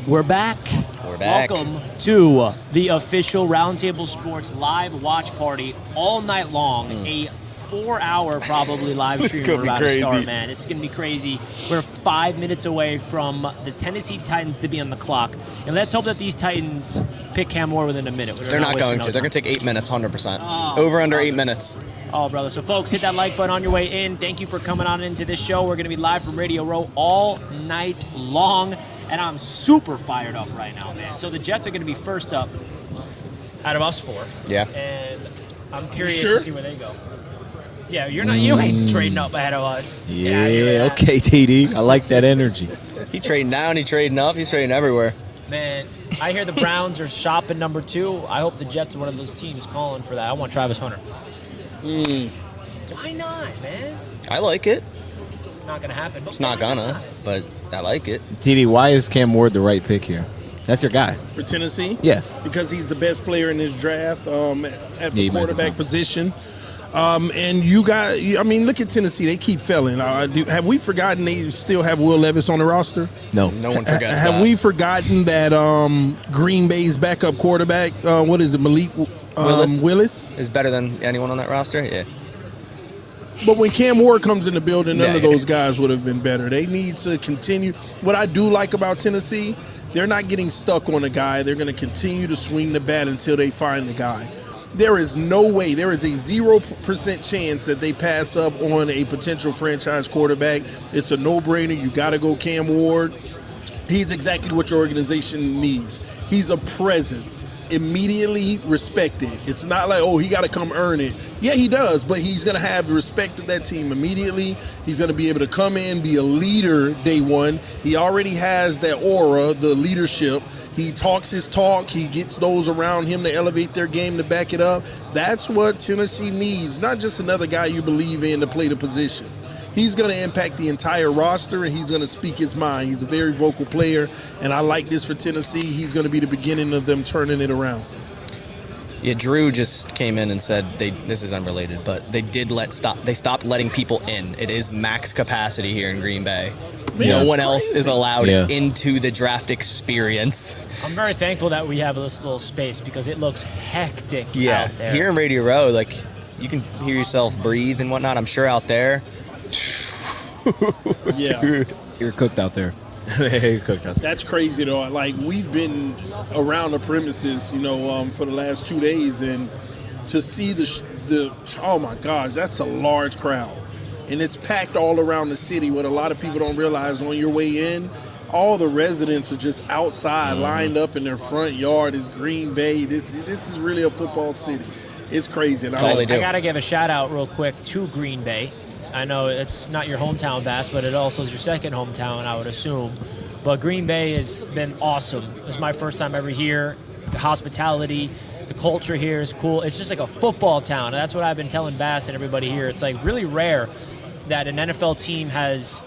We're back. We're back. Welcome to the official Roundtable Sports live watch party all night long. A 4-hour probably live stream we're about to start, man. It's going to be crazy. We're 5 minutes away from the Tennessee Titans to be on the clock. And let's hope that these Titans pick Cam Moore within a minute. They're not going to. They're going to take 8 minutes, 100%. Over under 8 minutes. Oh, brother. So, folks, hit that like button on your way in. Thank you for coming on into this show. We're going to be live from Radio Row all night long. And I'm super fired up right now, man. So the Jets are going to be first up out of us four. Yeah. And I'm curious to see where they go. Yeah, you're not. You ain't trading up ahead of us. Yeah, okay, TD. I like that energy. He trading down, he trading up, he's trading everywhere. Man, I hear the Browns are shopping number 2. I hope the Jets are one of those teams calling for that. I want Travis Hunter. Why not, man? I like it. It's not going to happen. It's not gonna, but I like it. TD, why is Cam Ward the right pick here? That's your guy. For Tennessee? Yeah. Because he's the best player in this draft at the quarterback position. And you got, I mean, look at Tennessee. They keep failing. Have we forgotten they still have Will Levis on the roster? No. No one forgets Have that. we forgotten that Green Bay's backup quarterback, what is it, Malik Willis? Is better than anyone on that roster? Yeah. But when Cam Ward comes in the building, none of those guys would have been better. They need to continue. What I do like about Tennessee, they're not getting stuck on a guy. They're going to continue to swing the bat until they find the guy. There is no way, there is a 0% chance that they pass up on a potential franchise quarterback. It's a no-brainer. You got to go Cam Ward. He's exactly what your organization needs. He's a presence, immediately respected. It's not like, oh, he got to come earn it. Yeah, he does, but he's going to have the respect of that team immediately. He's going to be able to come in, be a leader day one. He already has that aura, the leadership. He talks his talk. He gets those around him to elevate their game to back it up. That's what Tennessee needs, not just another guy you believe in to play the position. He's going to impact the entire roster, and he's going to speak his mind. He's a very vocal player, and I like this for Tennessee. He's going to be the beginning of them turning it around. Yeah, Drew just came in and said this is unrelated, but they stopped letting people in. It is max capacity here in Green Bay. Man, no one else is allowed Yeah. into the draft experience. I'm very thankful that we have this little space because it looks hectic Yeah, out there. here in Radio Row, like you can hear yourself breathe and whatnot. I'm sure out there. Yeah. Dude. You're cooked out there. You're cooked out there. That's crazy, though. Like, we've been around the premises, for the last 2 days, and to see the oh, my gosh, that's a large crowd. And it's packed all around the city. What a lot of people don't realize, on your way in, all the residents are just outside, lined up in their front yard. It's Green Bay. This is really a football city. It's crazy. And That's all they do. I got to give a shout-out real quick to Green Bay. I know it's not your hometown, Bass, but it also is your second hometown, I would assume. But Green Bay has been awesome. It's my first time ever here. The hospitality, the culture here is cool. It's just like a football town, and that's what I've been telling Bass and everybody here. It's like really rare that an NFL team has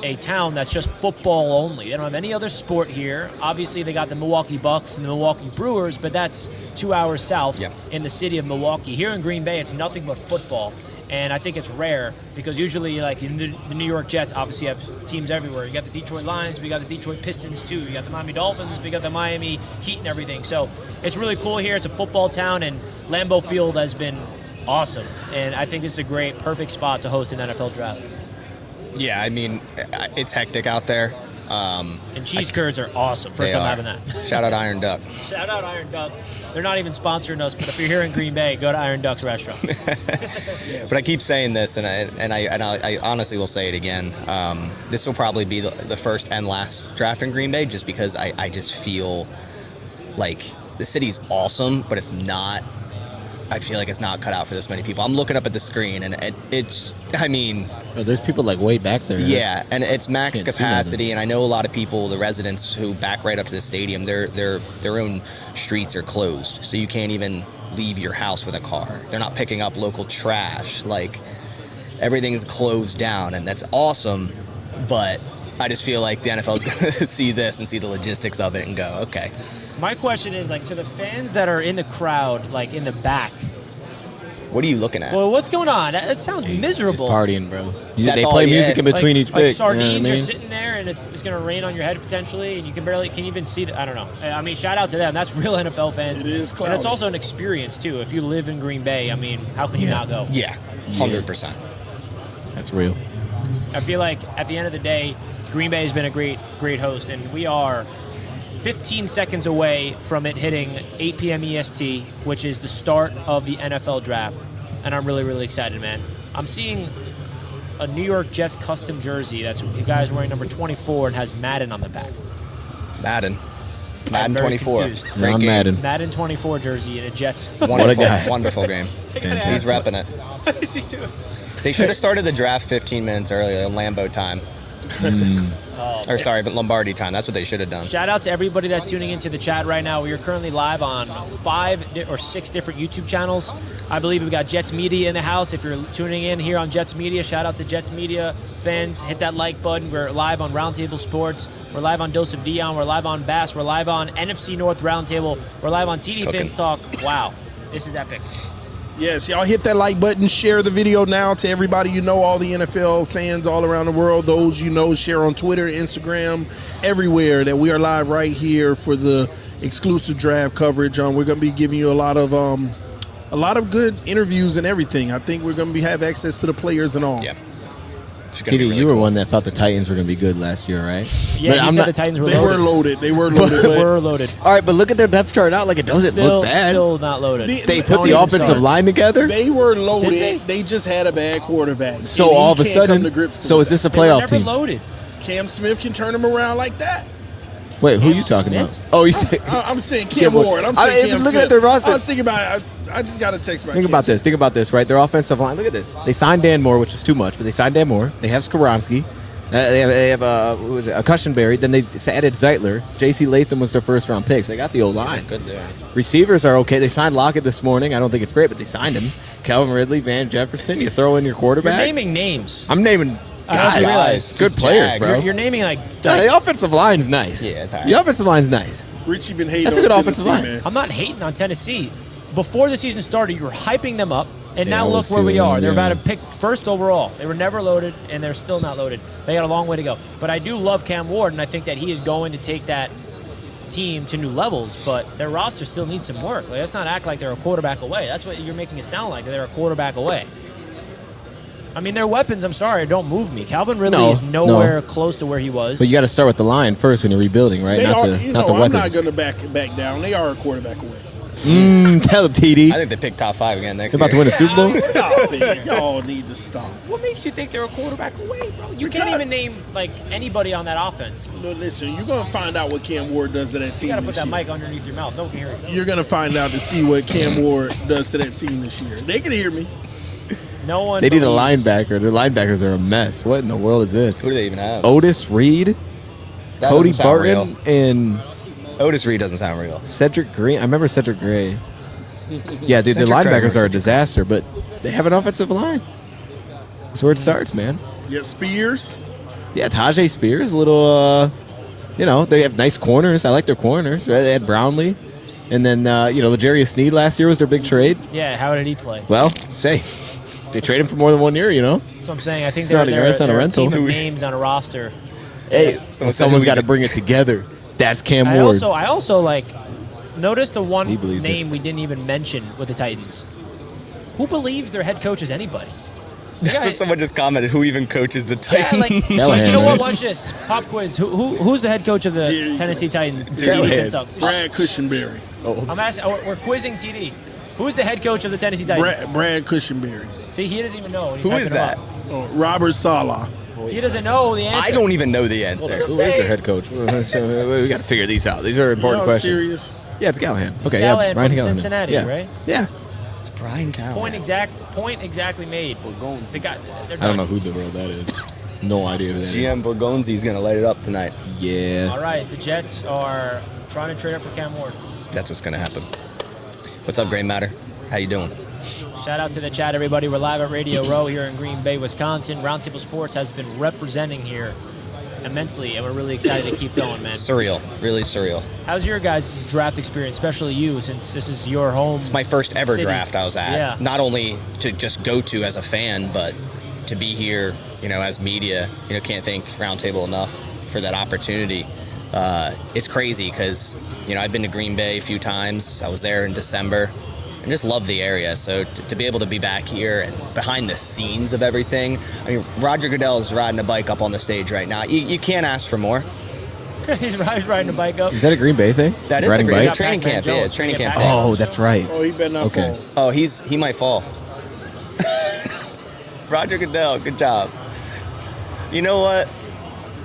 a town that's just football only. They don't have any other sport here. Obviously, they got the Milwaukee Bucks and the Milwaukee Brewers, but that's 2 hours south in the city of Milwaukee. Here in Green Bay, it's nothing but football. And I think it's rare because usually, like in the New York Jets, obviously have teams everywhere. You got the Detroit Lions, we got the Detroit Pistons too. You got the Miami Dolphins, we got the Miami Heat and everything. So it's really cool here. It's a football town, and Lambeau Field has been awesome. And I think this is a great, perfect spot to host an NFL draft. Yeah, I mean, it's hectic out there. And cheese curds are awesome. First time having that. Shout out Iron Duck. Shout out Iron Duck. They're not even sponsoring us, but if you're here in Green Bay, go to Iron Duck's restaurant. But I keep saying this, and I honestly will say it again. This will probably be the first and last draft in Green Bay, just because I just feel like the city's awesome, but it's not. I feel like it's not cut out for this many people. I'm looking up at the screen, and it's. I mean, there's people like way back there. Yeah, and it's max capacity, and I know a lot of people, the residents who back right up to the stadium, their own streets are closed, so you can't even leave your house with a car. They're not picking up local trash. Like, everything is closed down, and that's awesome. But I just feel like the NFL is going to see this and see the logistics of it and go, okay. My question is, like, to the fans that are in the crowd, like in the back, What are you looking at? Well, what's going on? That sounds miserable. Just partying, bro. That's They all play he music had. in between each like pick. sardines you know what I are mean? sitting there, and it's going to rain on your head potentially, and you can even see I don't know. I mean, shout out to them. That's real NFL fans. It is and cloudy. it's also an experience too. If you live in Green Bay, I mean, how can you not go? Yeah, 100%. That's real. I feel like at the end of the day, Green Bay has been a great host, and we are 15 seconds away from it hitting 8 p.m. EST, which is the start of the NFL draft. And I'm really, really excited, man. I'm seeing a New York Jets custom jersey that's you guys wearing number 24 and has Madden on the back. Madden I'm very 24. confused. Great I'm game. Madden. Madden 24 jersey and a Jets. Wonderful, a guy. wonderful game. Fantastic. He's repping it. What is he doing? They should have started the draft 15 minutes earlier, Lambeau time. Or sorry, but Lombardi time. That's what they should have done. Shout out to everybody that's tuning into the chat right now. We are currently live on 5 or 6 different YouTube channels. I believe we've got Jets Media in the house. If you're tuning in here on Jets Media, shout out to Jets Media fans. Hit that like button. We're live on Roundtable Sports. We're live on Dose of Dion. We're live on Bass. We're live on NFC North Roundtable. We're live on TD Cooking. Fins Talk. Wow, this is epic. Yes, y'all hit that like button, share the video now to everybody you know, all the NFL fans all around the world, those you know, share on Twitter, Instagram, everywhere that we are live right here for the exclusive draft coverage. We're going to be giving you a lot of good interviews and everything. I think we're going to have access to the players and all. Yeah. It's gonna be TD, really you were cool. one that thought the Titans were going to be good last year, right? Yeah, But you I'm said not- the Titans were They loaded. were loaded. They were loaded. They but were loaded. All right, but look at their depth chart out. Like, it doesn't Still, look bad. still not loaded. They put Don't the even offensive start. line together. They were loaded. Did They just had a bad quarterback. So And he all of a can't come sudden, to grips so with is this a They were playoff never team? loaded. that. Cam Smith can turn them around like that? Wait, who are you Cam talking about? Smith? Oh, you say. I'm saying Cam Cam Ward. Ward. I'm I saying mean, Cam looking Smith. at their roster- I was thinking about. I just got a text about. Think Cam about Smith. this. Think about this, right? Their offensive line. Look at this. They signed Dan Moore, which is too much, but they signed Dan Moore. They have Skoronski. They have who was it? A Cushenberry. Then they added Zeitler. J.C. Latham was their first round pick. So they got the old line. Good there. Receivers are okay. They signed Lockett this morning. I don't think it's great, but they signed him. Calvin Ridley, Van Jefferson. You throw in your You're quarterback. naming names. I'm naming I just guys. realized. Good Just players, Jags. bro. You're naming like Yeah, the offensive line's nice. Yeah, it's all right. The offensive line's nice. Richie been hating. That's a on good offensive Tennessee, line. man. I'm not hating on Tennessee. Before the season started, you were hyping them up, and They now look always where do, we are. They're yeah. about to pick first overall. They were never loaded, and they're still not loaded. They got a long way to go. But I do love Cam Ward, and I think that he is going to take that team to new levels, but their roster still needs some work. Like, let's not act like they're a quarterback away. That's what you're making it sound like, that they're a quarterback away. I mean, their weapons, I'm sorry, don't move me. Calvin Ridley No, is nowhere close to where he was. But you got to start with the line first when you're rebuilding, right? They Not are, the you not know, the I'm not weapons. going to back down. They are a quarterback away. Tell them, TD. I think they picked top 5 again next They're about to year. win a Super Bowl. Stop it. Y'all need to stop. What makes you think they're a quarterback away, bro? You can't even name, like, anybody on that offense. No, listen, you're going to find out what Cam Ward does to that You team got to put this that year. mic underneath your mouth. Don't hear it. You're going to find out to see what Cam Ward does to that team this year. They can hear me. No one. They need a believes- linebacker. Their linebackers are a mess. What in the world is this? Who do they even have? Otis Reed, That Cody doesn't sound real. Barton, and Otis Reed doesn't sound real. Cedric Green. I remember Cedric Gray. Yeah, the Cedric Gray linebackers versus are a Cedric disaster, but they have an offensive line. That's where it starts, man. You got Spears. Yeah, Tajay Spears, a little, they have nice corners. I like their corners. Right? They had Brownlee. And then, L'Jarius Sneed last year was their big trade. Yeah, how did he play? Well, they trade him for more than 1 year, That's what I'm saying. I think It's they're, not a- they're, it's not a they're a rental. team of names on a roster. Hey, Someone said someone's who got to we bring it together. That's Cam I Ward. also like notice the one He believes name it. we didn't even mention with the Titans. Who believes their head coach is anybody? That's what someone just commented. Who even coaches the Yeah, Titans? like, Callahan, you know what? right? Watch this pop quiz. Who's the head coach of the Yeah, Tennessee Titans? The Callahan. defense up. Brad Cushenberry. I'm asking. We're quizzing TD. Who's the head coach of the Tennessee Titans? Brad Cushenberry. See, he doesn't even know. and he's Who hyping is him that? up. Oh, Robert Saleh. He doesn't know the answer. I don't even know the answer. Who is their head coach? So we got to figure these out. These are important Y'all questions. serious? Yeah, it's Callahan. Okay, Callahan yeah, Brian from Callahan. Cincinnati, yeah. right? Yeah. It's Brian Callahan. Point exactly made. They got. They're I don't done. know who the world that is. No idea who that is. GM Borgonzi's going to light it up tonight. Yeah. All right, the Jets are trying to trade up for Cam Ward. That's what's going to happen. What's up, Gray Matter? How you doing? Shout out to the chat, everybody. We're live at Radio Row here in Green Bay, Wisconsin. Roundtable Sports has been representing here immensely, and we're really excited to keep going, man. Surreal, really surreal. How's your guys' draft experience, especially you, since this is your home? It's my first ever city. draft I was at. Yeah. Not only to just go to as a fan, but to be here, as media. Can't thank Roundtable enough for that opportunity. It's crazy because, I've been to Green Bay a few times. I was there in December and just love the area. So to be able to be back here and behind the scenes of everything. I mean, Roger Goodell's riding a bike up on the stage right now. You can't ask for more. He's riding a bike up. Is that a Green Bay thing? That is Riding the Green bikes? training camp. Jones. Yeah, it's training camp. Oh, that's right. Oh, he better not Okay. fall. Oh, he might fall. Roger Goodell, good job. You know what?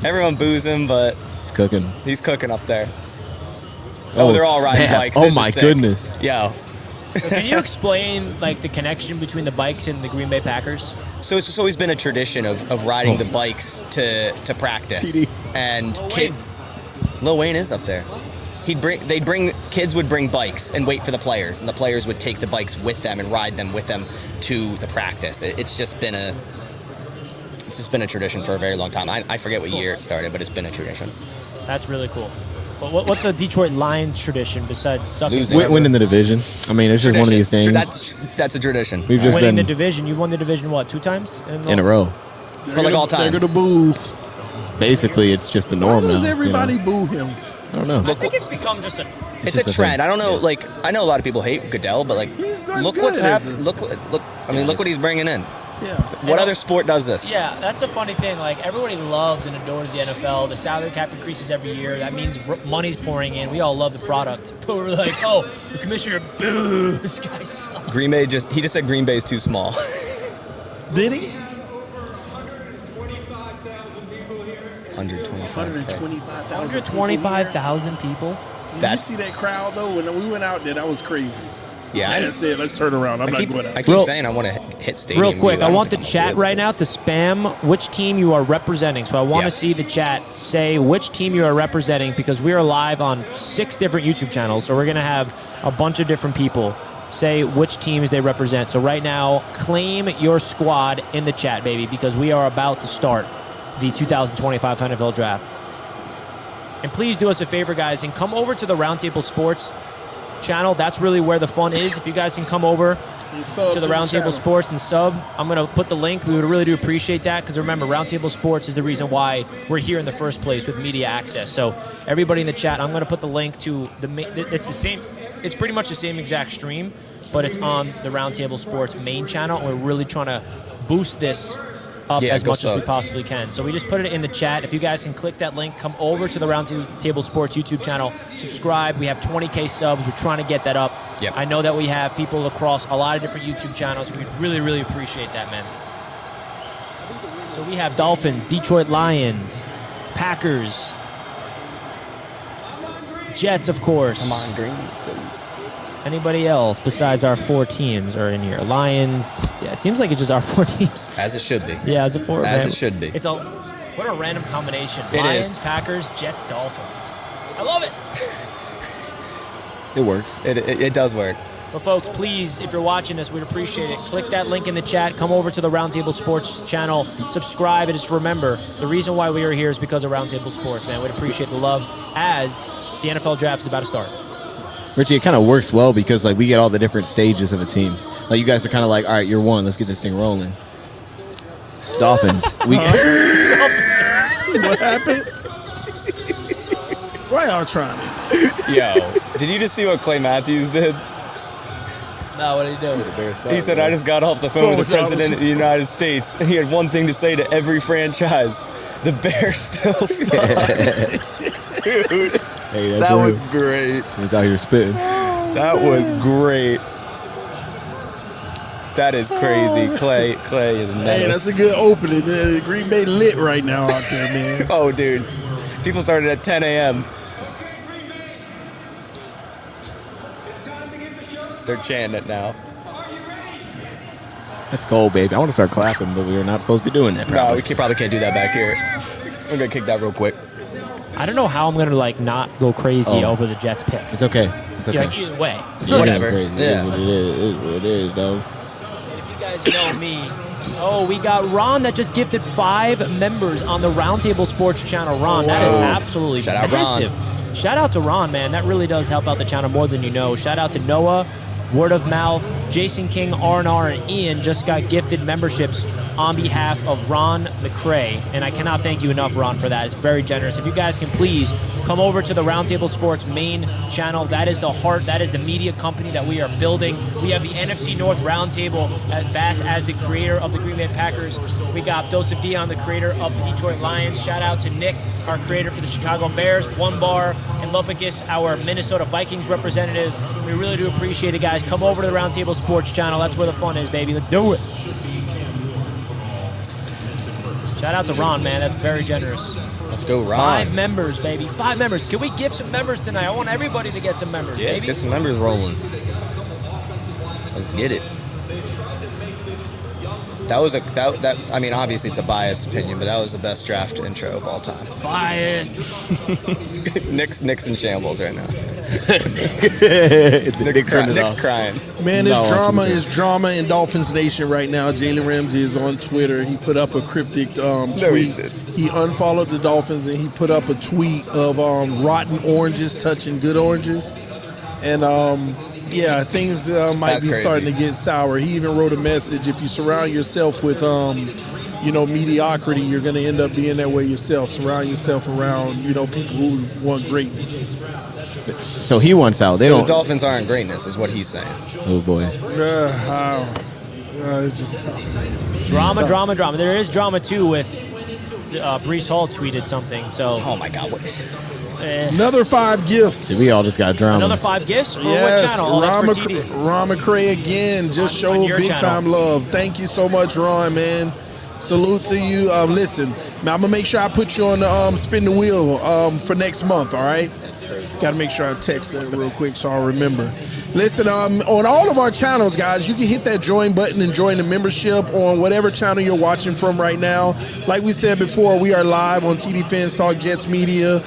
Everyone boos him, but It's cooking. he's cooking up there. Oh, they're all riding snap. bikes. Oh This is my sick. goodness. Yo. Can you explain the connection between the bikes and the Green Bay Packers? So it's just always been a tradition of riding the bikes to practice. TD. And Wayne. Lil Wayne is up there. Kids would bring bikes and wait for the players, and the players would take the bikes with them and ride them with them to the practice. It's just been a tradition for a very long time. I forget what year it started, but it's been a tradition. That's really cool. But what's a Detroit Lions tradition besides sucking? Losing. Winning the division. I mean, it's just one of these things. That's a tradition. We've just Winning the been division. You've won the division, what, 2 times? in a row. For like all time. They're gonna boo. Basically, it's just the Why norm does now. everybody boo him? I don't know. I think it's become just a... It's just a a trend. thing. I don't know. I know a lot of people hate Goodell, but He's not look good, what's is happening. he? Look. I mean, look what he's bringing in. Yeah. What other sport does this? Yeah, that's the funny thing. Everybody loves and adores the NFL. The salary cap increases every year. That means money's pouring in. We all love the product. But we're like, oh, the commissioner, boo, this guy sucks. Green Bay he just said Green Bay is too small. Did he? 125,000. 125,000 people? Did That's- you see that crowd though? When we went out there, that was crazy. Yeah, I just said, let's turn around. I'm I not keep, going I out. keep Real- saying I want to hit stadium. Real quick, view. I don't want the think I'm chat gonna be right able now to spam which team you are representing. So I want Yeah. to see the chat say which team you are representing because we are live on 6 different YouTube channels. So we're going to have a bunch of different people say which teams they represent. So right now, claim your squad in the chat, baby, because we are about to start the 2025 NFL Draft. And please do us a favor, guys, and come over to the Roundtable Sports channel. That's really where the fun is. If you guys can come over And sub to the Roundtable channel. Sports and sub, I'm going to put the link. We would really do appreciate that because remember, Roundtable Sports is the reason why we're here in the first place with media access. So everybody in the chat, I'm going to put the link to it's the same. It's pretty much the same exact stream, but it's on the Roundtable Sports main channel. And we're really trying to boost this up Yeah, as go much as we sub. possibly can. So we just put it in the chat. If you guys can click that link, come over to the Roundtable Sports YouTube channel, subscribe. We have 20K subs. We're trying to get that up. Yep. I know that we have people across a lot of different YouTube channels. We'd really, really appreciate that, man. So we have Dolphins, Detroit Lions, Packers, Jets, of course. Come on, Green. Let's go. Anybody else besides our 4 teams are in here? Lions. Yeah, it seems like it's just our 4 teams. As it should be. Yeah, it's a 4. As man. it should be. It's what a random combination. It Lions, is. Packers, Jets, Dolphins. I love it. It works. It does work. But folks, please, if you're watching this, we'd appreciate it. Click that link in the chat. Come over to the Roundtable Sports channel. Subscribe. And just remember, the reason why we are here is because of Roundtable Sports, man. We'd appreciate the love as the NFL Draft is about to start. Richie, it kind of works well because we get all the different stages of a team. You guys are kind of like, all right, you're 1. Let's get this thing rolling. Dolphins. What happened? Why y'all trying to? Yo, did you just see what Clay Matthews did? No, what did he do? He said, I just got off the phone with the president of the United States, and he had one thing to say to every franchise. The Bears still suck. Dude, Hey, that's that real. was great. He's out here spitting. That was great. That is crazy. Clay is a menace. Hey, that's a good opening. Green Bay lit right now out there, man. Oh, dude. People started at 10 a.m. They're chanting it now. That's cold, baby. I want to start clapping, but we're not supposed to be doing that. No, Probably. we probably can't do that back here. I'm going to kick that real quick. I don't know how I'm going to, not go crazy Oh. over the Jets pick. It's okay. It's okay. Either way. Yeah, Whatever. It is Yeah. what it is. It is what it is, though. If you guys know me, Oh, we got Ron that just gifted 5 members on the Roundtable Sports channel. Ron, that is absolutely Shout out, massive. Ron. Shout out to Ron, man. That really does help out the channel more than you know. Shout out to Noah, Word of Mouth, Jason King, R&R, and Ian just got gifted memberships on behalf of Ron McCrae. And I cannot thank you enough, Ron, for that. It's very generous. If you guys can please come over to the Roundtable Sports main channel. That is the heart. That is the media company that we are building. We have the NFC North Roundtable at Bass as the creator of the Green Bay Packers. We got DoseOfDion, the creator of the Detroit Lions. Shout out to Nick, our creator for the Chicago Bears. One Bar and Lopakis, our Minnesota Vikings representative. We really do appreciate it, guys. Come over to the Roundtable Sports channel. That's where the fun is, baby. Let's do it. Shout out to Ron, man. That's very generous. Let's go, Ron. 5 members, baby. 5 members. Can we give some members tonight? I want everybody to get some members, Yeah, baby. let's get some members rolling. Let's get it. That was I mean, obviously it's a biased opinion, but that was the best draft intro of all time. Biased. Nick's in shambles right now. Nick's crying. Man, it's drama in Dolphins Nation right now. Jalen Ramsey is on Twitter. He put up a cryptic tweet. He unfollowed the Dolphins and he put up a tweet of rotten oranges touching good oranges. And yeah, things might That's be crazy. starting to get sour. He even wrote a message: if you surround yourself with mediocrity, you're going to end up being that way yourself. Surround yourself around people who want greatness. So he wants out. They So don't. the Dolphins aren't greatness, is what he's saying. Oh boy. It's just tough, man. Drama. There is drama too with Brees Hall tweeted something. So Oh my God, what is? Another 5 gifts. See, we all just got drama. another 5 gifts for what Yes, channel? Oh, that's for TV. Ron McCrae again just On showed your big channel. time love. Thank you so much, Ron, man. Salute to you. Listen, I'm gonna make sure I put you on the spin the wheel for next month. All right. Got to make sure I text that real quick so I'll remember. Listen, on all of our channels, guys, you can hit that join button and join the membership on whatever channel you're watching from right now. Like we said before, we are live on TD Fans Talk Jets Media,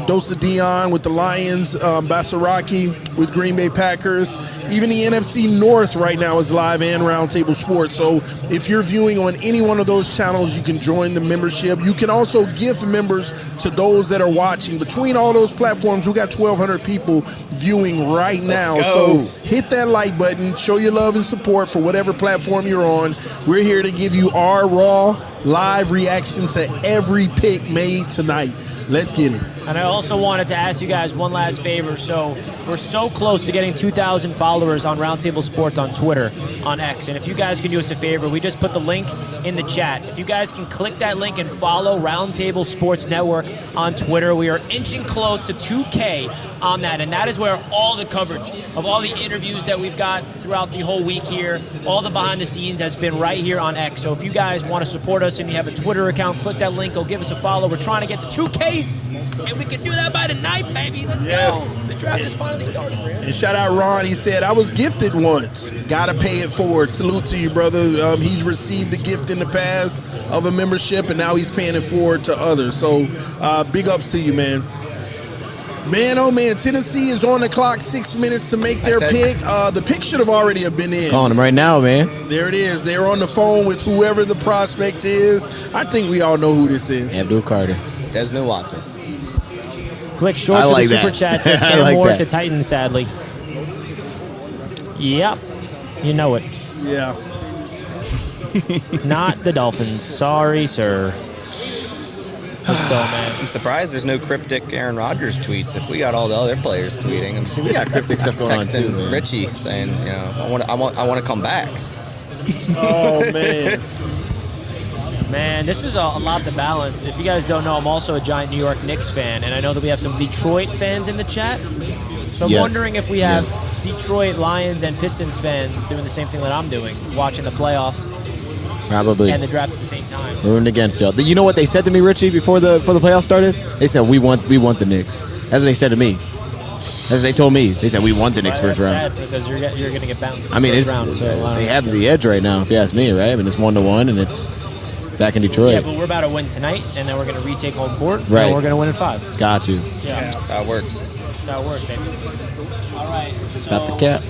DoseOfDion with the Lions, Basaraki with Green Bay Packers. Even the NFC North right now is live and Roundtable Sports. So if you're viewing on any one of those channels, you can join the membership. You can also gift members to those that are watching. Between all those platforms, we got 1,200 people viewing right now. Let's go. So hit that like button, show your love and support for whatever platform you're on. We're here to give you our raw live reaction to every pick made tonight. Let's get it. And I also wanted to ask you guys one last favor. So we're so close to getting 2,000 followers on Roundtable Sports on Twitter, on X. And if you guys can do us a favor, we just put the link in the chat. If you guys can click that link and follow Roundtable Sports Network on Twitter, we are inching close to 2K on that. And that is where all the coverage of all the interviews that we've got throughout the whole week here, all the behind the scenes has been right here on X. So if you guys want to support us and you have a Twitter account, click that link, go give us a follow. We're trying to get to 2K. And we can do that by tonight, baby. Let's Yes. go. The draft is finally starting, man. And shout out Ron. He said, I was gifted once. Gotta pay it forward. Salute to you, brother. He's received a gift in the past of a membership, and now he's paying it forward to others. So big ups to you, man. Man, oh man, Tennessee is on the clock. 6 minutes to make their pick. The pick should have already have been in. Calling him right now, man. There it is. They're on the phone with whoever the prospect is. I think we all know who this is. Abdul Carter. Desmond Watson. Click short I to like the super that. chat. Says I Cam like Moore that. to Titans, sadly. Yep. You know it. Yeah. Not the Dolphins. Sorry, sir. Let's go, man. I'm surprised there's no cryptic Aaron Rodgers tweets. If we got all the other players tweeting, See, we got cryptic stuff going on texting too, man. Richie saying, I want to come back. Oh man. Man, this is a lot to balance. If you guys don't know, I'm also a giant New York Knicks fan, and I know that we have some Detroit fans in the chat. So I'm Yes. wondering if we have Yes. Detroit Lions and Pistons fans doing the same thing that I'm doing, watching the playoffs Probably. and the draft at the same time. Rooting against y'all. You know what they said to me, Richie, before the playoffs started? They said we want the Knicks. That's what they said to me. That's what they told me. They said we want the Knicks first That's round. sad because you're going to get bounced. In I mean, the it's first round, so I don't they have understand. the edge right now, if you ask me, right? I mean, it's 1-1, and it's back in Detroit. Yeah, but we're about to win tonight, and then we're going to retake home court, Right. and we're going to win in 5. Got you. Yeah, That's how it works. that's how it works, baby. All right. Stop the cap.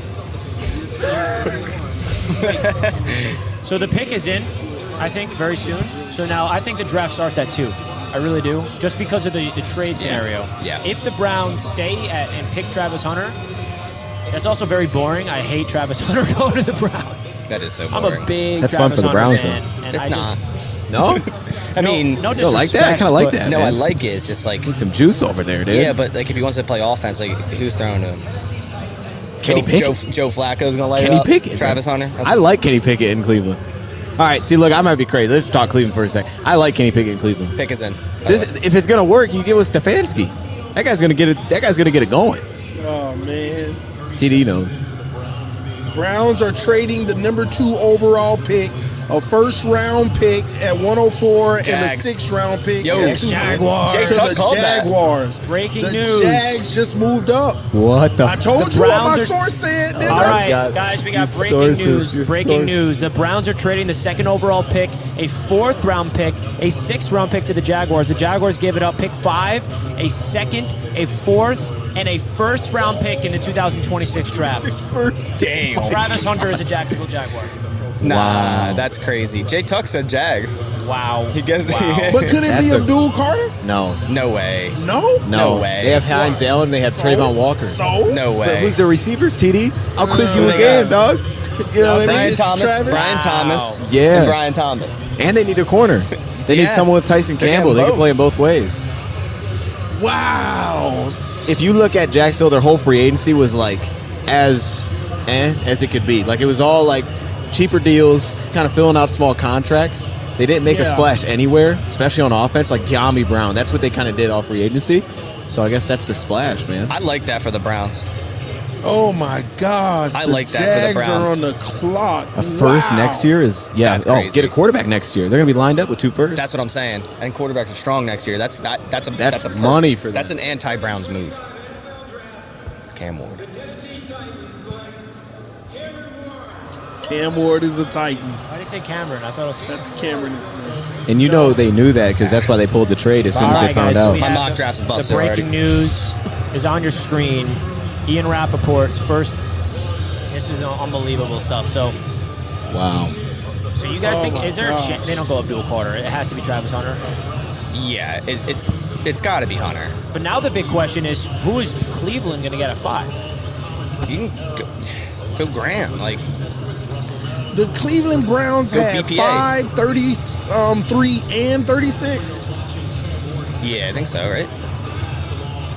So the pick is in, I think, very soon. So now I think the draft starts at 2. I really do. Just because of the trade scenario. Yeah. If the Browns stay and pick Travis Hunter, that's also very boring. I hate Travis Hunter going to the Browns. That is so I'm boring. a big That's Travis fun for the Hunter Browns, fan. though. And It's I not. just, No? I mean, no You don't like that? I disrespect, kind of like but- that, no, man. I like it. It's just like, Need some juice over there, dude. yeah, but like if he wants to play offense, like who's throwing to him? Kenny Pickett. Joe Flacco's gonna light it Kenny up. Pickett. Travis Hunter. I like Kenny Pickett in Cleveland. All right, see, look, I might be crazy. Let's talk Cleveland for a sec. I like Kenny Pickett in Cleveland. Pick is in. If it's gonna work, you get with Stefanski. That guy's gonna get it. That guy's gonna get it going. Oh man. TD knows. Browns are trading the number 2 overall pick, a first-round pick at 104, and a Jags. 6th-round pick Yo, at Jaguars. to Jay Tuck the called that. Jaguars. Breaking the news. Jags just moved up. What the? I told The you what my Browns are- source said. didn't All I? right, God. guys, we got Your breaking sources, news. your Breaking sources. news. The Browns are trading the 2nd overall pick, a 4th-round pick, a 6th-round pick to the Jaguars. The Jaguars give it up pick 5, a 2nd, a 4th, and a 1st-round pick in the 2026 draft. First. Damn. Travis Hunter is a Jacksonville Jaguar. Nah, Wow. that's crazy. Jay Tuck said Jags. Wow. He gets. Wow. But could it That's be a- Abdul Carter? No, No way. No. no, No way. They have Hines Allen. They have Trayvon Walker. So? No But way. who's their receivers? TD. I'll quiz you they again, got? dog. You know what I Brian mean? It's Thomas. Travis. Brian Wow. Thomas. Yeah. And Brian Thomas. And they need a corner. They need Yeah. someone with Tyson They Campbell. have They can both. play in both ways. Wow. If you look at Jacksonville, their whole free agency was like as it could be. Like it was all like cheaper deals, kind of filling out small contracts. They didn't make a Yeah. splash anywhere, especially on offense. Like De'Ami Brown, that's what they kind of did all free agency. So I guess that's their splash, man. I like that for the Browns. Oh my gosh. I the like that for the Jags Browns. are on the clock. A first Wow. next year is That's crazy. get a quarterback next year. They're gonna be lined up with 2 firsts. That's what I'm saying. And quarterbacks are strong next year. That's a money for them. That's an anti-Browns move. It's Cam Ward. Cam Ward is a Titan. Why did you say Cameron? I thought it was. That's Cameron's name. and you know they knew that because that's why they pulled the trade as soon as All they right, found guys, so out. we My have mock the- draft's The busted breaking already. news is on your screen. Ian Rappaport's first. This is unbelievable stuff. So Wow. you guys Oh think my is there a gosh. chance they don't go Abdul Carter? It has to be Travis Hunter. Yeah, it's got to be Hunter. But now the big question is, who is Cleveland going to get at 5? You can go Graham. Like The Cleveland Browns Go have BPA. 5, 33, and 36. yeah, I think so, right?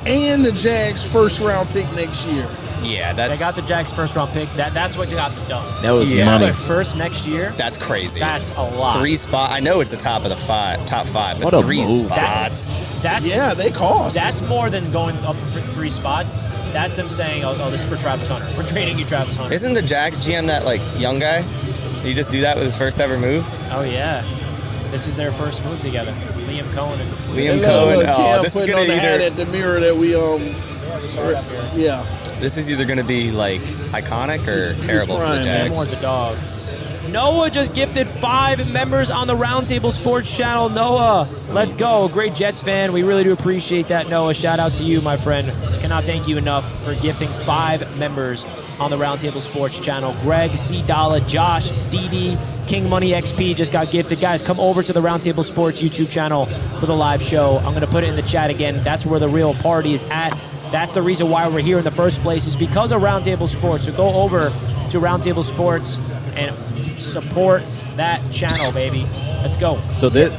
And the Jags first round pick next year. Yeah, They that's got the Jags first round pick. That's what got them done. That was Yeah. money. Their first next year. that's crazy. That's a lot. 3 spot. I know it's the top of the top 5, but What a 3 move. spots. That's Yeah, they cost. That's more than going up for 3 spots. That's them saying, oh, this is for Travis Hunter. We're trading you Travis Hunter. Isn't the Jags GM that like young guy? Did he just do that with his first ever move? Oh yeah, this is their first move together. Liam Cohen and Liam Look, Cohen. Cam Oh, this is putting gonna on the hat either at the mirror that we yeah. this is either gonna be like iconic or terrible for the crying, man. Jags. More's a dog. Noah just gifted 5 members on the Roundtable Sports channel. Noah, let's go. Great Jets fan. We really do appreciate that, Noah. Shout out to you, my friend. Cannot thank you enough for gifting 5 members on the Roundtable Sports channel. Greg, C. Dalla, Josh, DD, King Money XP just got gifted. Guys, come over to the Roundtable Sports YouTube channel for the live show. I'm going to put it in the chat again. That's where the real party is at. That's the reason why we're here in the first place, is because of Roundtable Sports. So go over to Roundtable Sports and support that channel, baby. Let's go. So that,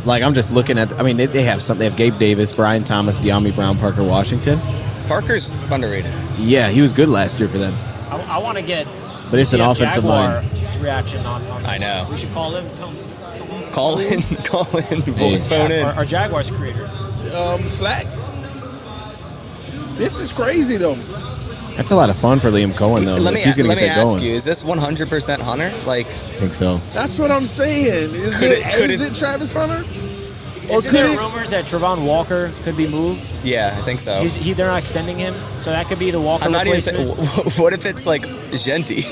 like, I'm just looking at. I mean, they have something. They have Gabe Davis, Brian Thomas, De'Ami Brown, Parker Washington. Parker's underrated. Yeah, he was good last year for them. I want to get But it's an CF offensive Jaguar line. reaction on this. I know. We should call him. Tell him. Call in, voice phone in. Our Jaguars creator. Slack. This is crazy though. That's a lot of fun for Liam Cohen, though. Let if me he's going to get that ask going. you: is this 100% Hunter? Like, I think so. That's what I'm saying. Is it Travis Hunter? Or Isn't could there it? rumors that Trevon Walker could be moved? yeah, I think so. They're not extending him, so that could be the Walker I'm not even saying. replacement. What if it's like Genti?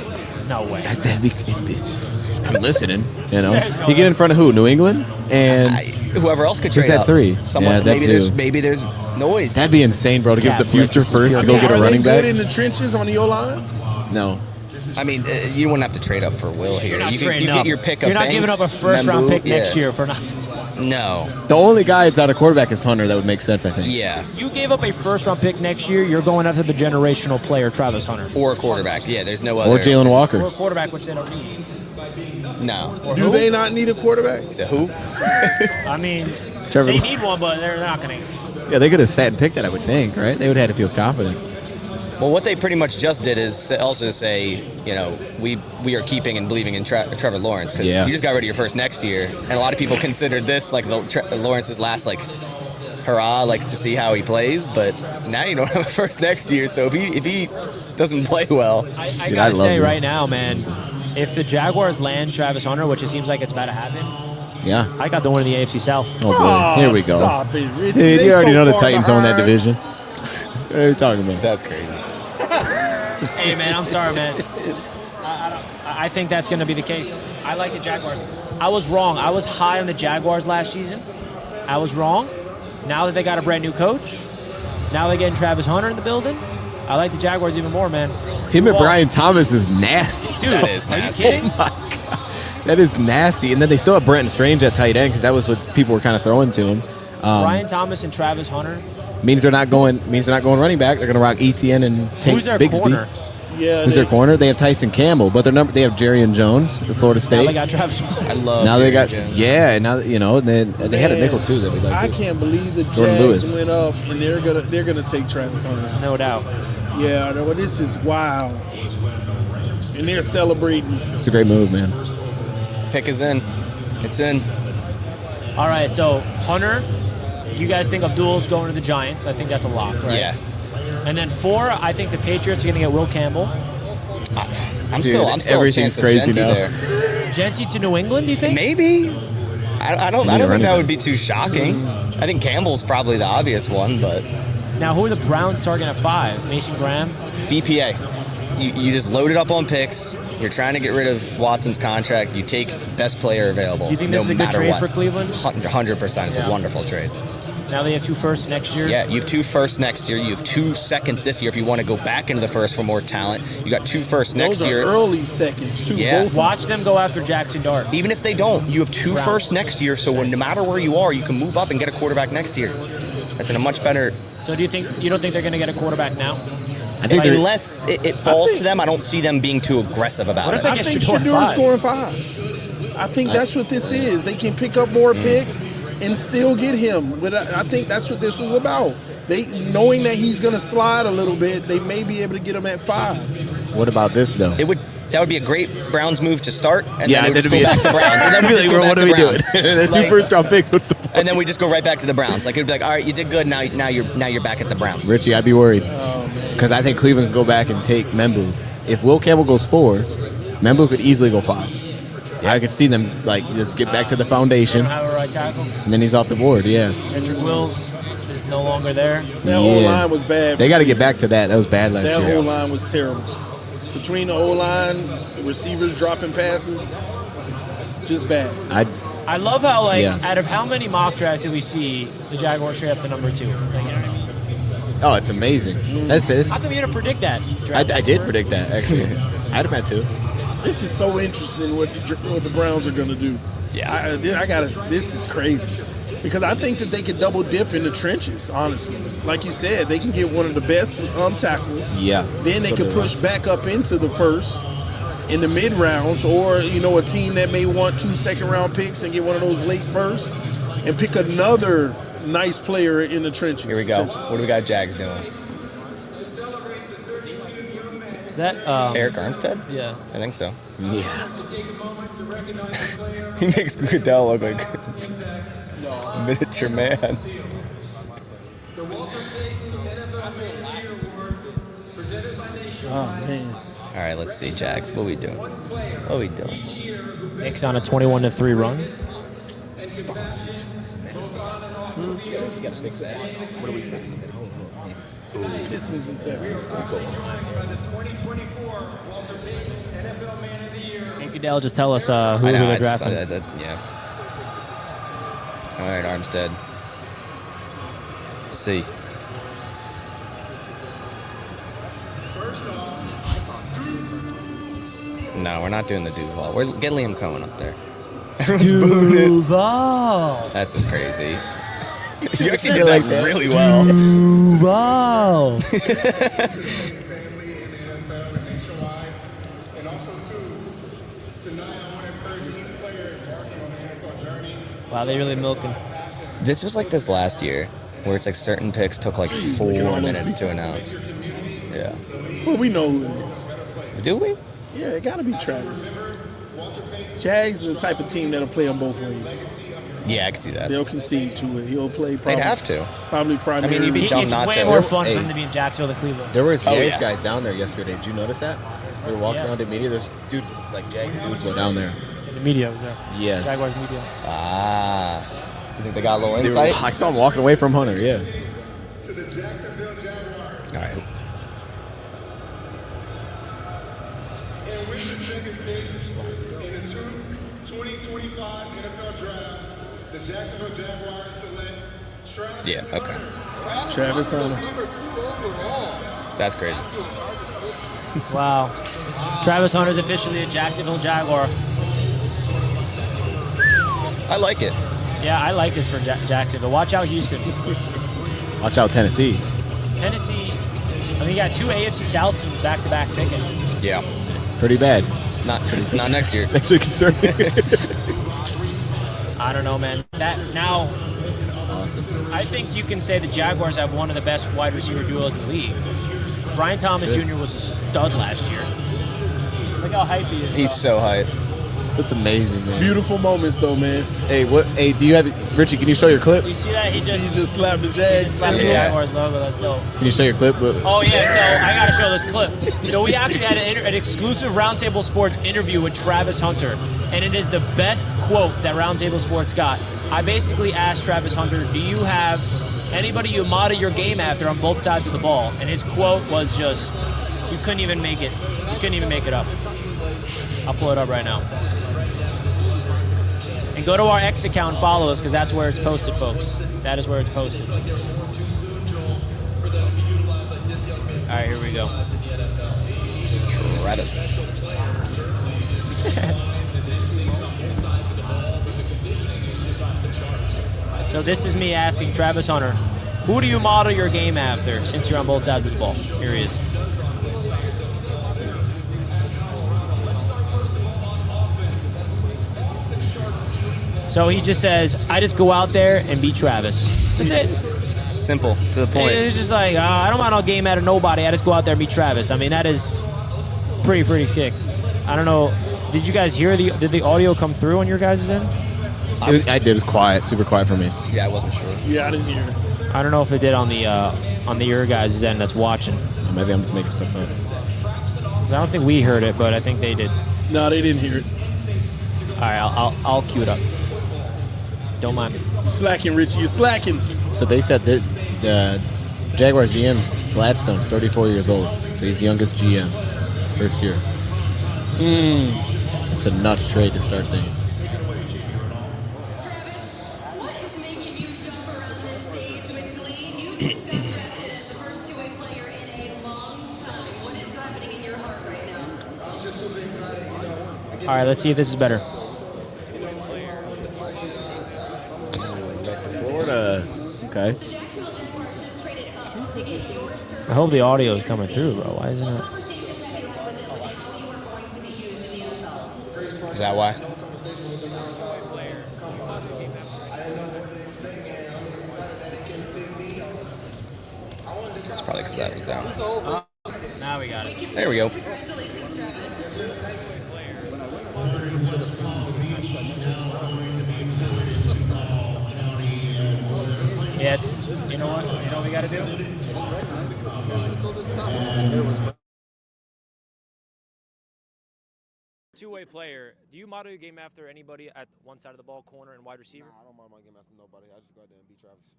No way. That'd be. I'm listening. You know, There's no you get way. in front of who? New England, and Whoever else could Who's trade at up. 3? Someone. Yeah, that maybe too. there's noise. that'd be insane, bro. To give Yeah, the future Fletcher's first to good. go get Are a they running good back. in the trenches on the O line? No, I mean, you wouldn't have to trade up for Will here. You're not You trading get up. your pick. You're not giving up a first-round pick next Yeah. year for an offensive line. No. The only guy that's out of quarterback is Hunter. That would make sense, I think. Yeah. You gave up a first-round pick next year. You're going after the generational player, Travis Hunter. Or a quarterback. Yeah, there's no other. Or Jalen Or a Walker. quarterback, which they don't need. No. Or Do who? they not need a quarterback? So who? I mean, Trevor- they need one, but they're not going to. Yeah, they could have sat and picked that, I would think, right? They would have had to feel confident. Well, what they pretty much just did is also say, you know, we are keeping and believing in Trevor Lawrence because Yeah. you just got rid of your first next year, and a lot of people considered this like Lawrence's last like hurrah, like to see how he plays. But now you don't have a first next year, so if he doesn't play well, I Dude, I gotta love say this. right now, man, if the Jaguars land Travis Hunter, which it seems like it's about to happen, Yeah. I got the one in the AFC South. Oh, boy. Here we go. Stop it, Richie. Dude, They you already so know the far Titans own that behind. division. What are you talking about? that's crazy. Hey, man, I'm sorry, man. I think that's going to be the case. I like the Jaguars. I was wrong. I was high on the Jaguars last season. I was wrong. Now that they got a brand new coach, now they're getting Travis Hunter in the building. I like the Jaguars even more, man. Him and Well, Brian Thomas is nasty. Dude, That is are you nasty. kidding? Oh my God. That is nasty. And then they still have Brenton Strange at tight end because that was what people were kind of throwing to him. Brian Thomas and Travis Hunter. Means they're not going running back. They're going to rock ETN and take Who's their Bigsby. corner? Yeah, Who's their corner? They have Tyson Campbell, but they have Jerrion Jones at Florida Now State. they got Travis Hunter. I love. Now they got Jerry Jones. and now and then they had a nickel too that we I liked. can't believe the Jordan Jags Lewis. went up and they're gonna take Travis Hunter. No doubt. Yeah, no, this is wild. And they're celebrating. It's a great move, man. Pick is in. It's in. All right, so Hunter, you guys think Abdul's going to the Giants? I think that's a lock, right? Yeah. And then 4, I think the Patriots are going to get Will Campbell. I'm Dude, still a everything's chance of crazy Genti now. there. Genty to New England, do you think? Maybe. I don't running think that back. would be too shocking. I think Campbell's probably the obvious one, but Now, who are the Browns targeting at 5? Mason Graham? BPA. You just load it up on picks. You're trying to get rid of Watson's contract. You take best player available. Do you think no this is a good matter trade what. for Cleveland? 100%. It's Yeah. a wonderful trade. Now they have 2 firsts next year. Yeah, you have 2 firsts next year. You have 2 seconds this year if you want to go back into the first for more talent. You got 2 firsts next Those are year. early seconds too. Yeah. Both. Watch them go after Jackson Dart. Even if they don't, you have 2 Browns. firsts next year. So no matter where you are, you can move up and get a quarterback next year. That's in a much better. So do you don't think they're going to get a quarterback now? I think they're Unless it falls to them, I don't see them being too aggressive about What it. if they I get think Shador Shador's 5? going 5. I think that's what this is. They can pick up more picks and still get him. But I think that's what this was about. They knowing that he's going to slide a little bit, they may be able to get him at 5. What about this though? That would be a great Browns move to start, and Yeah, then it would that'd just go be- back to Browns. And then we just go back to Browns. The 2 Like- first-round picks. What's the point? And then we just go right back to the Browns. Like it'd be like, all right, you did good. Now you're back at the Browns. Richie, I'd be worried because I think Cleveland can go back and take Membu. If Will Campbell goes 4, Membu could easily go 5. I could see them like let's get back to the They foundation, don't have a right tackle. and then he's off the board. Yeah, Jedrick Wills is no longer there. That Yeah. O-line was bad. they got to get back to that. That was bad last That year. O-line was terrible. Between the O-line, the receivers dropping passes, just bad. I love how, like, Yeah. out of how many mock drafts did we see the Jaguars trade up to number 2? Like, you know what I mean? Oh, it's amazing. That's it. How come you didn't predict that? I did predict that actually. I'd have had to. This is so interesting what the Browns are going to do. Yeah. This is crazy. Because I think that they could double dip in the trenches, honestly. Like you said, they can get one of the best tackles. Yeah. Then they That's could what they push back up into the first in the mid rounds, or a team that may want 2 second-round picks and get one of those late first and pick another nice player in the trenches. Here we go. What do we got Jags doing? Is that Eric Armstead? Yeah. I think so. Yeah. He makes Goodell look like a miniature man. Oh, man. All right, let's see, Jags. What are we doing? What are we doing? Knicks on a 21-3 run. You gotta fix that. What are we fixing? This is insane. Hey, Goodell, just tell us who I know. they're It's, drafting. yeah. All right, Armstead. Let's see. No, we're not doing the Duval. Get Liam Cohen up there. Everyone's booing it. Duval. That's just crazy. You You actually said did like that that. really well. Duval. Wow, they really milking. This was like this last year, where it's like certain picks took like 4 minutes to announce. Yeah. Well, we know who it is. Do we? Yeah, it got to be Travis. Jags is the type of team that'll play on both ways. Yeah, I could see that. They'll concede to it. He'll play probably. They'd have to. Probably primary. I mean, you'd be It's dumb not way to. more fun Hey. for him to be in Jacksonville than Cleveland. There was Oh, Jags yeah. guys down there yesterday. Did you notice that? They were walking Yeah. around in media. There's dudes, like Jags dudes were down there. The media was there. Yeah. Jaguars media. Ah. You think they got a little They were- insight? I saw them walking away from Hunter, yeah. All right. And with the second pick in the 2025 NFL Draft, the Jacksonville Jaguars select Travis Yeah, okay. Travis Hunter. That's crazy. Wow. Travis Hunter's officially a Jacksonville Jaguar. I like it. Yeah, I like this for Jacksonville. Watch out, Houston. Watch out, Tennessee. Tennessee, I mean, you got 2 AFC South teams back-to-back picking. Yeah. Pretty bad. Not next year. It's actually concerning. I don't know, man. Now, That's awesome. I think you can say the Jaguars have one of the best wide receiver duos in the league. Brian Thomas Shit. Jr. was a stud last year. Look how hyped he is. He's bro. so hyped. That's amazing, man. Beautiful moments, though, man. Hey, what? Hey, do you have Richie? Can you show your clip? You see that? He He just just slapped the he Jags. just slapped the Yeah. Jaguars logo. That's dope. Can you show your clip? Oh yeah, so I gotta show this clip. So we actually had an exclusive Roundtable Sports interview with Travis Hunter, and it is the best quote that Roundtable Sports got. I basically asked Travis Hunter, "Do you have anybody you model your game after on both sides of the ball?" And his quote was just, "You couldn't even make it. You couldn't even make it up." I'll pull it up right now. And go to our X account and follow us because that's where it's posted, folks. That is where it's posted. All right, here we go. Travis. So this is me asking Travis Hunter, who do you model your game after since you're on both sides of the ball? Here he is. So he just says, I just go out there and beat Travis. That's it. Simple, to the point. It's just like, I don't model a game out of nobody. I just go out there and beat Travis. I mean, that is pretty sick. I don't know. Did you guys hear did the audio come through on your guys' end? I did. It was quiet, super quiet for me. Yeah, I wasn't sure. Yeah, I didn't hear it. I don't know if it did on the your guys' end that's watching. Maybe I'm just making stuff up. I don't think we heard it, but I think they did. No, they didn't hear it. All right, I'll cue it up. Don't mind me. You're slacking, Richie. You're slacking. So they said that the Jaguars GM's Gladstone's 34 years old, so he's the youngest GM, first year. It's a nuts trade to start things. What is making you jump around this stage with glee? You just got drafted as the first two-way player in a long time. What is happening in your heart right now? All right, let's see if this is better. Florida. Okay. The Jacksonville Jaguars just traded up to get your service. I hope the audio is coming through, bro. Why isn't it? Conversations have you had with them with how you are going to be used in the NFL? Is that why? It's probably because that was down. Now we got it. There we go. Congratulations, Travis. Yeah, it's, you know what? You know what we got to do? Two-way player. Do you model your game after anybody at one side of the ball, corner and wide receiver? I don't mind my game after nobody. I just go out there and beat Travis.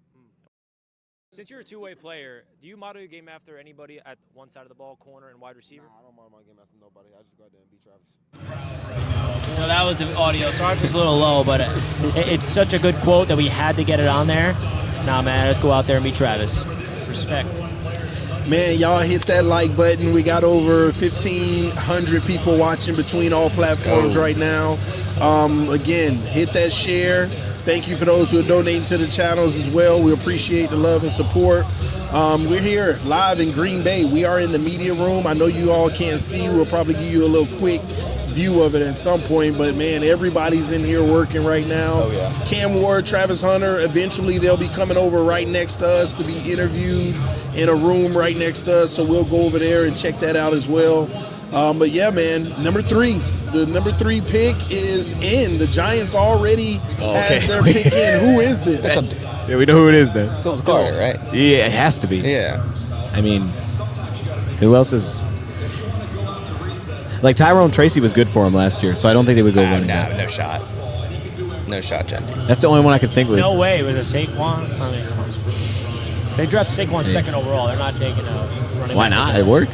Since you're a two-way player, do you model your game after anybody at one side of the ball, corner and wide receiver? Nah, I don't model my game after nobody. I just go out there and beat Travis. So that was the audio. Sorry if it's a little low, but it's such a good quote that we had to get it on there. Nah, man, let's go out there and beat Travis. Respect. Man, y'all hit that like button. We got over 1,500 people watching between all platforms right now. Again, hit that share. Thank you for those who are donating to the channels as well. We appreciate the love and support. We're here live in Green Bay. We are in the media room. I know you all can't see. We'll probably give you a little quick view of it at some point, but man, everybody's in here working right now. Oh, yeah. Cam Ward, Travis Hunter, eventually they'll be coming over right next to us to be interviewed in a room right next to us, so we'll go over there and check that out as well. But yeah, man, the number 3 pick is in. The Giants already has their pick in. Who is this? Yeah, we know who it is then. Phillips Carter, right? Yeah, it has to be. Yeah. I mean, who else is... Like, Tyrone Tracy was good for him last year, so I don't think they would go running back. No shot. No shot, Genty. That's the only one I could think of. No way with a Saquon. I mean, come on. They drafted Saquon second overall. They're not taking a running Why back. not? It worked.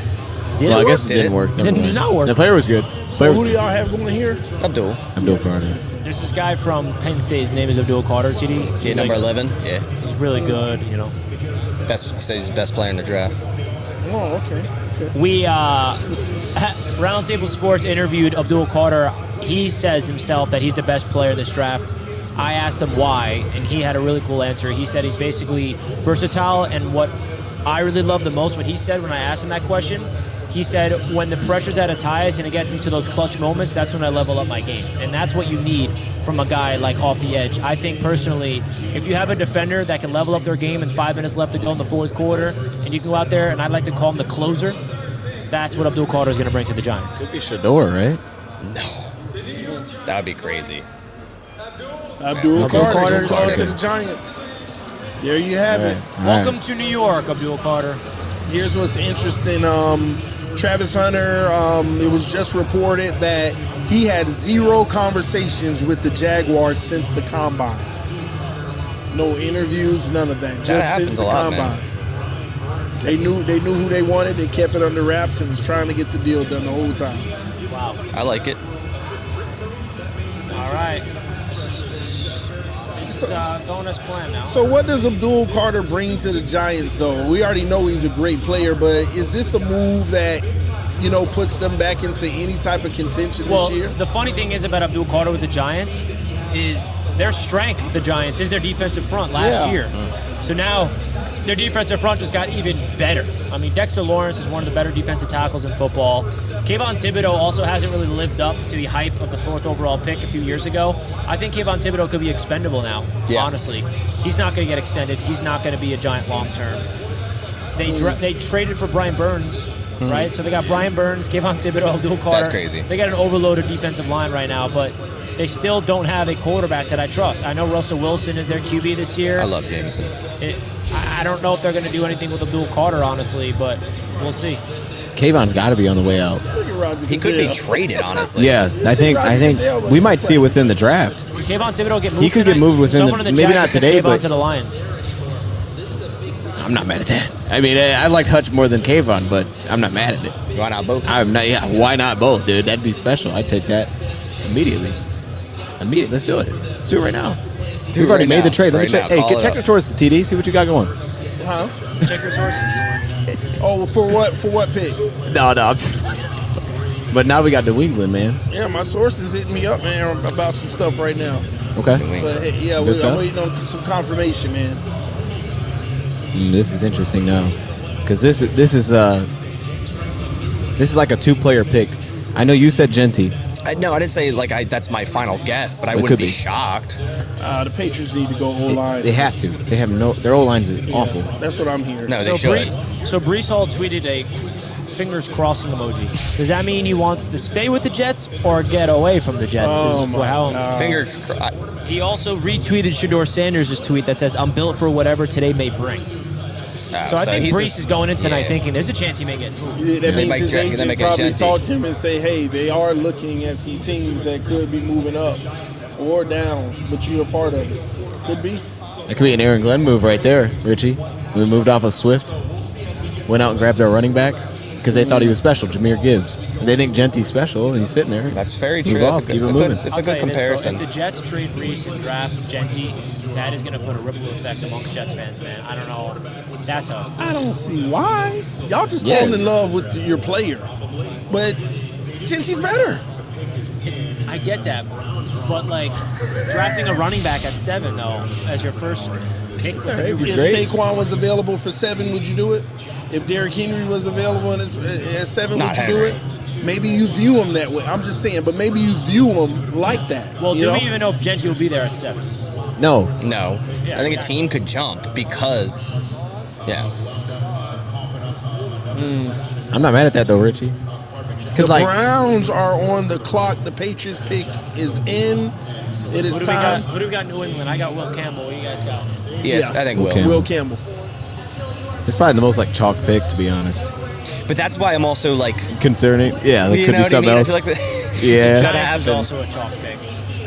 Did Well, it I guess work? it didn't work. It did not work. The player was good. So who do y'all have going here? Abdul Carter. There's this guy from Penn State. His name is Abdul Carter, TD. Yeah, He's number like- 11. Yeah. He's really good, you know. He says he's the best player in the draft. Oh, okay. We, Roundtable Sports interviewed Abdul Carter. He says himself that he's the best player in this draft. I asked him why, and he had a really cool answer. He said he's basically versatile, and what I really love the most, what he said when I asked him that question, he said when the pressure's at its highest and it gets into those clutch moments, that's when I level up my game. And that's what you need from a guy like off the edge. I think personally, if you have a defender that can level up their game and 5 minutes left to go in the fourth quarter, and you can go out there, and I'd like to call him the closer, that's what Abdul Carter is going to bring to the Giants. Could be Shador, right? No. That would be crazy. Abdul Carter Carter's goes on Carter. to the Giants. There you have it. Welcome to New York, Abdul Carter. Here's what's interesting. Travis Hunter, it was just reported that he had 0 conversations with the Jaguars since the Combine. No interviews, none of that. Just happens since the a lot, Combine. They knew who they wanted. They kept it under wraps and was trying to get the deal done the whole time. Wow. I like it. All right. This is going as planned now. So what does Abdul Carter bring to the Giants, though? We already know he's a great player, but is this a move that, you know, puts them back into any type of contention Well, this year? the funny thing is about Abdul Carter with the Giants is their strength, the Giants, is their defensive front last year. So now their defensive front just got even better. I mean, Dexter Lawrence is one of the better defensive tackles in football. Kayvon Thibodeau also hasn't really lived up to the hype of the 4th overall pick a few years ago. I think Kayvon Thibodeau could be expendable now, honestly. He's not going to get extended. He's not going to be a Giant long term. They traded for Brian Burns, right? So they got Brian Burns, Kayvon Thibodeau, Abdul Carter. That's crazy. They got an overloaded defensive line right now, but they still don't have a quarterback that I trust. I know Russell Wilson is their QB this year. I love Jameson. I don't know if they're going to do anything with Abdul Carter, honestly, but we'll see. Kayvon's got to be on the way out. Look at Roger He could be Goodell. traded, honestly. Yeah, I think we might see it within the draft. Did Kayvon Thibodeau get moved He could get tonight? moved within Someone the- in maybe Jags not said today, Kayvon but- to the Lions. I'm not mad at that. I mean, I liked Hutch more than Kayvon, but I'm not mad at it. Why not both? I'm not. Yeah, why not both, dude? That'd be special. I'd take that immediately. Let's do it. Let's do it right now. We've already right made now. the trade. Let me Right check. now. Hey, Call it check up. your sources, TD. See what you got going. Huh? Check your sources. Oh, for what? For what pick? No, I'm just playing. But now we got New England, man. Yeah, my sources hitting me up, man, about some stuff right now. Okay. But hey, yeah, Good I'm stuff. waiting on some confirmation, man. This is interesting now, because this is like a 2-player pick. I know you said Genty. No, I didn't say that's my final guess, but I It wouldn't could be be. shocked. The Patriots need to go O-line. They have to. They have no. Their O-line's awful. That's what I'm hearing. No, they should. So Brees Hall tweeted a fingers crossing emoji. Does that mean he wants to stay with the Jets or get away from the Jets? Oh, Is my how- God. Fingers crossed. He also retweeted Shador Sanders' tweet that says, "I'm built for whatever today may bring." So I think Brees is going in tonight thinking there's a chance he may get moved. Yeah, that means his They agent make it probably Genty. talked to him and say, hey, they are looking at some teams that could be moving up or down, but you're a part of it. Could be. That could be an Aaron Glenn move right there, Richie. We moved off of Swift, went out and grabbed our running back because they thought he was special, Jahmyr Gibbs. They think Genty's special, and he's sitting there. That's very true. Move That's off, a good, keep it's it a moving. good, it's I'll a tell good you this, bro. comparison. If the Jets trade Reese and draft Genty, that is going to put a ripple effect amongst Jets fans, man. I don't know. That's a I don't see why. Y'all just Yeah. falling in love with your player. But Genty's better. I get that, but like drafting a running back at 7 though as your first pick. He's If great. Saquon was available for 7, would you do it? If Derrick Henry was available at 7, Not would you do Henry. it? Maybe you view him that way. I'm just saying, but maybe you view him like that. Well, you do know? we even know if Genty will be there at 7? No, No, Yeah, I think a exactly. team could jump because, yeah, I'm not mad at that though, Richie. The Because like, Browns are on the clock. The Patriots pick is in. It is What do we time. got? What do we got in New England? I got Will Campbell. What you guys got? yes, Yeah. I think Okay. will. Will Campbell. it's probably the most like chalk pick, to be honest. But that's why I'm also like, Concerning, yeah, that you could know be what I something mean? I else. feel like the, Yeah. Gotta Giants is happen. also a chalk pick.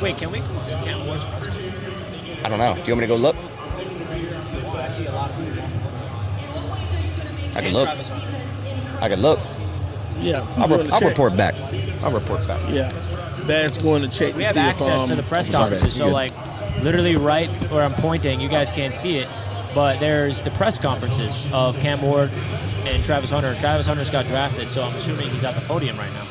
Wait, can we see Cam Ward's press conference? I don't know. Do you want me to go look? I see a lot of people. I can look. I can look. Yeah. I'll, going to I'll check. report back. I'll report back. Yeah. Bad's going to check We to have see access if to the press sorry, conferences, so you're good. like literally right where I'm pointing, you guys can't see it, but there's the press conferences of Cam Ward and Travis Hunter. Travis Hunter's got drafted, so I'm assuming he's at the podium right now.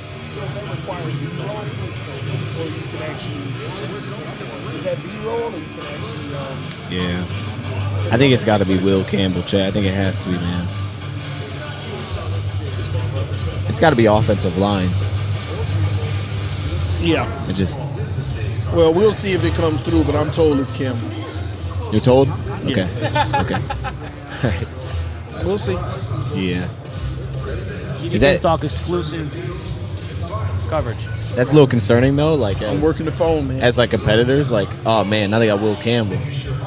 Yeah. I think it's got to be Will Campbell, Chad. I think it has to be, man. It's got to be offensive line. Yeah. It just, Well, we'll see if it comes through, but I'm told it's Campbell. you're told? Okay. Okay. All right. We'll see. Yeah. TD Is that- Finstock exclusive coverage. That's a little concerning, though. Like, I'm working the phone, man. as like competitors, like, oh man, now they got Will Campbell.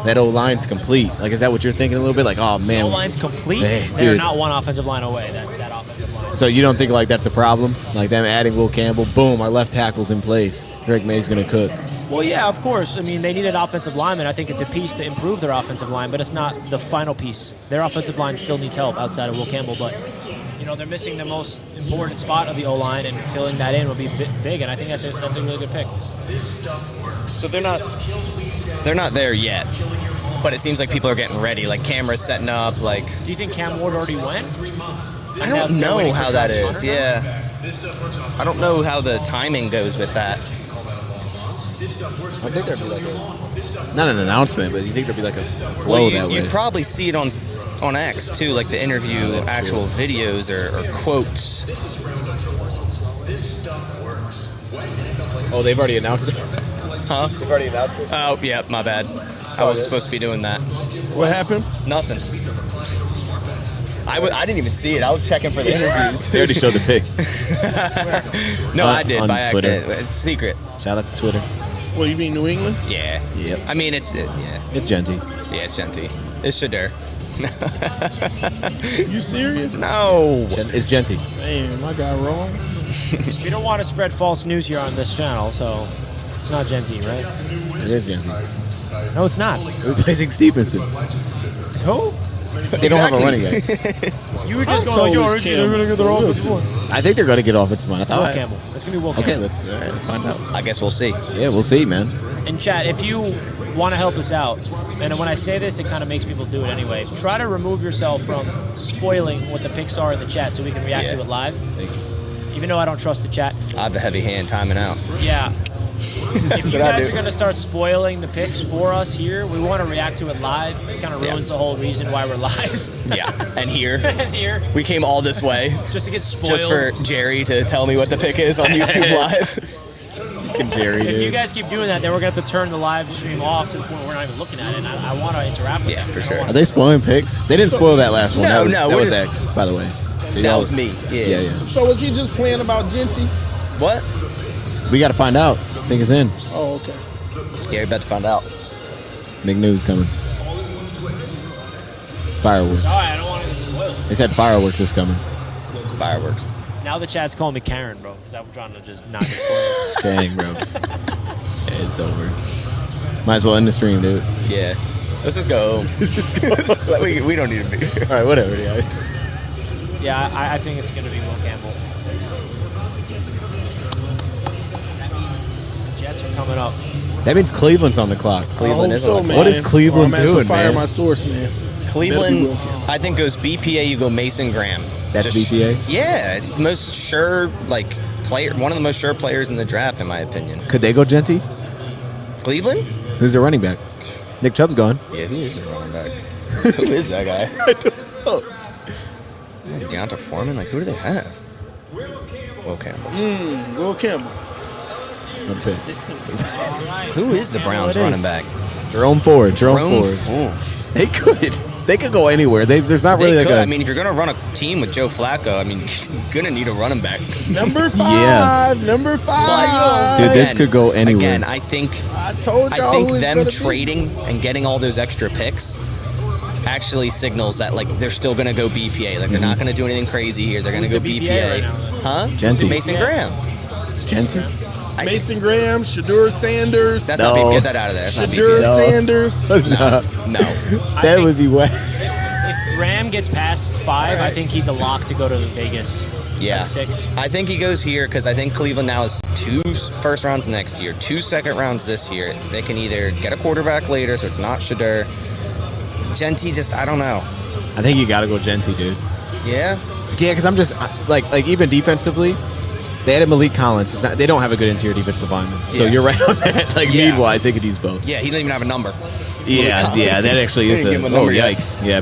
That old line's complete. Like, is that what you're thinking a little bit? Like, oh man. No line's complete. Hey, They're dude. not one offensive line away. That offensive line. So you don't think like that's a problem? Like them adding Will Campbell, boom, our left tackle's in place. Drake May's gonna cook. Well, yeah, of course. I mean, they needed offensive linemen. I think it's a piece to improve their offensive line, but it's not the final piece. Their offensive line still needs help outside of Will Campbell, but you know they're missing the most important spot of the O line, and filling that in will be big. And I think that's a really good pick. So they're not there yet. But it seems like people are getting ready, like cameras setting up, like Do you think Cam Ward already went? I don't know how that is. Hunter? Yeah. I don't know how the timing goes with that. I think there'd be like a not an announcement, but you think there'd be like a flow Well, that way. you'd probably see it on X too, like the interview, That's actual videos or quotes. Oh, they've already announced it. Huh? They've already announced it. Oh, yeah, my bad. I all wasn't good. supposed to be doing that. What happened? Nothing. I didn't even see it. I was checking for the interviews. They already showed the pic. No, On- I did on by Twitter. accident. It's secret. Shout out to Twitter. What, you mean New England? Yeah. Yep. I mean, it's yeah, It's Genty. it's Genty. It's Shadur. You serious? No. It's Genty. Damn, I got wrong. We don't want to spread false news here on this channel, so it's not Genty, right? It is Genty. No, it's not. They're replacing Stevenson. Who? They don't have a running back. You were just I'm going like, told yo, it's Richie, they're Campbell. going to get their We'll offensive see. line. I think they're going to get offensive line. I Will thought. Campbell. It's going to be Will Campbell. Okay, let's find out. I guess we'll see. Yeah, we'll see, man. And chat, if you want to help us out, and when I say this, it kind of makes people do it anyway. Try to remove yourself from spoiling what the picks are in the chat so we can react to Yeah. it live. Thank you. Even though I don't trust the chat. I have a heavy hand timing out. Yeah. If you what I guys do. are going to start spoiling the picks for us here, we want to react to it live. This kind of Yeah. ruins the whole reason why we're live. Yeah. And here, here, we came all this way just to get spoiled. just for Jerry to tell me what the pick is on YouTube Live. Jerry, If you dude. guys keep doing that, then we're going to have to turn the live stream off to the point where we're not even looking at it. And I want to interact with Yeah, them. for I don't sure. wanna- Are they spoiling picks? They didn't spoil that last one. No, that no, was we're X, by the way. So That y'all- was me. Yeah. Yeah, yeah. So was he just playing about Genty? What? We got to find out. Think it's in. Oh, okay. Yeah, you're about to find out. Big news coming. Fireworks. All right, I don't want to get spoiled. They said fireworks is coming. Fireworks. Now the chat's calling me Karen, bro, because I'm trying to just not get spoiled. Dang, bro. Yeah, it's over. Might as well end the stream, dude. Yeah. Let's just go. we don't need to be here. All right, whatever. Yeah. Yeah, I think it's going to be Will Campbell. That means the Jets are coming up. That means Cleveland's on the clock. Cleveland is on the What is Cleveland I'm gonna have doing, to fire man? my source, man. Cleveland, Will Campbell. I think goes BPA. You go Mason Graham. That's BPA? Yeah, it's the most sure player. One of the most sure players in the draft, in my opinion. Could they go Genty? Cleveland? Who's their running back? Nick Chubb's gone. Yeah, who is their running back? Who is that guy? I don't know. Deonta Foreman? Who do they have? Will Campbell. Will Campbell. Okay. Who is the Browns running back? Jerome Ford. Jerome Ford. Ford. They could go anywhere. There's not really They like could. a. I mean, if you're going to run a team with Joe Flacco, you're going to need a running back. Number 5. Yeah. Number 5. But, Dude, this again- could go anywhere. Again, I think I told y'all who it's them gonna be. trading and getting all those extra picks actually signals that they're still going to go BPA. They're not going to do anything crazy here. They're going to go the BPA. BPA right now? Huh? Genty. Mason Graham. Genty? Mason Graham, Shadur Sanders. That's No. not BPA. Get that out of there. That's not Shadur BPA. Sanders. No. I That think would be wet. If Graham gets past 5, I think he's a lock to go to Vegas. Yeah. At 6. I think he goes here because I think Cleveland now has 2 first rounds next year, 2 second rounds this year. They can either get a quarterback later, so it's not Shadur. Genty, I don't know. I think you got to go Genty, dude. Yeah. Yeah, because I'm just like even defensively, they had Malik Collins. They don't have a good interior defensive lineman. So Yeah. you're right on that. Yeah. Need-wise, they could use both. Yeah, he doesn't even have a number. Yeah, that actually is They didn't a. give him a Oh, number yet. yikes. Yeah,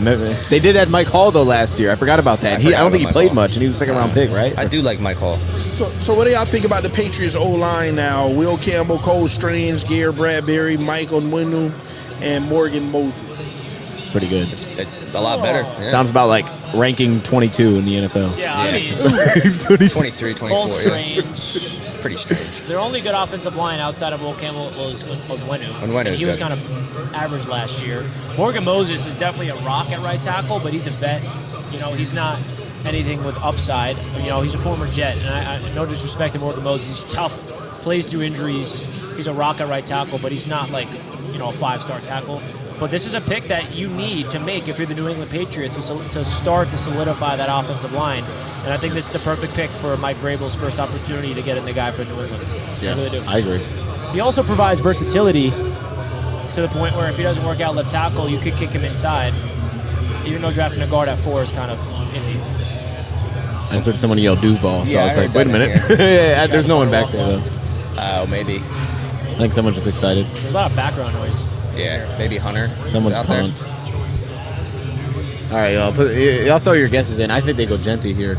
they did add Mike Hall, though, last year. I forgot about that. I forgot don't think he about played Mike Hall. much, and he was a second-round pick, right? I do like Mike Hall. So what do y'all think about the Patriots O-line now? Will Campbell, Cole Strange, Garrett Bradbury, Mike Onwenu, and Morgan Moses. It's pretty good. It's a lot better. Yeah. Sounds about like ranking 22 in the NFL. Yeah, I mean, 23, 24. Cole Yeah. Strange. Pretty strange. Their only good offensive line outside of Will Campbell was Onwenu. Onwenu's And he was good. kind of average last year. Morgan Moses is definitely a rock at right tackle, but he's a vet. He's not anything with upside. He's a former Jet, and I no disrespect to Morgan Moses. He's tough, plays through injuries. He's a rock at right tackle, but he's not like a 5-star tackle. But this is a pick that you need to make if you're the New England Patriots to start to solidify that offensive line. And I think this is the perfect pick for Mike Vrabel's first opportunity to get in the guy for New England. I really do. I agree. He also provides versatility to the point where if he doesn't work out left tackle, you could kick him inside. Even though drafting a guard at 4 is kind of iffy. I heard someone yell Duval, so Yeah, I was I like, heard wait a that minute. Yeah, there's no one back Travis there, though. Oh, maybe. I think someone's just excited. There's a lot of background noise. Yeah, maybe Hunter. Someone's out there. pumped. All right, y'all throw your guesses in. I think they go Genty here.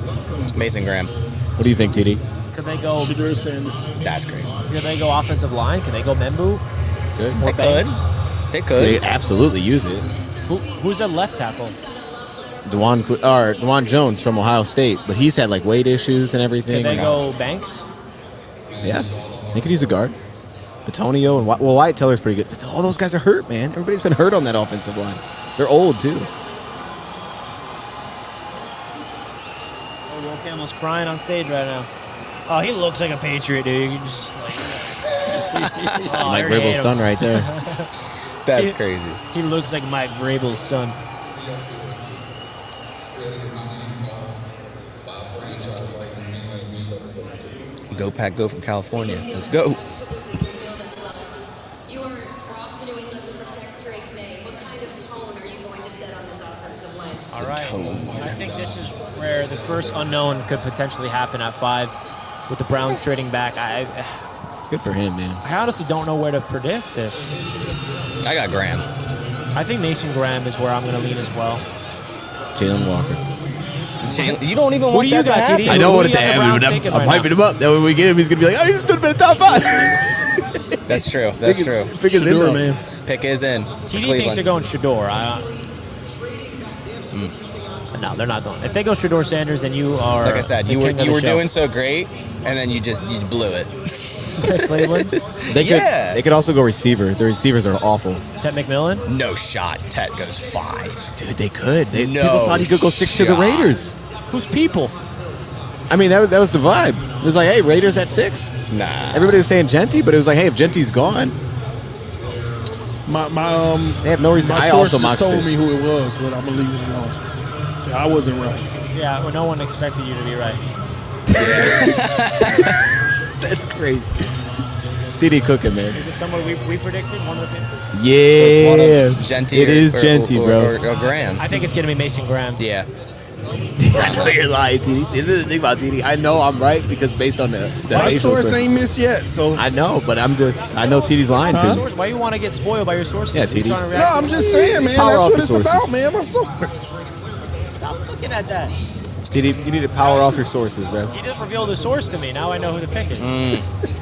Mason Graham. What do you think, TD? Could they go? Shadur Sanders. That's crazy. Could they go offensive line? Could they go Membu? Good. Or They Banks? could. They They could. absolutely use it. Who's a left tackle? Dewan Jones from Ohio State, but he's had like weight issues and everything. Could they go Banks? Yeah, they could use a guard. Batonio and Wyatt Teller's pretty good. But all those guys are hurt, man. Everybody's been hurt on that offensive line. They're old too. Oh, Will Campbell's crying on stage right now. Oh, he looks like a Patriot, dude. You just oh, Mike I already hate Vrabel's him. son, right there. That's crazy. He looks like Mike Vrabel's son. Go Pack, go from California. Let's go. You are brought to New England to protect Drake May. What kind of tone are you going to set on this offensive line? All right. I think this is where the first unknown could potentially happen at 5 with the Browns trading back. Good for him, man. I honestly don't know where to predict this. I got Graham. I think Mason Graham is where I'm going to lean as well. Jalen Walker. You don't even Who want do you that to got, happen. TD? I know Who what do it you have the happen, Browns but thinking I'm right hyping now? him up. That when we get him, he's gonna be like, "Oh, he's gonna be in the top 5." That's true. That's true. Pick is in Shadur, though. man. Pick is in. for TD thinks Cleveland. they're going Shador. No, they're not going. If they go Shador Sanders, then you are. Like I said, the you were king of the show. doing so great, and then you blew it. Cleveland. Yeah. They could also go receiver. The receivers are awful. Ted McMillan. No shot. Tet goes 5. Dude, they could. No People thought he could go 6 to the shot. Raiders. Who's people? I mean, that was the vibe. It was like, hey, Raiders at 6. Nah. Everybody was saying Genty, but it was like, hey, if Genty's gone, They have no reason. My I source also just mocked told it. me who it was, but I'm gonna leave it alone. Yeah, I wasn't right. Yeah, well, no one expected you to be right. That's crazy. TD cooking, man. Is it someone we predicted? One of the people? Yeah, So it's one of Genty it is or, Genty, or, bro. or Graham. I think it's going to be Mason Graham. Yeah. I know you're lying, TD. This is the thing about TD. I know I'm right because based on the My facial source expression. ain't missed yet, so I know, but I know TD's lying too. Source- Why you want to get spoiled by your sources? Yeah, You TD. trying to no, react to I'm it? just saying, man. Power That's off what the it's sources. about, man. My source. Stop looking at that. TD, you need to power off your sources, bro. He just revealed the source to me. Now I know who the pick is.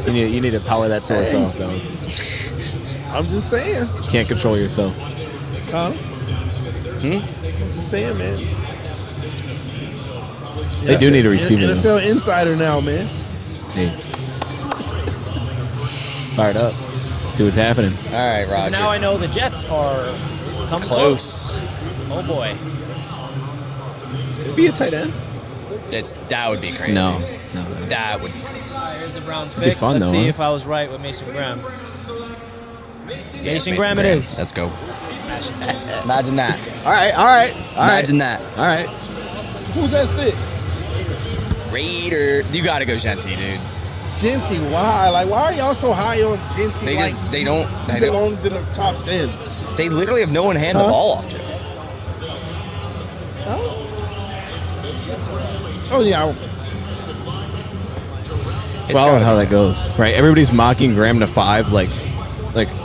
You need to power that source off, though. I'm just saying. You can't control yourself. Huh? I'm just saying, man. They do need a receiver, though. NFL insider now, man. Hey. Fired up. See what's happening. All right, So Roger. now I know the Jets are come Close. Oh boy. Be a tight end. That would be crazy. No. That would. Here's the Browns be pick. fun, Let's though, see huh? if I was right with Mason Graham. Yeah, Mason Graham it is. Let's go. Imagine that. All right. Imagine that. All right. Who's at 6? Raider. You got to go Genty, dude. Genty, why? Like, why are y'all so high on Genty? They like, just they don't. he belongs in the top 10. They literally have no one hand the ball off to. Oh yeah. It's wild how that goes, right? Everybody's mocking Graham to 5, like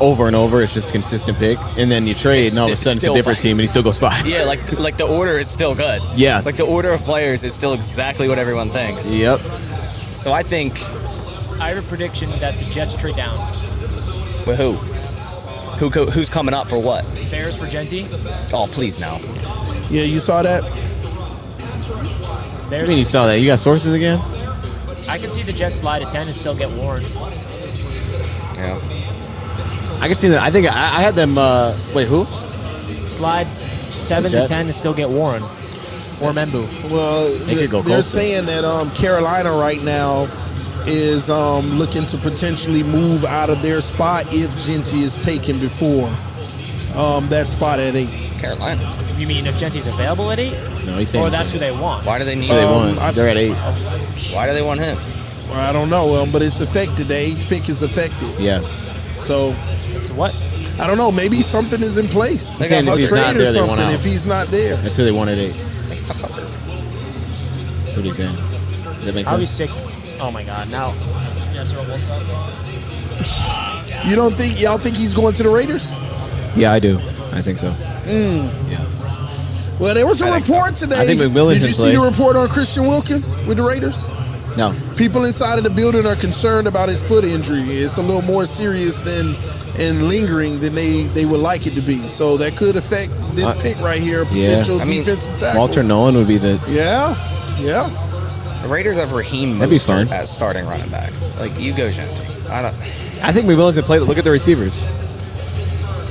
over and over. It's just a consistent pick, and then you trade, and all of a sudden it's a still different fine. team, and he still goes 5. Yeah, like the order is still good. Yeah. Like the order of players is still exactly what everyone thinks. Yep. So I think I have a prediction that the Jets trade down. with who? Who's coming up for what? Bears for Genty. Oh, please no. Yeah, you saw that? I mean, you saw that. You got sources again? I can see the Jets slide to 10 and still get Warren. Yeah. I can see that. I think I had them. Wait, who? Slide 7 to Jets? 10 and still get Warren. Or Membu. Well, They could go they're closer. saying that Carolina right now is looking to potentially move out of their spot if Genty is taken before that spot at 8. Carolina. You mean if Genty's available at 8? No, he's saying. Or that's who they want? Why do they need? So they want. I- They're at 8. Why do they want him? Well, I don't know, but it's affected. The 8th pick is affected. Yeah. So It's what? I don't know. Maybe something is in place. They're saying if A he's trade not or there, they want something. out. If he's not there, That's who they want at 8. That's what he's saying. Does that make I'll be sense? sick. Oh my God! Now Jets are almost up. you don't think y'all think he's going to the Raiders? Yeah, I do. I think so. Yeah. Well, there was a I think so. report today. I think McMillan's Did you in see play. the report on Christian Wilkins with the Raiders? No. People inside of the building are concerned about his foot injury. It's a little more serious than and lingering than they would like it to be. So that could affect this pick right here, potential I mean, defensive tackle. Walter Nolan would be the. Yeah. The Raiders have Raheem That'd be Mostert fun. as starting running back. Like you go Genty. I don't. I think McMillan's in play. Look at the receivers.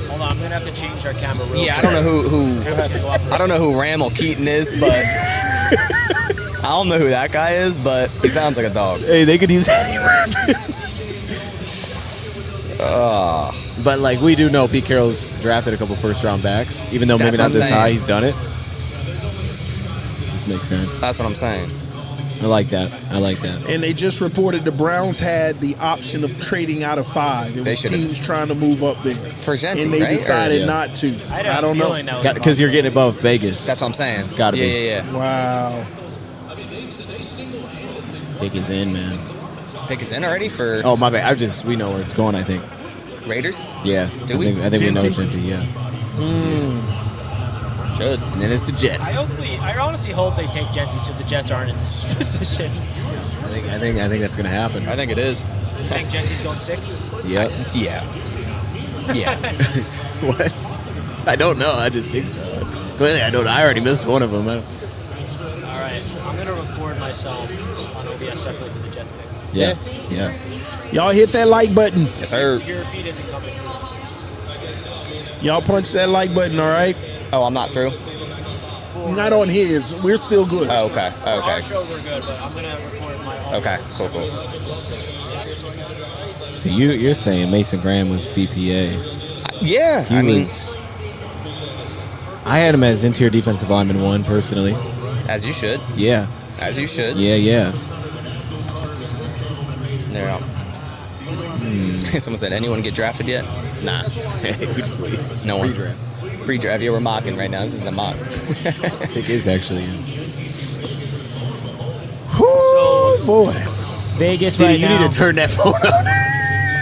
Hold on, I'm gonna have to change our camera real Yeah, I quick. don't know who Camera's gonna go off for a I don't know who Ramel Keaton is, but I don't know who that guy is, but he sounds like a dog. Hey, they could use anywhere. But like we do know, Pete Carroll's drafted a couple first-round backs, even though That's maybe what not I'm this saying. high. He's done it. This makes sense. That's what I'm saying. I like that. And they just reported the Browns had the option of trading out of 5. It They was should've. teams trying to move up there. For Genty, and they right? Or- decided Yeah. not to. I I don't know. feeling that was Because you're getting above Vegas. That's what I'm saying. It's gotta be. Yeah. Wow. Pick is in, man. Pick is in already for Oh my bad. We know where it's going. I think. Raiders. Yeah. Do we? I think we know Genty? it's empty. Yeah. Should. And then it's the Jets. I honestly hope they take Genty so the Jets aren't in this position. I think that's gonna happen. I think it is. You think Genty's going 6? Yep. Yeah. Yeah. What? I don't know. I just think so. Clearly, I don't. I already missed one of them. All right, I'm gonna record myself on OBS separately for the Jets pick. Yeah. Y'all hit that like button. Yes, sir. Your feed isn't coming through. Y'all punch that like button, all right? Oh, I'm not through. Not on his. We're still good. Oh, okay. For our Okay. show, we're good, but I'm gonna record my own. Okay. Cool. So you're saying Mason Graham was BPA? Yeah, He was. I had him as interior defensive lineman 1 personally. as you should. Yeah. As you should. Yeah. Yeah. Someone said, anyone get drafted yet? Nah. We just wait. No one. Pre-draft. Pre-draft. Yeah, we're mocking right now. This is the mock. It is actually. Oh boy. Vegas Diddy, right you now. need to turn that phone on.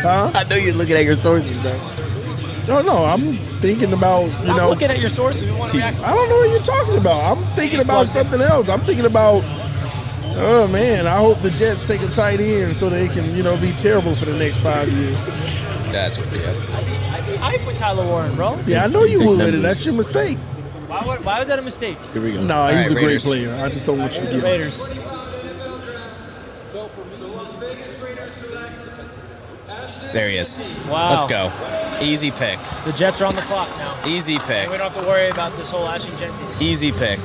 Huh? I know you're looking at your sources, man. No, I'm thinking about, Stop looking at your sources. We want to react. I don't know what you're talking about. I'm thinking about something else. I'm thinking about, oh man, I hope the Jets take a tight end so they can, be terrible for the next 5 years. That's what I'd be hype with Tyler Warren, bro. Yeah, I know you Take would, numbers. and that's your mistake. Why was that a mistake? Here we go. No, he's right, a great Raiders. player. I just don't want you to The get him. Raiders. There he is. Wow. Let's go. Easy pick. The Jets are on the clock now. Easy pick. And we don't have to worry about this whole Ashton Jenkins. Easy pick.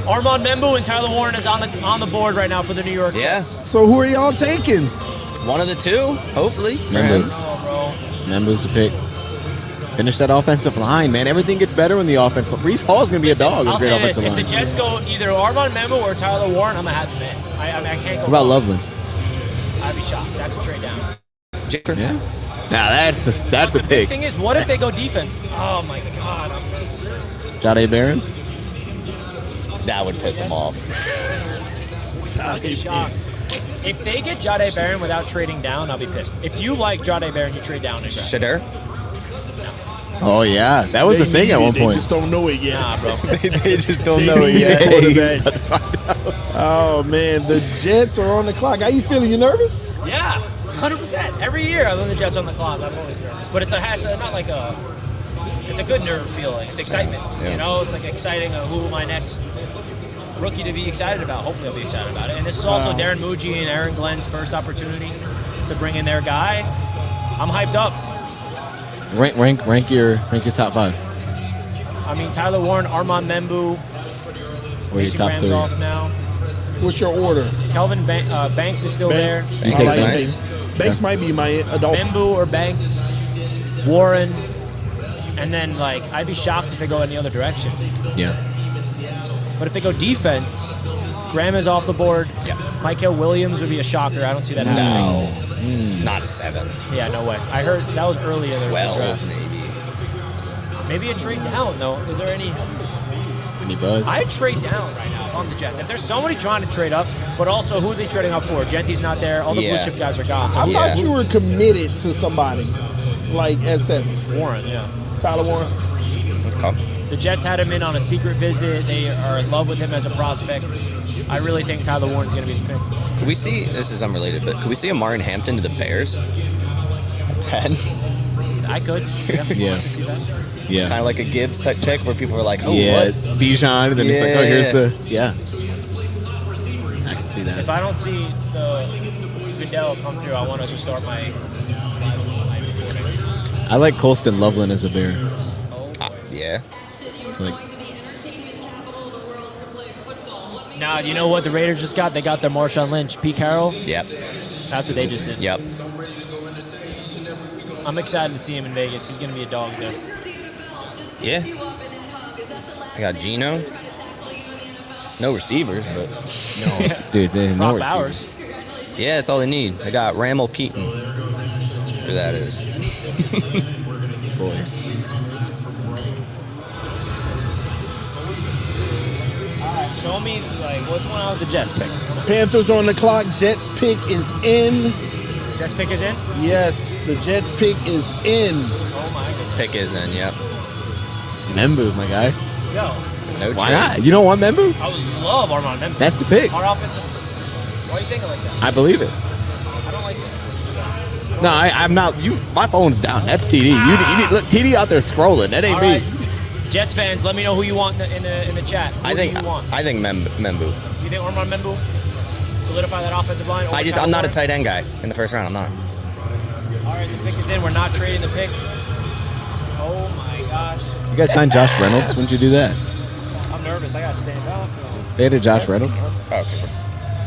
Armand Membu and Tyler Warren is on the board right now for the New York Yeah. Jets. So who are y'all taking? One of the two, hopefully. For Membu. him. Oh, Membu's the pick. Finish that offensive line, man. Everything gets better when the offense. Brees Hall's going to be a dog. I'll With great say this: offensive if line. the Jets go either Armand Membu or Tyler Warren, I'm a happy man. I can't go. What about wrong. Loveland? I'd be shocked. That's a trade down. Yeah. Now that's a The big pick. thing is, what if they go defense? Oh my God! Jade Barron. That would piss him off. I'd be shocked. If they get Jade Barron without trading down, I'll be pissed. If you like Jade Barron, you trade down and grab. Shadur? Oh yeah, that was They a thing need at it. one They point. just don't know it yet. Nah, bro. They just don't They know it need yet. a quarterback. Oh man, the Jets are on the clock. How you feeling? You nervous? Yeah, 100%. Every year, I when the Jets on the clock, I'm always nervous. But it's not like a. It's a good nerve feeling. It's excitement. Yeah. It's like exciting. Who am I next rookie to be excited about? Hopefully, I'll be excited about it. And this is also Darren Muji and Aaron Glenn's first opportunity to bring in their guy. I'm hyped up. Rank your top 5 I mean, Tyler Warren, Armand Membu, or your Mason top Graham's 3. off now. What's your order? Kelvin Banks is still Banks. there. You I take like Banks? Banks. Banks might be my adult. Membu or Banks, Warren, and then I'd be shocked if they go any other direction. Yeah. But if they go defense, Graham is off the board. Yeah. Michael Williams would be a shocker. I don't see that happening. No. Not 7. Yeah, no way. I heard that was earlier in the 12, draft. maybe. Maybe a trade down, though. Is there any? Any buzz? I'd trade down right now on the Jets. If there's somebody trying to trade up, but also who are they trading up for? Genty's not there. All the blue Yeah. chip guys are gone. So I who's thought you were committed to somebody like S7. Warren, yeah. Tyler Warren. Let's come. The Jets had him in on a secret visit. They are in love with him as a prospect. I really think Tyler Warren's going to be the pick. Could we see, this is unrelated, but could we see a Martin Hampton to the Bears? 10? I could. Yeah. Yeah. I could see that. Yeah. Kind of like a Gibbs type pick where people are like, oh, yeah. what? Bijan, and then it's like, oh, here's Yeah. the. Yeah. I can see that. If I don't see the Goodell come through, I want to just start my recording. I like Colston Loveland as a Bear. Yeah. Ashton, you are Like- going to the entertainment capital of the world to play football. What makes Now, you know what the Raiders just got? They got their Marshawn Lynch, Pete Carroll. Yep. That's what they just did. Yep. I'm excited to see him in Vegas. He's going to be a dog there. the NFL just Yeah. picks you up in that hug? Is that the last I got thing Geno. they're trying to tackle you in the NFL? No receivers, but Dude, they know Rob receivers. Bowers. yeah, that's all they need. I got Ramel Keaton. Who that is. Boy. Show me, what's going on with the Jets pick? Panthers on the clock. Jets pick is in. Jets pick is in? Yes, the Jets pick is in. Oh, my goodness. Pick is in, yep. It's Membu, my guy. Yo, So no Why trade. not? You don't want Membu? I would love Armand Membu. That's the pick. Our offensive. Why are you saying it like that? I believe it. I don't like this. No, I'm not. You, my phone's down. That's TD. You need look. TD out there scrolling. That ain't All me. right. Jets fans, let me know who you want in the chat. Who I think do you want? I think Membu. You think Armand Membu solidify that offensive line? over I'm Tyler not a Warren? tight end guy in the first round. I'm not. All right, the pick is in. We're not trading the pick. Oh my gosh, You guys signed Josh Reynolds. When'd you do that? I'm nervous. I gotta stand up. They had a Josh Reynolds. Oh, okay.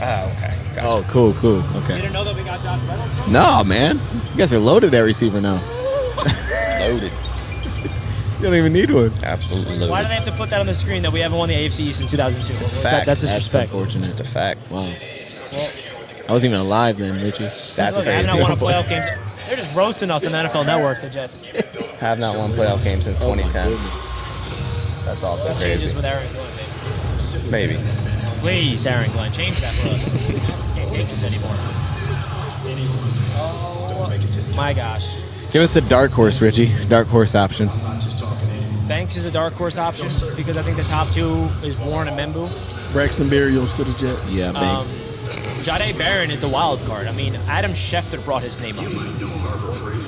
Oh, okay. Gotcha. Oh, cool. You Okay. didn't know that we got Josh Reynolds? No, man. You guys are loaded at receiver now. Loaded. You don't even need one. Absolutely loaded. Why do they have to put that on the screen that we haven't won the AFC East in 2002? It's a fact. That's That's disrespect. unfortunate. Just a fact. Wow. Well, I wasn't even alive then, Richie. That's look, they have crazy. not won a playoff game. They're just roasting us on the NFL Network, the Jets. Have not won playoff games since Oh, my 2010. goodness. That's also That changes crazy. with Aaron Glenn, baby. Maybe. Please, Aaron Glenn, change that for us. Can't take this anymore. Oh, my gosh. Give us the dark horse, Richie. Dark horse option. Banks is a dark horse option because I think the top two is Warren and Membu. Braxton Berrios to the Jets. Yeah, Banks. Jahdae Barron is the wild card. I mean, Adam Schefter brought his name up.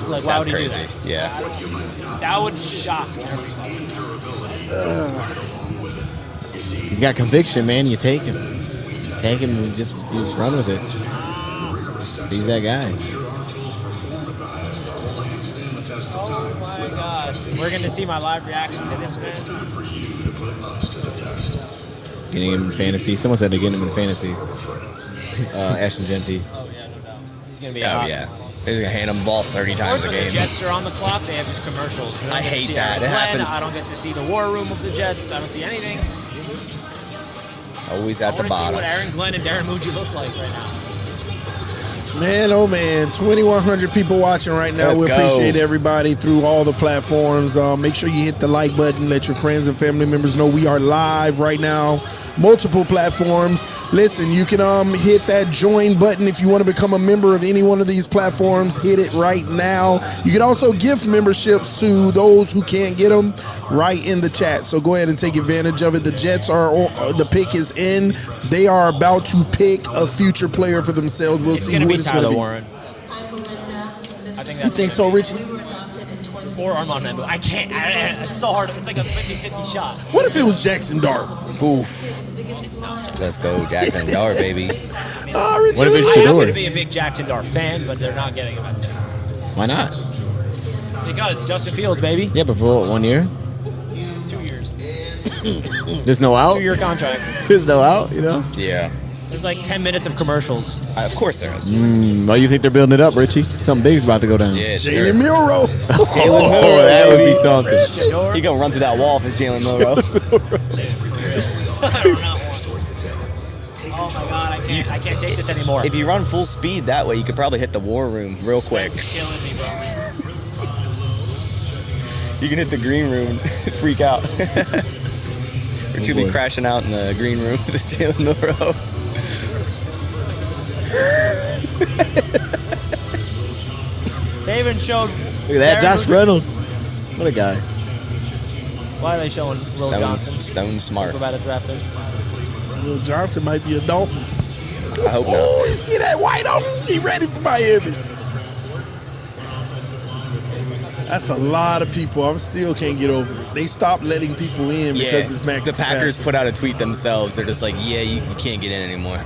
Like, why That's would he crazy. do that? Yeah. That would shock everybody. He's got conviction, man. You take him. Take him and just run with it. He's that guy. Oh my gosh. We're going to see my live reaction to this, man. Getting him in fantasy. Someone said to get him in fantasy. Ashton Genty. Oh, yeah, no doubt. He's going to be Oh, hot. yeah. They're just going to hand him the ball 30 times a When game. the Jets are on the clock, they have just commercials. We don't I get to hate see that. Aaron It Glenn. happened- I don't get to see the war room of the Jets. I don't see anything. Always I at the want to see bottom. what Aaron Glenn and Darren Muji look like right now. Man, oh man, 2,100 people watching right now. Let's We go. appreciate everybody through all the platforms. Make sure you hit the like button. Let your friends and family members know we are live right now. Multiple platforms. Listen, you can hit that join button if you want to become a member of any one of these platforms. Hit it right now. You can also gift memberships to those who can't get them right in the chat. So go ahead and take advantage of it. The Jets are the pick is in. They are about to pick a future player for themselves. We'll It's see going to who be it's Tyler going to be. Warren. I think You that's think so, Richie? or Armand Membu. I can't. It's so hard. It's like a 50-50 shot. What if it was Jackson Dart? Oof. It's not. Let's go, Jackson Dart, baby. Richie, What if it's I happen to Shador? be a big Jackson Dar fan, but they're not getting him at center. Why not? Because Justin Fields, baby. Yeah, but for what, 1 year? 2 years. There's no out? 2-year contract. There's no out, you know? Yeah. There's like 10 minutes of commercials. Of course there is. Why you think they're building it up, Richie? Something big's about to go down. Yeah, sure. Jalen Milrow. Jalen Oh, Milrow, that would be baby. something. Shador? He gonna run through that wall if it's Jalen Milrow. I do not want. Oh my God, I can't take this anymore. If you run full speed that way, you could probably hit the war room real quick. It's killing me, bro. You can hit the green room and freak out. Or to be boy. crashing out in the green room with this Jalen Milrow. They even showed. Look at that, Darren Josh Muji- Reynolds. What a guy. Why are they showing Will Johnson? Stone smart. Talk about a drafters. Will Johnson might be a Dolphin. I hope not. Oh, you see that white on him? He ready for Miami. That's a lot of people. I still can't get over it. They stopped letting people in because it's max the Packers capacity. put out a tweet themselves. They're just like, yeah, you can't get in anymore.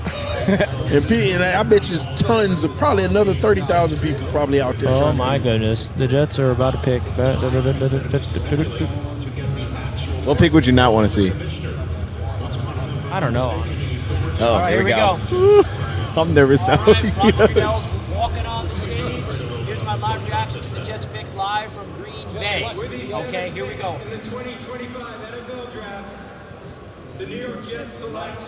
And I bet you there's tons of, probably another 30,000 people probably out there Oh trying my goodness, the Jets are about to pick. What pick would you not want to see? I don't know. Oh, All right, here we go. I'm nervous now. All right, Roger Goodell's walking on the stage. Here's my live reaction to the Jets pick live from Green Bay. Okay, here we go. In the 2025 NFL Draft, the New York Jets select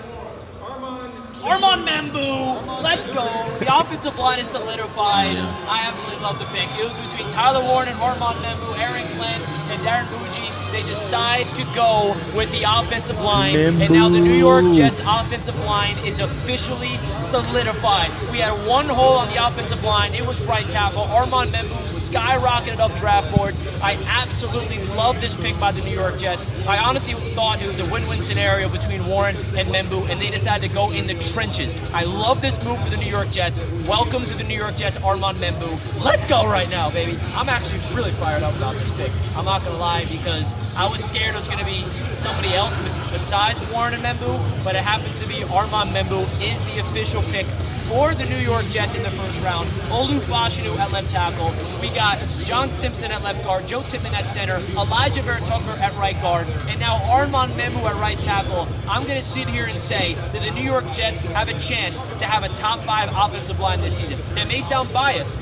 Armand Membu, let's go. The offensive line is solidified. I absolutely love the pick. It was between Tyler Warren and Armand Membu, Aaron Glenn, and Darren Muji. They decide to go with the offensive line. And now the New York Jets offensive line is officially solidified. We had one hole on the offensive line. It was right tackle. Armand Membu skyrocketed up draft boards. I absolutely love this pick by the New York Jets. I honestly thought it was a win-win scenario between Warren and Membu, and they decided to go in the trenches. I love this move for the New York Jets. Welcome to the New York Jets, Armand Membu. Let's go right now, baby. I'm actually really fired up about this pick. I'm not going to lie, because I was scared it was going to be somebody else besides Warren and Membu, but it happens to be Armand Membu is the official pick for the New York Jets in the first round. Olu Fashanu at left tackle. We got John Simpson at left guard, Joe Tippmann at center, Elijah Vera-Tucker at right guard, and now Armand Membu at right tackle. I'm going to sit here and say that the New York Jets have a chance to have a top 5 offensive line this season. That may sound biased,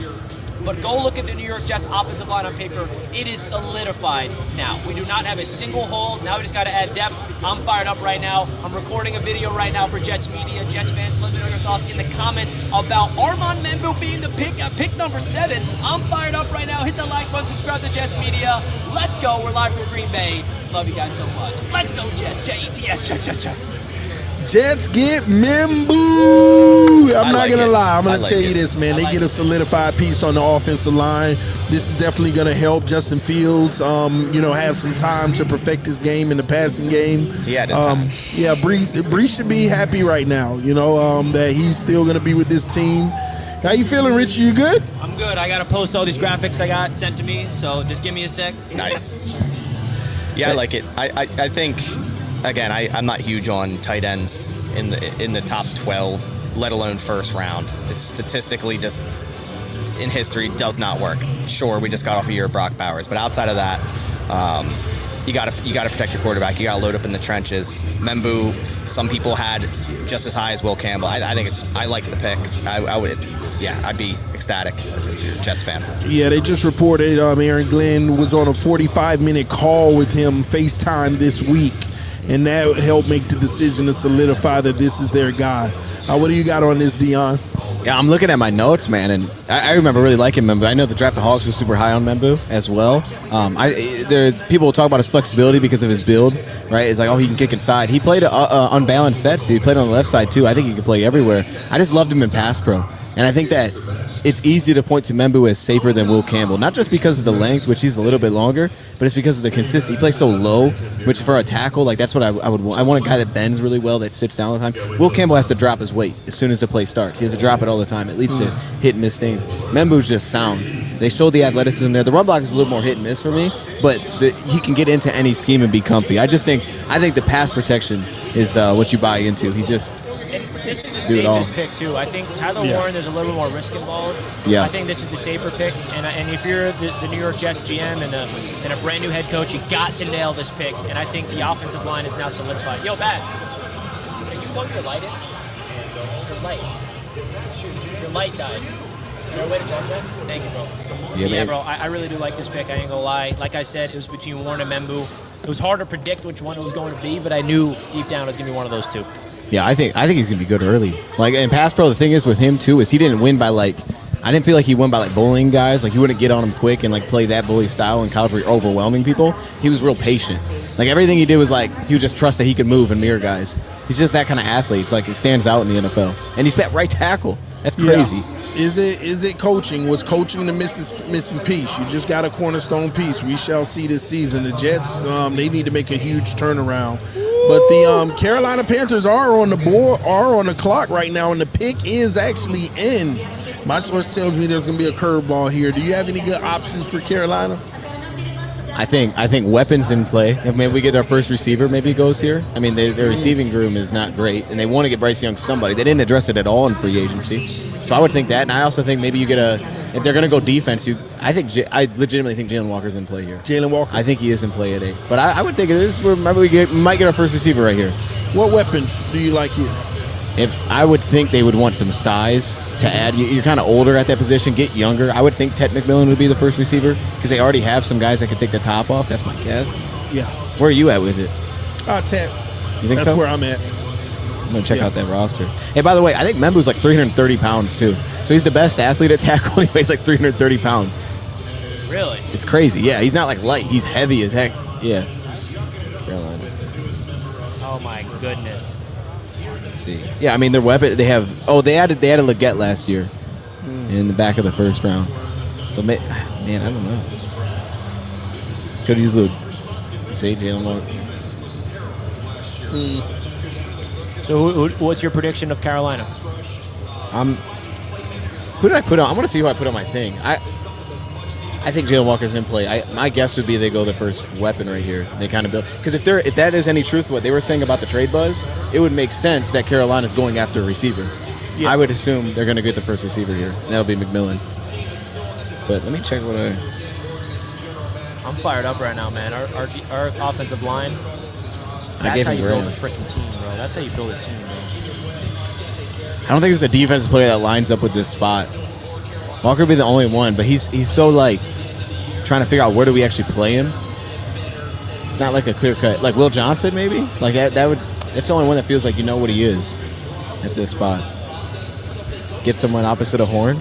but go look at the New York Jets offensive line on paper. It is solidified now. We do not have a single hole. Now we just got to add depth. I'm fired up right now. I'm recording a video right now for Jets media. Jets fans, let me know your thoughts in the comments about Armand Membo being the pick number 7. I'm fired up right now. Hit the like button, subscribe to Jets media. Let's go. We're live from Green Bay. Love you guys so much. Let's go, Jets. Jets, Jets. Jets get Membu. I'm not gonna lie. I'm gonna tell you this, man. They get a solidified piece on the offensive line. This is definitely gonna help Justin Fields. Have some time to perfect his game in the passing game. Yeah, this time. Yeah, Brees should be happy right now. That he's still gonna be with this team. How you feeling, Rich? You good? I'm good. I gotta post all these graphics I got sent to me, so just give me a sec. Nice. Yeah, I like it. I think. Again, I'm not huge on tight ends in the top 12, let alone first round. It's statistically just in history does not work. Sure, we just got off a year of Brock Bowers, but outside of that, you got to protect your quarterback. You got to load up in the trenches. Membu, some people had just as high as Will Campbell. I like the pick. I'd be ecstatic if you're a Jets fan. Yeah, they just reported Aaron Glenn was on a 45-minute call with him FaceTime this week. And that helped make the decision to solidify that this is their guy. What do you got on this, Dion? Yeah, I'm looking at my notes, man, and I remember really liking Membu. I know the Draft of Hogs was super high on Membu as well. People talk about his flexibility because of his build, right? It's like, he can kick inside. He played unbalanced sets. So he played on the left side, too. I think he could play everywhere. I just loved him in pass pro. And I think that it's easy to point to Membu as safer than Will Campbell, not just because of the length, which he's a little bit longer, but it's because of the consistency. He plays so low, which for a tackle, that's what I would want. I want a guy that bends really well, that sits down all the time. Will Campbell has to drop his weight as soon as the play starts. He has to drop it all the time. It leads to hit and miss things. Membu's just sound. They showed the athleticism there. The run block is a little more hit and miss for me, but he can get into any scheme and be comfy. I think the pass protection is what you buy into. He just... This is the safest pick, too. I think Tyler Warren, there's a little bit more risk involved. Yeah. I think this is the safer pick. And if you're the New York Jets GM and a brand new head coach, you got to nail this pick. And I think the offensive line is now solidified. Yo, Bass, can you plug your light in? Your light died. Is there a way to charge that? Thank you, bro. Yeah, bro, I really do like this pick. I ain't gonna lie. Like I said, it was between Warren and Membu. It was hard to predict which one it was going to be, but I knew deep down it was going to be one of those two. Yeah, I think he's gonna be good early. Like in pass pro, the thing is with him too is he didn't win by I didn't feel like he won by bullying guys. Like he wouldn't get on them quick and play that bully style in college where you're overwhelming people. He was real patient. Like everything he did was he would just trust that he could move and mirror guys. He's just that kind of athlete. It's it stands out in the NFL. And he's at right tackle. That's crazy. Yeah. Is it coaching? Was coaching the missing piece? You just got a cornerstone piece. We shall see this season. The Jets, they need to make a huge turnaround. But the Carolina Panthers are on the board, are on the clock right now, and the pick is actually in. My source tells me there's going to be a curveball here. Do you have any good options for Carolina? I think weapons in play. If maybe we get our first receiver, maybe he goes here. I mean, their receiving room is not great, and they want to get Bryce Young somebody. They didn't address it at all in free agency. So I would think that, and I also think maybe you get if they're going to go defense, I legitimately think Jalen Walker's in play here. Jalen Walker? I think he is in play at 8. But I would think it is. We might get our first receiver right here. What weapon do you like here? I would think they would want some size to add. You're kind of older at that position. Get younger. I would think Ted McMillan would be the first receiver because they already have some guys that could take the top off. That's my guess. Yeah. Where are you at with it? Ted. You think so? That's where I'm at. I'm going to check out that roster. Hey, by the way, I think Membu's 330 pounds, too. So he's the best athlete at tackle. He weighs 330 pounds. Really? It's crazy. Yeah, he's not light. He's heavy as heck. Yeah. Carolina. Oh, my goodness. Let's see. Yeah, I mean, their weapon, they added Leggett last year in the back of the first round. So, man, I don't know. Could use a say Jalen Walker. So what's your prediction of Carolina? Who did I put on? I want to see who I put on my thing. I think Jalen Walker's in play. My guess would be they go the first weapon right here. They kind of build because if that is any truth to what they were saying about the trade buzz, it would make sense that Carolina's going after a receiver. Yeah. I would assume they're going to get the first receiver here, and that'll be McMillan. But let me check what I'm fired up right now, man. Our offensive line. I gave That's how him you Graham. build a freaking team, bro. That's how you build a team, bro. I don't think there's a defensive player that lines up with this spot. Walker would be the only one, but he's so like trying to figure out where do we actually play him. It's not like a clear cut. Like Will Johnson, maybe. Like that's the only one that feels like you know what he is at this spot. Get someone opposite of Horn.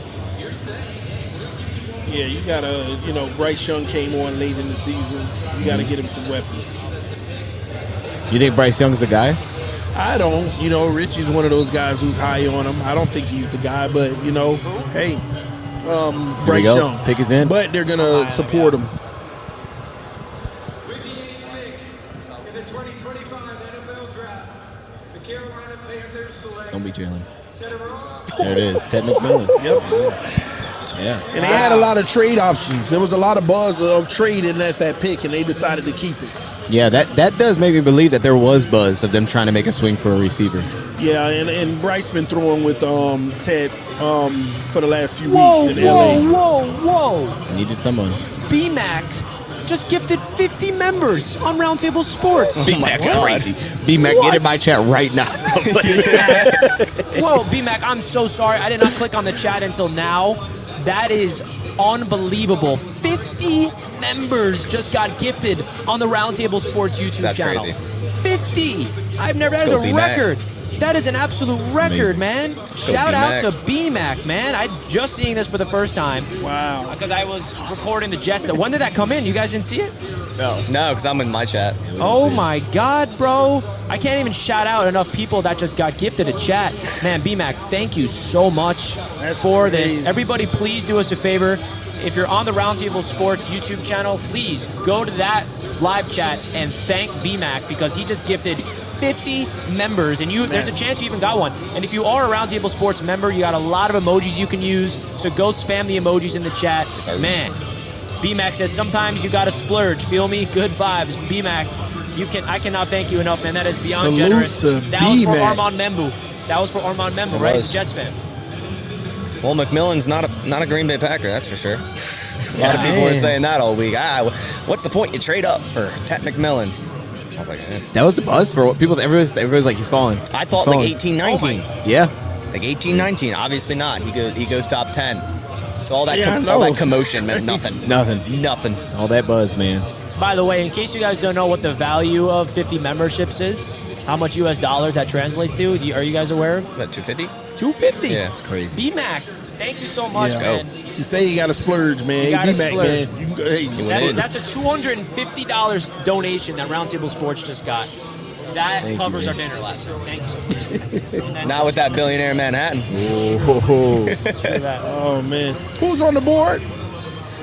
Yeah, you gotta, Bryce Young came on late in the season. You gotta get him some weapons. You think Bryce Young's the guy? I don't. Richie's one of those guys who's high on him. I don't think he's the guy, but hey, Bryce Young. Pick is in. But they're gonna support him. With the 8th pick in the 2025 NFL Draft, the Carolina Panthers select. Don't be Jalen. Center row. There it is. Ted McMillan. Yep. Yeah. And they had a lot of trade options. There was a lot of buzz of trading at that pick, and they decided to keep it. Yeah, that does make me believe that there was buzz of them trying to make a swing for a receiver. Yeah, and Bryce been throwing with Ted for the last few weeks in LA. Whoa. Needed someone. BMAC just gifted 50 members on Roundtable Sports. B-Mac's crazy. B-Mac, get in my chat right now. Whoa, BMAC, I'm so sorry. I did not click on the chat until now. That is unbelievable. 50 members just got gifted on the Roundtable Sports YouTube channel. Crazy. 50. That is a B-Mac. record. That is an absolute record, amazing. man. Shout out to B-Mac. BMAC, man. I just seeing this for the first time Wow. because I was recording the Jets. When did that come in? You guys didn't see it? No, because I'm in my chat. Oh my God, bro. I can't even shout out enough people that just got gifted a chat. Man, BMAC, thank you so much for this. crazy. Everybody, please do us a favor. If you're on the Roundtable Sports YouTube channel, please go to that live chat and thank BMAC because he just gifted 50 members, and there's a chance you even got one. And if you are a Roundtable Sports member, you got a lot of emojis you can use, so go spam the emojis in the chat. sir. Man, BMAC says, sometimes you gotta splurge. Feel me? Good vibes. BMAC, I cannot thank you enough, man. That is beyond Salute generous. to That was for BMAC. Armand Membu. That was for Armand Membu, It right? was. He's a Jets fan. Well, McMillan's not a Green Bay Packer, that's for sure. A lot of people were saying that all week. What's the point? You trade up for Ted McMillan. I was like, That was the buzz for what people. Everybody's like, he's falling. I thought He's like falling. 18, 19. Yeah. Like 18, 19. Obviously not. He goes top 10. So all that Yeah, I all know. that commotion meant nothing. Nothing. All that buzz, man. By the way, in case you guys don't know what the value of 50 memberships is, how much US dollars that translates to, are you guys aware of? What, 250? 250. Yeah. It's crazy. BMAC, thank you so much, Yeah. man. You say you got to splurge, man. You gotta Be back, splurge. man. You can go, hey, That's a $250 donation that Roundtable Sports just got. That Thank you, covers our man. dinner last night. Thank you so much. Not with that billionaire Manhattan. Oh, man. Who's on the board?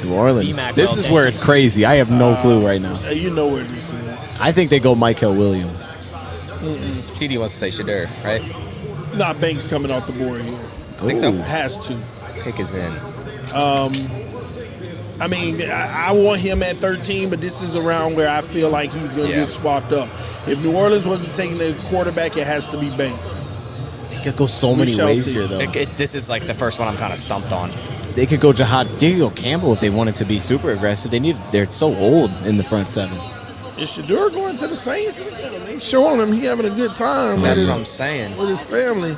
New Orleans. B-Mac, This well, is thank where you. it's crazy. I have no clue right now. You know where this is. I think they go Michael Williams. TD wants to say Shadur, right? Nah, Banks coming off the board here. Think so? Ooh. Has to. Pick is in. I mean, I want him at 13, but this is around where I feel like he's going to Yeah. get swapped up. If New Orleans wasn't taking the quarterback, it has to be Banks. They could go so many shall ways see. here, though. This is like the first one I'm kind of stumped on. They could go Jihad. They could go Campbell if they wanted to be super aggressive. They're so old in the front seven. Is Shadur going to the Saints? They showing him he having a good time That's with what his, I'm saying. with his family.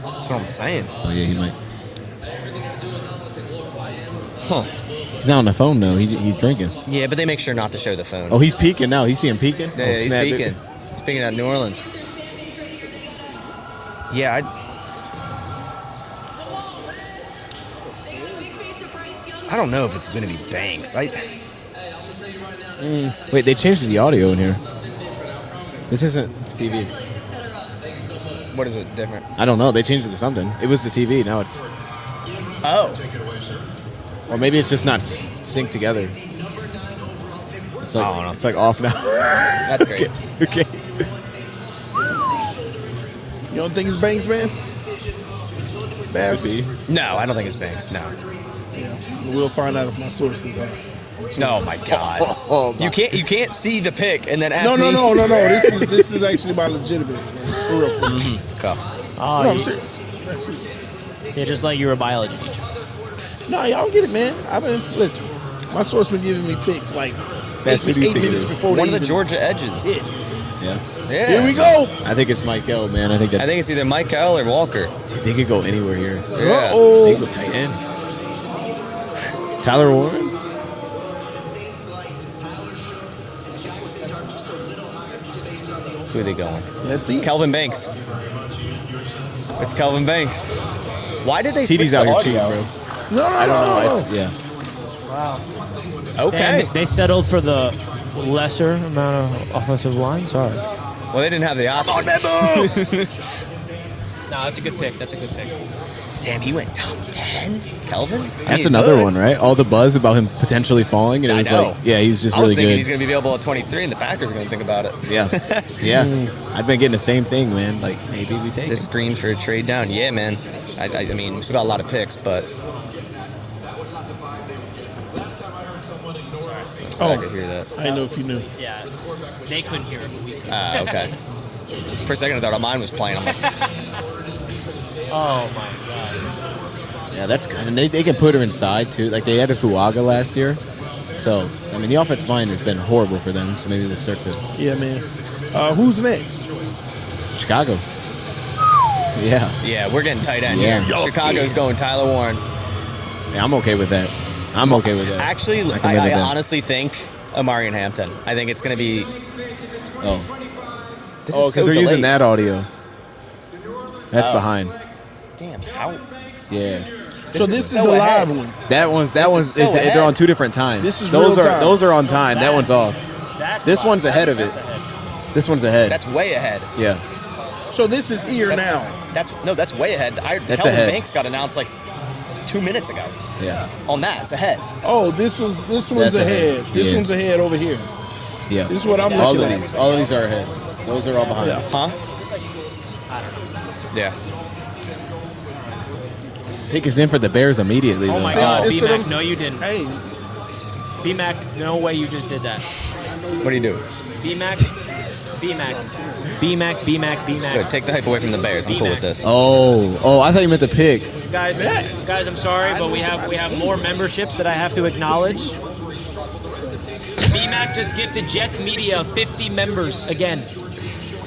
That's what I'm saying. Oh yeah, he might. Huh. He's not on the phone though. He's drinking. Yeah, but they make sure not to show the phone. Oh, he's peeking now. He's seeing peeking. Yeah, Oh, he's snap it. peeking. He's peeking at New Orleans. Yeah, I don't know if it's going to be Banks. Wait, they changed the audio in here. This isn't TV. What is it different? I don't know. They changed it to something. It was the TV. Now it's, Oh, or maybe it's just not synced together. It's like, I don't know. It's like off now. that's great. Okay. You don't think it's Banks, man? Babs? Could be. No, I don't think it's Banks. No. Yeah. We'll find out if my sources are. No, my God. Oh, You can't see the pick and then ask No, me. no. This is actually my legitimate, man. For real. For real. Okay. Oh, No, I'm you- serious. I'm serious. yeah, just like you were a biology teacher. No, y'all get it, man. Listen. My source been giving me picks like Best, who do you think it minutes is? before One they of the even Georgia edges. hit. Yeah. Yeah. Here we go. I think it's Mike L, man. I think I think it's either Mike L or Walker. Dude, they could go anywhere here. Yeah. Uh-oh. They could go tight end. Tyler Warren. Who are they going? Let's see. Kelvin Banks. It's Kelvin Banks. Why did they switch TD's the out here audio? cheating, bro. No, I don't know. It's, yeah. Okay. Damn, they settled for the lesser amount of offensive line. Sorry. Well, they didn't have the option. No, that's a good pick. That's a good pick. Damn, he went top 10? Kelvin? That's He's another good. one, right? All the buzz about him potentially falling, and it I was know. like, yeah, he's just I was really thinking good. he's going to be available at 23, and the Packers are going to think about it. Yeah, yeah. I've been getting the same thing, man. Like maybe we take This him. screams for a trade down. Yeah, man. I mean, we still got a lot of picks, but I could hear that. I didn't know if you knew. Yeah, they couldn't hear it, but we could. Okay. For a second, I thought mine was playing. I'm like, Oh my god. Yeah, that's good. And they can put her inside too. Like they added Fuaga last year, so I mean the offensive line has been horrible for them. So maybe they start to Yeah, man. Who's next? Chicago. Yeah, yeah, we're getting tight end Yeah. here. Chicago's going Tyler Warren. yeah, I'm okay with that. I'm okay with that. Actually, I can live I with that. honestly think Amari and Hampton. I think it's going to be. Oh, This oh, is because so they're using delayed. that audio. That's Oh. behind. Damn, how? Yeah, So this is so the ahead. live one. that one's so ahead. they're on two different times. This is those real are time. those are on time. That one's off. That's This fine. one's ahead of it. That's ahead. This one's ahead. That's way ahead. Yeah, So this is here now. That's way ahead. That's Kelvin ahead. Banks got announced like 2 minutes ago. yeah, On that, it's ahead. Oh, this one's That's ahead. ahead. This Yeah. one's ahead over here. yeah. This is what I'm all looking of at. these. All of these are ahead. Those are all behind. Yeah. Huh? It's just like, I don't know. Yeah. Pick is in for the Bears immediately. Oh though. my See, god, this is what B-Mac, I'm- no you didn't. Hey, B-Mac, no way you just did that. What do you do? B-Mac, B-Mac, B-Mac, B-Mac, Good. B-Mac. Take the hype away from the Bears. I'm cool with this. Oh, I thought you meant the pick. Guys, I'm sorry, but we have more memberships that I have to acknowledge. B-Mac just gifted Jets Media 50 members again.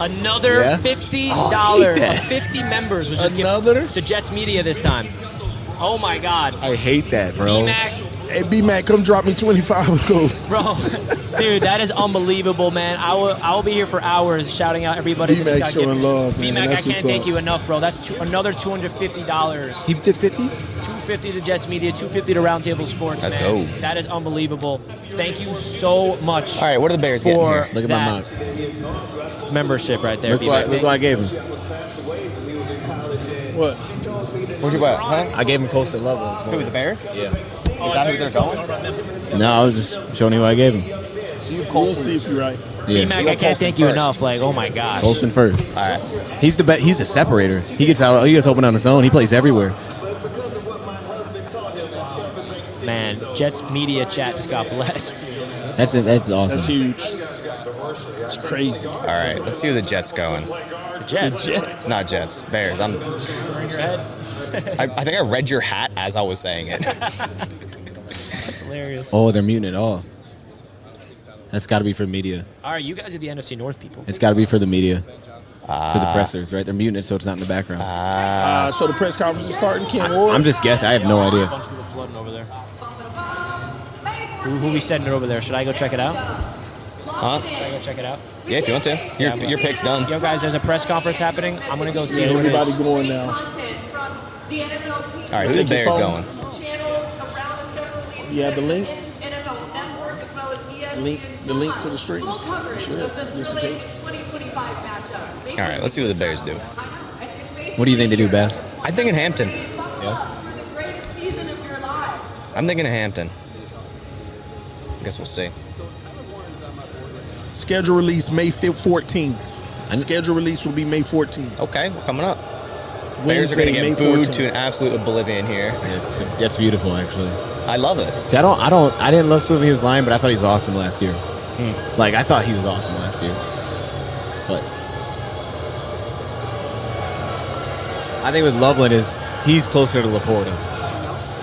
Another Yeah? $50. that. 50 members was just Another? gifted to Jets Media this time. Oh my God. I hate that, bro. B-Mac, hey, B-Mac, come drop me 25 of those. bro, dude, that is unbelievable, man. I will be here for hours shouting out everybody that just B-Mac got showing gifted. love, man. B-Mac, I That's can't what's thank up. you enough, bro. That's another $250. He did 50? $250 to Jets Media, $250 to Roundtable Sports, Let's man. go. That is unbelievable. Thank you so much All right, what are the Bears getting for here? Look at my that mock. membership right there. Look B-Mac. what I gave him. What? What'd you buy? Huh? I gave him Coastal Level this Who, morning. the Bears? Yeah. Is that who they're going? No, I was just showing you what I gave him. We'll see if you're right. Yeah. B-Mac, I got can't Colston thank you first. enough. Like, oh my gosh. Colston first. All right. He's the best. He's a separator. He gets out. He gets open on his own. He plays everywhere. Man, Jets Media chat just got blessed. That's awesome. That's huge. It's crazy. All right, let's see who the Jets going. The Jets. Not Jets, Bears. In your head. I think I read your hat as I was saying it. That's hilarious. Oh, they're muting it all. That's got to be for media. All right, you guys are the NFC North people. It's got to be for the media. For the pressers, right? They're muting it so it's not in the background. So the press conference is starting. Cam Ward. I'm just guessing. I have no I see a idea. bunch of people flooding over there. Who we sending it over there? Should I go check it out? Huh? Should I go check it out? Yeah, if you want to. Your pick's done. Yo, guys, there's a press conference happening. I'm gonna go see Yeah, who it everybody is. going now. All right, who the Take your Bears phone. going? You have the link? Link, the link to the stream? Sure, just in case. All right, let's see what the Bears do. What do you think they do best? I'm thinking Hampton. Yeah. I'm thinking of Hampton. I guess we'll see. Schedule release May 14th. And- Schedule release will be May 14th. Okay, well, coming up. Bears are going to Wednesday, get May booed 14th. to an absolute oblivion here. It's beautiful actually. I love it. See, I didn't love Sylvia's line, but I thought he was awesome last year. Like I thought he was awesome last year. But I think with Loveland he's closer to Laporta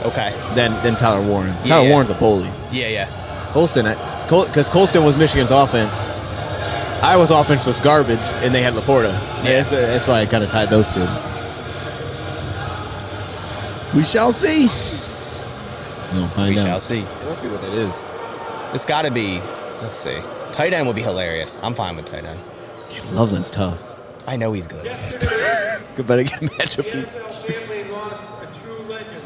Okay. than Tyler Warren. Yeah, Tyler yeah. Warren's a bully. Yeah, yeah. Colston, because Colston was Michigan's offense. Iowa's offense was garbage, and they had Laporta. Yeah, that's why I kind of tied those two. We shall see. We'll find We out. shall see. It must be what that is. It's got to be. Let's see. Tight end would be hilarious. I'm fine with tight end. Loveland's tough. I know he's good. Good, better get a matchup The piece. NFL family lost a true legend.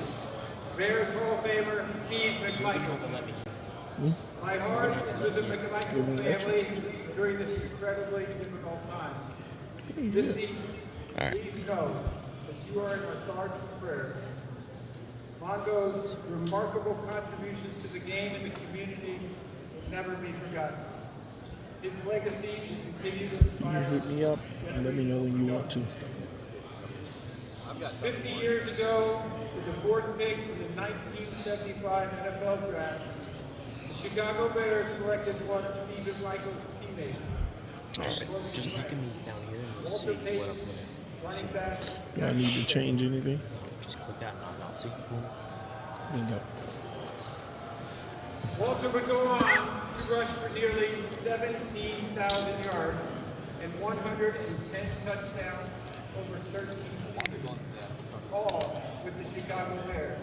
Bears Hall of Famer Steve McMichael. My heart is with the McMichael family during this incredibly difficult time. This season, All right. please know that you are in our thoughts and prayers. Mongo's remarkable contributions to the game and the community will never be forgotten. His legacy will continue to inspire. Hit me up and let me know when you want to. 50 years ago, with the fourth pick in the 1975 NFL Draft, the Chicago Bears selected one of Steve McMichael's teammates. Just look at me down here and you'll see Walter what Payton, I'm gonna running back. Do I need to change anything? just click that and I'll see. Bingo. Walter would go on to rush for nearly 17,000 yards and 110 touchdowns over 13 seasons, all with the Chicago Bears.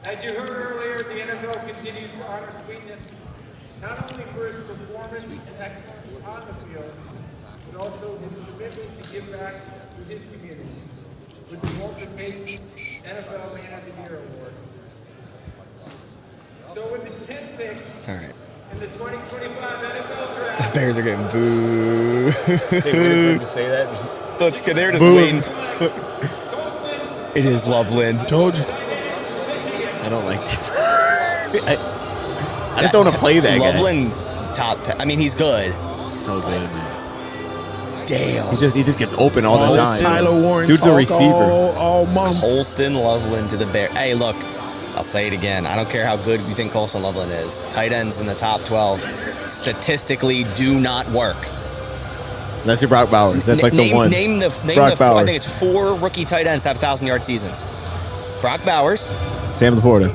As you heard earlier, the NFL continues to honor Sweetness not only for his performance and excellence on the field, but also his commitment to give back to his community with the Walter Payton NFL Man of the Year Award. So with the 10th pick All right. in the 2025 NFL Draft, Bears are getting boo. They waited for him to say that. Just, Let's go. They're just Boom. waiting. It is Loveland. Told you. I don't like that. I just don't want to play that guy. Loveland top 10. I mean, he's good. So good, man. Damn. He just gets open all the Oh, time. Tyler Warren. Dude's a talk receiver. All month. Colston Loveland to the Bears. Hey, look. I'll say it again. I don't care how good you think Colston Loveland is. Tight ends in the top 12 statistically do not work. Unless you're Brock Bowers. That's like the one. Name the Brock I Bowers. think it's 4 rookie tight ends to have 1,000-yard seasons. Brock Bowers. Sam Laporta.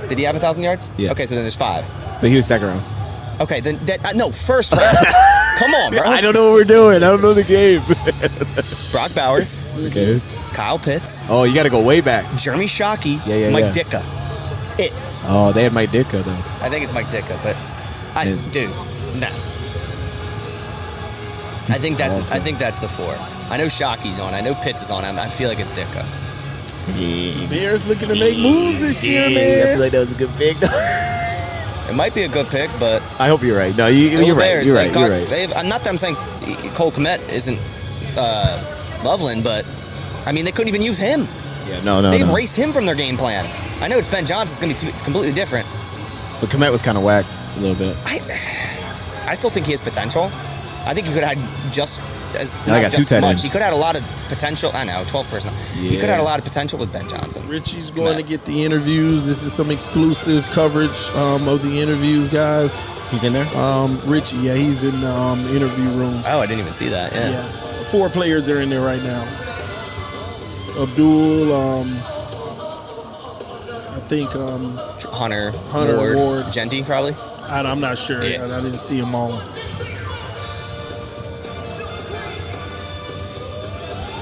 Did he have 1,000 yards? Yeah. Okay, so then there's 5. But he was second round. Okay, then no, first round. Come on, bro. I don't know what we're doing. I don't know the game. Brock Bowers, Okay. Kyle Pitts, Oh, you got to go way back. Jeremy Shockey, Yeah, Mike yeah. Ditka. It. Oh, they had Mike Ditka, though. I think it's Mike Ditka, but dude, no. I think that's the 4. I know Shockey's on. I know Pitts is on. I feel like it's Ditka. Yeah. Bears looking to make moves this year, I man. feel like that was a good pick. It might be a good pick, but I hope you're right. No, you're the right. Bears, You're like, right. You're right. I'm not that I'm saying Cole Kmet isn't Loveland, but I mean they couldn't even use him. Yeah, no. They erased him from their game plan. I know it's Ben Johnson. It's going to be it's completely different. But Komet was kind of whack a little bit. I still think he has potential. I think he could have had just as I not got 2 just tight much. ends. He could have had a lot of potential. I know, 12 personnel. He could have had a lot of potential with Ben Johnson. Richie's going to get the interviews. This is some exclusive coverage of the interviews, guys. He's in there? Richie, yeah, he's in the interview room. Oh, I didn't even see that. Yeah. Yeah. 4 players are in there right now. Abdul, I think Hunter Ward. Genty, probably. I'm not sure. Yeah. I didn't see them all.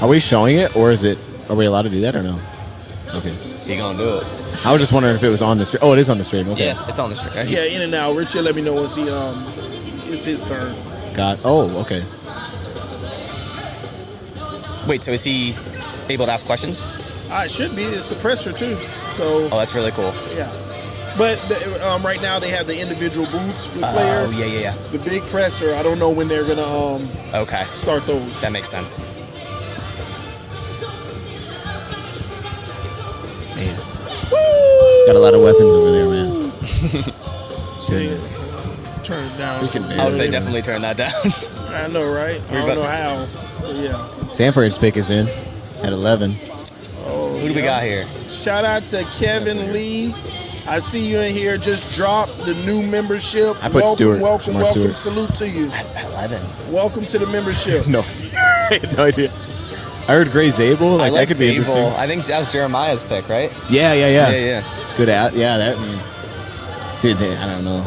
Are we showing it, or are we allowed to do that or no? Okay. He gonna do it. I was just wondering if it was on the stream. Oh, it is on the stream. Okay. Yeah, it's on the street. Yeah, in and out. Richie, let me know once it's his turn. Oh, okay. Wait, so is he able to ask questions? It should be. It's the presser too. So Oh, that's really cool. yeah. But right now they have the individual booths for players. Oh, yeah. The big presser. I don't know when they're gonna Okay, start those. that makes sense. Man. Got a lot of weapons over there, man. Goodness. Turn it down. Freaking Bears. I would say definitely turn that down. I know, right? I don't know how. But yeah. Sanford's pick is in at 11. Who do we got here? Shout out to Kevin Lee. I see you in here. Just dropped the new membership. I put Stewart. Welcome. Jamar Stewart. Salute to you. At 11. Welcome to the membership. No. I had no idea. I heard Gray Zabel. I like that could be Sable. interesting. I think that was Jeremiah's pick, right? Yeah. Yeah. Good at. Yeah, that. Dude, I don't know.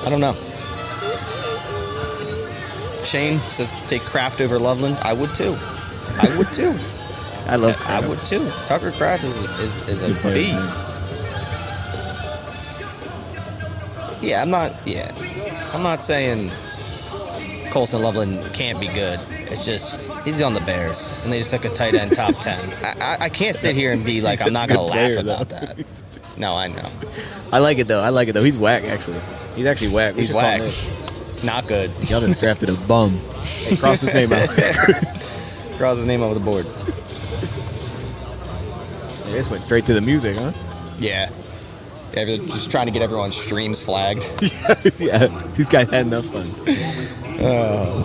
I don't know. Shane says take Kraft over Loveland. I would too. I love I Kraft. would too. Tucker Kraft is a Good player, beast. Yeah, I'm not saying Colson Loveland can't be good. It's just he's on the Bears, and they just took a tight end top 10. I can't sit here and be like, I'm not going to laugh about that. No, I know. I like it, though. He's whack, actually. He's actually whack. We He's should call him whack. this. Not good. Y'all just drafted a bum. Hey, cross his name out. Cross his name over the board. This went straight to the music, huh? Yeah. Yeah, they're just trying to get everyone's streams flagged. Yeah, these guys had enough fun.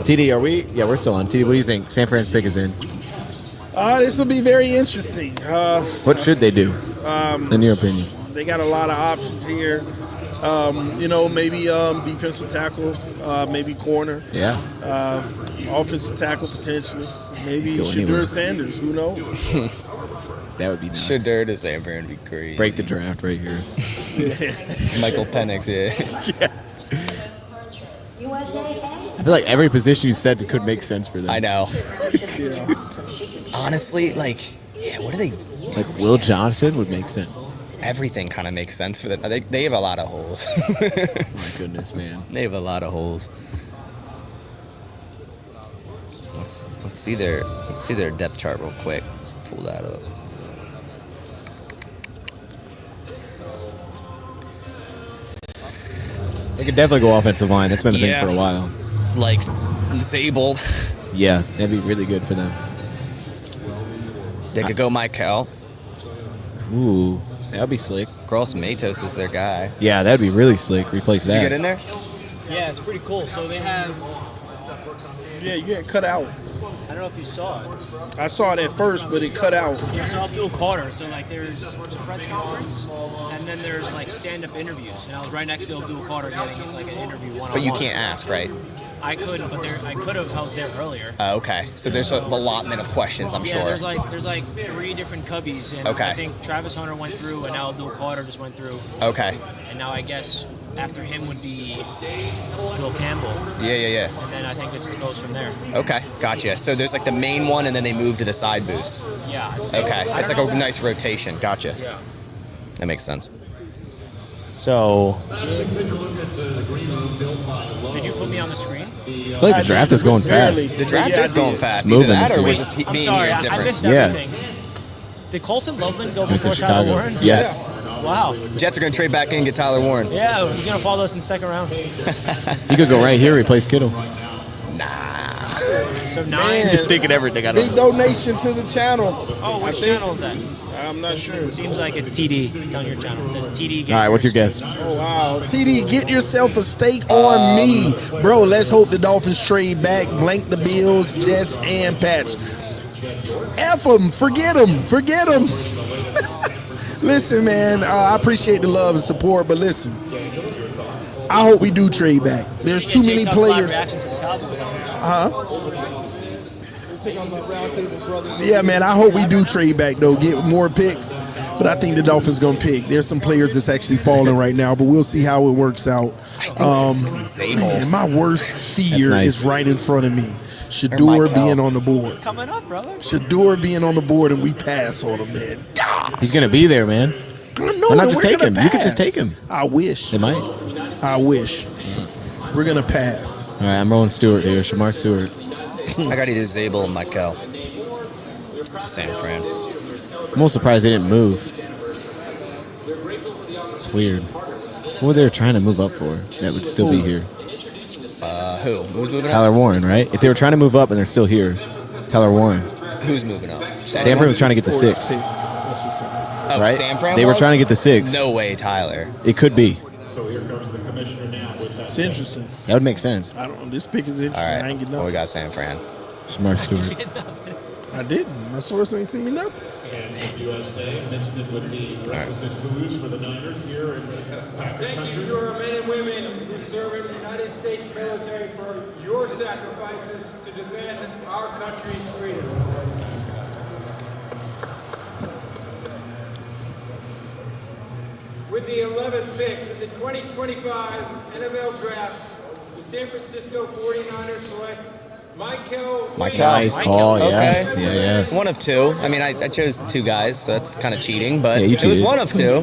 TD, are we? Yeah, we're still on. TD, what do you think? San Fran's pick is in. This will be very interesting. What should they do, in your opinion? They got a lot of options here. Maybe defensive tackle, maybe corner, Yeah. offensive tackle potentially, maybe Go Shadur anywhere. Sanders. Who knows? That would be nice. Shadur to San Fran would be great. Break the draft right here. Michael Penix, yeah. I feel like every position you said could make sense for them. I know. Honestly, what do they? Like Will Johnson would make sense. Everything kind of makes sense for them. They have a lot of holes. My goodness, man. They have a lot of holes. Let's see their depth chart real quick. Let's pull that up. They could definitely go offensive line. That's been a Yeah. thing for a while. Like Zabel. Yeah, that'd be really good for them. They could go Michael. Ooh, that'd be slick. Gross Matos is their guy. Yeah, that'd be really slick. Replace Did that. you get in there? Yeah, it's pretty cool. So they have, Yeah, you get cut out. I don't know if you saw it. I saw it at first, but it cut out. Yeah, so Abdul Carter. So there's a press conference, and then there's stand-up interviews. And I was right next to Abdul Carter getting an interview one-on-one. But you can't ask, right? I could, but I could have if I was there earlier. Okay. So there's a allotment of questions, I'm Yeah, sure. there's 3 different cubbies, and Okay. I think Travis Hunter went through, and now Abdul Carter just went through, Okay. and now I guess after him would be Will Campbell, Yeah. and then I think it goes from there. Okay. Gotcha. So there's the main one, and then they move to the side booths. Yeah. Okay. I It's don't like know a nice rotation. Gotcha. Yeah. That makes sense. So, Did you put me on the screen? I feel like the draft is going Barely. fast. The draft Yeah, is going it's fast. moving Either that this or we're week. just I'm being sorry, here is I different. missed Yeah. everything. Did Colson Loveland go Went to before Tyler Chicago. Warren? Yes. Wow. Jets are going to trade back in and get Tyler Warren. Yeah, he's gonna follow us in the second round. He could go right here, replace Kittle. Nah. So Man. 9. Just thinking everything. I Big don't know. donation to the channel. Oh, which I think- channel is that? I'm not sure. Seems like it's TD. It's on your channel. It says TD. All right, what's your guess? Oh, wow. TD, get yourself a steak on me. Bro, let's hope the Dolphins trade back, blank the Bills, Jets, and Pats. F them. Forget them. Forget them. Listen, man, I appreciate the love and support, but listen, I hope we do trade back. There's too many players. Yeah, man, I hope we do trade back, though, get more picks. But I think the Dolphins going to pick. There's some players that's actually falling right now, but we'll see how it works out. Man, my worst fear nice. is right in front of me. Shadur Michael. being on the board. Coming up, brother. Shadur being on the board and we pass on him, man. He's going to be there, man. I know, Why not and just we're take gonna him? You could pass. just take him. I wish. They might. I wish. We're going to pass. All right, I'm rolling Stewart here. Shamar Stewart. I got either Zabel or Michael. To San Fran. I'm most surprised they didn't move. It's weird. What were they trying to move up for that would still be here? Who? Who's moving Tyler up? Warren, right? If they were trying to move up and they're still here, Tyler Warren. Who's moving up? Sanford was trying to get the 6, Sports picks. That's what's up. Oh, right? San Fran They were was? trying to get the 6. No way, Tyler. It could be. It's interesting. That would make sense. I don't know. This pick is interesting. All right. I ain't get Well, we nothing. got San Fran. Shamar Stewart. I didn't. My source ain't sent me nothing. USA mentioned it would be requisite booze for the Niners here in Packers Thank you country. to our men and women who serve in the United States military for your sacrifices to defend our country's freedom. With the 11th pick in the 2025 NFL Draft, the San Francisco 49ers select Michael. Nice call. Yeah. Okay. Yeah. One of two. I mean, I chose two guys, so that's kind of cheating, but Yeah, you it was cheated. one of two.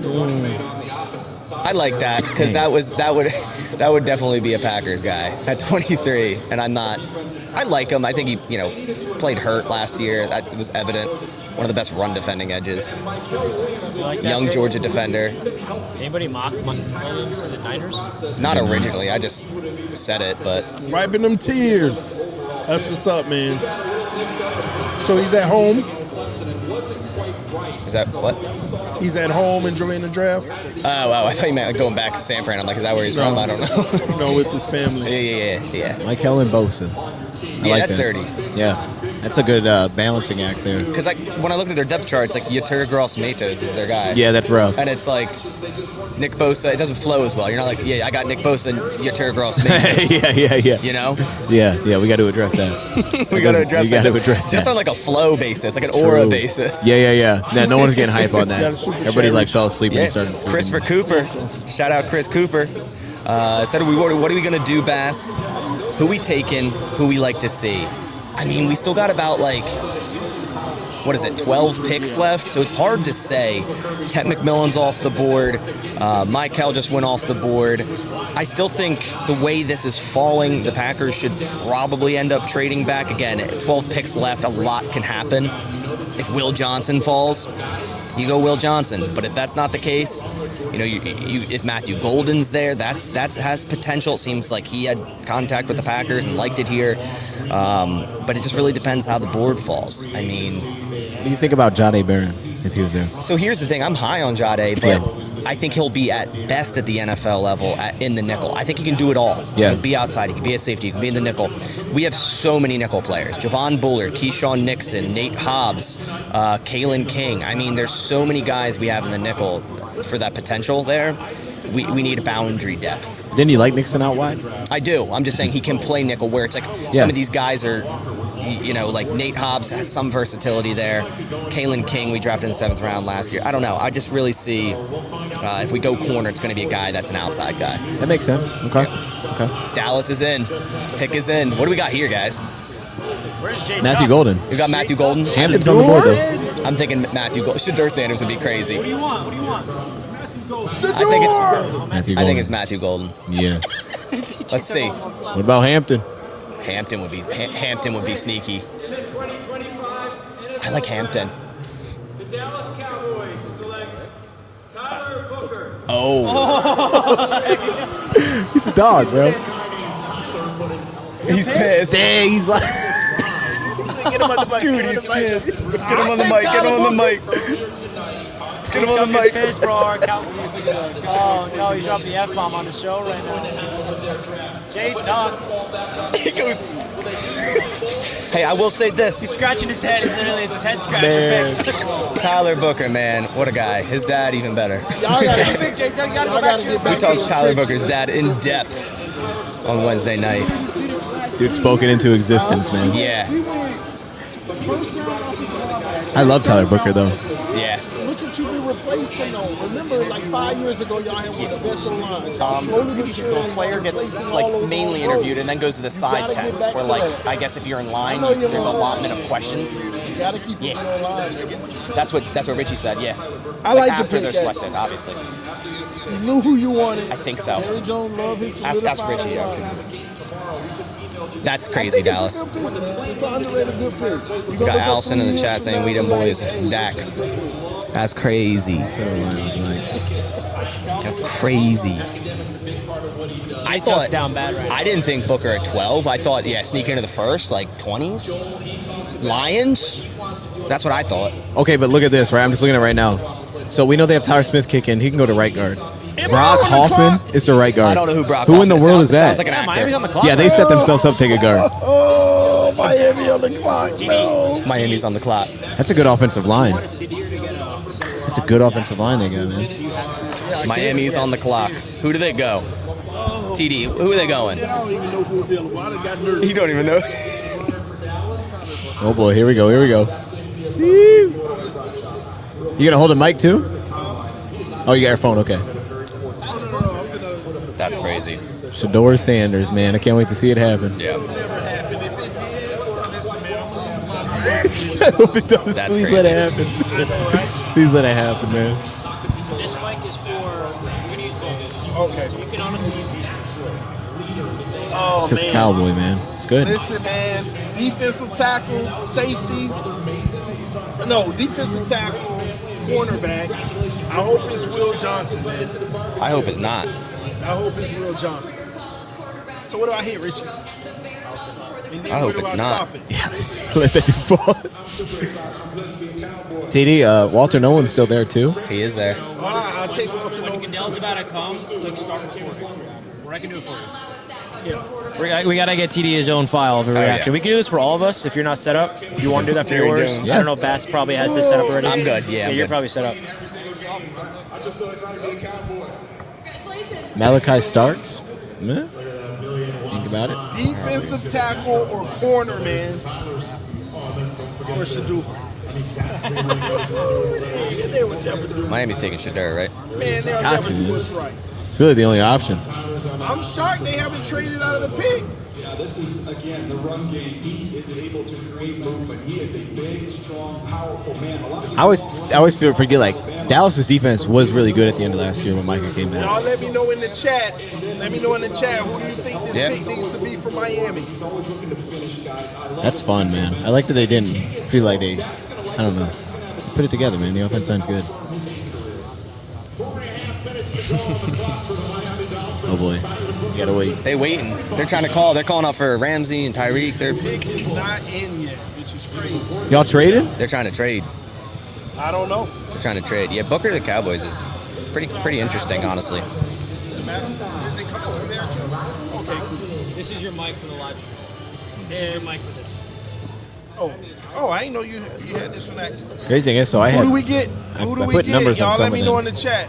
I like that because that would definitely be a Packers guy at 23, and I'm not. I like him. I think he played hurt last year. That was evident. One of the best run defending edges. You like that Young pick? Georgia defender. Anybody mock Williams to the Niners? Not originally. I just said it, but Wiping them tears. That's what's up, man. So he's at home. is that what? He's at home enjoying the draft. Oh, I thought you meant going back to San Fran. I'm like, is that where he's from? I don't know. No, with his family. Yeah. Michael and Bosa. I like That's that. dirty. Yeah. That's a good balancing act there. Because like when I looked at their depth chart, it's like Yetur Gross-Matos is their guy. Yeah, that's rough. And it's like Nick Bosa. It doesn't flow as well. You're not like, yeah, I got Nick Bosa and Yetur Gross-Matos. yeah. You know? Yeah, we got to address that. We got to address We that. gotta address Just that. on like a flow basis, like an aura True. basis. Yeah. No one's getting hype on that. Got a super Everybody chat. like fell asleep when Yeah. he started the season. Christopher Cooper. Shout out Chris Cooper. Said, what are we going to do, Bass? Who we taking? Who we like to see? I mean, we still got about 12 picks left, so it's hard to say. Ted McMillan's off the board. Michael just went off the board. I still think the way this is falling, the Packers should probably end up trading back. Again, 12 picks left, a lot can happen. If Will Johnson falls, you go Will Johnson. But if that's not the case, if Matthew Golden's there, that has potential. It seems like he had contact with the Packers and liked it here. But it just really depends how the board falls. I mean, What do you think about Jade Barron if he was there? so here's the thing. I'm high on Jade, but Yeah. I think he'll be at best at the NFL level in the nickel. I think he can do it all. Yeah. He can be outside. He can be a safety. He can be in the nickel. We have so many nickel players. Javon Bullard, Keyshawn Nixon, Nate Hobbs, Kalen King. I mean, there's so many guys we have in the nickel for that potential there. We need boundary depth. Didn't you like Nixon out wide? I do. I'm just saying he can play nickel where it's like Yeah. some of these guys are, like Nate Hobbs has some versatility there. Kalen King, we drafted in the 7th round last year. I don't know. I just really see if we go corner, it's going to be a guy that's an outside guy. That makes sense. Okay. Dallas is in. Pick is in. What do we got here, guys? Where's Jay Matthew Tuck? Golden. We got Matthew Golden. Hampton's on the board though. I'm thinking Matthew Golden. Shador Sanders would be crazy. What do you want? I think it's Matthew Golden. I think it's Matthew Golden. Yeah. Let's see. What about Hampton? Hampton would be sneaky. I like Hampton. The Dallas Cowboys select Tyler Booker. Oh, He's a dog, bro. he's pissed. Dang, he's like. Get him on the mic. Dude, he's pissed. Get him on the mic. Get him on the mic. Get him on the Tuck is mic. pissed, bro. Oh, no, he dropped the F-bomb on the show right now. Jay Tuck. He goes. Hey, I will say He's this. scratching his head. It's his head scratcher Man, pick. Tyler Booker, man, what a guy. His dad, even better. Y'all gotta Jay Tuck, gotta go back to your We talked Tyler Booker's dad in depth on Wednesday night. Dude, spoken into existence, man. Yeah, I love Tyler Booker though. yeah. Look at you be replacing though. Remember, like 5 years ago, y'all had one of the best O-lines. So a player gets mainly interviewed and then goes to the side tents where I guess if you're in line, there's a allotment of questions. You gotta keep it on. That's what Richie said. Yeah. I like the after pick, they're actually. selected, obviously. You knew who you wanted. I think so. Jerry Jones loved his Ask solidified Richie. O-line. That's crazy, Dallas. It's a good pick, man. It's an underrated good pick. We got Allison in the chat saying we them boys Dak. That's crazy. That's crazy. I thought down bad right now. I didn't think Booker at 12. I thought, sneak into the first, like 20s. Lions? That's what I thought. Okay, but look at this, right? I'm just looking at it right now. So we know they have Tyler Smith kicking. He can go to right guard. Brock Hoffman is the right guard. I don't know who Brock Who in the Hoffman world is. is that? Sounds like an actor. Miami's on the clock. Yeah, they set themselves up to take a guard. Oh, Miami on the clock, bro. Miami's on the clock. That's a good offensive line. That's a good offensive line they got, man. Miami's on the clock. Who do they go? TD. Who are they going? I don't even know who's available. I done got nervous. You don't even know. Oh boy, here we go. You gonna hold a mic too? Oh, you got your phone. Okay. That's crazy. Shador Sanders, man. I can't wait to see it happen. Yeah. I hope it does. That's Please crazy. let it happen. Please let it happen, man. So this mic is for, we're going to use both. Okay. You can honestly use these two. Oh, Because man. Cowboy, man. It's good. Listen, man. Defensive tackle, safety. No, defensive tackle, cornerback. I hope it's Will Johnson, man. I hope it's not. I hope it's Will Johnson. So what do I hit, Richie? And then I where hope do it's I not. stop it? Let that dude fall. TD, Walter Nolan's still there, too. He is there. All right, I'll take Walter Nolan. Goodell's about to come, click start recording. Or I can do it for you. Yeah. We gotta get TD his own file of a reaction. yeah. We can do this for all of us if you're not set up. If you want to do that for Very yours, good. I don't know. Bass probably has this set up already. I'm good, yeah, I'm you're good. probably set up. I just so excited to be a Cowboy. Congratulations. Malachi Starks. Meh. Think about it. Defensive tackle or corner, man. Or Shaduffer. They would never do it. Miami's taking Shadeur, right? Man, they'll Got never to, do man. us right. It's really the only option. I'm shocked they haven't traded out of the pick. Yeah, this is, again, the run game. He is able to create movement. He is a big, strong, powerful man. A lot of I always forget, like, Dallas's defense was really good at the end of last year when Micah came back. Y'all let me know in the chat. Let me know in the chat who do you think this Yeah. pick needs to be for Miami? That's fun, man. I like that they didn't feel like they, I don't know, put it together, man. The offense sounds good. Oh boy, you gotta wait. They waiting. They're trying to call. They're calling out for Ramsey and Tyreek. Pick is not in yet, which is crazy. Y'all traded? They're trying to trade. I don't know. They're trying to trade. Yeah, Booker to the Cowboys is pretty interesting, honestly. Does it matter? Does it come over there too? Okay, cool. This is your mic for the live stream. And Mic for this. oh, I didn't know you had this one. Crazy thing is, so I Who had. do we get? I Who do we put get? numbers on Y'all some let of me know them. in the chat.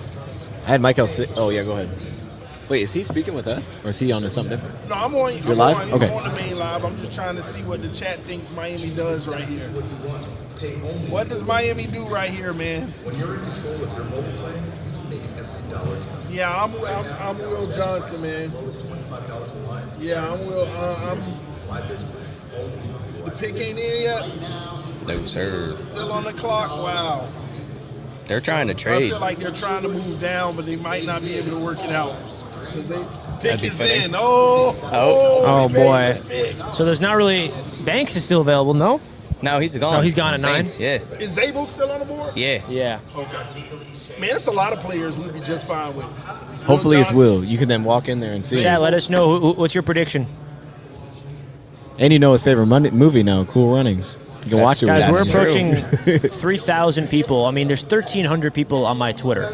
I had Michael. Oh yeah, go ahead. Wait, is he speaking with us, or is he on to something different? No, I'm on. You're live? I'm Okay. on the main live. I'm just trying to see what the chat thinks Miami does right here. What does Miami do right here, man? When you're in control of your mobile plan, make an every dollar. Yeah, I'm Will Johnson, man. Lowest $25 in line. Yeah, I'm Will. Why this plan? The pick ain't in yet. No, sir. Still on the clock. Wow. They're trying to I trade. feel like they're trying to move down, but they might not be able to work it out. 'Cause they That'd pick be is funny. in. Oh Oh we boy. paid for the pick. So there's not really. Banks is still available, no? No, he's gone. No, he's gone at Saints, 9. Yeah. Is Zabel still on the board? Yeah. Yeah. Okay. Man, there's a lot of players we'd be just fine with. Hopefully it's Johnson. Will. You can then walk in there and see. Chat, let us know what's your prediction. And you know his favorite movie now, Cool Runnings. You can watch it with Guys, we're us. approaching 3,000 people. I mean, there's 1,300 people on my Twitter,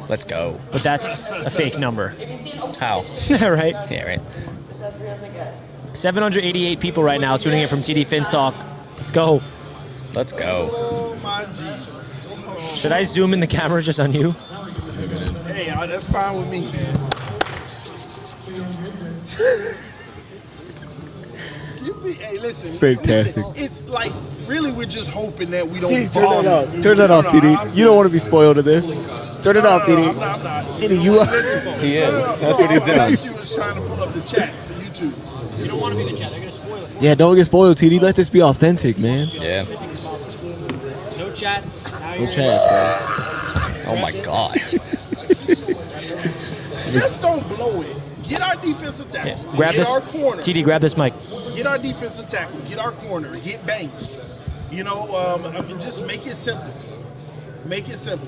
Let's go. but that's a fake number, How? right? Yeah, right. 788 people right now tuning in from TD Fins Talk. Let's go. Let's go. Oh my Jesus. Should I zoom in the camera just on you? Hey, that's fine with me, man. Hey, listen. It's fantastic. Listen, it's like really we're just hoping that we don't. TD, turn bomb that off. you. Turn that off, No, TD. I'm You don't want to be spoiled of this. Turn it off, No, TD. I'm not. TD, you are. He is. That's what he's I doing. thought she was trying to pull up the chat for YouTube. You don't want to be the chat. They're going to spoil it. Yeah, don't get spoiled, TD. Let this be authentic, man. Yeah. No chats. No chats, bro. Oh my God. Just don't blow it. Get our defensive tackle. Yeah. Grab Get this. our corner. TD, grab this mic. Get our defensive tackle. Get our corner. Get Banks. You know, I mean, just make it simple. Make it simple.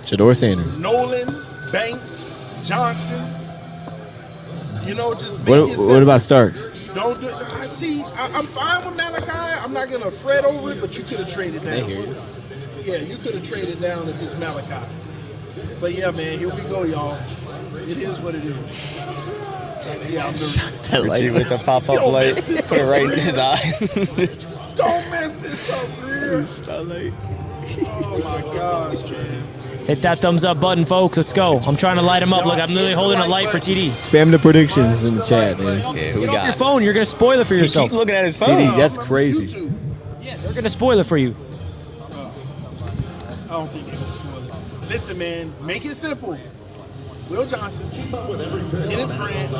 Shador Sanders. Nolan, Banks, Johnson. You know, just make it simple. What about Starks? Don't do it. I'm fine with Malachi. I'm not gonna fret over it, but you could have traded down. Yeah, you could have traded down to just Malachi. But yeah, man, here we go, y'all. It is what it is. Yeah, I'm nervous. Richie with the pop-up Don't light. mess this Put it up, right in Reed. his eyes. Don't mess this up, Greer. Oh my gosh, man. Hit that thumbs up button, folks. Let's go. I'm trying to light them up. Look, I'm literally holding a light for TD. Spam the predictions in the chat, man. Yeah, who we Get off your got? phone. You're going to spoil it for He yourself. keeps looking at his phone. TD, that's crazy. YouTube. Yeah, they're going to spoil it for you. I don't think they're gonna spoil it. Listen, man, make it simple. Will Johnson, Kenneth Grant,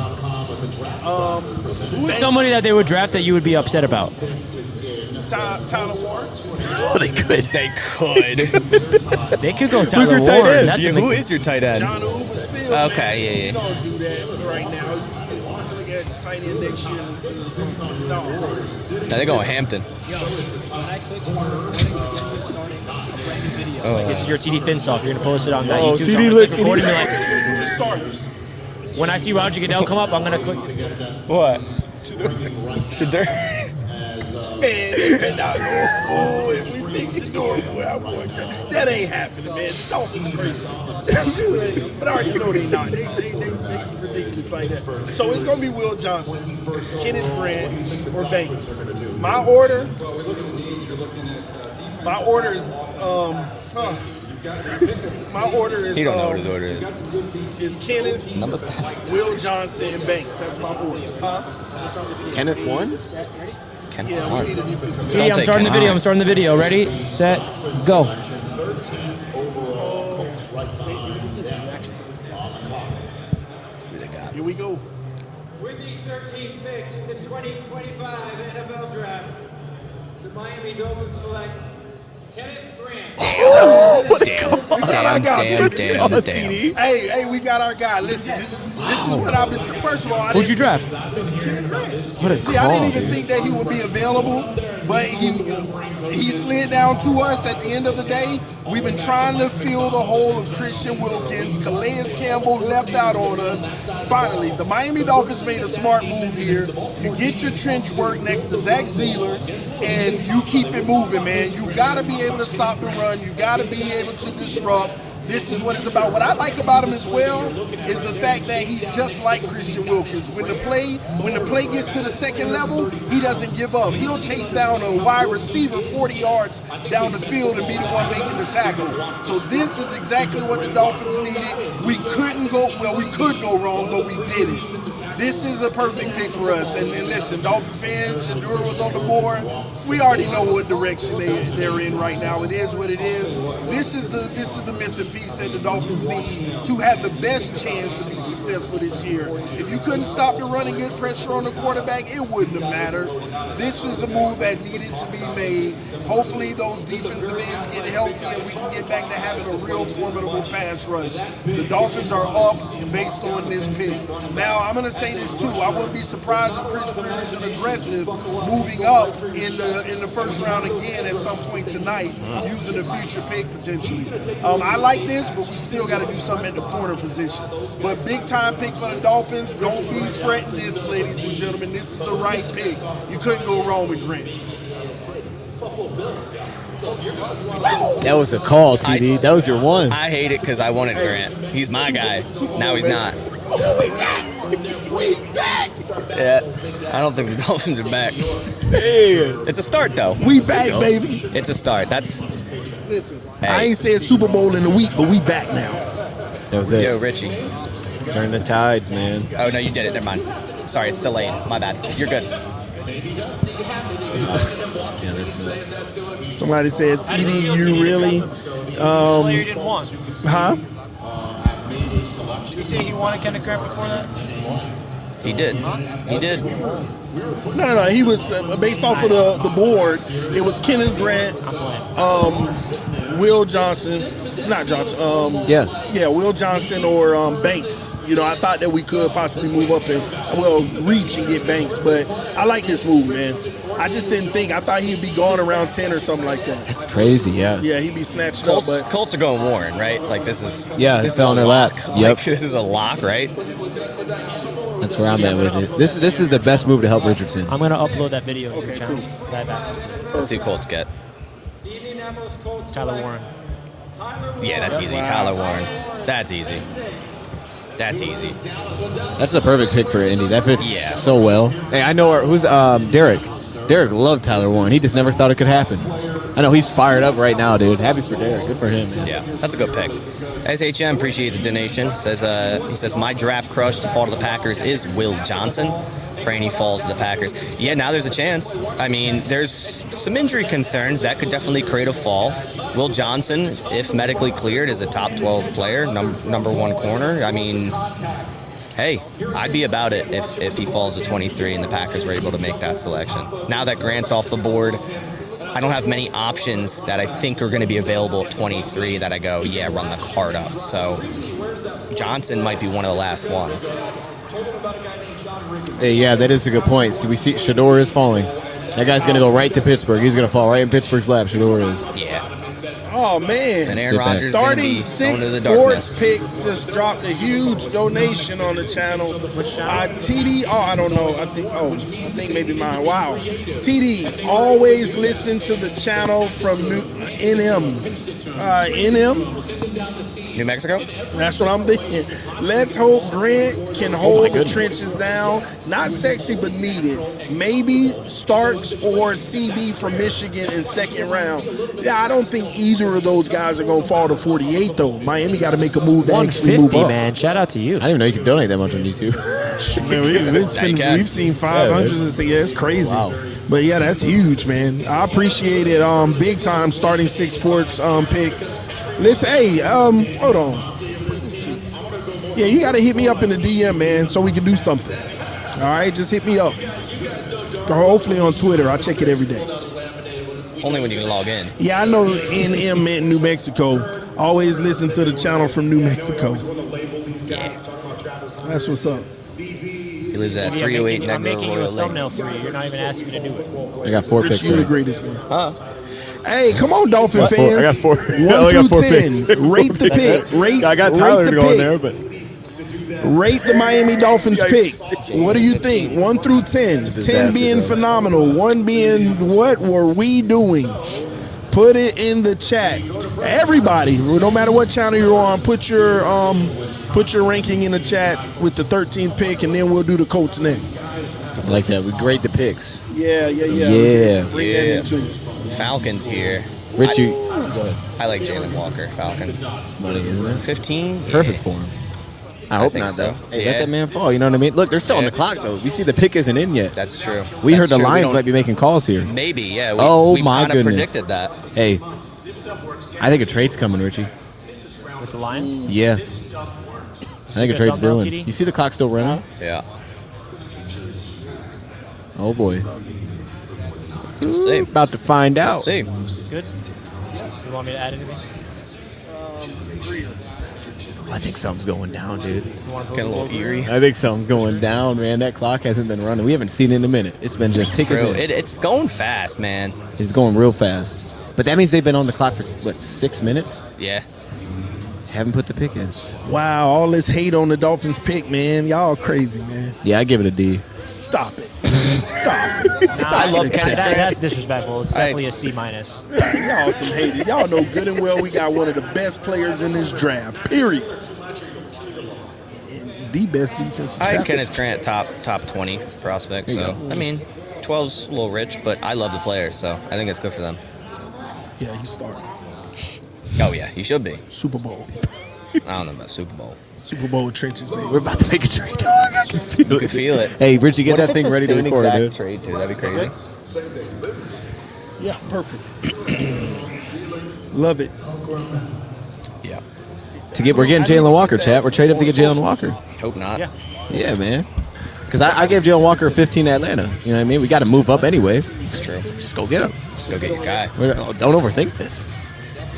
Who's somebody that they would draft that you would be upset about? Tyler Warren. Oh, they could. They could. They could go Tyler Who's your tight Warren. end? That's Yeah, a who is your tight end? John Uber still. Okay, man. yeah, yeah. You don't do that right now. You look at tight end next year. No. Now they going Hampton. This is your TD Finstock. You're gonna post it on that Oh, YouTube. TD So I'm gonna look- click record and be like, Just starters. when I see Roger Goodell come up, I'm gonna click. What? Shador. Man, they could not go. If we think Shador, boy, I'm going crazy. That ain't happening, man. The Dolphins crazy. But I already know they not. They ridiculous like that. So it's going to be Will Johnson, Kenneth Grant, or Banks. My order is, my order is, He don't know what his order is. is Kenneth, Number 7. Will Johnson, and Banks. That's my order. Huh? Kenneth won? Ken Yeah, Warren. we need a defensive TD, I'm take starting the him video. out. I'm starting the video. Ready, set, go. Who they got? Here we go. With the 13th pick in the 2025 NFL Draft, the Miami Dolphins select Kenneth Grant. Damn. Hey, we got our guy. Listen, this is what I've been. First of all, Who'd you draft? Kenneth Grant. What a See, I call, didn't even think that he would be available, but he slid down to us at the end of the day. We've been trying to fill the hole of Christian Wilkins. Calais Campbell left out on us. Finally, the Miami Dolphins made a smart move here. You get your trench work next to Zach Zeeler, and you keep it moving, man. You got to be able to stop the run. You got to be able to disrupt. This is what it's about. What I like about him as well is the fact that he's just like Christian Wilkins. When the play gets to the second level, he doesn't give up. He'll chase down a wide receiver 40 yards down the field and be the one making the tackle. So this is exactly what the Dolphins needed. We could go wrong, but we did it. This is a perfect pick for us. And listen, Dolphin fans, Shador was on the board. We already know what direction they're in right now. It is what it is. This is the missing piece that the Dolphins need to have the best chance to be successful this year. If you couldn't stop the run and get pressure on the quarterback, it wouldn't have mattered. This was the move that needed to be made. Hopefully those defensive ends get healthy and we can get back to having a real formidable pass rush. The Dolphins are up based on this pick. Now, I'm going to say this too. I wouldn't be surprised if Chris Greer is an aggressive moving up in the first round again at some point tonight using a future pick potentially. I like this, but we still got to do something at the corner position. But big time pick for the Dolphins. Don't be fretting this, ladies and gentlemen. This is the right pick. You couldn't go wrong with Grant. That was a call, TD. That was your one. I hate it because I wanted Grant. He's my guy. Now he's not. We back. Yeah, I don't think the Dolphins are back. Yeah. It's a start, though. We back, baby. It's a start. That's Listen, Hey. I ain't said Super Bowl in a week, but we back now. That was it. Yo, Richie. Turn the tides, man. Oh, no, you did it. Never mind. Sorry, delayed. My bad. You're good. Yeah, that's it. Somebody said, TD, you really? Player didn't want. Huh? Did he say he wanted Kenneth Grant before that? He did. He did. No. He was based off of the board. It was Kenneth Grant, Will Johnson, not Johnson. Yeah. Will Johnson or Banks. You know, I thought that we could possibly move up and reach and get Banks, but I like this move, man. I just didn't think. I thought he'd be gone around 10 or something like that. That's crazy, yeah. Yeah, he'd be snatched Colts, up, but Colts are going Warren, right? Like, this is... Yeah, this it fell is in a their lap. lock. Yep. Like, this is a lock, right? That's where I'm at with it. This is the best move to help Richardson. I'm gonna upload that video to your channel because I have access to it. Let's see who Colts get. The Indianapolis Colts Tyler Warren. Yeah, that's easy. Tyler Warren. That's easy. That's easy. That's the perfect pick for Indy. That fits Yeah. so well. Hey, I know who's Derek. Derek loved Tyler Warren. He just never thought it could happen. I know he's fired up right now, dude. Happy for Derek. Good for him, man. Yeah, that's a good pick. SHM, appreciate the donation. He says, my draft crush to fall to the Packers is Will Johnson. Praying he falls to the Packers. Yeah, now there's a chance. I mean, there's some injury concerns. That could definitely create a fall. Will Johnson, if medically cleared, is a top 12 player, number one corner. I mean, hey, I'd be about it if he falls to 23 and the Packers were able to make that selection. Now that Grant's off the board, I don't have many options that I think are going to be available at 23 that I go, yeah, run the card up. So Johnson might be one of the last ones. Hey, yeah, that is a good point. So we see Shador is falling. That guy's going to go right to Pittsburgh. He's going to fall right in Pittsburgh's lap. Shador is. Yeah. Oh, man. And Aaron Rodgers Starting be Six the Sports Pick just dropped a huge donation on the channel. TD, I don't know. I think maybe mine. Wow. TD, always listen to the channel from NM. New Mexico? That's what I'm thinking. Let's hope Grant can hold the trenches down. Not sexy, but needed. Maybe Starks or CB from Michigan in second round. Yeah, I don't think either of those guys are going to fall to 48, though. Miami got to make a move to actually move 150, up. man. Shout out to you. I didn't even know you could donate that much on YouTube. Man, we've seen 500s and stuff. Yeah, it's crazy. Wow. But yeah, that's huge, man. I appreciate it. Big time starting Six Sports pick. Listen, hey, hold on. Yeah, you got to hit me up in the DM, man, so we can do something. All right, just hit me up. Or hopefully on Twitter. I check it every day. Only when you can log in. Yeah, I know NM in New Mexico. Always listen to the channel from New Mexico. Yeah. That's what's up. He lives at 308 I'm making you a Royal Lake. thumbnail for you. You're not even asking me to do it. I got 4 picks. You're the Right? greatest, man. Hey, come on, Dolphin What? fans. I got 4. 1 I only got through 4 10. picks. Rate the pick. I got Tyler rate the going pick. there, but Rate the Miami Dolphins pick. What do you think? 1 through 10. 10 being phenomenal. 1 being what were we doing? Put it in the chat. Everybody, no matter what channel you're on, put your ranking in the chat with the 13th pick, and then we'll do the Colts next. I like that. We grade the picks. Yeah. Yeah. Bring that into you. Falcons here. Richie, I like Jalen Walker. Falcons. money, isn't it? 15? Perfect for him. I hope think not, so. though. Hey, Yeah. let that man fall. You know what I mean? Look, they're still on the clock, though. We see the pick isn't in yet. That's true. We That's heard the true. Lions don't- might be making calls here. Maybe, yeah. Oh, we my kind of goodness. predicted that. Hey, I think a trade's coming, Richie. With the Lions? Yeah. I think a Good trade's thumbnail, brewing. TD? You see the clock still running? Yeah. Oh, boy. We'll see. About to find We'll out. see. Good. You want me to add anything? I think something's going down, dude. You want to Getting a little eerie. I think something's going down, man. That clock hasn't been running. We haven't seen it in a minute. It's been just tickers True. in. It's going fast, man. It's going real fast. But that means they've been on the clock for, what, 6 minutes? Yeah. Haven't put the pick in. Wow, all this hate on the Dolphins pick, man. Y'all crazy, man. Yeah, I give it a D. Stop it. Stop it. I love Kenneth Grant. That's disrespectful. It's definitely a C minus. Y'all some haters. Y'all know good and well we got one of the best players in this draft, period. And the best defensive I tackle. had Kenneth Grant top 20 prospect. So, I mean, 12's a little rich, but I love the player, so I think it's good for them. Yeah, he's starting. Oh, yeah, he should be. Super Bowl. I don't know about Super Bowl. Super Bowl trenches, baby. We're about to make a trade, dog. I can feel You can feel it. Hey, Richie, get What that if thing it's ready the to same record, exact dude. trade, too? That'd be crazy. Yeah, perfect. Love it. Yeah. We're getting Jalen Walker, chat. We're trading up to get Jalen Walker. Hope not. Yeah. Yeah, man. Because I gave Jalen Walker a 15 to Atlanta. You know what I mean? We got to move up anyway. It's true. Just go get him. Just go get your guy. Don't overthink this.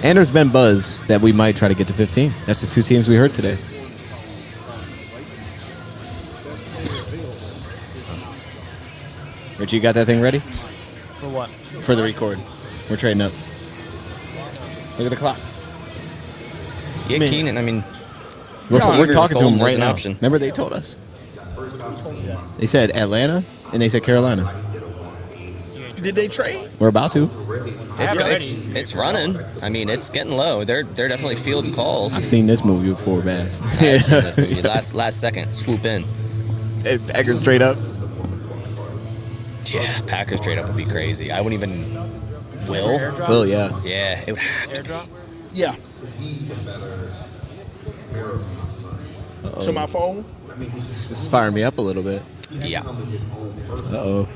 And there's been buzz that we might try to get to 15. That's the 2 teams we heard today. Richie, you got that thing ready? For what? For the record. We're trading up. Look at the clock. Yeah, Keenan, I mean, We're receivers talking to golden him right is an now. option. Remember they told us. They said Atlanta and they said Carolina. Did they trade? We're about to. it's running. I mean, it's getting low. They're definitely fielding calls. I've seen this movie before, Bass. last second, swoop in. Hey, Packers straight up. Yeah, Packers trade up would be crazy. I wouldn't even. Will? Will, yeah. Yeah, it would have to. Airdrop? Yeah. To my phone? It's firing me up a little bit. Yeah. Uh-oh.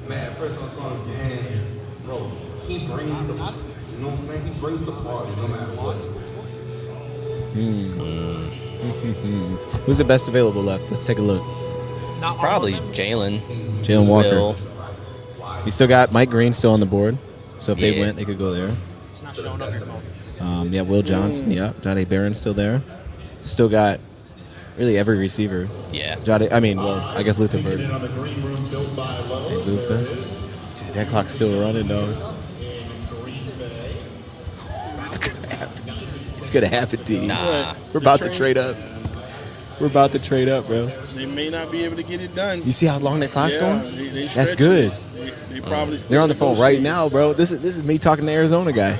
Man, first I saw him, man, bro, he brings the, you know what I'm saying? He brings the party no matter what. Who's the best available left? Let's take a look. Not Probably Jalen. Jalen Walker. Will. You still got Mike Green still on the board. So if they Yeah. went, they could go there. It's not showing up your phone. Yeah, Will Johnson. Yeah, Jade Barron's still there. Still got really every receiver. Yeah. I guess Luther Bird. Hey, Luther. Dude, that clock's still running, dog. It's gonna happen. It's gonna happen, D. Nah. We're about to trade up. We're about to trade up, bro. They may not be able to get it done. You see how long that clock's going? They That's stretching good. it. They probably still They're on the phone right negotiating. now, bro. This is me talking to Arizona guy.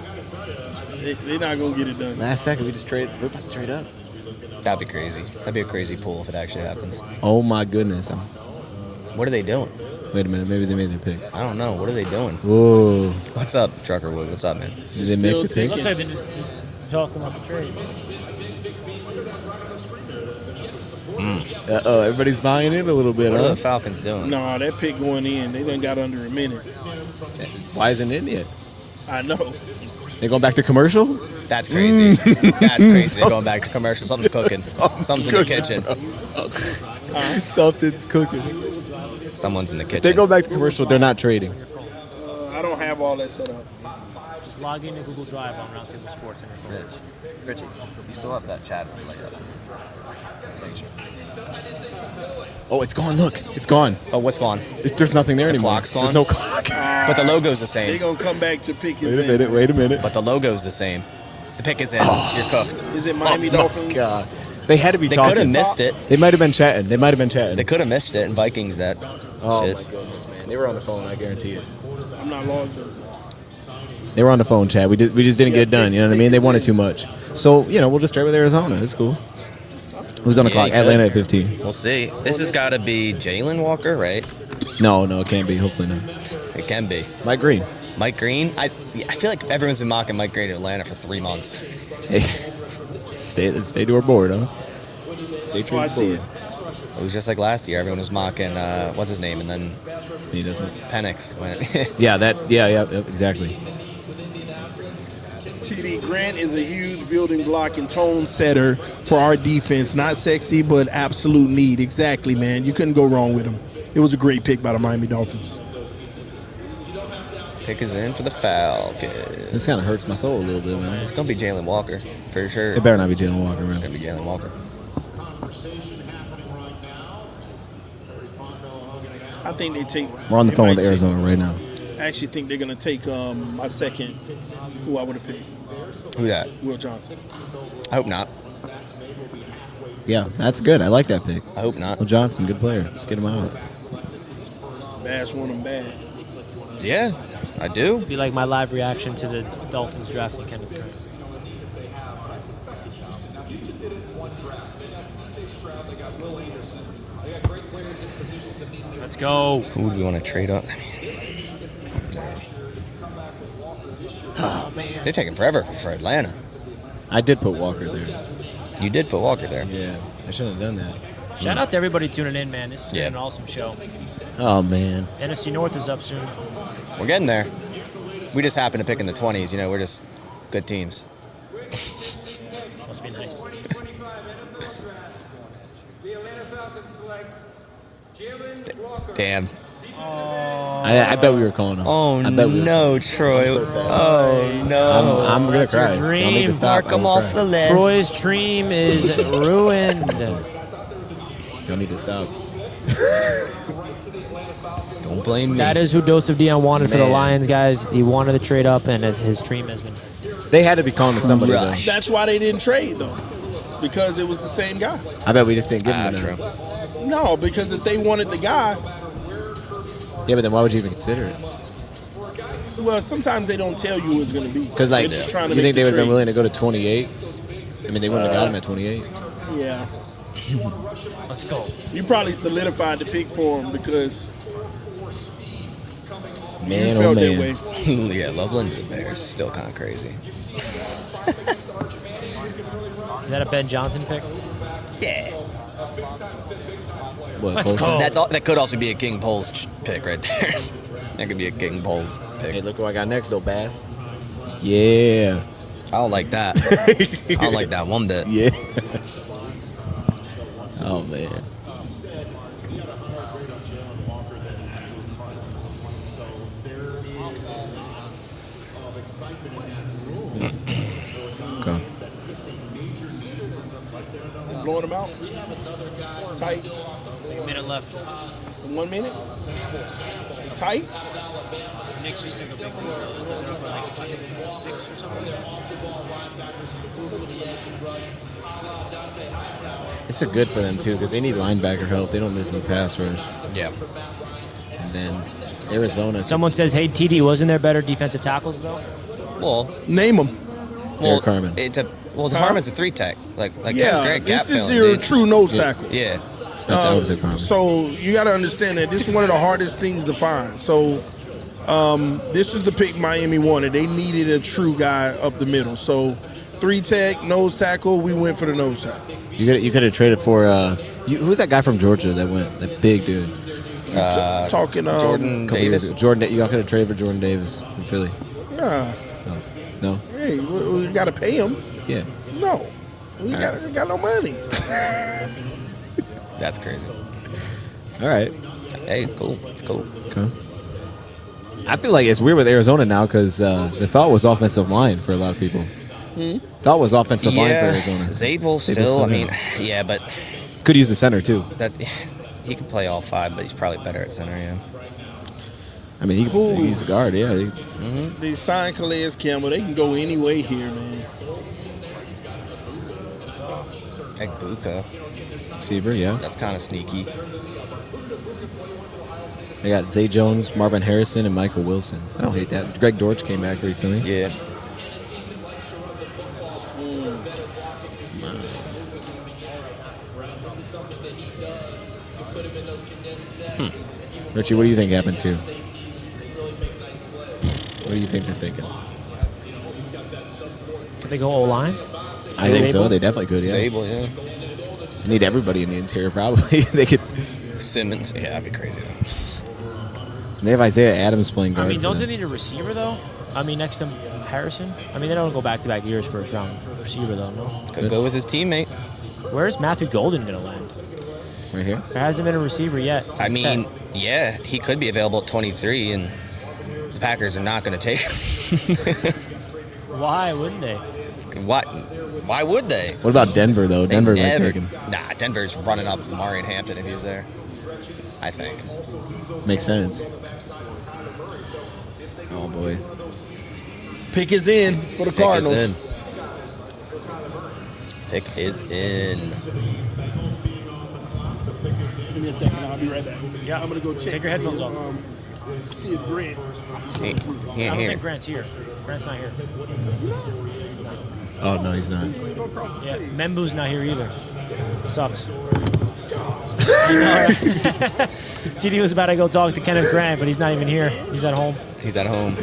They're not gonna get it done. Last second, we're about to trade up. That'd be crazy. That'd be a crazy pull if it actually happens. Oh my goodness. What are they doing? Wait a minute, maybe they made their pick. I don't know. What are they doing? Whoa. What's up, Trucker Wood? What's up, man? Did they make the pick? Looks like they're just talking about the trade. Uh-oh, everybody's buying in a little bit, What are huh? the Falcons doing? No, that pick going in, they done got under a minute. Why isn't it in yet? I know. They going back to commercial? That's crazy. That's crazy. They're going back to commercial. Something's cooking. Something's in the kitchen. Something's cooking. Someone's in the kitchen. If they go back to commercial, they're not trading. I don't have all that set up. Just log into Google Drive on Roundtable Sports on your phone. Richie, you still have that chat layup. Oh, it's gone. Look, it's gone. Oh, what's gone? There's nothing there The anymore. clock's gone? There's no clock. But the logo's the They same. gonna come back to pick his Wait a minute. But the logo's the same. The pick is in. You're cooked. Is it Miami Dolphins? God. They had to be They talking. could have missed it. They might have been chatting. They could have missed it, and Vikings that Oh shit. my goodness, man. They were on the phone, I guarantee it. I'm not logged in. They were on the phone, Chad. We just didn't get it done. You know what I mean? They wanted too much. So, we'll just trade with Arizona. It's cool. Who's on the clock? Yeah, Atlanta good. at 15. We'll see. This has got to be Jalen Walker, right? No, it can't be. Hopefully not. It can be. Mike Green. Mike Green. I feel like everyone's been mocking Mike Green in Atlanta for 3 months. Hey, stay to our board, huh? Stay true Oh, I to see the it. board. It was just like last year. Everyone was mocking, what's his name? And then He doesn't. Penix went. Yeah, exactly. TD Grant is a huge building block and tone setter for our defense. Not sexy, but absolute need. Exactly, man. You couldn't go wrong with him. It was a great pick by the Miami Dolphins. Pick is in for the Falcons. This kind of hurts my soul a little bit, man. It's going to be Jalen Walker, for sure. It better not be Jalen Walker, It's man. going to be Jalen Walker. I think they take. We're on the they phone might with take- Arizona right now. I actually think they're gonna take my second, who I would have picked, Who that? Will Johnson. I hope not. Yeah, that's good. I like that pick. I hope not. Will Johnson, good player. Let's get him out. Bass want him bad. Yeah, I do. Be like my live reaction to the Dolphins drafting Kenneth Curry. Let's go. Who would we want to trade up? Oh, man. They're taking forever for Atlanta. I did put Walker there. You did put Walker there. Yeah, I shouldn't have done that. Shout out to everybody tuning in, man. This has Yeah. been an awesome show. Oh, man. NFC North is up soon. We're getting there. We just happen to pick in the 20s. We're just good teams. Must be nice. The Atlanta Falcons select Jalen Walker. Damn. I bet we were calling him. Oh, I bet we were. no, Troy. I'm so sad. Oh, no. I'm gonna That's your cry. Y'all need to dream. stop. Mark him off the list. Troy's dream is ruined. Y'all need to stop. Don't blame me. That is who DoseOfDion wanted for the Man. Lions, guys. He wanted to trade up, and his dream has been. They had to be calling to somebody, Rush. though. That's why they didn't trade though, because it was the same guy. I bet we just didn't give him Ah, enough. true. No, because if they wanted the guy, Yeah, but then why would you even consider it? well, sometimes they don't tell you who it's going to be. Because, like, They're just trying to you think make they the would have been trade. willing to go to 28? I mean, they wouldn't have got him at 28. Yeah, Let's go. you probably solidified the pick for him because Man, you oh, felt man. that way. Yeah, Loveland to the Bears is still kind of crazy. Is that a Ben Johnson pick? Yeah. What, Let's Colson? go. That's all. That could also be a King Poles pick right there. That could be a King Poles pick. Hey, look who I got next, though, Bass. Yeah. I don't like that. I don't like that one bit. Yeah. Oh, man. Okay. Blowing them out. Tight. A minute left. 1 minute. Tight. Knicks just took a big lead. They're up by like, I think, 6 or something. It's a good for them too because they need linebacker help. They don't miss any pass rush. Yeah. And then Arizona. Someone says, hey, TD, wasn't there better defensive tackles, though? Well, Name them. Eric Harmon. Harmon's a 3-tech. Like Yeah, great this gap is filling, your dude. true nose tackle. Yeah. That was Eric Harmon. So you got to understand that this is one of the hardest things to find. So this is the pick Miami wanted. They needed a true guy up the middle. So 3-tech, nose tackle, we went for the nose tackle. You could have traded for who's that guy from Georgia that went, that big dude? Talking Jordan Davis. Jordan, you could have traded for Jordan Davis in Philly. Nah. No. Hey, we got to pay him. Yeah. No, we got no money. That's crazy. All right. Hey, it's cool. It's cool. Okay. I feel like it's weird with Arizona now because the thought was offensive line for a lot of people. Thought was offensive line for Arizona. Zabel still. I mean, yeah, but could use the center too. that he can play all 5, but he's probably better at center. Yeah. I mean, he can use a guard. Yeah. They signed Calais Campbell. They can go any way here, man. Egbuka. Receiver, yeah. That's kind of sneaky. They got Zay Jones, Marvin Harrison, and Michael Wilson. I don't hate that. Greg Dortch came back recently. Yeah. Richie, what do you think happens here? What do you think they're thinking? Could they go O-line? I think so. They definitely could, yeah. Zabel, yeah. They need everybody in the interior, probably. They could. Simmons, yeah, that'd be crazy. They have Isaiah Adams playing guard. I mean, don't for they them. need a receiver, though? I mean, next to Harrison? I mean, they don't go back-to-back years first round receiver, though, no? Could go with his teammate. Where's Matthew Golden going to land? Right here? There hasn't been a receiver yet. I Since mean, 10. yeah, he could be available at 23, and the Packers are not going to take him. Why wouldn't they? Why would they? What about Denver, though? They Denver might never- take him. Nah, Denver's running up Marion Hampton if he's there. I think. Makes sense. Oh, boy. Pick is in for the Cardinals. Pick is in. Give me a second. I'll be right back. Yeah, I'm gonna go check. Take your headphones off. See if Grant. He I ain't don't here. think Grant's here. Grant's not here. Oh, no, he's not. Yeah, Membu's not here either. Sucks. TD was about to go talk to Kenneth Grant, but he's not even here. He's at home. He's at home.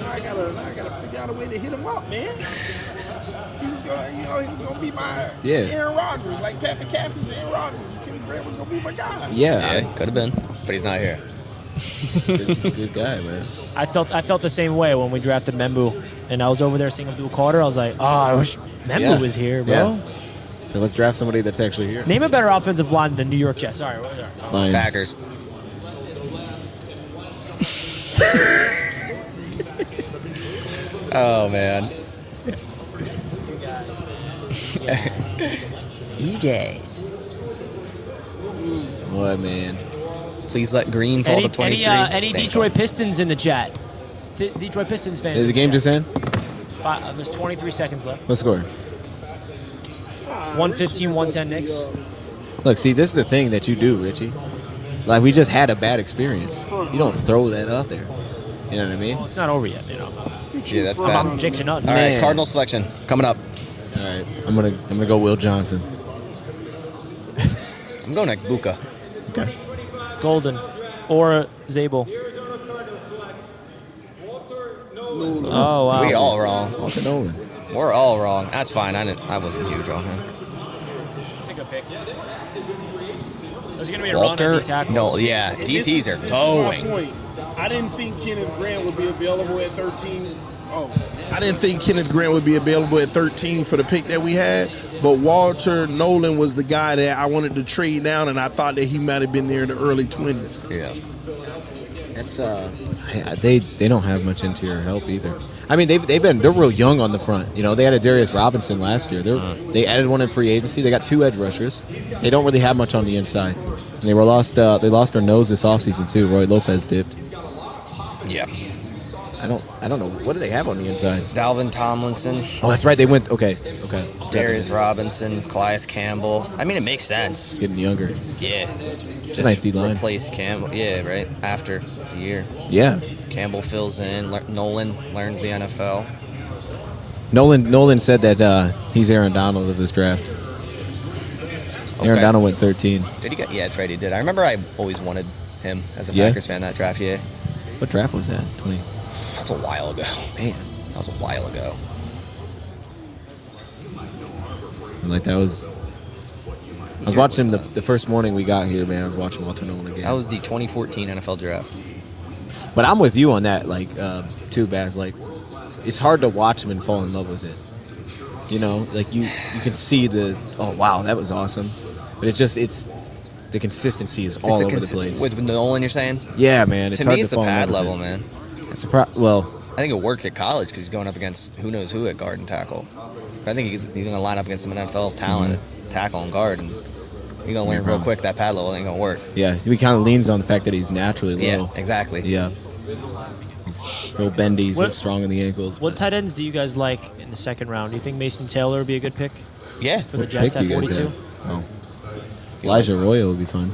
I gotta figure out a way to hit him up, man. He was gonna be my Aaron Rodgers, like Pat McCaffrey's Aaron Rodgers. Kenny Grant was gonna be my guy. Yeah, could have been, but he's not here. He's a good guy, man. I felt the same way when we drafted Membu, and I was over there seeing him do Carter. I was like, oh, I wish Membu was here, bro. Yeah. So let's draft somebody that's actually here. Name a better offensive line than New York Jets. Sorry, Lions. Packers. Oh man. You guys. What, man? Please let Green fall to 23. Any Detroit Pistons in the chat? Detroit Pistons fans. Is the game just in? There's 23 seconds left. What score? 115, 110 Knicks. Look, see, this is the thing that you do, Richie. Like, we just had a bad experience. You don't throw that out there. You know what I mean? Well, it's not over yet, you know. Yeah, that's I'm bad. jinxing nothing. All right, Cardinal selection coming up. All right, I'm gonna go Will Johnson. I'm going Egbuka. Okay. Golden or Zabel. Oh wow. We all wrong. Walter Nolan. We're all wrong. That's fine. I wasn't huge on him. That's a good pick. There's gonna be a run Walter. on D tackles. No, yeah, DTs are This is my going. point. I didn't think Kenneth Grant would be available at 13. I didn't think Kenneth Grant would be available at 13 for the pick that we had, but Walter Nolan was the guy that I wanted to trade down, and I thought that he might have been there in the early 20s. Yeah. That's they don't have much interior help either. I mean, they're real young on the front. You know, they had a Darius Robinson last year. They added one in free agency. They got 2 edge rushers. They don't really have much on the inside. And they lost their nose this offseason too. Roy Lopez dipped. Yeah. I don't know. What do they have on the inside? Dalvin Tomlinson. Oh, that's right. They went okay. Darius Robinson, Calais Campbell. I mean, it makes sense. Getting younger. Yeah. It's a nice D-line. Replace Campbell. Yeah, right. After a year. Yeah. Campbell fills in. Nolan learns the NFL. Nolan said that he's Aaron Donald of this draft. Aaron Donald went 13. Did he get? Yeah, that's right. He did. I remember I always wanted him as a Yeah? Packers fan that draft. Yeah. What draft was that? 20. That's a while ago. Man, that was a while ago. Like that was. I was watching the first morning we got here, man. I was watching Walter Nolan again. That was the 2014 NFL draft. But I'm with you on that, like, too, Baz. Like, it's hard to watch him and fall in love with it. You know, like you can see oh wow, that was awesome. But it's the consistency is all over the place. With Nolan, you're saying? Yeah, man. It's to hard me, to it's the fall in pad love with level, it. man. It's well. I think it worked at college because he's going up against who knows who at guard and tackle. I think he's going to line up against some NFL talent at tackle and guard, and he's going to learn real quick that pad level ain't going to work. Yeah, he kind of leans on the fact that he's naturally low. Yeah, exactly. Yeah. He's real bendy, he's real strong in the ankles. What tight ends do you guys like in the second round? Do you think Mason Taylor would be a good pick? Yeah. For the Jets at 42? Oh. Elijah Arroyo would be fun.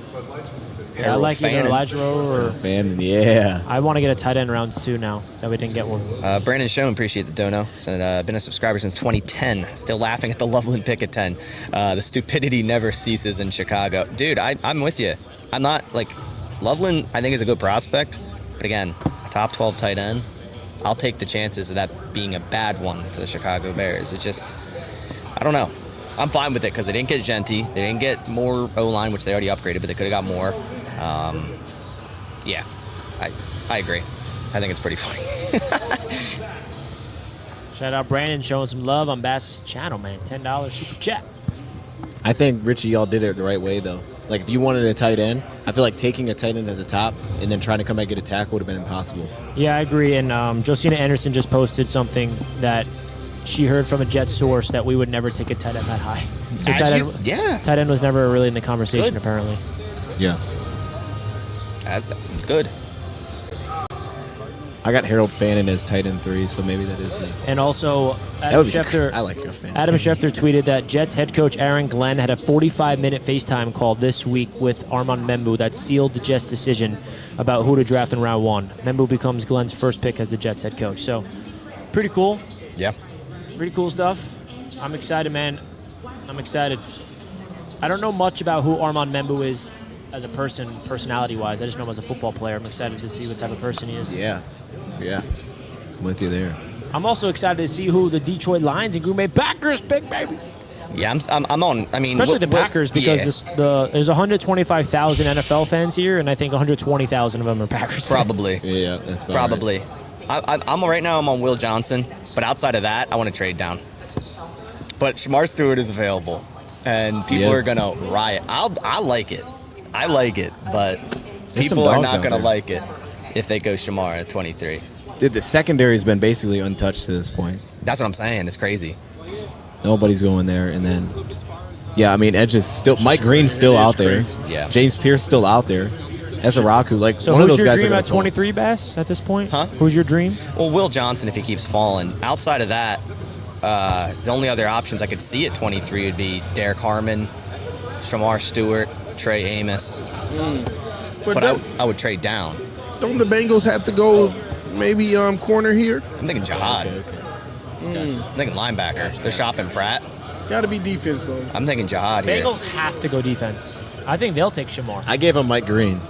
Yeah, I like either Elijah Arroyo or Fannin, yeah. I want to get a tight end rounds too now that we didn't get one. Brandon Schoen, appreciate the dono. Said, been a subscriber since 2010. Still laughing at the Loveland pick at 10. The stupidity never ceases in Chicago. Dude, I'm with you. I'm not, like, Loveland, I think, is a good prospect. But again, a top 12 tight end, I'll take the chances of that being a bad one for the Chicago Bears. It's just, I don't know. I'm fine with it because they didn't get Genti. They didn't get more O-line, which they already upgraded, but they could have got more. Yeah, I agree. I think it's pretty funny. Shout out Brandon showing some love on Bass's channel, man. $10 super chat. I think Richie, y'all did it the right way, though. Like, if you wanted a tight end, I feel like taking a tight end at the top and then trying to come back and get a tackle would have been impossible. Yeah, I agree. And Josina Anderson just posted something that she heard from a Jet source that we would never take a tight end that high. So tight end was never really in the conversation, apparently. Yeah. That's good. I got Harold Fannin as tight end 3, so maybe that is it. And also, Adam Schefter. I like Harold Fannin. Adam Schefter tweeted that Jets head coach Aaron Glenn had a 45-minute FaceTime call this week with Armand Membu that sealed the Jets' decision about who to draft in round 1. Membu becomes Glenn's first pick as the Jets head coach. So, pretty cool. Yeah. Pretty cool stuff. I'm excited, man. I'm excited. I don't know much about who Armand Membu is as a person, personality-wise. I just know him as a football player. I'm excited to see what type of person he is. Yeah. I'm with you there. I'm also excited to see who the Detroit Lions and Green Bay Packers pick, baby. Yeah, I'm on. I mean, especially the Packers because there's 125,000 NFL fans here, and I think 120,000 of them are Packers probably. fans. Yeah, that's probably. Right. I'm right now. I'm on Will Johnson, but outside of that, I want to trade down. But Shamar Stewart is available, and people are gonna riot. I like it. I like it, but people are not gonna like it if they go Shamar at 23. Dude, the secondary's been basically untouched to this point. That's what I'm saying. It's crazy. Nobody's going there, and then, yeah, I mean, Edge is still. Mike Green's still out there. Yeah. James Pierce still out there. Ezaraku, like so one of those guys. So who's your dream at 23, Bass? At this point, huh? Who's your dream? Well, Will Johnson, if he keeps falling. Outside of that, the only other options I could see at 23 would be Derek Harmon, Shamar Stewart, Trey Amos. But I would trade down. Don't the Bengals have to go maybe corner here? I'm thinking Jihad. I'm thinking linebacker. They're shopping Pratt. Got to be defense, though. I'm thinking Jihad here. Bengals have to go defense. I think they'll take Shamar. I gave him Mike Green.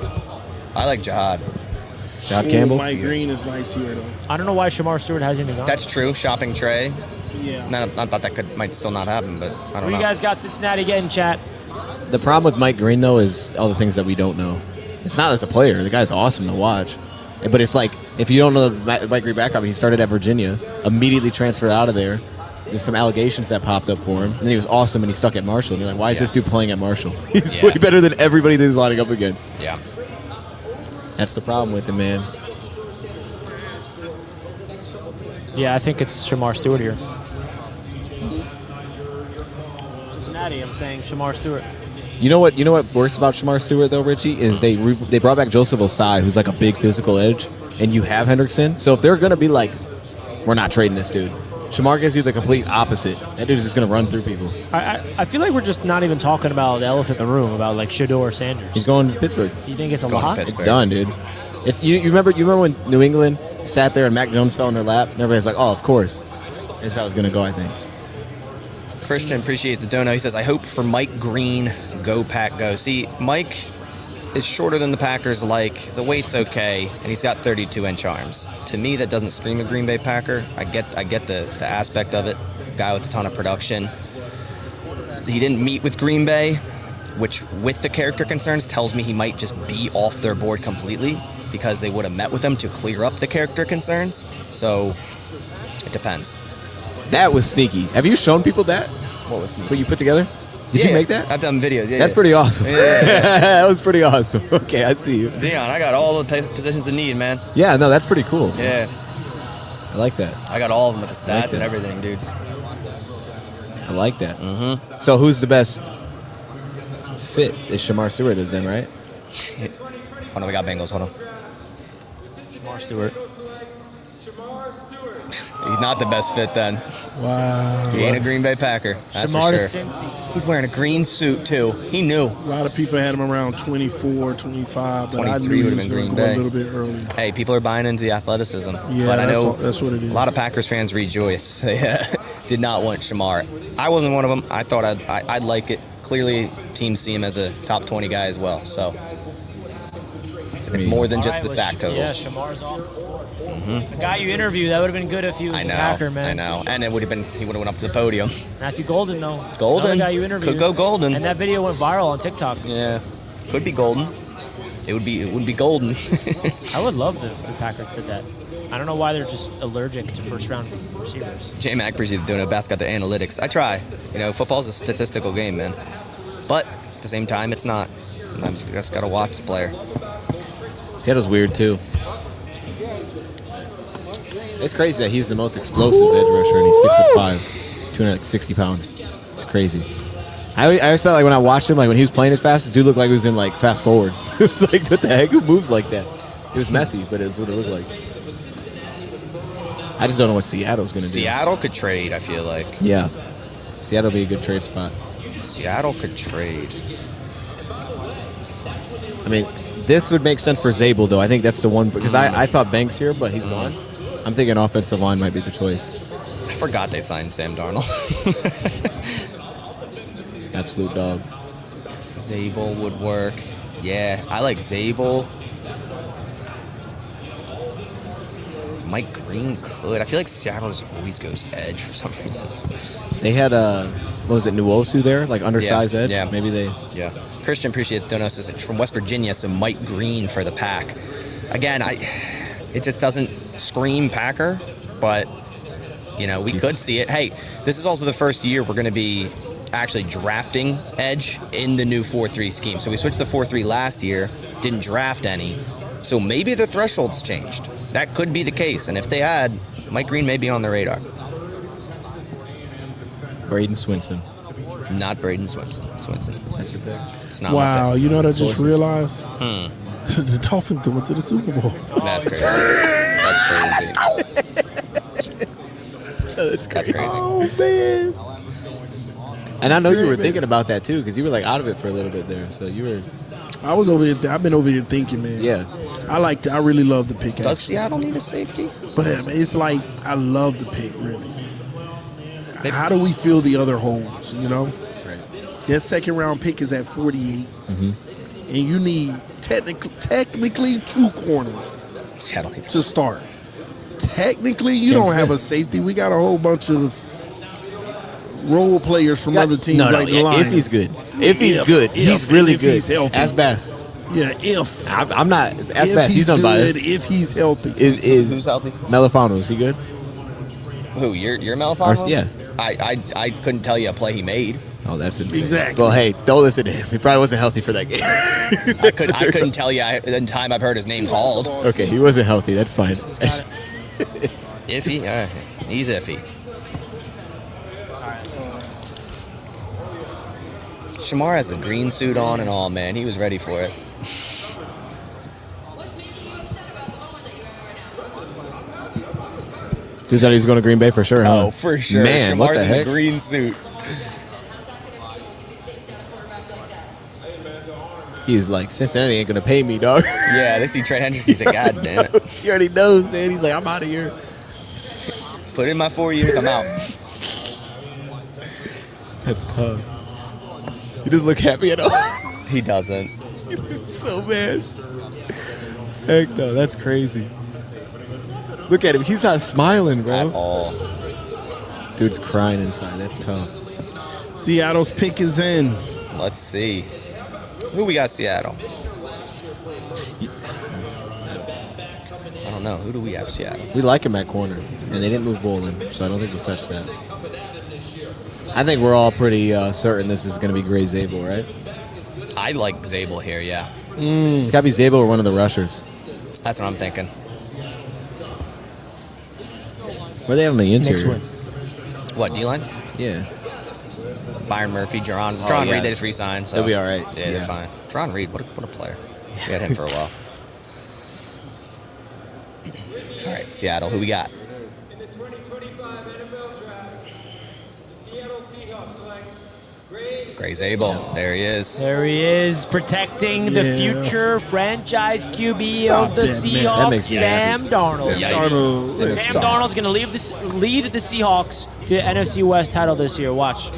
I like Jihad. Jihad Campbell? Mike Green is nice here, though. I don't know why Shamar Stewart hasn't even gone. That's true. Shopping Trey. Yeah. I thought that might still not happen, but I don't know. You guys got Cincinnati getting chat. The problem with Mike Green, though, is all the things that we don't know. It's not as a player. The guy's awesome to watch. But it's like, if you don't know the Mike Green background, he started at Virginia, immediately transferred out of there. There's some allegations that popped up for him. And then he was awesome, and he stuck at Marshall. And you're like, why is this dude playing at Marshall? He's way better than everybody that he's lining up against. Yeah. That's the problem with him, man. Yeah, I think it's Shamar Stewart here. Cincinnati, I'm saying Shamar Stewart. You know what works about Shamar Stewart though, Richie, is they brought back Joseph Osai, who's like a big physical edge, and you have Hendrickson. So if they're gonna be like, we're not trading this dude, Shamar gives you the complete opposite. That dude's just gonna run through people. I feel like we're just not even talking about the elephant in the room, about like Shador Sanders. He's going to Pittsburgh. You think it's a going to lot? Pittsburgh. It's done, dude. It's you remember when New England sat there and Mac Jones fell in their lap, and everybody's like, oh, of course. That's how it's gonna go, I think. Christian, appreciate the dono. He says, I hope for Mike Green, go Pack, go. See, Mike is shorter than the Packers like. The weight's okay, and he's got 32-inch arms. To me, that doesn't scream a Green Bay Packer. I get the aspect of it. Guy with a ton of production. He didn't meet with Green Bay, which with the character concerns tells me he might just be off their board completely because they would have met with him to clear up the character concerns. So it depends. That was sneaky. Have you shown people that? What was What you put together? Did you make that? I've done videos. Yeah, That's pretty awesome. Yeah. That was pretty awesome. Okay, I see you. Dion, I got all the positions in need, man. Yeah, no, that's pretty cool. Yeah, I like that. I got all of them with the like stats and that. everything, dude. I like that. Mm-hmm. So who's the best fit? Is Shamar Stewart is then, right? Oh no, we got Bengals. Hold on. Shamar Stewart. He's not the best fit then. Wow. He ain't a Green Bay Packer. That's Shamar for to sure. Cincy. He's wearing a green suit too. He knew. A lot of people had him around 24, 25, but I 23 knew he would've was been going to Green go a Bay. little bit early. Hey, people are buying into the athleticism. Yeah, but I know that's what it is. a lot of Packers fans rejoice. They did not want Shamar. I wasn't one of them. I thought I'd like it. Clearly, teams see him as a top 20 guy as well. So it's more than just the sack totals. Yeah, Shamar's off the board. The guy you interviewed, that would have been good if he was I a know, Packer, man. I know. And he would have went up to the podium. Matthew Golden, though. Golden. Another guy you interviewed. Could go Golden. And that video went viral on TikTok. Yeah. Could be Golden. It would be Golden. I would love if the Packers did that. I don't know why they're just allergic to first-round receivers. J-Mac, appreciate the dono. Bass got the analytics. I try. Football's a statistical game, man. But at the same time, it's not. Sometimes you just got to watch the player. Seattle's weird too. It's crazy that he's the most explosive edge rusher and he's 6'5", 260 pounds. It's crazy. I always felt like when I watched him, like when he was playing as fast, this dude looked like he was in like fast forward. It was like, what the heck? Who moves like that? It was messy, but it's what it looked like. I just don't know what Seattle's going to do. Seattle could trade, I feel like. Yeah. Seattle would be a good trade spot. Seattle could trade. I mean, this would make sense for Zabel, though. I think that's the one, because I thought Banks here, but he's gone. I'm thinking offensive line might be the choice. I forgot they signed Sam Darnold. Absolute dog. Zabel would work. Yeah, I like Zabel. Mike Green could. I feel like Seattle just always goes edge for some reason. They had, what was it, Nwosu there? Like undersized edge? Yeah. Maybe they... Yeah. Christian, appreciate the donuts. From West Virginia, so Mike Green for the Pack. Again, it just doesn't scream Packer, but, we could see it. Hey, this is also the first year we're going to be actually drafting edge in the new 4-3 scheme. So we switched to 4-3 last year, didn't draft any. So maybe the threshold's changed. That could be the case. And if they had, Mike Green may be on the radar. Braden Swinson. Not Braden Swinson. That's your pick. It's not Wow, my pick. you know what I just realized? Hmm. The Dolphins going to the Super Bowl. That's crazy. That's crazy. That's crazy. Oh, man. And I know you were thinking about that, too, because you were, like, out of it for a little bit there. So you were... I was over here. I've been over here thinking, man. Yeah. I really love the pick. Does actually. Seattle need a safety? But it's like, I love the pick, really. How do we fill the other holes, Right. Their second round pick is at 48. And you need technically 2 corners Seattle needs to start. Technically, you James don't have Smith. a safety. We got a whole bunch of role players from other teams no, like the Lions. if he's good. If he's good. He's really good. He's healthy. As Bass. Yeah, if. I'm not... As If Bass, he's unbiased. good, if he's healthy. Is Who's healthy? Melifano, is he good? Who? Your Malafano? Yeah. I couldn't tell you a play he made. Oh, that's insane. Exactly. Well, hey, don't listen to him. He probably wasn't healthy for that game. I couldn't tell you in time I've heard his name called. Okay, he wasn't healthy. That's fine. Iffy? He's iffy. Shamar has the green suit on and all, man. He was ready for it. What's making you upset about the moment that you're in right now? Dude thought he was going to Green Bay for sure, huh? Oh, for sure. Man, Shamar's what the in heck? the green suit. How's that going to feel when you can chase down a quarterback like that? He's like, Cincinnati ain't going to pay me, dog. Yeah, they see Trent Hendrickson. He's like, God damn it. He already knows, man. He's like, I'm out of here. Put in my 4 years, I'm out. That's tough. He doesn't look happy at all. He doesn't. He looks so bad. Heck no, that's crazy. Look at him. He's not smiling, bro. At all. Dude's crying inside. That's tough. Seattle's pick is in. Let's see. Who we got Seattle? I don't know. Who do we have Seattle? We like him at corner, and they didn't move Volan, so I don't think we've touched that. I think we're all pretty certain this is going to be Gray Zabel, right? I like Zabel here, yeah. It's got to be Zabel or one of the rushers. That's what I'm thinking. Where are they on the Next interior? one. What, D-line? Yeah. Byron Murphy, Jerron yeah. Reed, they just re-signed. So. They'll be all right. Yeah, they're fine. Jerron Reed, what a player. We had him for a while. All right, Seattle, who we got? In the 2025 NFL Draft, the Seattle Seahawks select Gray Zabel. There he is. There he is, protecting the Yeah. future franchise QB Stop of the that, man. Seahawks, That makes me Sam happy. Darnold. Yikes. Let's Sam stop. Darnold's going to lead the Seahawks to the NFC West title this year. Watch.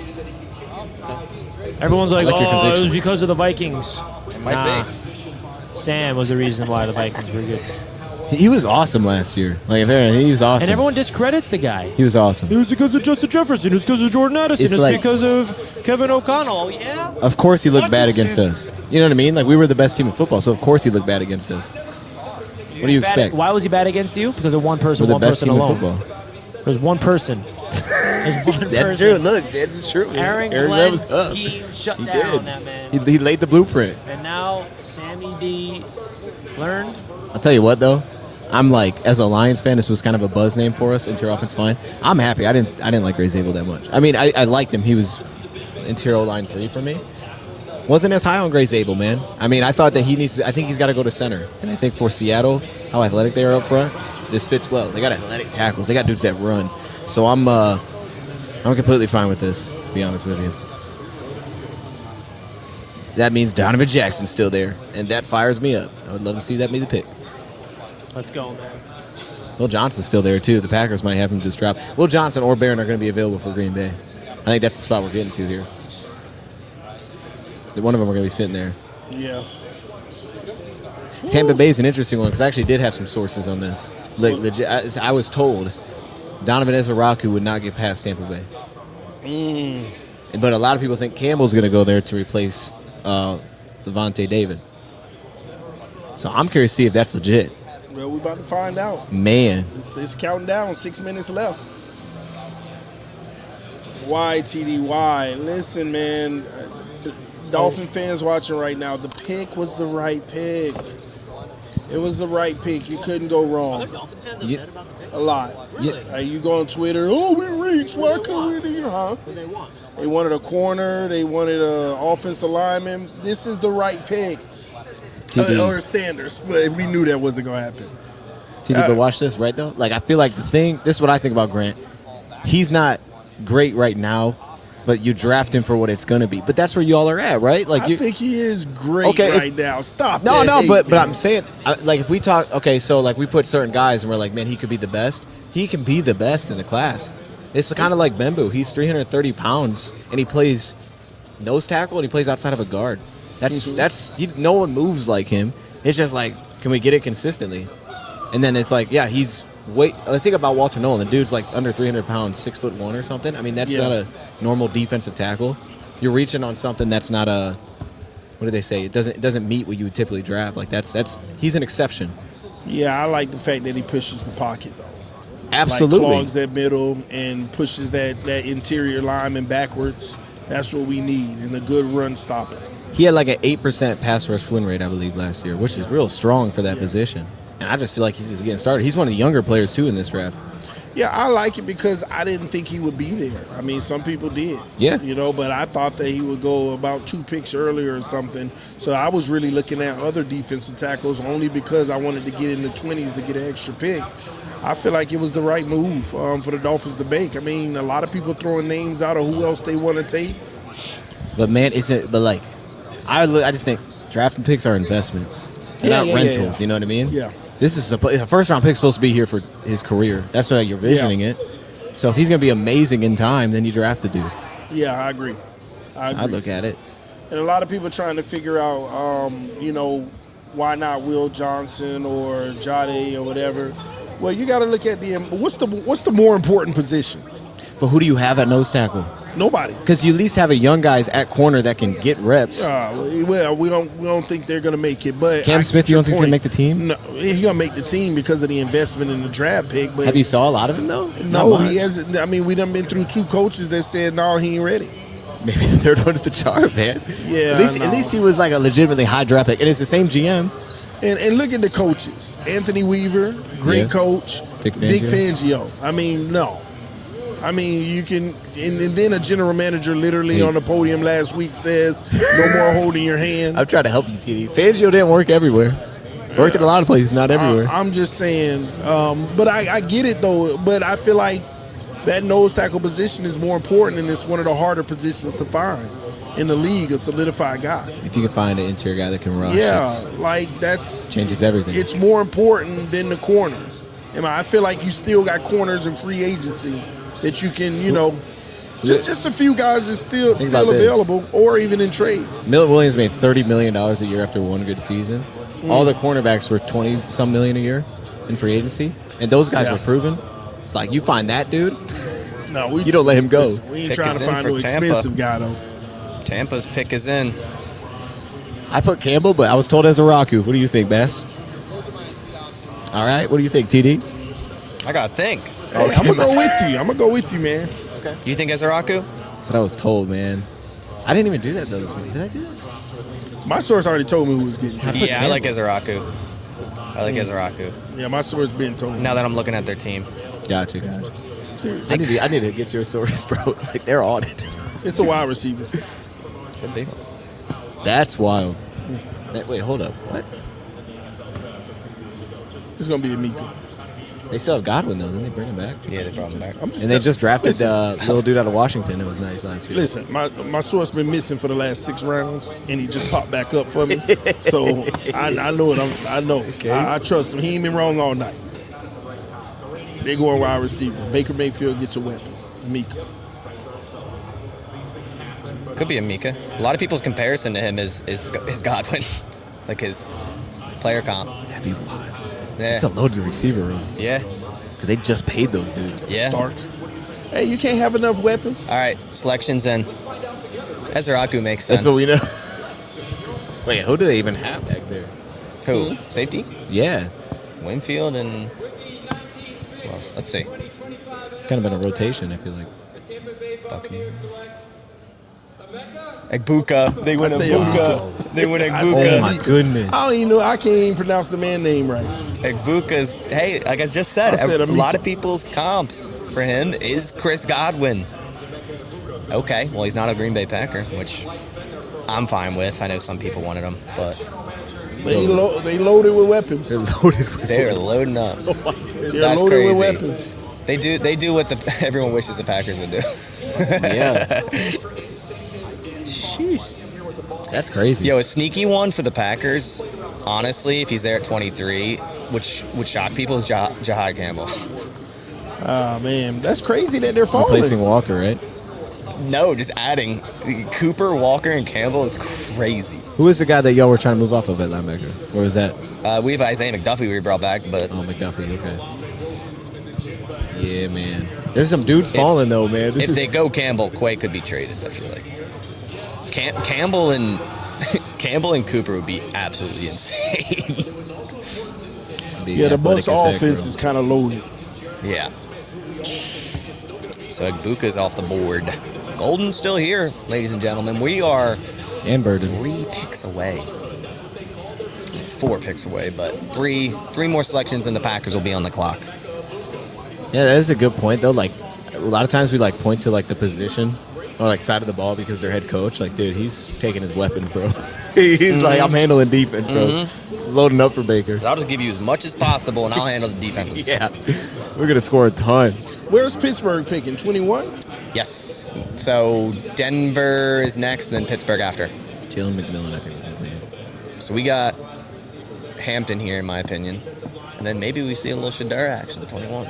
Everyone's like, like your oh, it conviction. was because of the Vikings. It might be. Sam was the reason why the Vikings were good. He was awesome last year. Like, if anything, he was awesome. And everyone discredits the guy. He was awesome. It was because of Justin Jefferson. It was because of Jordan Addison. It's It's like- because of Kevin O'Connell. Yeah. Of course he looked bad Hutchinson. against us. You know what I mean? Like, we were the best team in football, so of course he looked bad against us. What do you expect? Why was he bad against you? Because of one person, We're the one best person team alone. in football. There's one person. There's one That's person. true. Look, that's true. man. Aaron Glenn Glenn's was up. scheme shut He down did. that man. He laid the blueprint. And now Sammy D learned. I'll tell you what, though. I'm like, as a Lions fan, this was kind of a buzz name for us, interior offense line. I'm happy. I didn't like Gray Zabel that much. I mean, I liked him. He was interior line 3 for me. Wasn't as high on Gray Zabel, man. I mean, I thought that I think he's got to go to center. And I think for Seattle, how athletic they are up front, this fits well. They got athletic tackles. They got dudes that run. So I'm completely fine with this, to be honest with you. That means Donovan Jackson's still there, and that fires me up. I would love to see that be the pick. Let's go, man. Will Johnson's still there, too. The Packers might have him just drop. Will Johnson or Barron are going to be available for Green Bay. I think that's the spot we're getting to here. One of them are going to be sitting there. Yeah. Tampa Bay's an interesting one because I actually did have some sources on this. Like, legit, I was told Donovan Ezraku would not get past Tampa Bay. But a lot of people think Campbell's going to go there to replace Levante David. So I'm curious to see if that's legit. Well, we're about to find out. Man. It's counting down. 6 minutes left. Why, TD? Why? Listen, man. Dolphin fans watching right now, the pick was the right pick. It was the right pick. You couldn't go wrong. Dolphins fans Yeah. upset about the pick? A lot. You go on Twitter, oh, we reached. Why couldn't we do, huh? What do they want? They wanted a corner. They wanted an offensive lineman. This is the right pick. TD. Or Sanders, but we knew that wasn't going to happen. TD, but watch this, right, though? Like, I feel like this is what I think about Grant. He's not great right now, but you draft him for what it's going to be. But that's where y'all are at, right? Like, I think he is great Okay, right now. Stop No, that hate, but man. I'm saying, like, if we talk, okay, so, like, we put certain guys and we're like, man, he could be the best. He can be the best in the class. It's kind of like Bembu. He's 330 pounds, and he plays nose tackle, and he plays outside of a guard. No one moves like him. It's just like, can we get it consistently? And then it's like, yeah, I think about Walter Nolan. The dude's like under 300 pounds, 6'1" or something. I mean, that's not a normal defensive tackle. You're reaching on something that's not a, what do they say? It doesn't meet what you would typically draft. Like he's an exception. Yeah, I like the fact that he pushes the pocket, though. Absolutely. Like clogs that middle and pushes that interior lineman backwards. That's what we need, and a good run stopper. He had like an 8% pass rush win rate, I believe, last year, which is real strong for that position. And I just feel like he's just getting started. He's one of the younger players, too, in this draft. Yeah, I like it because I didn't think he would be there. I mean, some people did. Yeah. You know, but I thought that he would go about 2 picks earlier or something. So I was really looking at other defensive tackles only because I wanted to get in the 20s to get an extra pick. I feel like it was the right move for the Dolphins to make. I mean, a lot of people throwing names out of who else they want to take. But, man, I just think drafting picks are investments. They're not rentals, you know what I mean? Yeah. This is a first-round pick supposed to be here for his career. That's why you're visioning it. So if he's going to be amazing in time, then you draft the dude. Yeah, I agree. I look at it. And a lot of people trying to figure out, why not Will Johnson or Jade or whatever. Well, you got to look at what's the more important position? But who do you have at nose tackle? Nobody. Because you at least have a young guys at corner that can get reps. Well, we don't think they're going to make it. But Cam Smith, you don't think he's going to make the team? No, he's going to make the team because of the investment in the draft pick. But have you saw a lot of him though? No, he hasn't. I mean, we done been through 2 coaches that said no, he ain't ready. Maybe the third one is the chart, man. Yeah, at least he was like a legitimately high draft pick, and it's the same GM. And look at the coaches: Anthony Weaver, great coach, Vic Fangio. I mean, no. I mean, you can, and then a general manager literally on the podium last week says, "No more holding your hand." I'm trying to help you, TD. Fangio didn't work everywhere. Worked in a lot of places, not everywhere. I'm just saying, but I get it though. But I feel like that nose tackle position is more important, and it's one of the harder positions to find in the league. A solidified guy. If you can find an interior guy that can rush, that's changes everything. It's more important than the corner. I feel like you still got corners in free agency that you can, just a few guys is still available, or even in trade. Milton Williams made $30 million a year after one good season. All the cornerbacks were 20-some million a year in free agency, and those guys were proven. It's like you find that dude, you don't let him go. Listen, we ain't trying to find no expensive guy though. Tampa's pick is in. I put Campbell, but I was told Ezeraku. What do you think, Bass? All right, what do you think, TD? I gotta think. Hey, I'm gonna go with you, man. Okay. You think Ezeraku? That's what I was told, man. I didn't even do that though this week. Did I do that? My source already told me who was getting. I like Ezeraku. Ezeraku. Yeah, my source been told me. Now that I'm looking at their team. Gotcha. Seriously. I need to get your source, bro. Like they're on it. It's a wide receiver. Could be. That's wild. Wait, hold up. What? It's gonna be a Mika. They still have Godwin though. Didn't they bring him back? Yeah, they brought him back. And they just drafted the little dude out of Washington. It was nice last year. Listen, my source been missing for the last 6 rounds, and he just popped back up for me. So I know it. I know. Okay. I trust him. He ain't been wrong all night. They going wide receiver. Baker Mayfield gets a weapon. Mika. Could be a Mika. A lot of people's comparison to him is Godwin, like his player comp. That'd be wild. Yeah. It's a loaded receiver room. Yeah. Because they just paid those dudes. Yeah. Starks. Hey, you can't have enough weapons. All right, selections in. Ezeraku makes sense. That's what we know. Wait, who do they even have back there? Who? Safety? Yeah. Winfield and who else? Let's see. It's kind of been a rotation, I feel like. Buccaneers. Egbuka. They win Egbuka. They win Egbuka. Oh my goodness. I don't even know. I can't even pronounce the man name right. Egbuka's, hey, like I just said, a lot of people's comps for him is Chris Godwin. Okay, well, he's not a Green Bay Packer, which I'm fine with. I know some people wanted him, but they loaded with weapons. They're loading up. They're loaded with weapons. They do what everyone wishes the Packers would do. Yeah. Sheesh. That's crazy. Yo, a sneaky one for the Packers, honestly, if he's there at 23, which would shock people, is Jahad Campbell. Oh, man. That's crazy that they're falling. Replacing Walker, right? No, just adding. Cooper, Walker, and Campbell is crazy. Who is the guy that y'all were trying to move off of at linebacker? Where was that? We have Isaiah McDuffie we brought back, but... Oh, McDuffie, okay. Yeah, man. There's some dudes falling, though, man. If they go Campbell, Quay could be traded, I feel like. Campbell and Cooper would be absolutely insane. Yeah, the Bucs' offense is kind of loaded. Yeah. So Egbuka's off the board. Golden's still here, ladies and gentlemen. We are And Burden. 3 picks away. 4 picks away, but three more selections and the Packers will be on the clock. Yeah, that is a good point though. Like a lot of times we like point to like the position or like side of the ball because their head coach, like, dude, he's taking his weapons, bro. He's like, I'm handling defense, bro. Loading up for Baker. I'll just give you as much as possible, and I'll handle the defenses. Yeah, we're gonna score a ton. Where's Pittsburgh picking? 21? Yes. So Denver is next, and then Pittsburgh after. Jalen McMillan, I think was his name. So we got Hampton here, in my opinion, and then maybe we see a little Shadura action at 21.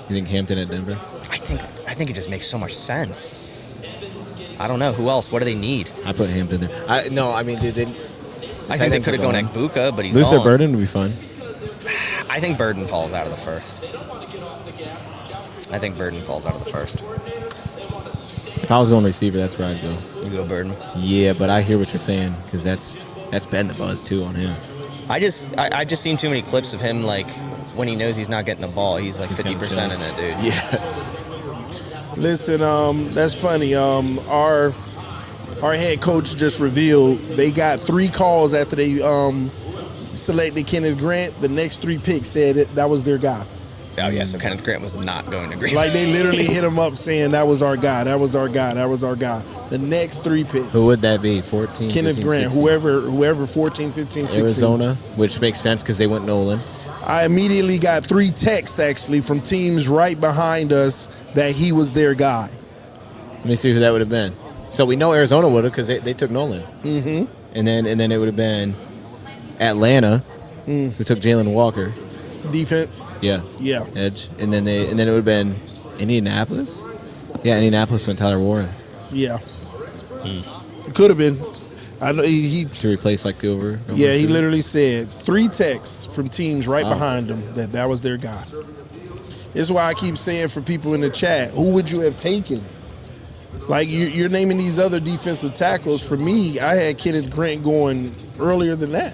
You think Hampton at Denver? I think it just makes so much sense. I don't know who else. What do they need? I put Hampton there. I mean, dude, I think they could have gone Egbuka, but he's Luther gone. Burden would be fun. I think Burden falls out of the first. If I was going receiver, that's where I'd go. You go Burden. Yeah, but I hear what you're saying because that's been the buzz too on him. I've just seen too many clips of him, like when he knows he's not getting the ball, he's like 50% in it, dude. Yeah. Listen, that's funny. Our head coach just revealed they got 3 calls after they selected Kenneth Grant. The next 3 picks said that was their guy. Oh yeah, so Kenneth Grant was not going to Green. Like they literally hit him up saying that was our guy, that was our guy, that was our guy. The next 3 picks. Who would that be? 14, Kenneth 15, Grant, 16? whoever 14, 15, 16. Arizona, which makes sense because they went Nolan. I immediately got 3 texts actually from teams right behind us that he was their guy. Let me see who that would have been. So we know Arizona would have because they took Nolan. Mm-hmm. And then it would have been Atlanta, who took Jalen Walker. Defense. Yeah. Yeah. Edge. And then it would have been Indianapolis. Yeah, Indianapolis went Tyler Warren. Yeah. It could have been. I know he to replace like Gilbert. Yeah, he literally said 3 texts from teams right behind him that was their guy. This is why I keep saying for people in the chat, who would you have taken? Like you're naming these other defensive tackles. For me, I had Kenneth Grant going earlier than that.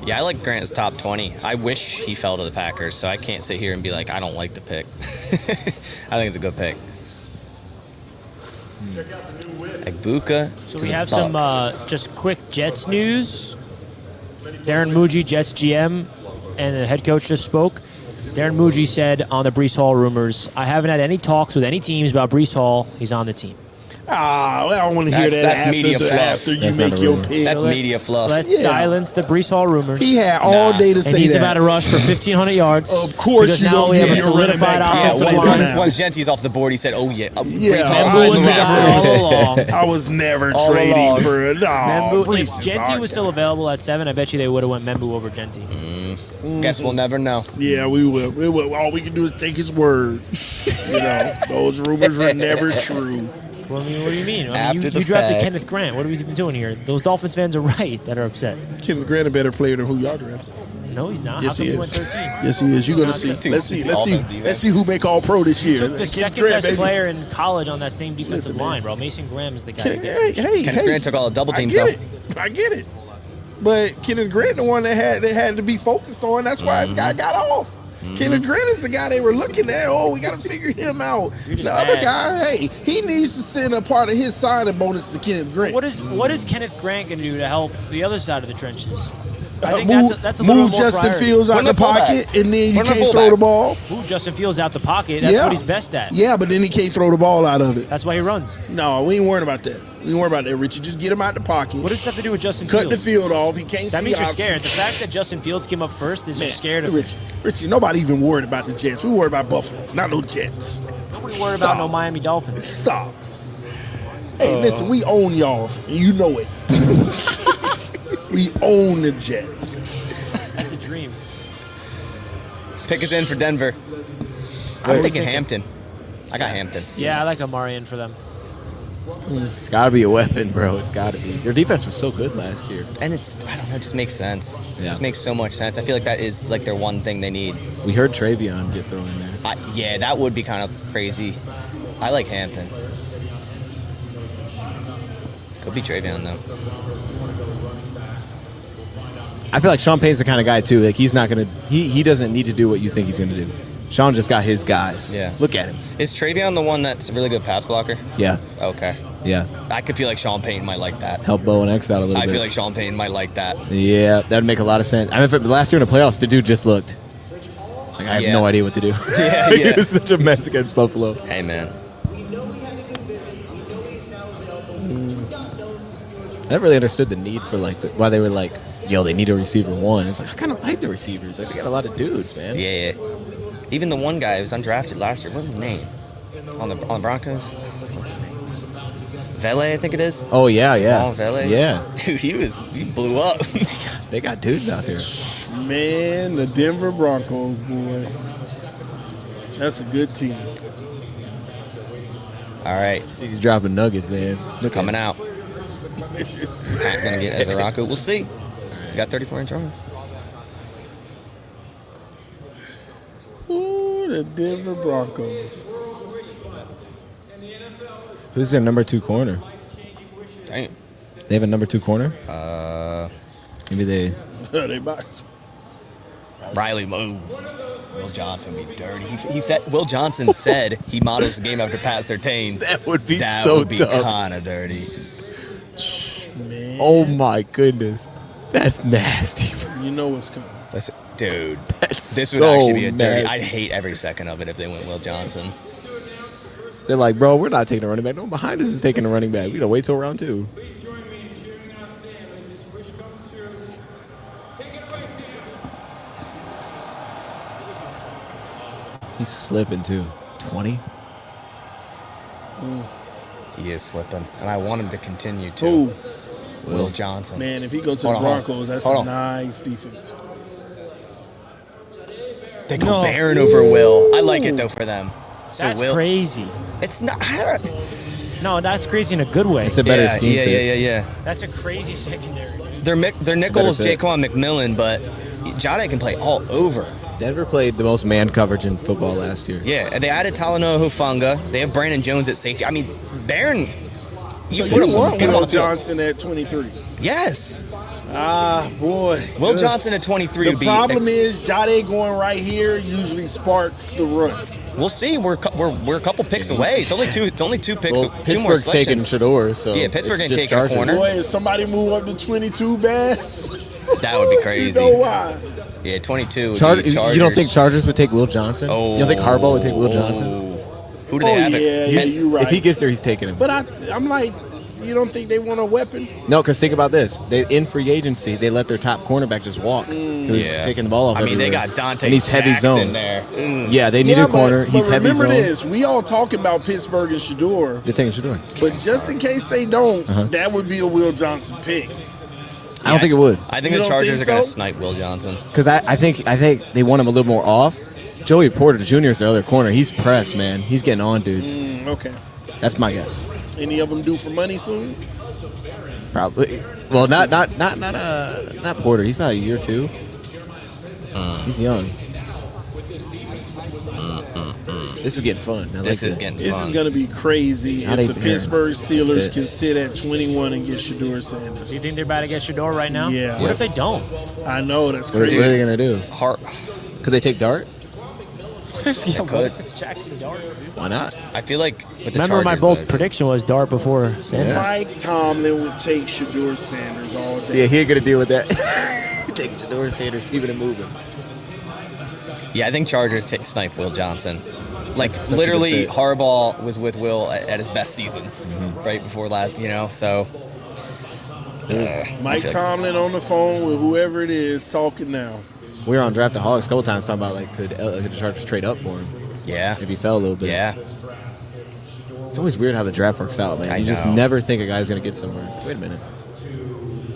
Yeah, I like Grant as top 20. I wish he fell to the Packers, so I can't sit here and be like, I don't like the pick. I think it's a good pick. Egbuka. So to we the have Bucks. some just quick Jets news. Darren Muji, Jets GM, and the head coach just spoke. Darren Muji said on the Breece Hall rumors, I haven't had any talks with any teams about Breece Hall. He's on the team. I don't want to hear that That's media fluff. after you That's not make a your rumor. pick. That's media fluff. Let's silence the Breece Hall rumors. He had all day to say and he's that. about to rush for 1,500 yards. Of course because you now don't we get have a your running solidified back. Yeah, offensive Offensive line. line. once Genty's off the board, he said, "Oh yeah, Yeah. Membu was the guy all along. I was never All trading along. for a Membu, Breece if is Genty our was guy. still available at 7, I bet you they would have went Membu over Genty. Guess we'll never know." Yeah, we will. All we can do is take his word. Those rumors were never true. Well, I mean, what do you mean? I mean, After the you drafted fact. Kenneth Grant. What are we even doing here? Those Dolphins fans are right that are upset. Kenneth Grant a better player than who y'all drafted. No, he's not. Yes, How come he he is. went 13? Yes, he is. You're gonna see. Let's see. Let's see who make All Pro this year. Took the Kenneth second Grant, best baby. player in college on that same defensive Listen, man. line, bro. Mason Graham is the guy. Hey, Kenneth Grant took all the double teams, I though. get it. I get it. But Kenneth Grant, the one that had to be focused on. That's why this guy got off. Kenneth Grant is the guy they were looking at. Oh, we got to figure him out. You're just The other mad. guy, hey, he needs to send a part of his signing bonus to Kenneth Grant. What is Kenneth Grant going to do to help the other side of the trenches? I think move that's a little move more Justin priority. Fields out Put the him at fullback. pocket, and then you Put him at can't throw fullback. the ball. Move Justin Fields out the pocket. That's Yeah. what he's best at. Yeah, but then he can't throw the ball out of it. That's why he runs. No, we ain't worried about that. We ain't worried about that, Richie. Just get him out the pocket. What does that have to do with Justin Cut Fields? the field off. He can't That see means you're options. scared. The fact that Justin Fields came up first is Man, you're scared of Richie, nobody even worried about the Jets. We worried about Buffalo, not no Jets. Nobody worried Stop. about no Miami Dolphins. Stop. Hey, listen, we own y'all, and you know it. We own the Jets. That's a dream. Pick us in for Denver. I'm thinking Hampton. I got Hampton. Yeah, I like Amari in for them. It's got to be a weapon, bro. It's got to be. Their defense was so good last year. And I don't know, it just makes sense. It Yeah. just makes so much sense. I feel like that is like their one thing they need. We heard Travion get thrown in there. Yeah, that would be kind of crazy. I like Hampton. Could be Travion, though. I feel like Sean Payne's the kind of guy too. Like he's not gonna. He doesn't need to do what you think he's gonna do. Sean just got his guys. Yeah. Look at him. Is Travion the one that's a really good pass blocker? Yeah. Okay. Yeah. I could feel like Sean Payton might like that. Help Bo and X out a little I bit. feel like Sean Payton might like that. Yeah, that would make a lot of sense. I mean, last year in the playoffs, the dude just looked like I have no idea what to do. Yeah, It was such a mess against Buffalo. Hey, man. I never really understood the need for why they were like, yo, they need a receiver one. It's like I kind of like the receivers. Like they got a lot of dudes, man. Yeah. Even the one guy who was undrafted last year. What was his name? On the Broncos? What's his name? Vele, I think it is. Oh yeah. Paul Vele. Yeah. Dude, he blew up. They got dudes out there. Man, the Denver Broncos, boy. That's a good team. All right. He's dropping nuggets, man. Look Coming out. Pat gonna get Ezeraku. We'll see. You got 34-inch arms. Ooh, the Denver Broncos. Who's their number 2 corner? Dang. They have a number 2 corner? Maybe they. They box. Riley move. Will Johnson be dirty. He said Will Johnson said he models the game after Pat Surtain. That would be that so would be tough. kind of dirty. Man. Oh my goodness, that's nasty. You know what's coming. Listen, dude, That's this so would actually be a dirty. nasty. I'd hate every second of it if they went Will Johnson. They're like, bro, we're not taking a running back. No one behind us is taking a running back. We gotta wait till round 2. Please join me in cheering out Sam as his wish comes true. Take it away, Sam. He's slipping too. 20. He is slipping, and I want him to continue to. Who? Will Johnson. Man, if he goes to Hold the on, hold on. Broncos, that's Hold a on. nice defense. They go Barron over Will. I like it though for them. So That's Will, crazy. It's not. No, that's crazy in a good way. It's a better scheme. fit. Yeah. That's a crazy secondary. Dude. Their nickel is fit. Jaquan McMillan, but Jade can play all over. Denver played the most man coverage in football last year. Yeah, and they added Talanoa Hufanga. They have Brandon Jones at safety. I mean, Barron. So put him you want get him on Will the field. Johnson at 23? Yes. Ah, boy. Will Johnson at 23 The would be. problem is Jade going right here usually sparks the run. We'll see. We're a couple picks away. It's only two. It's only 2 picks. Well, 2 more Pittsburgh's taking selections. Shador, so Yeah, Pittsburgh it's ain't just taking a Chargers. corner. Boy, if somebody move up to 22 bass, That would be crazy. you know why? Yeah, 22. Would Char- be you Chargers. don't think Chargers would take Will Johnson? You don't think Harbaugh would take Will Johnson? Who do they have? Yeah, you're right. If he gets there, he's taking him. But I'm like, you don't think they want a weapon? No, because think about this. They in free agency, they let their top cornerback just walk. Who's Yeah. picking the ball off I mean, they everywhere. got Dante and he's heavy Jackson zone. there. Yeah, they need a corner. He's but heavy remember zone. this, we all talking about Pittsburgh and Shador, They're taking Shador. but just in case they don't, Uh-huh. that would be a Will Johnson pick. I don't think it would. I think You the don't Chargers think are going to so? snipe Will Johnson. Because I think they want him a little more off. Joey Porter Jr. is the other corner. He's pressed, man. He's getting on dudes. Okay. That's my guess. Any of them due for money soon? Probably. Well, not Porter. He's about a year or 2. He's young. This is getting fun. I like This is getting This fun. is going to be crazy Not if the even here. Pittsburgh Steelers Fit. can sit at 21 and get Shador Sanders. Do you think they're about to get Shador right now? Yeah. What if they don't? I know, that's What are crazy. they going to do? Har- Could they take Dart? Yeah, what could. if it's Jackson Dart? Why not? I feel like with the Remember my Chargers, bold though, prediction was Dart before Sanders. Yeah. Mike Tomlin would take Shador Sanders all day. Yeah, he ain't going to deal with that. Taking Shador Sanders, keeping it moving. Yeah, I think Chargers snipe Will Johnson. Like such a literally, good fit. Harbaugh was with Will at his best seasons, right before last. So Mike Tomlin on the phone with whoever it is talking now. We were on Draftaholics a couple times talking about could the Chargers trade up for him yeah, if he fell a little bit. yeah. It's always weird how the draft works out, man. I You just know. never think a guy's going to get somewhere. It's like, wait a minute.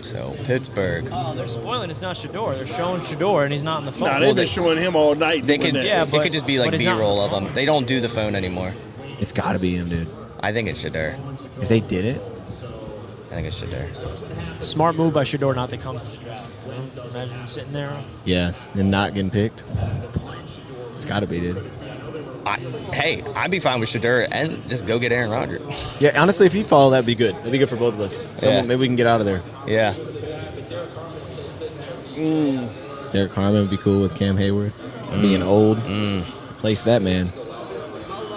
So Pittsburgh, Oh, they're spoiling. It's not Shador. They're showing Shador, and he's not on the phone. Nah, they've been showing him all night. they doing could that. Yeah, it but- could just be like but he's not- B-roll of them. They don't do the phone anymore. It's got to be him, dude. I think it's Shador. If they did it, I think it's Shador. Smart move by Shador not to come to the draft. You know? Imagine him sitting there. yeah, and not getting picked. It's got to be, dude. I'd be fine with Shador and just go get Aaron Rodgers. Yeah, honestly, if he followed, that'd be good. That'd be good for both of us. Yeah. Maybe we can get out of there. Yeah. Derek Harmon would be cool with Cam Hayward. Being old. Place that man.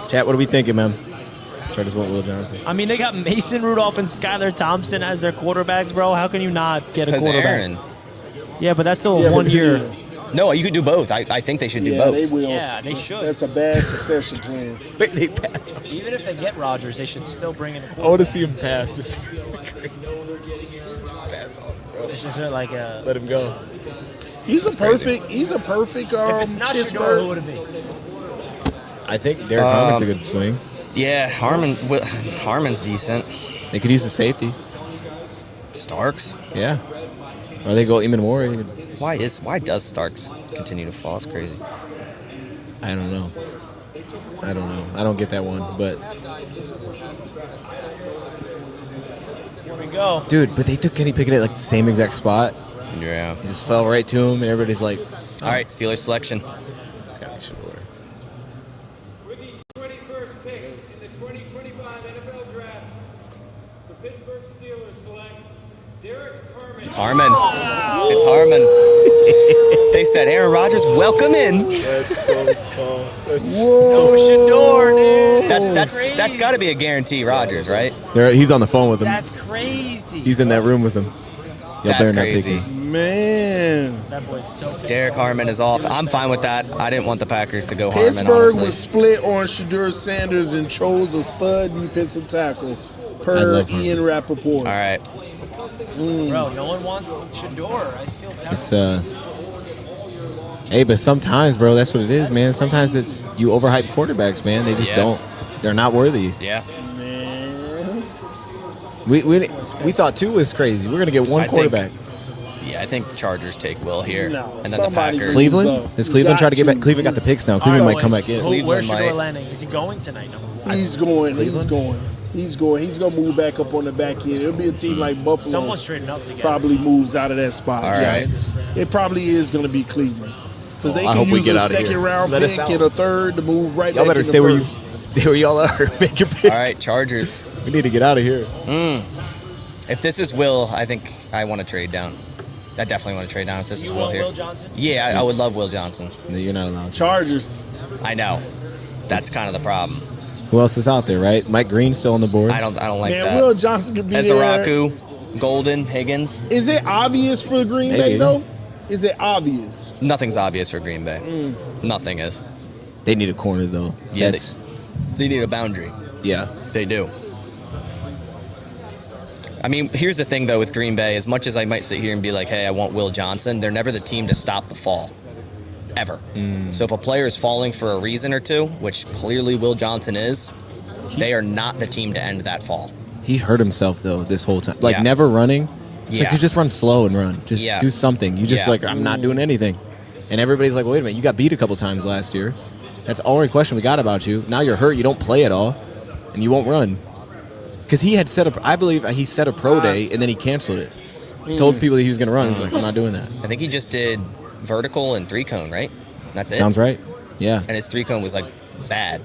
Chat, what are we thinking, man? Chargers want Will Johnson. I mean, they got Mason Rudolph and Skylar Thompson as their quarterbacks, bro. How can you not get a Because quarterback? Aaron. Yeah, but that's still Yeah, a but 1 year. No, you could do both. I think they should do Yeah, both. they will. Yeah, they should. That's a bad succession plan. Wait, they pass. Even if they get Rodgers, they should still bring in a I want quarterback. to see him pass. Just crazy. Just pass off, bro. It's just like a. Let him go. He's a crazy. perfect. He's a perfect. If it's not Shador, Pittsburgh. who would it be? I think Derek Harmon's a good swing. Yeah, Harmon's decent. They could use the safety. Starks. Yeah. Or they go Eamon Ward. Why does Starks continue to fall? It's crazy. I don't know. I don't get that one. But, Here we go. dude, but they took Kenny Pickett at like the same exact spot. Yeah. He just fell right to him, and everybody's like, All right, Steelers selection. it's got to be Shador. With the 21st pick in the 2025 NFL Draft, the Pittsburgh Steelers select Derek Harmon. It's Harmon. It's Harmon. They said, Aaron Rodgers, welcome in. No Shador, dude. That's got to be a guarantee, Rodgers, right? He's on the phone with him. That's crazy. He's in that room with him. Y'all That's better not crazy. pick him. Man, That boy's so pissed Derek off. Harmon is off. I'm fine with that. I didn't want the Packers to go Harmon, Pittsburgh honestly. was split on Shador Sanders and chose a stud defensive tackle, I per love Harmon. Ian Rappaport. All right. Bro, no one wants Shador. I feel terrible. It's hey, but sometimes, bro, that's what it is, man. Sometimes it's you overhype quarterbacks, man. They just Yeah. don't. They're not worthy. Yeah. Man, We thought two was crazy. We're gonna get one I think- quarterback. Yeah, I think Chargers take Will here. No, and then the somebody Packers. please. Cleveland? So, Does Cleveland you try to get got back? to. Cleveland got the picks now. Cleveland might come back in. Cleveland Where's Shador might- landing? Is he going tonight? he's going. He's Cleveland? going. He's going. He's going to move back up on the back end. It'll be a team like Buffalo. Someone's trading up to get probably moves out of that spot. All right. It probably is going to be Cleveland because they I can hope we use get a out of here. second round Let us pick out. and a third to move right Y'all back better in the stay where first. stay where y'all are. Make your pick. All right, Chargers. We need to get out of here. If this is Will, I think I want to trade down. I definitely want to trade down if this is You Will want here. Will Johnson? Yeah, I would love Will Johnson. No, you're not allowed. Chargers. I know. That's kind of the problem. Who else is out there, right? Mike Green's still on the board. I don't like Man, that. Will Johnson could be there. Ezaraku, Golden, Higgins. Is it obvious for Green Maybe. Bay though? Is it obvious? Nothing's obvious for Green Bay. Nothing is. They need a corner though. Yeah, That's, They need a boundary. yeah. They do. I mean, here's the thing, though, with Green Bay. As much as I might sit here and be like, hey, I want Will Johnson, they're never the team to stop the fall. Ever. So if a player is falling for a reason or two, which clearly Will Johnson is, they are not the team to end that fall. He hurt himself though this whole time. Like Yeah. never running. It's Yeah. like just run slow and run. Just Yeah. do something. You just Yeah. like I'm not doing anything. And everybody's like, wait a minute, you got beat a couple times last year. That's the only question we got about you. Now you're hurt. You don't play at all, and you won't run. Because he had set up. I believe he set a pro day and then he canceled it. Told people that he was going to run. He's like, I'm not doing that. I think he just did vertical and three cone, right? That's it. Sounds right. Yeah. And his three cone was like bad.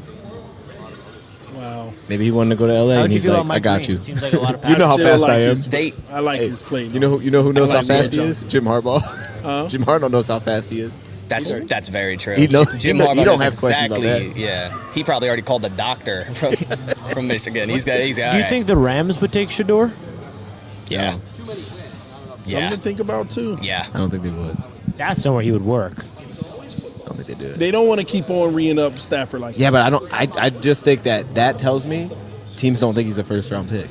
Wow. Maybe he wanted to go to LA How'd and you he's feel like, about Mike I got Green? you. Seems like a lot of You know how Still fast like I am. his- They I like Hey, his play. You know who knows I how like fast Will he is? Jim Harbaugh. Jim Harbaugh knows how fast he is. That's very true. He knows- Jim he know- Harbaugh you don't knows have questions about exactly. Yeah, he probably already called the doctor from Michigan. He's got. Do you all right. think the Rams would take Shador? Yeah. Something Yeah. to think about too. Yeah. I don't think they would. That's somewhere he would work. I don't think they do it. They don't want to keep on reing up Stafford like Yeah, but I don't. I just think that tells me teams don't think he's a first round pick.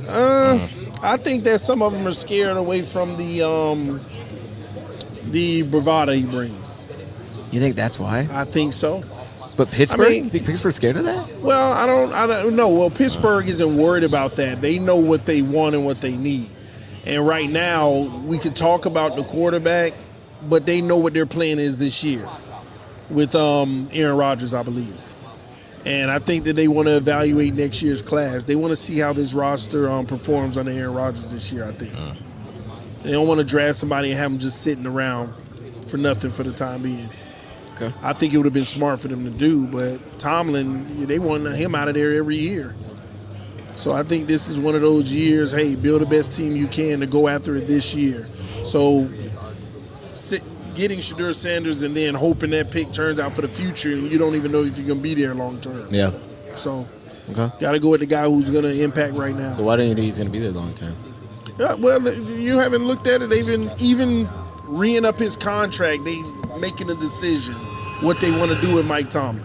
that. I think that some of them are scared away from the bravado he brings. You think that's why? I think so. But Pittsburgh, mean- you think Pittsburgh's scared of that? Well, I don't know. Well, Pittsburgh isn't worried about that. They know what they want and what they need. And right now, we could talk about the quarterback, but they know what their plan is this year with Aaron Rodgers, I believe. And I think that they want to evaluate next year's class. They want to see how this roster performs under Aaron Rodgers this year, I think. They don't want to draft somebody and have them just sitting around for nothing for the time being. Okay. I think it would have been smart for them to do, but Tomlin, they want him out of there every year. So I think this is one of those years, hey, build the best team you can to go after it this year. So getting Shedeur Sanders and then hoping that pick turns out for the future, and you don't even know if you're gonna be there long term. Yeah. So, Okay. got to go with the guy who's gonna impact right now. But why do you think he's going to be there long term? Yeah, well, you haven't looked at it. They've been even reing up his contract. They making a decision what they want to do with Mike Tomlin.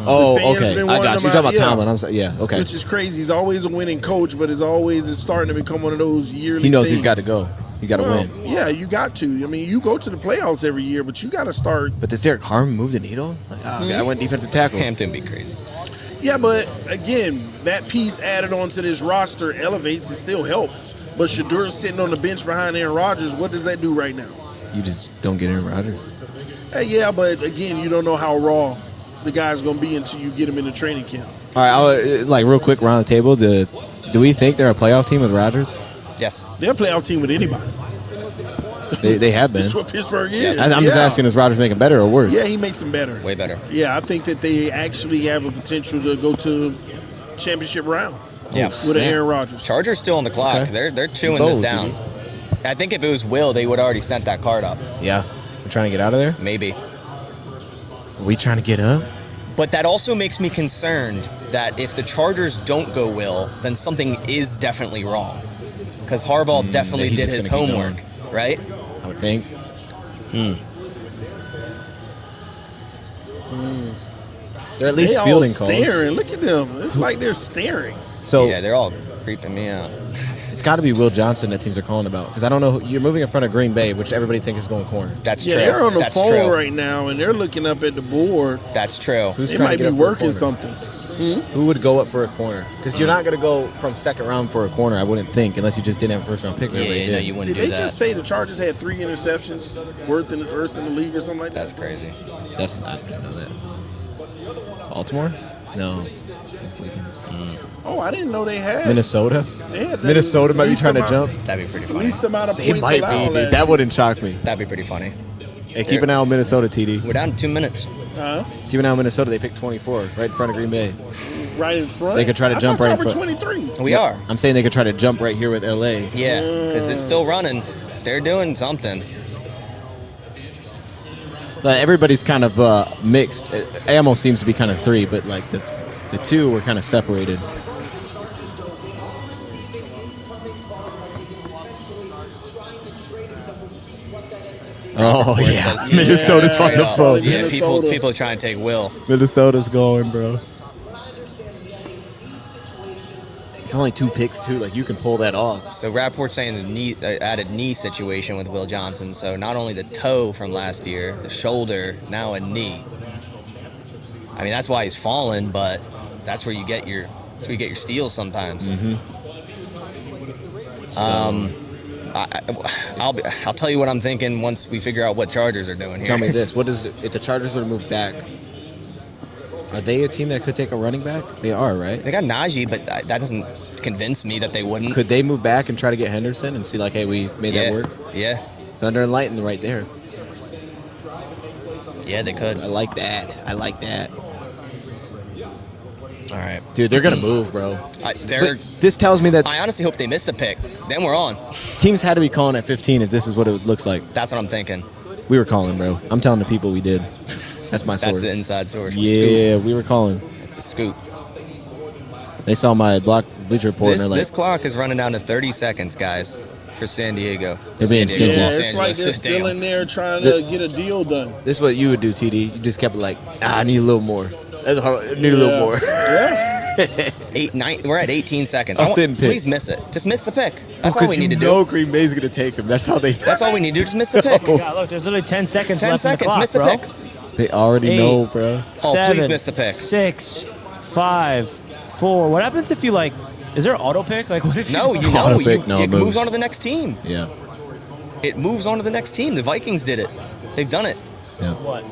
Oh, The fans okay. been I wanting got you. him You're talking out, about yeah. Tomlin. I'm sorry. Yeah, okay. Which is crazy. He's always a winning coach, but it's starting to become one of those yearly. He knows things. he's got to go. You got to win. Yeah, you got to. I mean, you go to the playoffs every year, but you got to start. But does Derek Carr move the needle? Like, I went defensive tackle. Hampton be crazy. Yeah, but again, that piece added onto this roster elevates. It still helps. But Shedeur sitting on the bench behind Aaron Rodgers. What does that do right now? You just don't get Aaron Rodgers. Yeah, but again, you don't know how raw the guy's going to be until you get him in the training camp. All right, like real quick around the table. Do we think they're a playoff team with Rodgers? Yes. They're a playoff team with anybody. They have been. That's what Pittsburgh is. I'm just asking, is Rodgers making better or worse? Yeah, he makes them better. Way better. Yeah, I think that they actually have a potential to go to championship round. Yeah. With an Aaron Rodgers. Chargers still on the clock. Okay. They're chewing this down. I think if it was Will, they would already sent that card up. Yeah. We're trying to get out of there? Maybe. Are we trying to get up? But that also makes me concerned that if the Chargers don't go Will, then something is definitely wrong. Because Harbaugh definitely he's did just his gonna keep homework, right? I would think. They're at least They all fielding calls. staring. Look at them. It's like they're staring. So Yeah, they're all creeping me out. it's got to be Will Johnson that teams are calling about. Because I don't know. You're moving in front of Green Bay, which everybody thinks is going corner. That's Yeah, true. they're on the That's phone true. right now, and they're looking up at the board. That's true. Who's They trying might to be get up for a working corner? something. Who would go up for a corner? Because you're not going to go from second round for a corner, I wouldn't think, unless you just didn't have a first round pick. Yeah, Everybody no, did. you wouldn't Did do they that. just say the Chargers had 3 interceptions worst in the league or something like that? That's crazy. That's I didn't know that. Baltimore? No. Oh, I didn't know they had. Minnesota? They had the Minnesota might be least trying to amount- jump. That'd be pretty funny. Least amount of They points might allowed be, dude. last That year. wouldn't shock me. That'd be pretty funny. Hey, keep an eye on Minnesota, TD. We're down to 2 minutes. Keep an eye on Minnesota. They picked 24 right in front of Green Bay. Right in front. They could try to jump right in front. 23. We are. I'm saying they could try to jump right here with LA. Yeah, because it's still running. They're doing something. But everybody's kind of mixed. Ammo seems to be kind of 3, but like the 2 were kind of separated. Oh, yeah. Minnesota's on the phone. Yeah, people are trying to take Will. Minnesota's going, bro. It's only 2 picks, too. Like, you can pull that off. So Rapport's saying the knee, added knee situation with Will Johnson. So not only the toe from last year, the shoulder, now a knee. I mean, that's why he's fallen, but that's where you get your steals sometimes. I'll tell you what I'm thinking once we figure out what Chargers are doing here. Tell me this. What is if the Chargers would have moved back, are they a team that could take a running back? They are, right? They got Najee, but that doesn't convince me that they wouldn't. Could they move back and try to get Henderson and see, like, hey, we made that work? Yeah. Thunder and Lightning right there. Yeah, they could. I like that. All right. Dude, they're going to move, bro. But this tells me that I honestly hope they miss the pick. Then we're on. teams had to be calling at 15 if this is what it looks like. That's what I'm thinking. We were calling, bro. I'm telling the people we did. That's my source. That's the inside source. The Yeah, scoop. we were calling. That's the scoop. They saw my Bleacher Report and they're like, This clock is running down to 30 seconds, guys, for San Diego. They're being San Diego, stingy. Los Yeah, it's like Angeles. they're still Damn. in there trying to get a deal done. this is what you would do, TD. You just kept like, I need a little more. That's hard. I need a little more. We're at 18 seconds. I'll sit and pick. Please miss it. Just miss the pick. That's all Because we need to you know do. Green Bay's going to take him. That's how they. That's all we need to do. Just miss the pick. Yeah, look, there's literally 10 seconds 10 left in the seconds. clock, Miss the bro. pick. They already 8, know, bro. Oh, 7, please miss the pick. 6, 5, 4. What happens if you like? Is there auto pick? Like, what if No, you? you know, Auto pick, no, it it moves moves. on to the next team. Yeah. It moves on to the next team. The Vikings did it. They've done it. Yeah. What?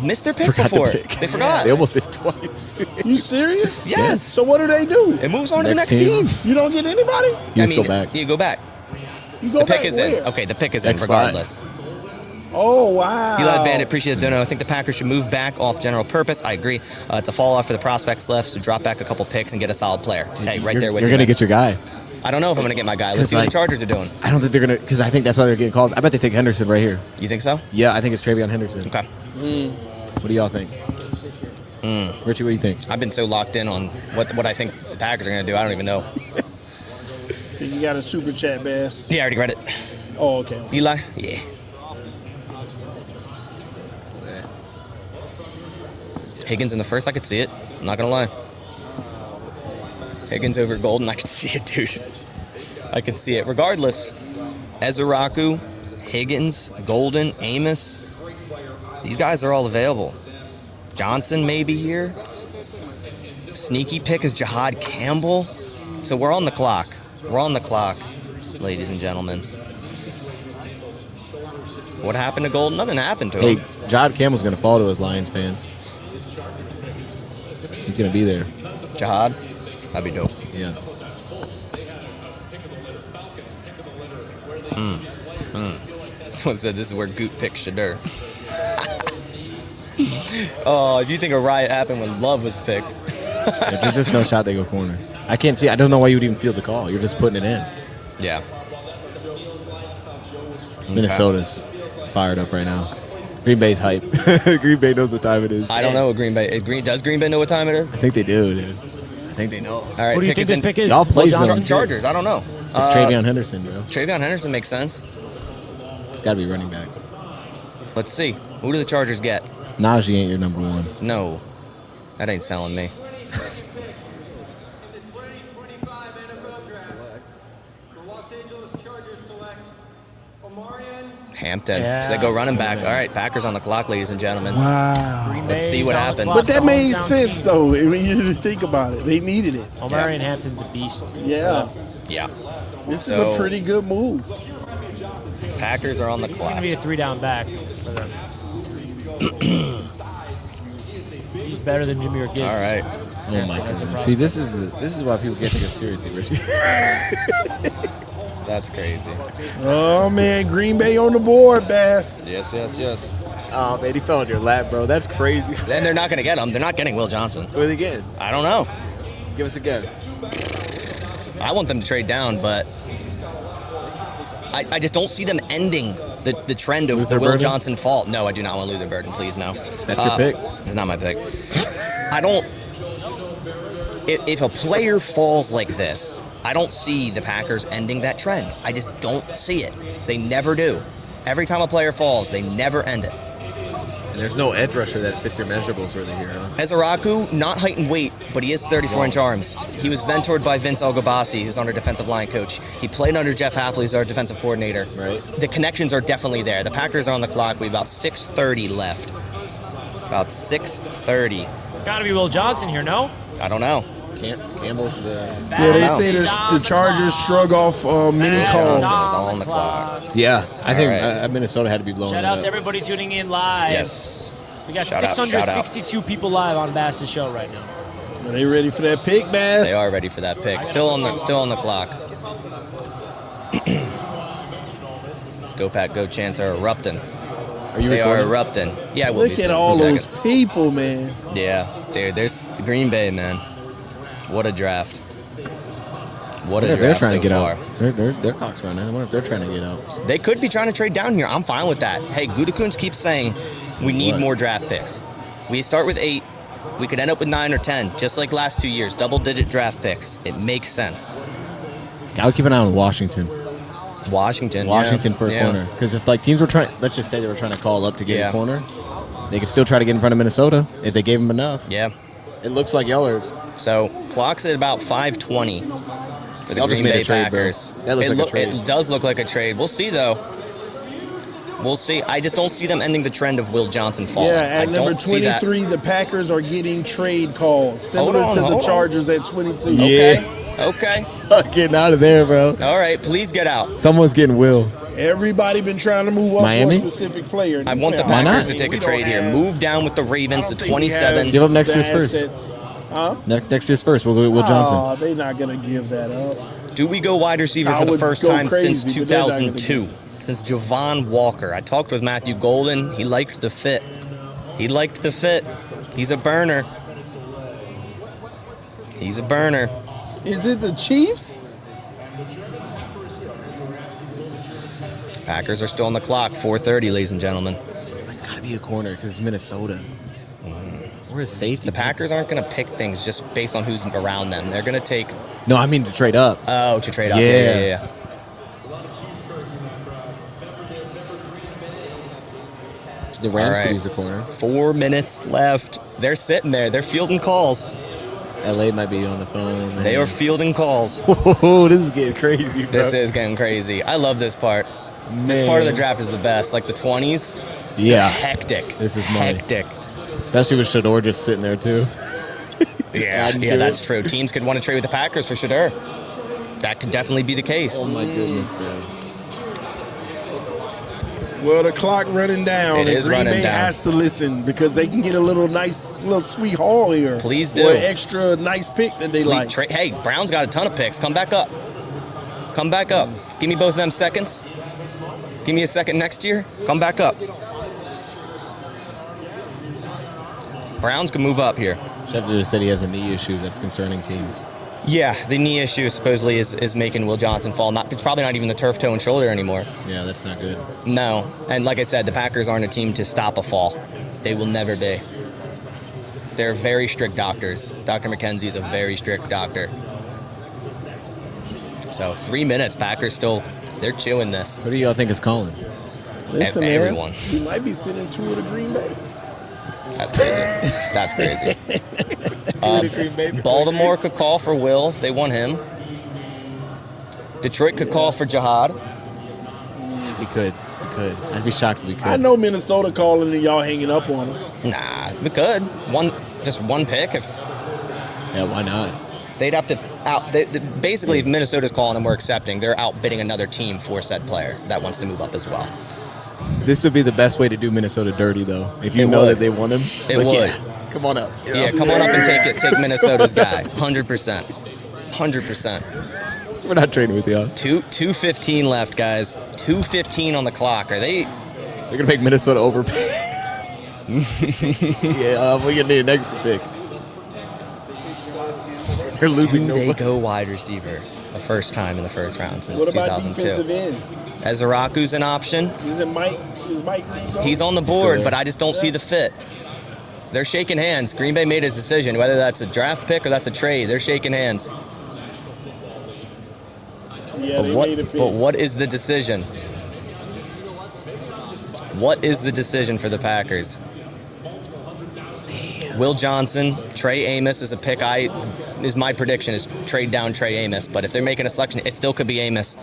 Missed their pick Forgot before. to pick. They forgot. They almost did twice. You serious? Yes. So what do they do? It moves on to the Next next team. team. You don't get anybody? You just go back. You go back. You go The back pick is where? in. Okay, the pick is in Next spot. regardless. Oh, wow. Eli Bandit, appreciate the dono. I think the Packers should move back off general purpose. I agree. It's a fall off for the prospects left, so drop back a couple picks and get a solid player. Hey, right there with You're you. going to man. get your guy. I don't know if I'm gonna get my guy. Let's see what the Chargers are doing. I don't think they're gonna, because I think that's why they're getting calls. I bet they take Henderson right here. You think so? Yeah, I think it's Travion Henderson. Okay. What do y'all think? Richie, what do you think? I've been so locked in on what I think the Packers are gonna do. I don't even know. You got a super chat, Bass. Yeah, I already read it. Oh, okay. Eli? Yeah. Higgins in the first, I could see it. I'm not gonna lie. Higgins over Golden, I could see it, dude. I could see it. Regardless, Ezeraku, Higgins, Golden, Amos, these guys are all available. Johnson may be here. Sneaky pick is Jihad Campbell. So we're on the clock. We're on the clock, ladies and gentlemen. What happened to Golden? Nothing happened to him. Hey, Jihad Campbell's going to fall to his Lions fans. He's going to be there. Jihad? That'd be dope. Yeah. Someone said this is where Goot picked Shadur. Oh, if you think a riot happened when Love was picked. Yeah, there's just no shot they go corner. I can't see. I don't know why you would even field the call. You're just putting it in. Yeah. Minnesota's fired up right now. Green Bay's hype. Green Bay knows what time it is. I don't know what Green Bay. Does Green Bay know what time it is? I think they do, dude. I think they know. All right. What do you think this pick is? Y'all play Will zone. Chargers. I don't know. It's Travion Henderson, bro. Travion Henderson makes sense. It's got to be running back. Let's see. Who do the Chargers get? Najee ain't your number one. No. That ain't selling me. In the 2025 NFL Draft, the Los Angeles Chargers select Omarion. Hampton. Yeah. So they go running back. All right, Packers on the clock, ladies and gentlemen. Wow. Green Let's see Bay's what on the happens. clock, But that the made hometown sense, team. though. I mean, you think about it. They needed it. Omarion Hampton's a beast. Yeah. Yeah. This So- is a pretty good move. Packers are on the He's going clock. to be a 3-down back for them. He's better than Jimmy or Gibbs. All right. Oh my goodness. See, this is why people can't take us seriously, Richie. That's crazy. Oh, man. Green Bay on the board, Bass. Yes, yes, yes. Oh man, he fell on your lap, bro. That's crazy. Then they're not going to get him. They're not getting Will Johnson. What are they getting? I don't know. Give us a guess. I want them to trade down, but I just don't see them ending the trend of Luther the Will Burden? Johnson fall. No, I do not want Luther Burden. Please, no. That's your pick? It's not my pick. I don't. If a player falls like this, I don't see the Packers ending that trend. I just don't see it. They never do. Every time a player falls, they never end it. And there's no edge rusher that fits your measurables really here, huh? Ezeraku, not height and weight, but he has 34-inch arms. He was mentored by Vince Elgabassi, who's our defensive line coach. He played under Jeff Hafley, who's our defensive coordinator. Right. The connections are definitely there. The Packers are on the clock. We have about 6:30 left. About 6:30. Got to be Will Johnson here, no? I don't know. Campbell's the... Yeah, they know. say the Chargers shrug off mini Bass calls. is on the clock. Yeah, I think right. Minnesota had to be blowing Shout it out up. to everybody tuning in live. Yes. We got Shout out, shout out. 662 people live on Bass's show right now. Are they ready for that pick, Bass? They are ready for that pick. Still on the clock. Go Pack, go Chance are erupting. Are you They are recording? erupting. Yeah, we'll Look be at soon. all In a those second. people, man. Yeah, dude, there's the Green Bay, man. What a draft. What I wonder a if they're draft trying so to get far. out. Their clock's running. I wonder if they're trying to get out. They could be trying to trade down here. I'm fine with that. Hey, Gutekunst keeps saying we need What? more draft picks. We start with 8. We could end up with 9 or 10, just like last 2 years. Double-digit draft picks. It makes sense. I would keep an eye on Washington. Washington For a corner. Because if like teams were trying, let's just say they were trying to call up to get Yeah. a corner, they could still try to get in front of Minnesota if they gave them enough. Yeah. It looks like y'all are. So clock's at about 5:20 for the Y'all just Green made a Bay trade, bro. Packers. That looks it like a trade. It does look like a trade. We'll see though. We'll see. I just don't see them ending the trend of Will Johnson falling. Yeah, I at number don't see that. 23, the Packers are getting trade calls, similar Hold on, to the hold on. Chargers at 22. Okay. Okay. Getting out of there, bro. All right. Please get out. Someone's getting Will. Everybody been trying to move up Miami? for a specific player. I want the Why not? Packers to take a trade here. Move down with the Ravens to 27. Give up next year's first. Huh? Next year's first. We'll go with Will Johnson. Oh, they're not going to give that up. Do we go wide receiver I for the would first go time crazy, since but they're not gonna 2002? Since Javon Walker. I talked with Matthew Golden. He liked the fit. He's a burner. He's a burner. Is it the Chiefs? Packers are still on the clock. 4:30, ladies and gentlemen. It's got to be a corner because it's Minnesota. Where's safety? The Packers aren't going to pick things just based on who's around them. They're going to take. No, I mean to trade up. Oh, to trade up. Yeah. Yeah. The Rams All could right. use a corner. 4 minutes left. They're sitting there. They're fielding calls. LA might be on the phone. Man. They are fielding calls. Oh, this is getting crazy, bro. This is getting crazy. I love this part. This part of the draft is the best. Like the 20s. Yeah. Hectic. This is money. hectic. Especially with Shador just sitting there, too. Yeah, that's true. Teams could want to trade with the Packers for Shador. That could definitely be the case. Oh, my goodness, man. Well, the clock running down. It is Green running Bay down. has to listen because they can get a little sweet haul here. Please do. Or an extra nice pick that they like. Hey, Brown's got a ton of picks. Come back up. Come back up. Give me both of them seconds. Give me a second next year. Come back up. Browns can move up here. Schefter just said he has a knee issue that's concerning teams. Yeah, the knee issue supposedly is making Will Johnson fall. It's probably not even the turf toe and shoulder anymore. Yeah, that's not good. No, and like I said, the Packers aren't a team to stop a fall. They will never be. They're very strict doctors. Dr. McKenzie is a very strict doctor. So 3 minutes, Packers still, they're chewing this. Who do y'all think is calling? Listen, Everyone. man, he might be sitting two of the Green Bay. That's crazy. That's crazy. Baltimore could call for Will if they want him. Detroit could call for Jihad. We could. I'd be shocked if we could. I know Minnesota calling and y'all hanging up on him. Nah, we could. Just one pick. Yeah, why not? They'd have to basically, if Minnesota's calling and we're accepting, they're outbidding another team for said player that wants to move up as well. This would be the best way to do Minnesota dirty, though. If you know that they want him. It would. Yeah, come on up. Yeah, come on up and take Minnesota's guy. 100%. 100%. We're not trading with y'all. 2:15 left, guys. 2:15 on the clock. Are they? They're gonna make Minnesota overpay. Yeah, we're gonna need an extra pick. They're losing. They go wide receiver the first time in the first round since What about 2002. defensive end? Ezeraku's an option. Is Mike? He's on the board, but I just don't see the fit. They're shaking hands. Green Bay made a decision, whether that's a draft pick or that's a trade. They're shaking hands. Yeah, they made a pick. But what is the decision? What is the decision for the Packers? Will Johnson, Trey Amos is a pick. My prediction is trade down Trey Amos. But if they're making a selection, it still could be Amos.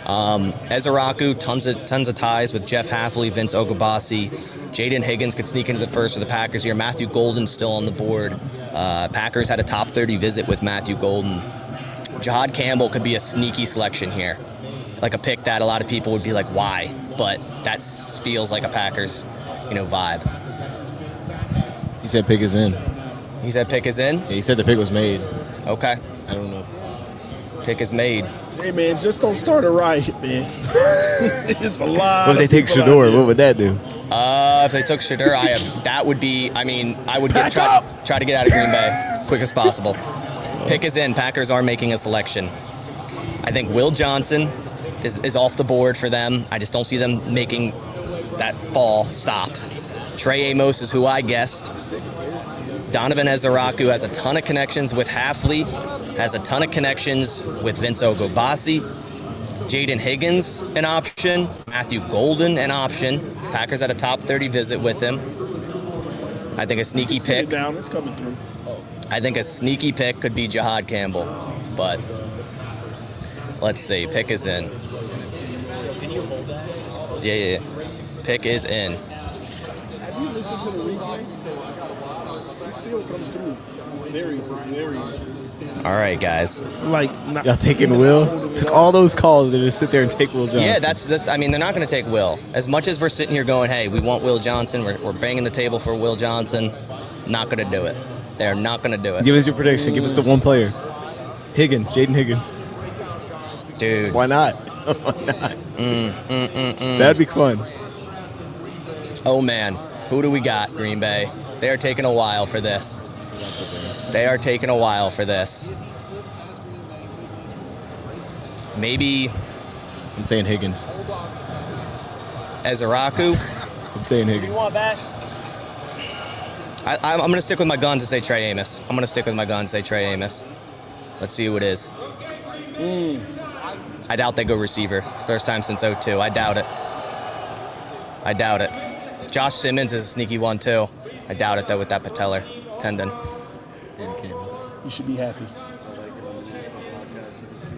Ezeraku, tons of ties with Jeff Hafley, Vince Ogubasi. Jaden Higgins could sneak into the first for the Packers here. Matthew Golden's still on the board. Packers had a top 30 visit with Matthew Golden. Jihad Campbell could be a sneaky selection here. Like a pick that a lot of people would be like, why? But that feels like a Packers, vibe. He said pick is in. He said pick is in? Yeah, he said the pick was made. Okay. I don't know. Pick is made. Hey, man, just don't start a riot, man. It's a lot. What if they take Shador? What would that do? If they took Shador, I would try to get out of Green Bay quick as possible. Pick is in. Packers are making a selection. I think Will Johnson is off the board for them. I just don't see them making that ball stop. Trey Amos is who I guessed. Donovan Ezeraku has a ton of connections with Hafley, has a ton of connections with Vince Ogubasi. Jaden Higgins, an option. Matthew Golden, an option. Packers had a top 30 visit with him. I think a sneaky pick. Down, it's coming through. I think a sneaky pick could be Jihad Campbell, but let's see. Pick is in. Yeah. Pick is in. Have you listened to the replay? It still comes through. Very. All right, guys. Y'all taking Will? Took all those calls to just sit there and take Will Johnson. Yeah, that's. I mean, they're not going to take Will. As much as we're sitting here going, hey, we want Will Johnson. We're banging the table for Will Johnson. Not going to do it. They're not going to do it. Give us your prediction. Give us the one player. Higgins, Jaden Higgins. Dude. Why not? Why not? That'd be fun. Oh, man. Who do we got, Green Bay? They are taking a while for this. Maybe I'm saying Higgins. Ezeraku. I'm saying You Higgins. want Bass? I'm going to stick with my guns and say Trey Amos. Let's see who it is. I doubt they go receiver. First time since 02. I doubt it. Josh Simmons is a sneaky one, too. I doubt it, though, with that patellar tendon. You should be happy.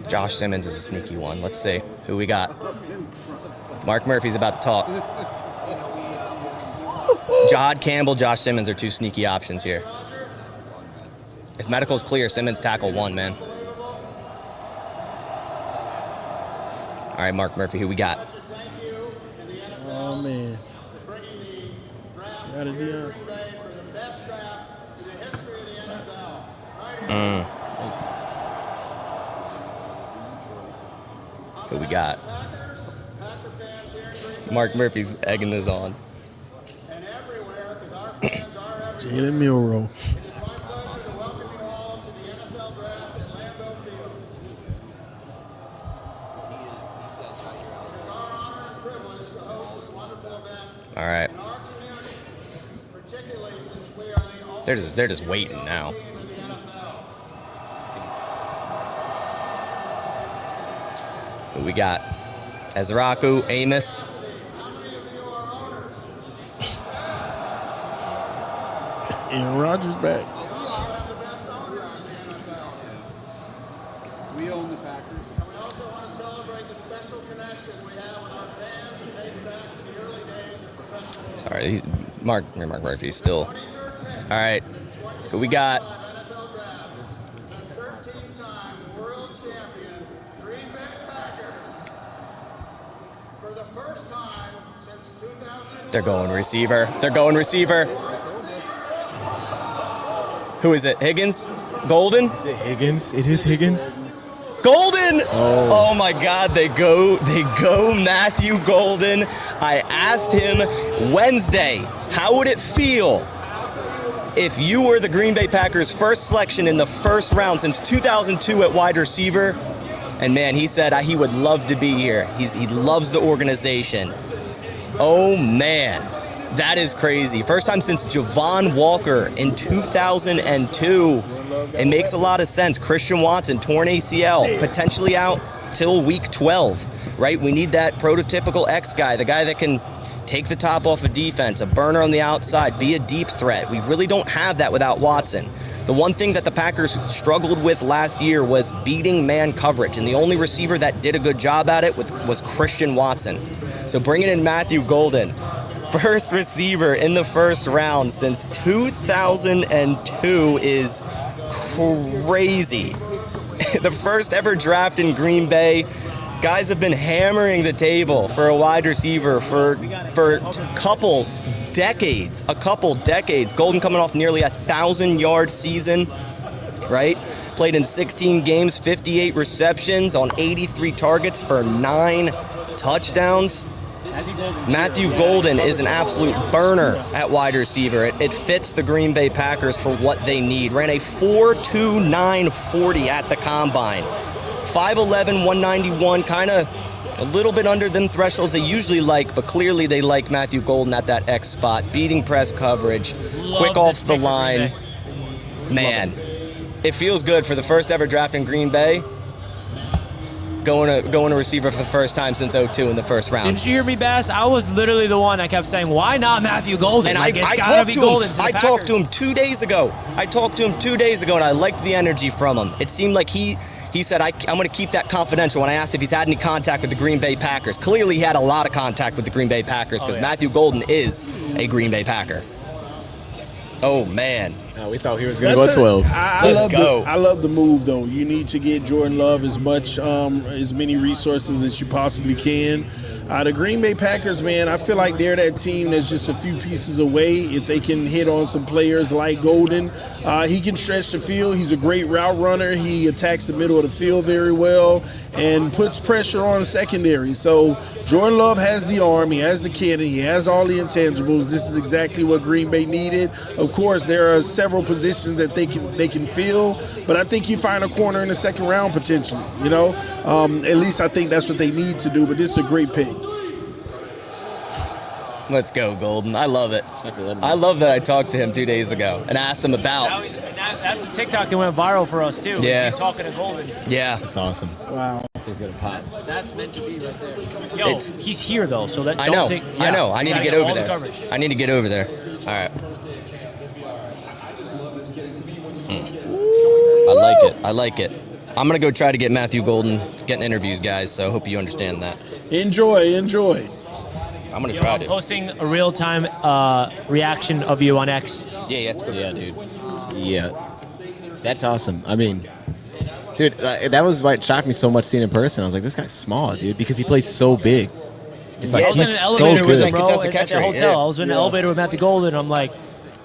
Josh Simmons is a sneaky one. Let's see who we got. Mark Murphy's about to talk. Jahad Campbell, Josh Simmons are two sneaky options here. If medical's clear, Simmons tackle 1, man. All right, Mark Murphy, who we got? Oh, man. Got a deal. Who we got? Mark Murphy's egging this on. Jalen Milroe. All right. They're just waiting now. Who we got? Ezeraku, Amos. Aaron Rodgers back. We own the Packers. We also want to celebrate the special connection we have with our fans that dates back to the early days of professional. Sorry, he's Mark Murphy's still. All right. Who we got? NFL Draft. The 13-time world champion Green Bay Packers. For the first time since 2000. They're going receiver. Who is it? Higgins? Golden? Is it Higgins? It is Higgins. Golden! Oh my God, they go Matthew Golden. I asked him Wednesday, how would it feel if you were the Green Bay Packers' first selection in the first round since 2002 at wide receiver? And man, he said he would love to be here. He loves the organization. Oh man, that is crazy. First time since Javon Walker in 2002. It makes a lot of sense. Christian Watson, torn ACL, potentially out till week 12, right? We need that prototypical X guy, the guy that can take the top off of defense, a burner on the outside, be a deep threat. We really don't have that without Watson. The one thing that the Packers struggled with last year was beating man coverage, and the only receiver that did a good job at it was Christian Watson. So bringing in Matthew Golden, first receiver in the first round since 2002 is crazy. The first ever draft in Green Bay. Guys have been hammering the table for a wide receiver for a couple decades. Golden coming off nearly 1,000-yard season, right? Played in 16 games, 58 receptions on 83 targets for 9 touchdowns. Matthew Golden is an absolute burner at wide receiver. It fits the Green Bay Packers for what they need. Ran a 4.29 40 at the combine. 5'11", 191, kind of a little bit under them thresholds they usually like, but clearly they like Matthew Golden at that X spot, beating press coverage, quick off the line. Man, it feels good for the first ever draft in Green Bay. Going to receiver for the first time since 02 in the first round. Didn't you hear me, Bass? I was literally the one that kept saying, why not Matthew Golden? And like, I talked to him 2 days ago. And I liked the energy from him. It seemed like he said, I'm going to keep that confidential when I asked if he's had any contact with the Green Bay Packers. Clearly, he had a lot of contact with the Green Bay Packers because Matthew Golden is a Green Bay Packer. Oh, man. We thought he was going to go 12. I love the move, though. You need to get Jordan Love as many resources as you possibly can. The Green Bay Packers, man, I feel like they're that team that's just a few pieces away. If they can hit on some players like Golden, he can stretch the field. He's a great route runner. He attacks the middle of the field very well and puts pressure on the secondary. So Jordan Love has the arm, he has the cannon, he has all the intangibles. This is exactly what Green Bay needed. Of course, there are several positions that they can fill, but I think you find a corner in the second round potentially. You know, at least I think that's what they need to do. But this is a great pick. Let's go, Golden. I love it. I love that I talked to him 2 days ago and asked him about. That's the TikTok that went viral for us too. Yeah. Talking to Golden. Yeah. That's awesome. Wow. He's gonna pop. That's meant to be right there. Yo, he's here though, so that I don't know. take. I know. I need to get over all there. The coverage. I need to get over there. All right. I like it. I like it. I'm gonna go try to get Matthew Golden getting interviews, guys. So I hope you understand that. Enjoy. I'm gonna try I'm to. posting a real-time reaction of you on X. Yeah, that's good. Yeah, dude. Yeah, that's awesome. I mean, dude, that was what shocked me so much seeing in person. I was like, this guy's small, dude, because he plays so big. It's like I was in he's an so elevator with good. him, bro, at the hotel. I was in an elevator with Matthew Golden, and I'm like,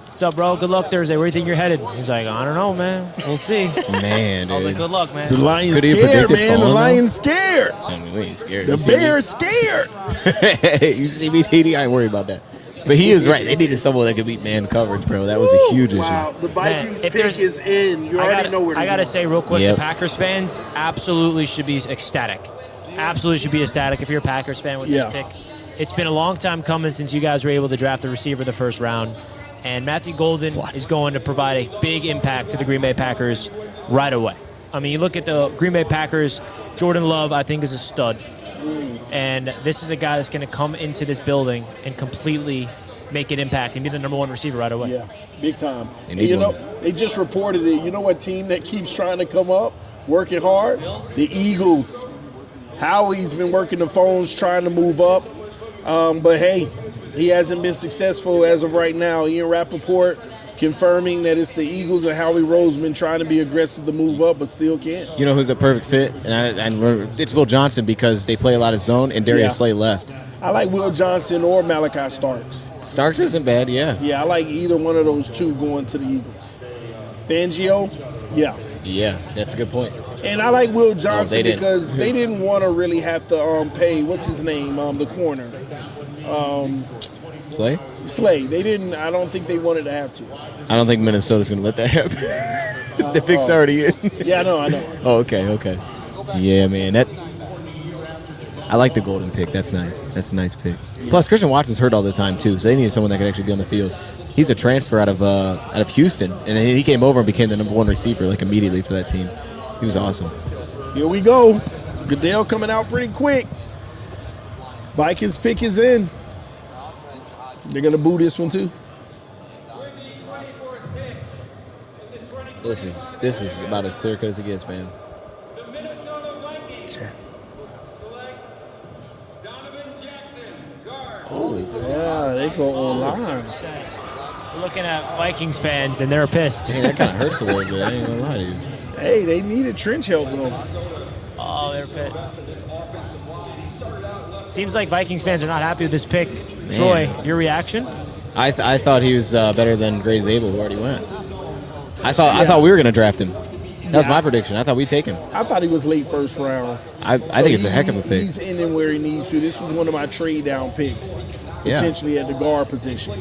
what's up, bro? Good luck Thursday. Where do you think you're headed? He's like, I don't know, man. We'll see. Man, dude. I was like, good luck, man. The Lion's Could he have scared, predicted man. The falling, Lion's scared. I mean, we ain't scared. The You see me? Bear's scared. You see me, TD? I ain't worried about that. But he is right. They needed someone that could beat man coverage, bro. That was a huge Wow. issue. The Vikings if pick there's- is in. You already know where to I gotta go. say real quick, Yep. the Packers fans absolutely should be ecstatic. Absolutely should be ecstatic if you're a Packers fan with Yeah. this pick. It's been a long time coming since you guys were able to draft a receiver the first round. And Matthew Golden is going to provide a big impact to the Green Bay Packers right away. I mean, you look at the Green Bay Packers, Jordan Love, I think, is a stud. And this is a guy that's going to come into this building and completely make an impact and be the number one receiver right away. Yeah, big time. They And need you know, one. they just reported it. You know what team that keeps trying to come up, working hard? The Eagles. Howie's been working the phones, trying to move up. But hey, he hasn't been successful as of right now. Ian Rappaport confirming that it's the Eagles and Howie Roseman trying to be aggressive to move up, but still can't. You know who's a perfect fit? And it's Will Johnson because they play a lot of zone, and Darius Yeah. Slay left. I like Will Johnson or Malachi Starks. Starks isn't bad, yeah. Yeah, I like either one of those two going to the Eagles. Fangio, yeah. Yeah, that's a good point. And I like Will Johnson didn't. because they didn't want to really have to pay, what's his name, the corner. Slay? Slay. They didn't, I don't think they wanted to have to. I don't think Minnesota's going to let that happen. The pick's already in. Yeah, I know. Oh, okay. Yeah, man. I like the Golden pick. That's nice. That's a nice pick. Plus, Christian Watson's hurt all the time, too, so they needed someone that could actually be on the field. He's a transfer out of Houston, and then he came over and became the number one receiver, like, immediately for that team. He was awesome. Here we go. Goodell coming out pretty quick. Vikings pick is in. They're going to boo this one, too. This is about as clear cut as it gets, man. The Minnesota Vikings select Donovan Jackson, guard. Holy Yeah, they go online. So looking at Vikings fans, and they're pissed. Dang, that kind of hurts a little bit. I ain't gonna lie to you. Hey, they needed trench help, though. Oh, they're pissed. Seems like Vikings fans are not happy with this pick. Troy, your reaction? I thought he was better than Gray Zabel, who already went. I thought we were gonna draft him. That was my prediction. I thought we'd take him. I thought he was late first round. I think it's a heck of a pick. He's in where he needs to. This was one of my trade down picks, Yeah. potentially at the guard position.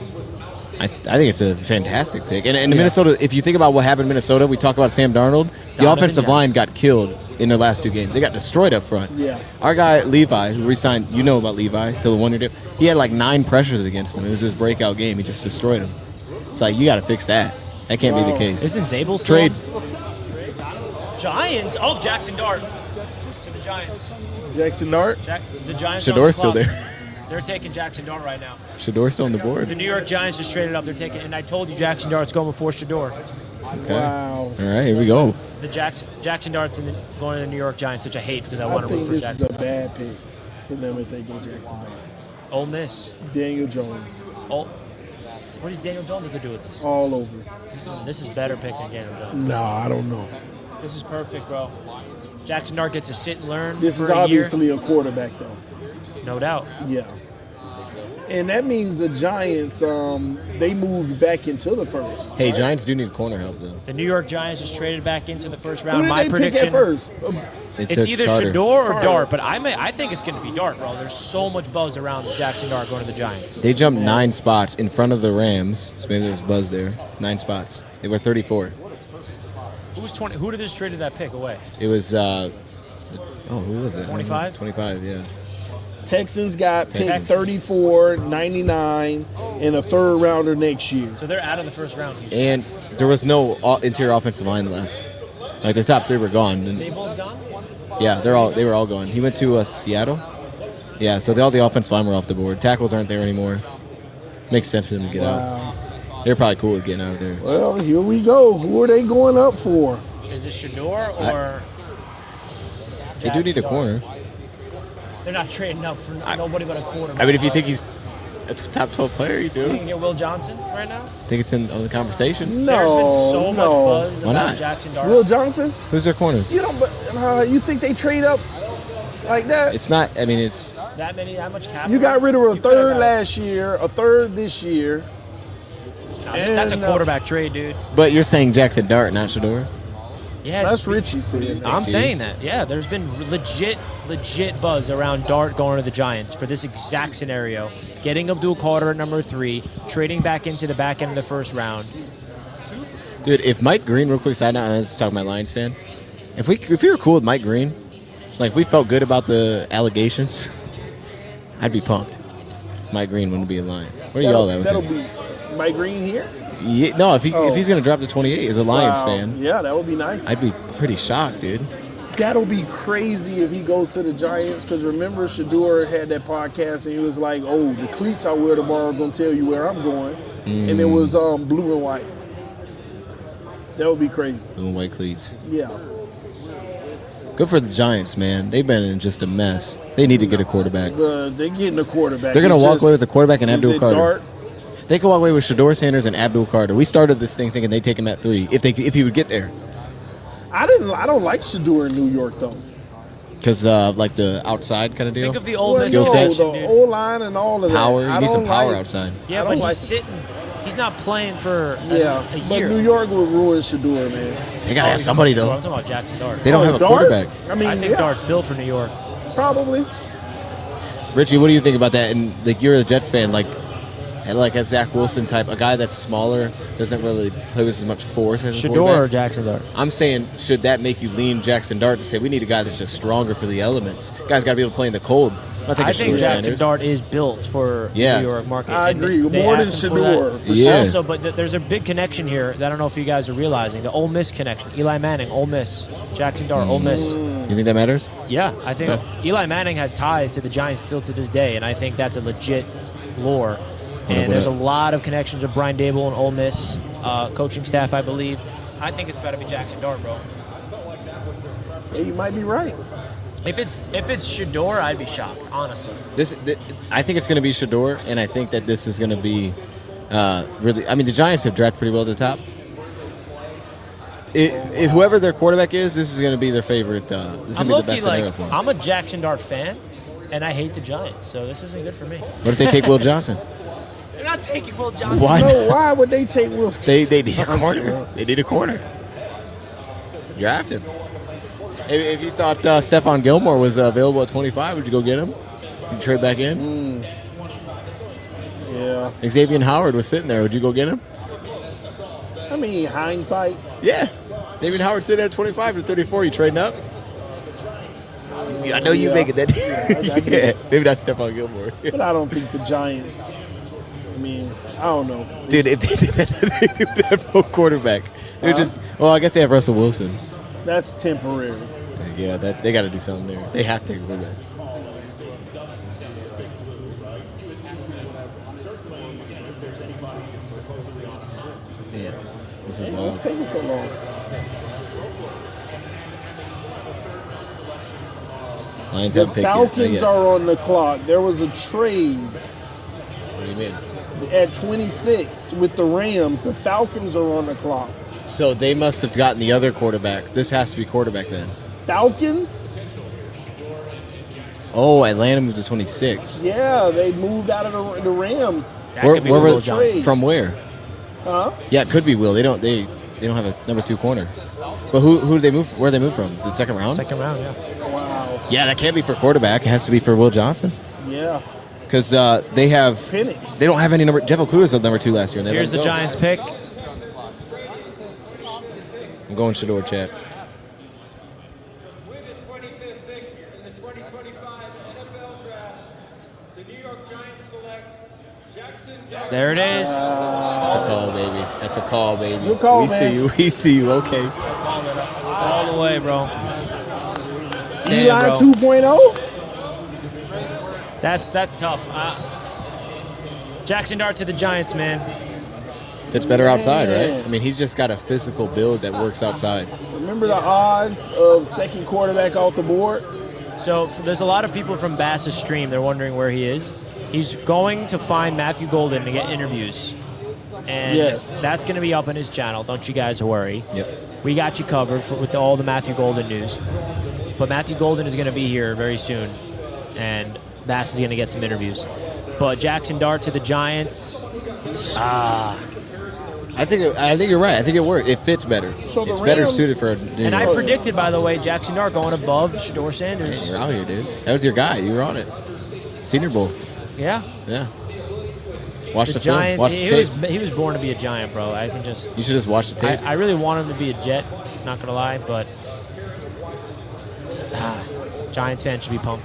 I think it's a fantastic pick. And Minnesota, if you think about what happened in Minnesota, we talked about Sam Darnold. The Donovan offensive line got killed in their last two games. They got destroyed up front. Yeah. Our guy, Levi, who re-signed, you know about Levi, till the 1 year deal. He had like 9 pressures against him. It was his breakout game. He just destroyed him. It's like, you got to fix that. That can't be the case. Isn't Zabel still Trade. Giants? Oh, Jackson Dart to the Giants. Jackson Dart. The Giants. Shador's are on the still clock. there. They're taking Jackson Dart right now. Shador's still on the board. The New York Giants just traded up. They're taking, and I told you Jackson Dart's going before Shador. Okay. Wow. All right, here we go. The Jackson Dart's going to the New York Giants, which I hate because I I want to root think for this is Jackson. a bad pick for them if they go Jackson Dart. Ole Miss. Daniel Jones, What does Daniel Jones have to do with this? all over. This is better pick than Daniel Jones. Nah, I don't know. This is perfect, bro. Jackson Dart gets to sit and learn This for is a year. obviously a quarterback, though. No doubt. Yeah. And that means the Giants, they moved back into the first. Hey, Giants do need corner help though. The New York Giants just traded back into the first Who round. did My they prediction. pick at first? They It's took either Carter. Shador or Dart, but I think it's going to be Dart, bro. There's so much buzz around Jackson Dart going to the Giants. They jumped 9 spots in front of the Rams. So maybe there's buzz there. 9 spots. They were 34. Who was 20? Who did this traded that pick away? It was who was it? 25? 25, yeah. Texans got picked Texans. 34, 99, and a third rounder next year. So they're out of the first round. And there was no interior offensive line left. Like the top 3 were gone. And Sable's gone? yeah, they were all gone. He went to Seattle. Yeah, so all the offensive line were off the board. Tackles aren't there anymore. Makes sense for them to get out. They're probably cool with getting out of there. Well, here we go. Who are they going up for? Is it Shador or? They do need a corner. They're not trading up for nobody but a quarterback. I mean, if you think he's a top 12 player, you You do. can get Will Johnson right now. Think it's on the conversation? No, There's been so much buzz Why about not? Jackson Dart. Will Johnson? Who's their corners? You don't. You think they trade up like that? It's not. I mean, it's. that much capital. You got rid of a You could've third got- last year, a third this year. That's a and, quarterback trade, dude. But you're saying Jackson Dart, not Shador? Yeah, That's Richie saying that. I'm saying that. Yeah, there's been legit buzz around Dart going to the Giants for this exact scenario. Getting Abdul Carter at number 3, trading back into the back end of the first round. Dude, if Mike Green, real quick side note, I was talking about Lions fan. If we were cool with Mike Green, like if we felt good about the allegations, I'd be pumped. Mike Green wouldn't be a Lion. Where are y'all at with That'll him? be Mike Green here. Yeah, no, if he's gonna drop to 28 as a Lions fan, Yeah, that would be nice. I'd be pretty shocked, dude. That'll be crazy if he goes to the Giants. Because remember, Shador had that podcast and he was like, "Oh, the cleats I wear tomorrow are gonna tell you where I'm going," and it was blue and white. That would be crazy. Blue and white cleats. Yeah. Good for the Giants, man. They've been in just a mess. They need to get a quarterback. They're getting a quarterback. They're gonna It's walk just- away with the quarterback and is Abdul it Carter. Dart? They could walk away with Shador Sanders and Abdul Carter. We started this thing thinking they'd take him at 3 if he would get there, I don't like Shador in New York though. because like the outside kind of deal. Think of the old Skill set. The O line and all of that. Power. I You need some don't power like- outside. Yeah, I but don't he's like- sitting. He's not playing for Yeah, a but year. New York would ruin Shador, man. They gotta have somebody I'm though. talking about Jackson Dart. They don't have a Dart? quarterback. I mean, I think yeah, Dart's built for New York. probably. Richie, what do you think about that? And like you're a Jets fan, like a Zach Wilson type, a guy that's smaller, doesn't really play with as much force as a Shador or quarterback. Jackson Dart? I'm saying, should that make you lean Jackson Dart to say we need a guy that's just stronger for the elements? Guy's got to be able to play in the cold. I'm not taking I think Shador Jackson Sanders. Dart is built for Yeah. New York market. I And agree. they More than asked him for Shador. that. For Yeah. Also, but there's a big connection here that I don't know if you guys are realizing. The Ole Miss connection. Eli Manning, Ole Miss. Jackson Dart, Ole Miss. You think that matters? Yeah, I think Eli Manning has ties to the Giants still to this day, and I think that's a legit lore. And there's a lot of connections with Brian Dable and Ole Miss coaching staff, I believe. I think it's got to be Jackson Dart, bro. Yeah, you might be right. If it's Shador, I'd be shocked, honestly. I think it's going to be Shador, and I think that this is going to be really. I mean, the Giants have drafted pretty well at the top. If whoever their quarterback is, this is going to be their favorite. This is I'm going to be the low-key best scenario like, for them. I'm a Jackson Dart fan, and I hate the Giants, so this isn't good for me. What if they take Will Johnson? They're not taking Will Johnson. Why? No, why would they take Will? They need a corner. They need a corner. Draft him. If you thought Stephon Gilmore was available at 25, would you go get him? You trade back in? Yeah. Xavier Howard was sitting there. Would you go get him? I mean, hindsight. Yeah. Xavier Howard sitting at 25 to 34. You trading up? I know you Yeah. make it that. I get Yeah, it. maybe not Stephon Gilmore. But I don't think the Giants. I mean, I don't know. Dude, if they did that, they would have no quarterback. They would just. Well, I guess they have Russell Wilson. That's temporary. Yeah, they got to do something there. They have to take a quarterback. Yeah, this is What's wild. taking so long? Lions The haven't picked yet. Falcons Not yet. are on the clock. There was a trade What do you mean? at 26 with the Rams. The Falcons are on the clock. So they must have gotten the other quarterback. This has to be quarterback then. Falcons? Oh, Atlanta moved to 26. Yeah, they moved out of the Rams. That could be Will Johnson. From where? Huh? Yeah, it could be Will. They don't have a number 2 corner. But who did they move? Where did they move from? The second round? Second round, yeah. Wow. Yeah, that can't be for quarterback. It has to be for Will Johnson. Yeah. Because they have Penix. They don't have any number. Jeff Okudah was number 2 last year. And they Here's let the him go. Giants pick. I'm going Shador chat. With the 25th pick in the 2025 NFL Draft, the New York Giants select Jackson. There it is. That's a call, baby. That's a call, baby. Good call, we man. see you. We see you. Okay. Call it up. All the way, bro. Eli Damn, bro. 2.0? That's tough. Jackson Dart to the Giants, man. Fits better outside, right? I mean, he's just got a physical build that works outside. Remember the odds of second quarterback off the board? So there's a lot of people from Bass's stream. They're wondering where he is. He's going to find Matthew Golden to get interviews. And Yes. that's going to be up on his channel. Don't you guys worry. Yep. We got you covered with all the Matthew Golden news. But Matthew Golden is going to be here very soon. And Bass is going to get some interviews. But Jackson Dart to the Giants. I think you're right. I think it works. It fits better. So the It's better Rams- suited for a And I predicted, by the way, Jackson Dart going above Shador Sanders. You're out here, dude. That was your guy. You were on it. Senior Bowl. Yeah. Yeah. Watch the, The film. Giants, Watch the tape. he was born to be a Giant, bro. I can just... You should just watch the tape. I really want him to be a Jet, not going to lie, but... Giants fans should be pumped.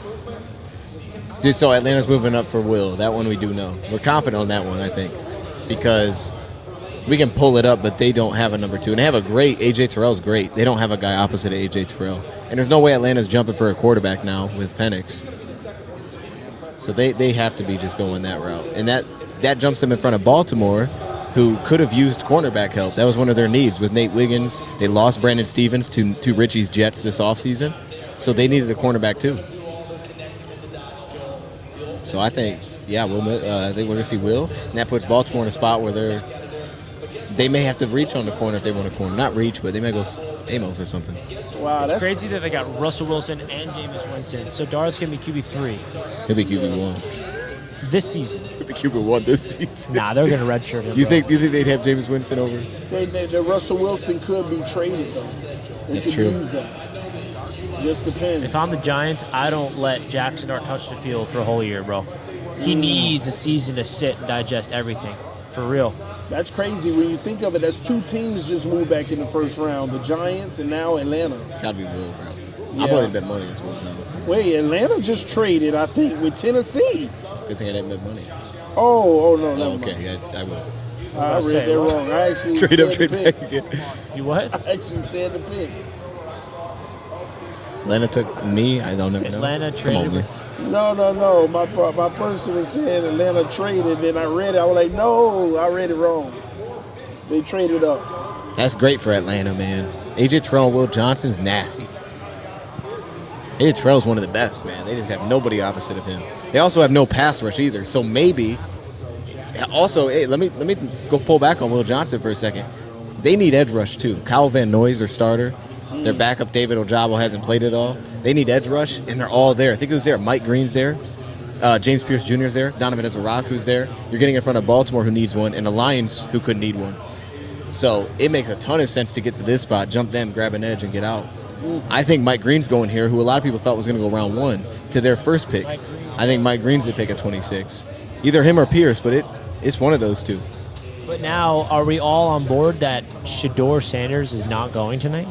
Dude, so Atlanta's moving up for Will. That one we do know. We're confident on that one, I think. Because we can pull it up, but they don't have a number 2. And they have a great... A.J. Terrell's great. They don't have a guy opposite of A.J. Terrell. And there's no way Atlanta's jumping for a quarterback now with Penix. So they have to be just going that route. And that jumps them in front of Baltimore, who could have used cornerback help. That was one of their needs with Nate Wiggins. They lost Brandon Stevens to Richie's Jets this offseason. So they needed a cornerback too. So I think, I think we're going to see Will. And that puts Baltimore in a spot where they may have to reach on the corner if they want a corner. Not reach, but they may go Amos or something. Wow, It's that's crazy that they got Russell Wilson and Jameis Winston. So Dart's going to be QB3 He'll be QB1. this season. He'll be QB1 this season. Nah, they're going to redshirt him. You bro. think they'd have Jameis Winston over? the Russell Wilson could be traded though. They That's could true. Use that. Just depends. If I'm the Giants, I don't let Jackson Dart touch the field for a whole year, bro. He needs a season to sit and digest everything. For real. That's crazy when you think of it. That's 2 teams just moved back in the first round: the Giants and now Atlanta. It's got to be Will, bro. Yeah. I'm willing to bet money against Will Johnson. Wait, Atlanta just traded, I think, with Tennessee. Good thing I didn't bet money. Oh no, Oh, never okay, mind. yeah, I will. I read say, that what? wrong. I actually Trade up, said trade the pick. back again. You what? I actually said the pick. Atlanta took me. I don't know. Atlanta Come on, traded man. No. My person is saying Atlanta traded. Then I read it. I was like, no, I read it wrong. They traded up. That's great for Atlanta, man. A.J. Terrell and Will Johnson's nasty. A.J. Terrell's one of the best, man. They just have nobody opposite of him. They also have no pass rush either. So maybe. Also, hey, let me go pull back on Will Johnson for a second. They need edge rush too. Kyle Van Noy's their starter. Their backup David Ojabo hasn't played at all. They need edge rush, and they're all there. I think who's there? Mike Green's there. James Pierce Jr. is there. Donovan Ezra who's there. You're getting in front of Baltimore, who needs one, and the Lions, who could need one. So it makes a ton of sense to get to this spot, jump them, grab an edge, and get out. I think Mike Green's going here, who a lot of people thought was going to go round 1 to their first pick. I think Mike Green's the pick at 26. Either him or Pierce, but it's one of those two. But now, are we all on board that Shador Sanders is not going tonight?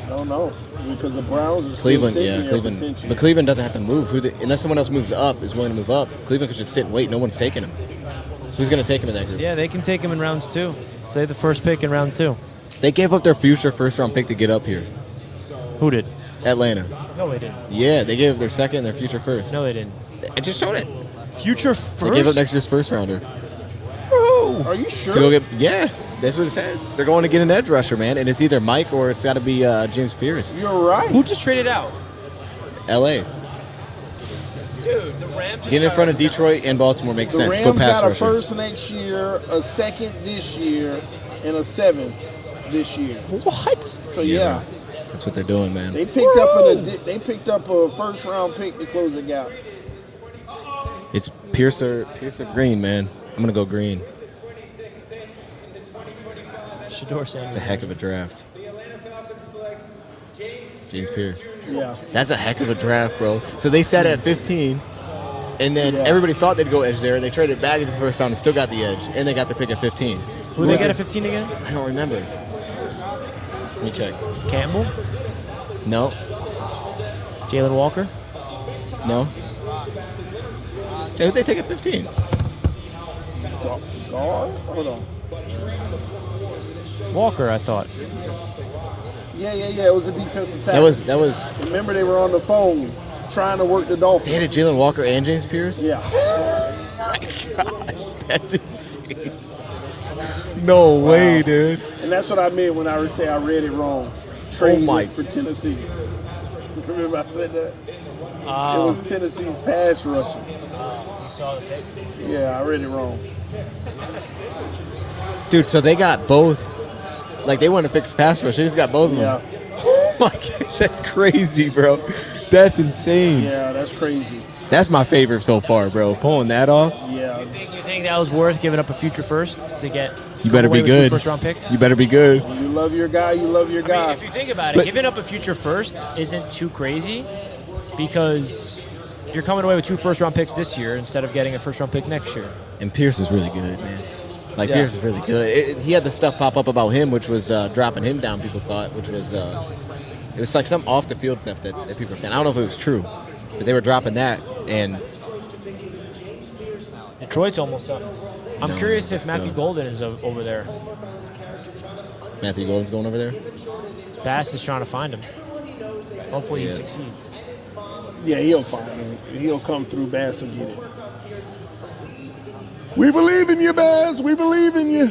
I don't know because the Browns are Cleveland, still yeah, sitting there Cleveland. potentially. But Cleveland doesn't have to move. Unless someone else moves up, is willing to move up, Cleveland could just sit and wait. No one's taking him. Who's going to take him in that group? Yeah, they can take him in rounds 2. If they're the first pick in round 2. They gave up their future first-round pick to get up here. Who did? Atlanta. No, they didn't. Yeah, they gave up their second and their future first. No, they didn't. I just showed it. Future first? They gave up next year's first-rounder. Are you sure? To go get, yeah, that's what it says. They're going to get an edge rusher, man, and it's either Mike or it's got to be James Pierce. You're right. Who just traded out? L.A. Dude, the Rams just Getting in front of Detroit and Baltimore makes The sense. Rams Go pass got a rusher. first next year, a second this year, and a 7th this year. What? So yeah. That's what they're doing, man. They picked up a first round pick to close the gap. It's Pierce or Green, man. I'm going to go Green. Shador saying It's a heck of a draft. James Pierce. Yeah. That's a heck of a draft, bro. So they sat at 15, and then everybody thought they'd go edge there, and they traded back at the first round and still got the edge, and they got their pick at 15. Who they get at 15 again? I don't remember. Let me check. Campbell? No. Jalen Walker? No. Hey, who'd they take at 15? Hold on. Walker, I thought. Yeah. It was a defensive tackle. That was. Remember, they were on the phone trying to work the Dolphins. They had a Jalen Walker and James Pierce? Yeah. Oh my gosh, that's insane. No way, dude. And that's what I meant when I say I read it wrong. Trade for Tennessee. Remember I said that? It was Tennessee's pass rusher. You saw the pick? Yeah, I read it wrong. Dude, so they got both. Like, they want to fix pass rush. They just got both of them. Oh my gosh, that's crazy, bro. That's insane. Yeah, that's crazy. That's my favorite so far, bro. Pulling that off. Yeah. You think that was worth giving up a future first to get? You better be away with good. 2 first-round picks. You better be good. You love your guy. You love your guy. I mean, if you think about it, giving up a future first isn't too crazy because you're coming away with 2 first-round picks this year instead of getting a first-round pick next year. And Pierce is really good, man. Like, Pierce is really good. He had the stuff pop up about him, which was dropping him down, people thought, which was it was like some off-the-field stuff that people were saying. I don't know if it was true, but they were dropping that, and Detroit's almost up. I'm curious if Matthew Golden is over there. Matthew Golden's going over there? Bass is trying to find him. Hopefully he succeeds. Yeah, he'll find him. He'll come through. Bass will get it. We believe in you, Bass. We believe in you.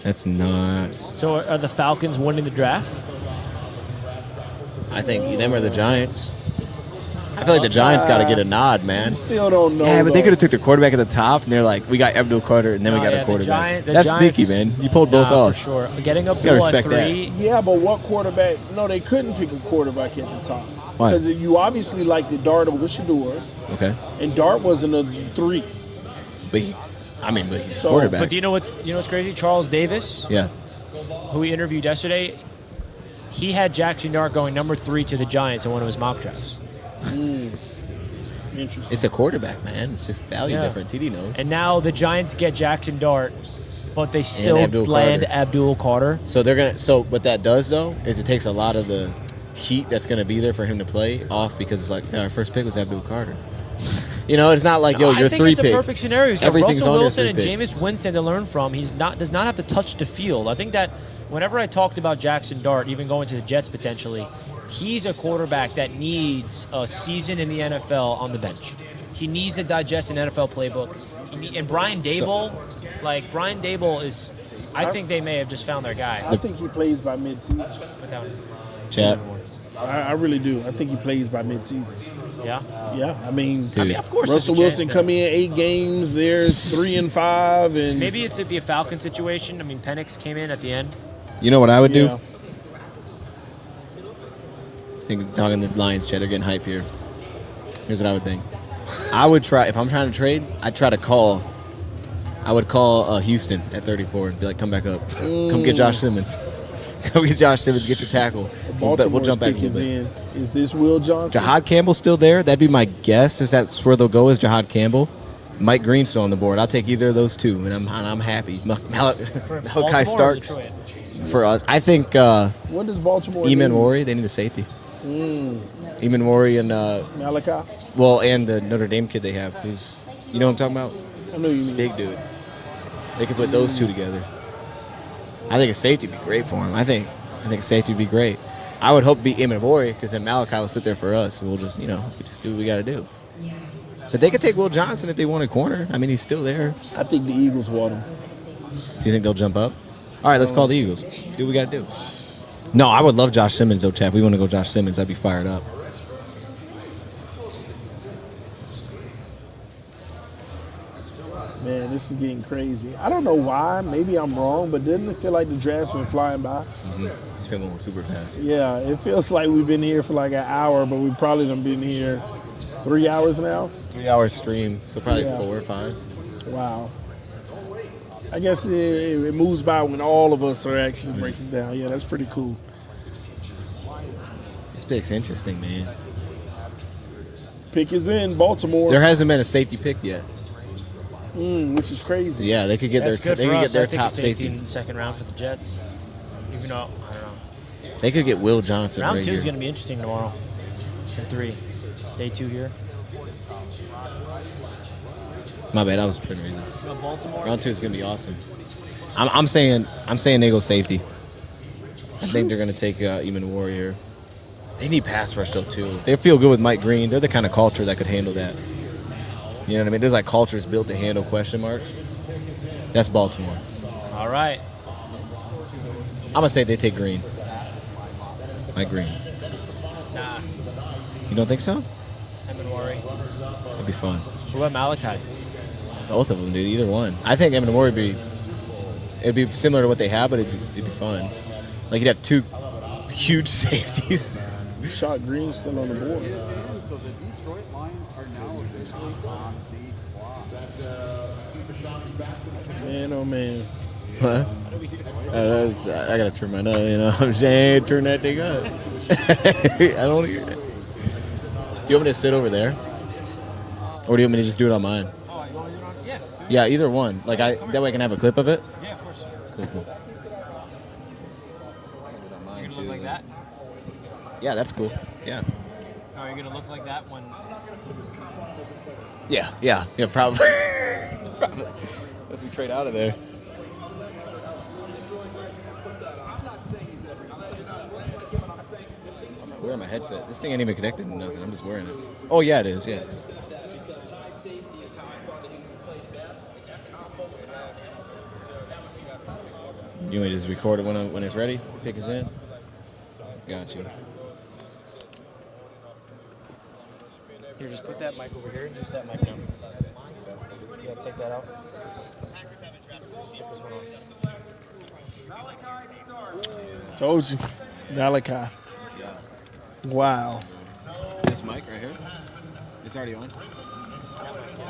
That's nuts. So are the Falcons winning the draft? I think them are the Giants. I feel like the Giants got to get a nod, man. Still don't know. Yeah, but they could have took the quarterback at the top, and they're like, we got Abdul Carter, and then we got a quarterback. That's Giants, sneaky, man. You pulled both off. For sure. Getting up You gotta at respect 3. Yeah, but what quarterback? No, they couldn't pick a quarterback at the top. Why? Because you obviously liked the Dart over Shador, Okay. and Dart wasn't a 3. But he's a quarterback. But do you know what's crazy? Charles Davis, Yeah. who we interviewed yesterday, he had Jackson Dart going number 3 to the Giants in one of his mock drafts. Interesting. It's a quarterback, man. It's just value different. TD knows. And now the Giants get Jackson Dart, but they still Abdul land Carter. Abdul Carter. So they're gonna. So what that does though is it takes a lot of the heat that's gonna be there for him to play off because it's like our first pick was Abdul Carter. You know, it's not like, yo, you're 3 pick. I think it's a perfect scenario. He's got Everything's Russell on your Wilson 3 and pick. Jameis Winston to learn from. Does not have to touch the field. I think that whenever I talked about Jackson Dart, even going to the Jets potentially, he's a quarterback that needs a season in the NFL on the bench. He needs to digest an NFL playbook. And Brian Dable, is, I think they may have just found their guy. I think he plays by midseason. Chat. I really do. I think he plays by midseason. Yeah? Yeah, I mean, of course. Russell there's a Wilson chance come in 8 games. There's 3 and 5, and Maybe it's at the Falcon situation. I mean, Penix came in at the end. You know what I would do? Yeah. I think talking to the Lions chat, they're getting hype here. Here's what I would think. I would try, if I'm trying to trade, I would call Houston at 34 and be like, come back up. Come get Josh Simmons. Come get Josh Simmons, get your tackle. We'll jump back a little bit. Is this Will Johnson? Jahad Campbell's still there. That'd be my guess. Is that's where they'll go? Is Jahad Campbell? Mike Green's still on the board. I'll take either of those 2, and I'm happy. Malachi Starks for us. I think What does Baltimore Eamon need? Worry, they need a safety. Eamon Worry and Malachi? and the Notre Dame kid they have. He's, you know what I'm talking about? I know you mean. Big dude. They could put those 2 together. I think a safety would be great for him. I think a safety would be great. I would hope to be Eamon Worry because then Malachi will sit there for us, and we'll just, we just do what we got to do. But they could take Will Johnson if they want a corner. I mean, he's still there. I think the Eagles want him. So you think they'll jump up? All right, let's call the Eagles. Do what we got to do. No, I would love Josh Simmons, though, Chap. We want to go Josh Simmons. I'd be fired up. Man, this is getting crazy. I don't know why. Maybe I'm wrong, but doesn't it feel like the draft's been flying by? It's Film super fast. Yeah, it feels like we've been here for like an hour, but we probably done been here 3 hours now. 3 hours stream, so probably Yeah. 4 or 5. Wow. I guess it moves by when all of us are actually breaking down. Yeah, that's pretty cool. This pick's interesting, man. Pick is in Baltimore, There hasn't been a safety picked yet. which is crazy. Yeah, they could get That's their good they for could us. get their I'd take a top safety safety. in the second round for the Jets. Even though, I don't know. They could get Will Johnson Round right 2 here. is going to be interesting tomorrow. And 3. Day 2 here. My bad, I was trying to read this. So Baltimore. Round 2 is gonna be awesome. I'm saying they go safety. I think they're gonna take Eamon Warrior. They need pass rush though too. If they feel good with Mike Green, they're the kind of culture that could handle that. You know what I mean? There's like cultures built to handle question marks. That's Baltimore. All right. I'm gonna say they take Green. Mike Green. Nah. You don't think so? Emin Worry. That'd be fun. What about Malachi? Both of them, dude. Either one. I think Eamon Warrior it'd be similar to what they have, but it'd be fun. Like you'd have 2 huge safeties. Shot Green still on the board. So the Detroit Lions are now officially on the clock. Man, oh man. What? I gotta turn mine up, you know. I'm saying, turn that thing up. I don't hear it. Do you want me to sit over there? Or do you want me to just do it on mine? Yeah, either one. Like that way I can have a clip of it. Yeah, of course. Cool. You're going to look like that? Yeah, that's cool. Yeah. Or are you going to look like that when... Yeah, probably. As we trade out of there. I'm wearing my headset. This thing ain't even connected to nothing. I'm just wearing it. Oh, yeah, it is. Yeah. You want me to just record it when it's ready? Pick us in? Got you. Here, just put that mic over here and use that mic now. Yeah, take that out. Put this one on. Told you. Malachi. Wow. This mic right here? It's already on?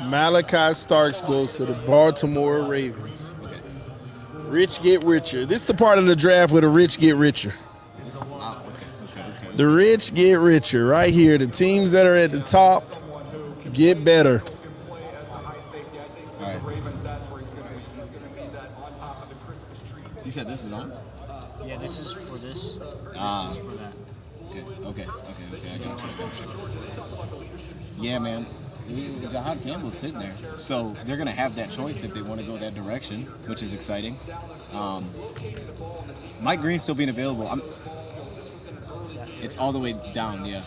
Malachi Starks goes to the Baltimore Ravens. Rich get richer. This is the part of the draft where the rich get richer. The rich get richer. Right here, the teams that are at the top get better. All right. You said this is on? Yeah, this is for this. This is for that. Okay. I got you. Yeah, man. Jahad Campbell's sitting there. So they're going to have that choice if they want to go that direction, which is exciting. Mike Green still being available. It's all the way down, yeah.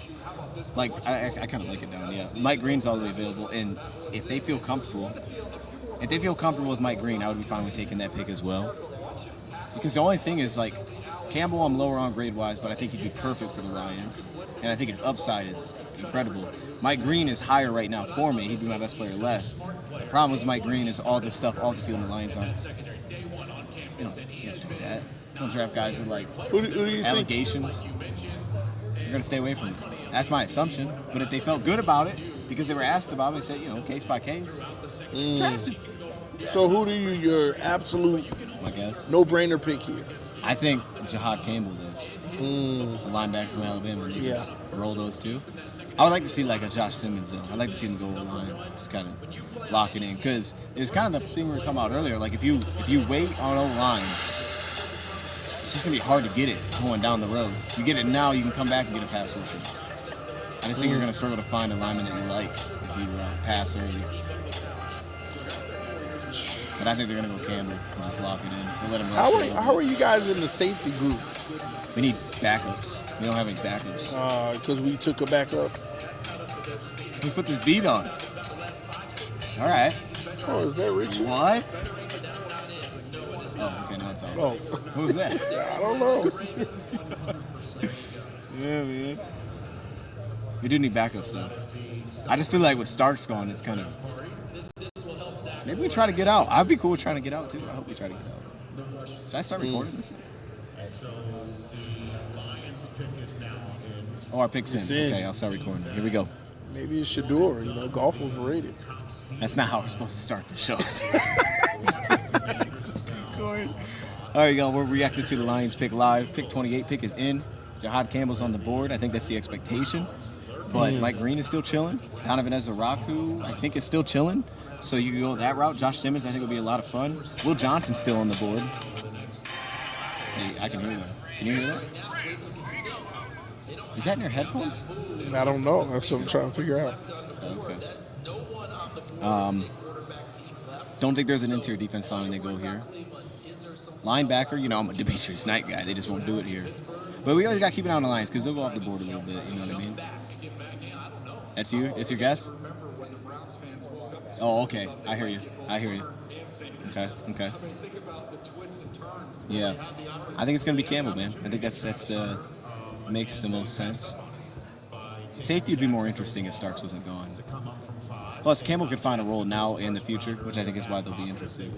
Like, I kind of like it down, yeah. Mike Green's all the way available, and if they feel comfortable with Mike Green, I would be fine with taking that pick as well. Because the only thing is, like, Campbell I'm lower on grade-wise, but I think he'd be perfect for the Lions, and I think his upside is incredible. Mike Green is higher right now for me. He'd be my best player left. The problem with Mike Green is all the stuff off the field and the Lions aren't. They don't do that. They don't draft guys with, like, Who do you allegations. You're going to stay away from it. That's my assumption. But if they felt good about it, because they were asked about it, they said, case by case, draft him. So who do your absolute I guess. no-brainer pick here? I think Jahad Campbell is. The linebacker from Alabama. They just roll those two. I would like to see like a Josh Simmons though. I'd like to see him go line, just kind of lock it in. Because it's kind of the thing we were talking about earlier. Like if you wait on O-line, it's just gonna be hard to get it going down the road. You get it now, you can come back and get a pass rusher. I just think you're gonna struggle to find a lineman that you like if you pass early. But I think they're gonna go Campbell and just lock it in. They'll let him rush How are you guys in the safety group? We need backups. We don't have any backups. Because we took a backup. We put this beat on. All right. Oh, is that Richie? What? Oh, okay, now it's on. Oh. Who's that? I don't know. Yeah, man. We do need backups, though. I just feel like with Starks gone, it's kind of... Maybe we try to get out. I'd be cool with trying to get out, too. I hope we try to get out. Should I start recording this? Oh, our pick's It's in. in. Okay, I'll start recording. Here we go. Maybe it's Shador. Golf overrated. That's not how we're supposed to start the show. All right, y'all. We're reacting to the Lions pick live. Pick 28 pick is in. Jahad Campbell's on the board. I think that's the expectation. But Mike Green is still chilling. Donovan Ezaraku, I think, is still chilling. So you can go that route. Josh Simmons, I think, would be a lot of fun. Will Johnson's still on the board. Hey, I can hear that. Can you hear that? Is that in your headphones? I don't know. That's what I'm trying to figure out. Okay. Don't think there's an interior defense line when they go here. Linebacker, I'm a Demetrius Knight guy. They just won't do it here. But we always got to keep it on the Lions because they'll go off the board a little bit. You know what I mean? That's you? That's your guess? Oh, okay. I hear you. Okay. Yeah. I think it's going to be Campbell, man. I think that's makes the most sense. Safety would be more interesting if Starks wasn't gone. Plus, Campbell could find a role now and in the future, which I think is why they'll be interested.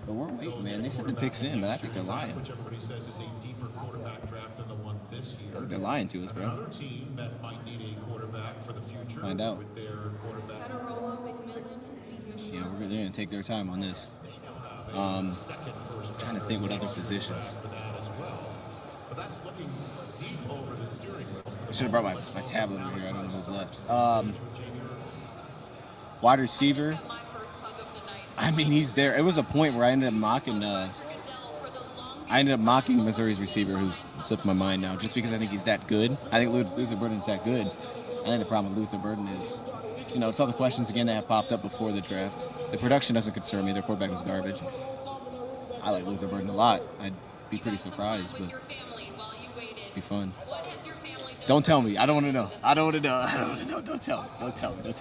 But we're waiting, man. They said the pick's in, but I think they're lying. I think they're lying to us, bro. Find out. Yeah, they're going to take their time on this. Trying to think what other positions. I should have brought my tablet over here. I don't know who's left. Wide receiver. I mean, he's there. It was a point where I ended up mocking Missouri's receiver, who's slipped my mind now, just because I think he's that good. I think Luther Burden's that good. I think the problem with Luther Burden is, it's all the questions again that have popped up before the draft. The production doesn't concern me. Their quarterback was garbage. I like Luther Burden a lot. I'd be pretty surprised, but it'd be fun. Don't tell me. I don't want to know. I don't want to know. Don't tell me.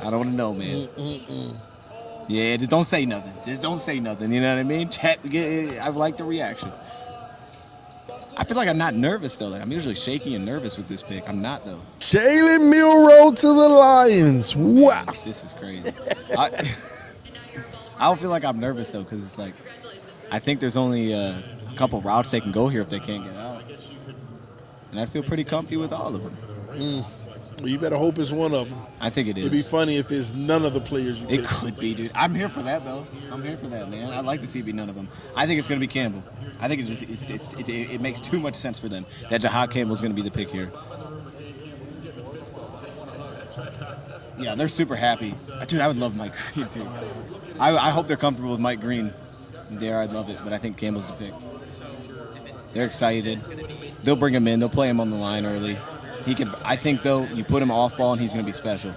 I don't want to know, man. Yeah, just don't say nothing. You know what I mean? I like the reaction. I feel like I'm not nervous, though. I'm usually shaky and nervous with this pick. I'm not, though. Jalen Milroe to the Lions. Wow. This is crazy. I don't feel like I'm nervous, though, because it's like, I think there's only a couple routes they can go here if they can't get out. And I feel pretty comfy with all of them. Well, you better hope it's one of them. I think it is. It'd be funny if it's none of the players you pick. It could be, dude. I'm here for that, though. I'm here for that, man. I'd like to see it be none of them. I think it's going to be Campbell. I think it makes too much sense for them that Jahad Campbell's going to be the pick here. Yeah, they're super happy. Dude, I would love Mike Green, too. I hope they're comfortable with Mike Green. There, I'd love it, but I think Campbell's the pick. They're excited. They'll bring him in. They'll play him on the line early. I think, though, you put him off ball and he's going to be special.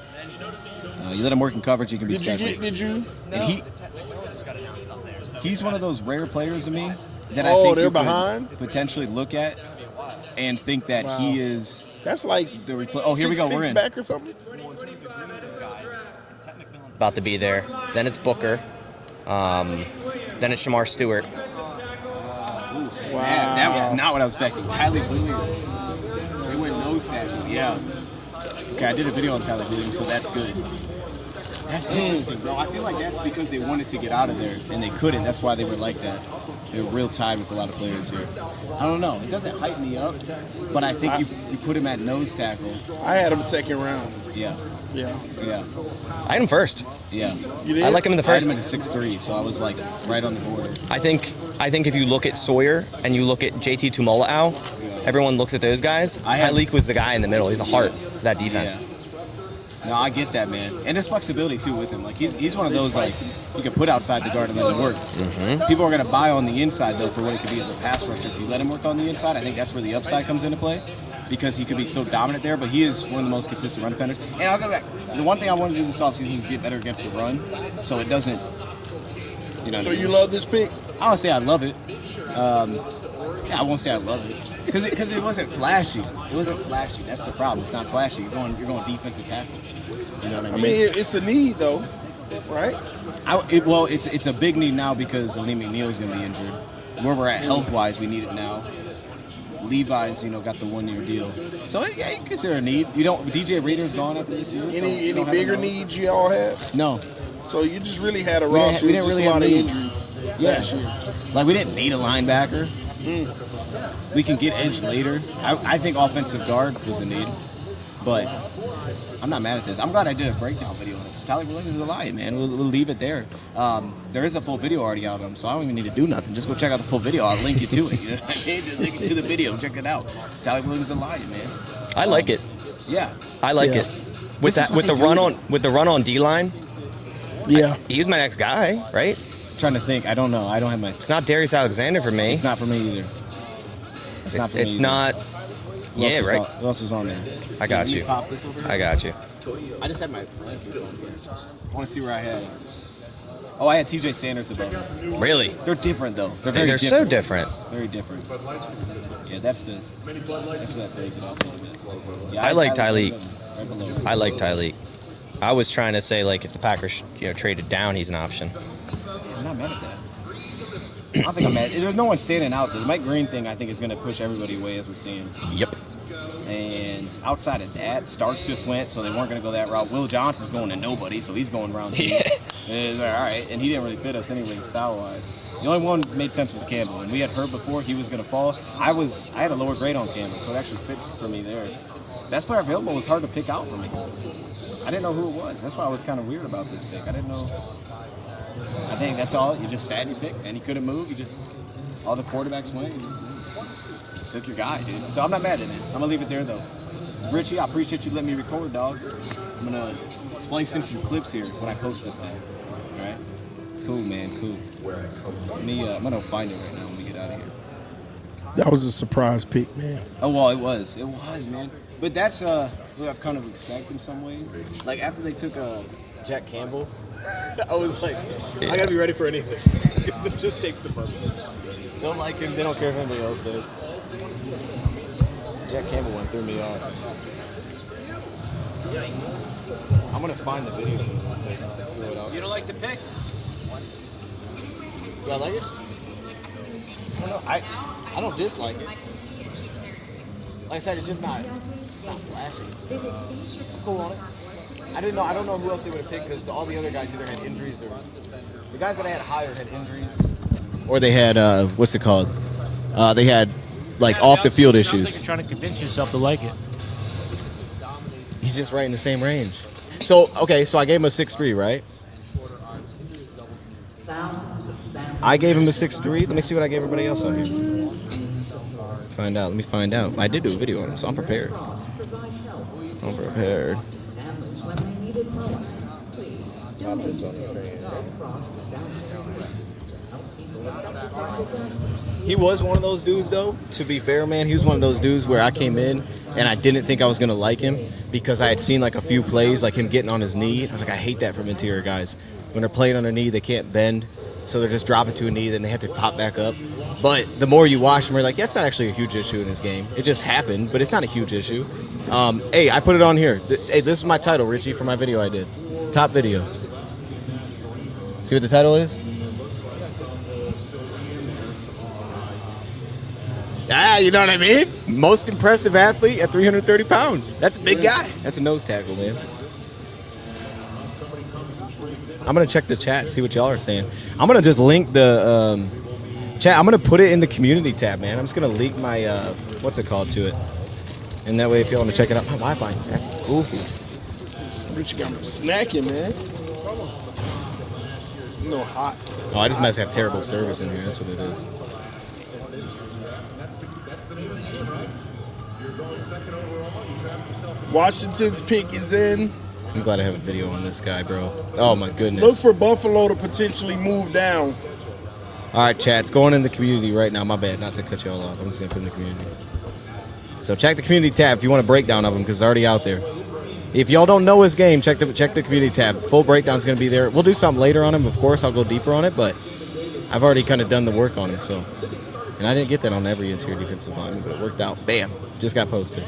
You let him work in coverage, he can be special. Did you? And he's one of those rare players to me that I think they're you behind? could potentially look at and think that he is. That's like the Oh, here we go. We're in. Back or something? About to be there. Then it's Booker. Then it's Shamar Stewart. Ooh, snap. That was not what I was expecting. Tyler Williams. They went nose tackle. Yeah. Okay, I did a video on Tyler Williams, so that's good. That's interesting, bro. I feel like that's because they wanted to get out of there, and they couldn't. That's why they were like that. They were real tied with a lot of players here. I don't know. It doesn't hype me up, but I think you put him at nose tackle. I had him second round. Yeah. I had him first. Yeah. You did? I like him in the first. I had him at 6'3", so I was like right on the border. I think if you look at Sawyer and you look at JT Tumola'au, everyone looks at those guys. Tyleek was the guy in the middle. He's a heart of that defense. Yeah. No, I get that, man. And there's flexibility, too, with him. Like, he's one of those, like, you can put outside the guard and let him work. Mm-hmm. People are going to buy on the inside, though, for what it could be as a pass rusher. If you let him work on the inside, I think that's where the upside comes into play because he could be so dominant there, but he is one of the most consistent run defenders. And I'll go back. The one thing I wanted to do this offseason was get better against the run, so it doesn't, So you love this pick? I don't say I love it. Yeah, I won't say I love it. Because it wasn't flashy. It wasn't flashy. That's the problem. It's not flashy. You're going defensive tackle. You know what I mean? I mean, it's a need, though, right? It's a big need now because Aleem McNeil is going to be injured. Where we're at health-wise, we need it now. Levi's, got the 1-year deal. So, yeah, you consider a need. DJ Reader's gone after this year. Any bigger needs you all have? No. So you just really had a roster we didn't really a lot have of needs. injuries Yeah. last year. Like, we didn't need a linebacker. We can get edge later. I think offensive guard was a need, but I'm not mad at this. I'm glad I did a breakdown video on this. Tyler Williams is a lion, man. We'll leave it there. There is a full video already out of him, so I don't even need to do nothing. Just go check out the full video. I'll link you to it. You know what I mean? Just link you to the video. Check it out. Tyler Williams is a lion, man. I like it. Yeah. I like it. With the run on D line. Yeah. He's my next guy, right? Trying to think. I don't know. I don't have my. It's not Darius Alexander for me. It's not for me either. It's not for me. It's either. not. Yeah, right. Who else was on there? I got you. Pop this over here? I got you. I just had my lenses on here. I want to see where I had. Oh, I had TJ Sanders above. Really? They're different though. They're very different. So different. Very different. Yeah, that's that throws it off a little bit. Yeah, I like Tyleek. Right below. I like Tyleek. I was trying to say, like, if the Packers traded down, he's an option. I'm not mad at that. I don't think I'm mad. There's no one standing out. The Mike Green thing, I think, is going to push everybody away, as we're seeing. Yep. And outside of that, Starks just went, so they weren't going to go that route. Will Johnson's going to nobody, so he's going around. Yeah. All right, and he didn't really fit us anyway, style-wise. The only one that made sense was Campbell, and we had heard before he was going to fall. I had a lower grade on Campbell, so it actually fits for me there. Best player available was hard to pick out for me. I didn't know who it was. That's why I was kind of weird about this pick. I didn't know. I think that's all. You just sat and you picked, and he couldn't move. You just all the quarterbacks went. You took your guy, dude. So I'm not mad at it. I'm gonna leave it there though. Richie, I appreciate you letting me record, dog. I'm gonna splice in some clips here when I post this thing. All right. Cool, man. Cool. I'm gonna find it right now when we get out of here. That was a surprise pick, man. Oh well, it was, man. But that's what I've kind of expected in some ways. Like after they took Jack Campbell, I was like, I gotta be ready for anything because it just takes some money. They don't like him. They don't care if anybody else does. Jack Campbell one threw me off. I'm gonna find the video. You don't like the pick? Do I like it? I don't know. I don't dislike it. Like I said, it's just not flashy. Cool on it. I don't know who else they would have picked because all the other guys either had injuries or the guys that I had higher had injuries. Or they had what's it called? They had like off the field issues. Like you're trying to convince yourself to like it. He's just right in the same range. So so I gave him a 6'3", right? I gave him a 6'3". Let me see what I gave everybody else on here. Let me find out. I did do a video on him, so I'm prepared. Pop this on the screen. He was one of those dudes, though. To be fair, man, he was one of those dudes where I came in and I didn't think I was gonna like him because I had seen like a few plays, like him getting on his knee. I was like, I hate that from interior guys. When they're playing on their knee, they can't bend, so they're just dropping to a knee, then they have to pop back up. But the more you watch him, you're like, that's not actually a huge issue in this game. It just happened, but it's not a huge issue. Hey, I put it on here. Hey, this is my title, Richie, for my video I did. Top video. See what the title is? You know what I mean? Most impressive athlete at 330 pounds. That's a big guy. That's a nose tackle, man. I'm going to check the chat, see what y'all are saying. I'm going to just link the chat. I'm going to put it in the community tab, man. I'm just going to link my, what's it called, to it. And that way, if you want to check it out, my Wi-Fi is acting goofy. Rich got me snacking, man. No hot. Oh, I just must have terrible service in here. That's what it is. Washington's pick is in. I'm glad I have a video on this guy, bro. Oh, my goodness. Look for Buffalo to potentially move down. All right, chat. It's going in the community right now. My bad. Not to cut y'all off. I'm just going to put it in the community. So check the community tab if you want a breakdown of him because it's already out there. If y'all don't know his game, check the community tab. Full breakdown is going to be there. We'll do something later on him. Of course, I'll go deeper on it, but I've already kind of done the work on him. So, and I didn't get that on every interior defensive lineman, but it worked out. Bam. Just got posted.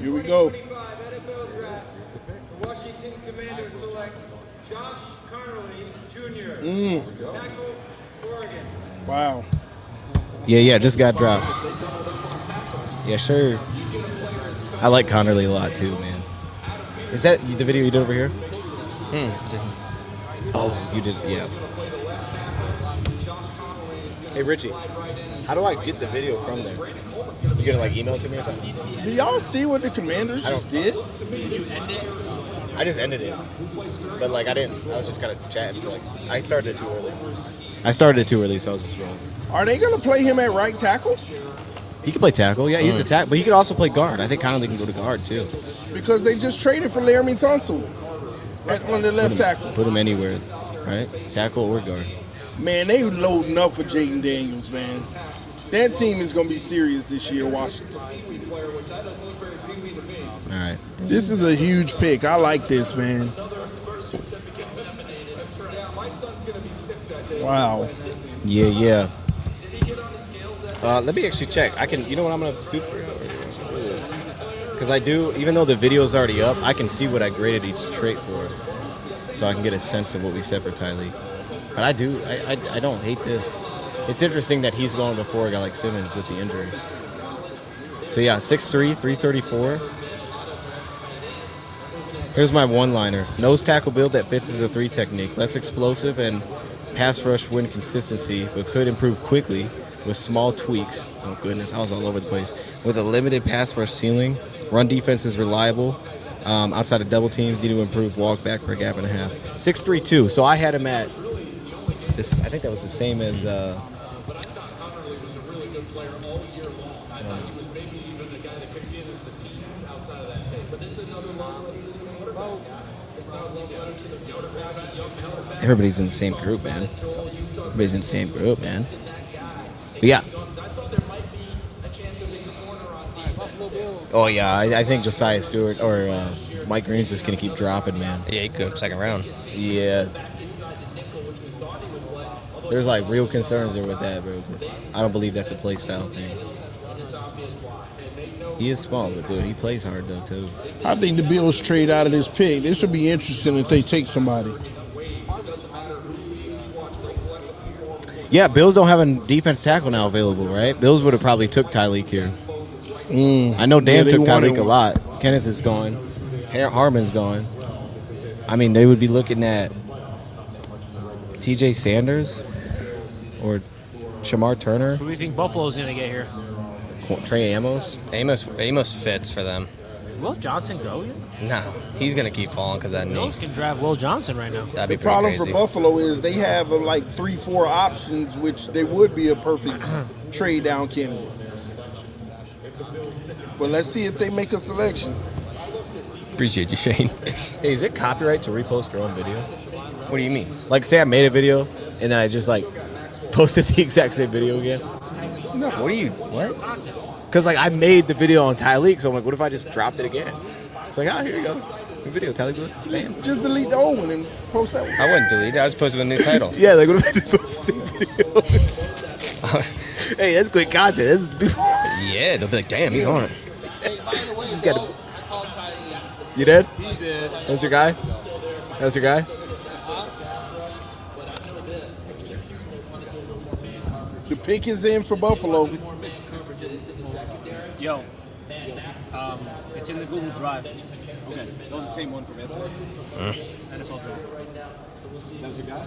Here we go. Washington Commanders select Josh Connolly Jr. Tackle, Oregon. Wow. Yeah, just got dropped. Yeah, sure. I like Connerly a lot too, man. Is that the video you did over here? Oh, you did, yeah. Hey, Richie, how do I get the video from there? You gonna like email it to me or something? Do y'all see what the Commanders just did? I just ended it, but like I didn't. I was just kind of chatting for like. I started it too early. So I was just rolling. Are they gonna play him at right tackle? He can play tackle. Yeah, he's a tackle, but he could also play guard. I think Connolly can go to guard too. Because they just traded for Laramie Tunsil on the left tackle. Put him anywhere, right? Tackle or guard. Man, they loading up for Jaden Daniels, man. That team is gonna be serious this year, Washington. All right. This is a huge pick. I like this, man. Wow. Yeah. Let me actually check. I can. You know what I'm gonna do for you? Look at this. Because I do. Even though the video is already up, I can see what I graded each trait for, so I can get a sense of what we set for Tylee. But I do. I don't hate this. It's interesting that he's going before a guy like Simmons with the injury. So yeah, 6'3", 334. Here's my one-liner. Nose tackle build that fits as a 3 technique. Less explosive and pass rush win consistency, but could improve quickly with small tweaks. Oh goodness, I was all over the place. With a limited pass rush ceiling. Run defense is reliable. Outside of double teams, need to improve walk back for a gap and a half. 6'3", 2. So I had him at this. I think that was the same as. Everybody's in the same group, man. But yeah. Oh, yeah. I think Josiah Stewart or Mike Green's just going to keep dropping, man. Yeah, he could go second round. Yeah. There's like real concerns there with that, bro. 'Cause I don't believe that's a play style thing. He is small, but dude, he plays hard though too. I think the Bills trade out of this pick. This would be interesting if they take somebody. Yeah, Bills don't have a defense tackle now available, right? Bills would have probably took Tyleek here. I know Dan took Tyleek a lot. Kenneth is gone. Harmon's gone. I mean, they would be looking at TJ Sanders or Shamar Turner. Who do you think Buffalo's going to get here? Trey Amos. Amos fits for them. Will Johnson go yet? No, he's gonna keep falling because that knee. Bills can draft Will Johnson right now. That'd be The problem crazy. for Buffalo is they have like 3-4 options, which they would be a perfect trade down candidate. But let's see if they make a selection. Appreciate you, Shane. Hey, is it copyright to repost your own video? What do you mean? Like, say I made a video and then I just like posted the exact same video again. No. What? Because like I made the video on Tyleek, so I'm like, what if I just dropped it again? It's like, here you go, new video, Tyleek. Just delete the old one and post that one. I wouldn't delete it. I just posted a new title. Yeah, like what if I just post the same video? Hey, that's great content. This is people. Yeah, they'll be like, damn, he's on it. Just gotta... You did? He did. That's your guy? That's your guy? The pick is in for Buffalo. Yo, it's in the Google Drive. Okay. Oh, the same one from yesterday. NFL Drive. That was your guy?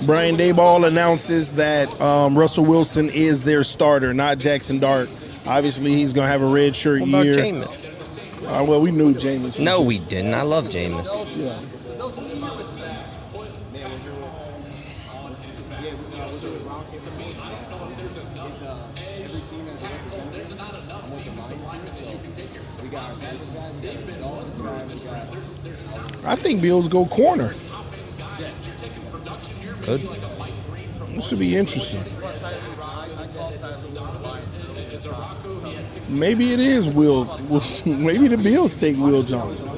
Brian Daboll announces that Russell Wilson is their starter, not Jackson Dart. Obviously, he's going to have a red shirt What about year. Jameis? Well, we knew Jameis. No, we didn't. I love Jameis. Yeah. I think Bills go corner. Good. This should be interesting. Maybe it is Will. Maybe the Bills take Will Johnson.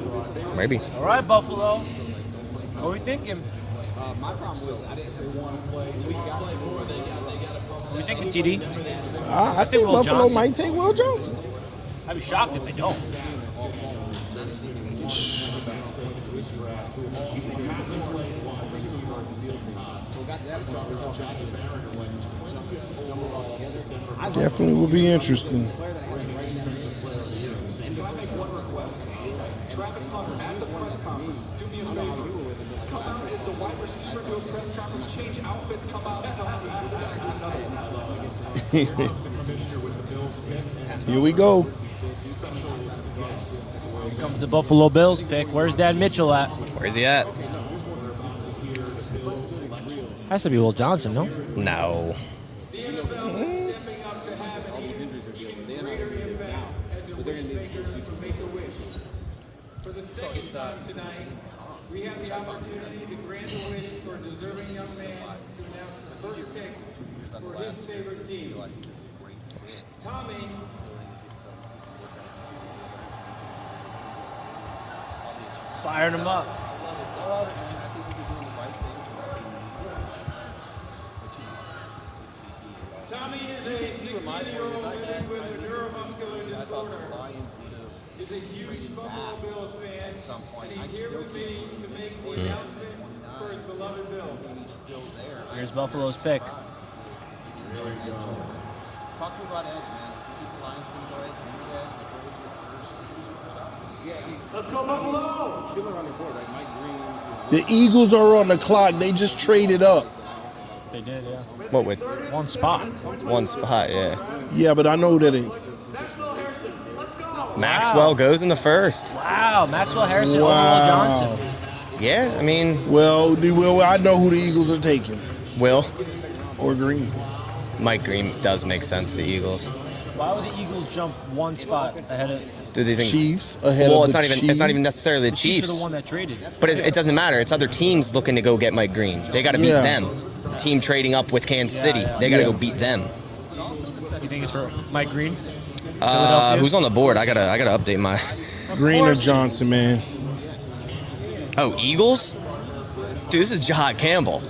Maybe. All right, Buffalo. What are we thinking? My problem was I didn't want to play. What are we thinking, TD? I think Will Buffalo Johnson. might take Will Johnson. I'd be shocked if they don't. Definitely will be interesting. So wide receiver do a press conference, change outfits, come out and tell him he's got to do another one. Here we go. Here comes the Buffalo Bills pick. Where's Dad Mitchell at? Where's he at? Has to be Will Johnson, no? No. For the second time tonight, we have the opportunity to grant a wish for a deserving young man to announce the first pick for his favorite team. Tommy. Firing him up. Tommy is a 16-year-old man with a neuromuscular disorder. He's a huge Buffalo Bills fan, and he's here with me to make the announcement for his beloved Bills. Here's Buffalo's pick. Talk to me about edge, man. Do you think the Lions going to go edge? Edge? Like, what was your first? Let's go Buffalo! Still on the board, right? Mike Green. The Eagles are on the clock. They just traded up. They did, yeah. What with One spot. one spot? Yeah. Yeah, but I know that it's. Maxwell goes in the first. Wow, Maxwell Harrison over Wow. Will Johnson. Yeah, I mean, Well, I know who the Eagles are taking. Will. Or Green. Mike Green does make sense. The Eagles. Why would the Eagles jump one spot ahead of Do they think? Chiefs ahead Well, of it's the not even. Chiefs. It's not even necessarily the the Chiefs? Are Chiefs. the one that traded. But it doesn't matter. It's other teams looking to go get Mike Green. They got to beat Yeah. them. Team trading up with Kansas City. yeah. They got to Yeah. go beat them. You think it's for Mike Green? Philadelphia? Who's on the board? I gotta update my. Green or Johnson, man. Oh, Eagles. Dude, this is Jahad Campbell.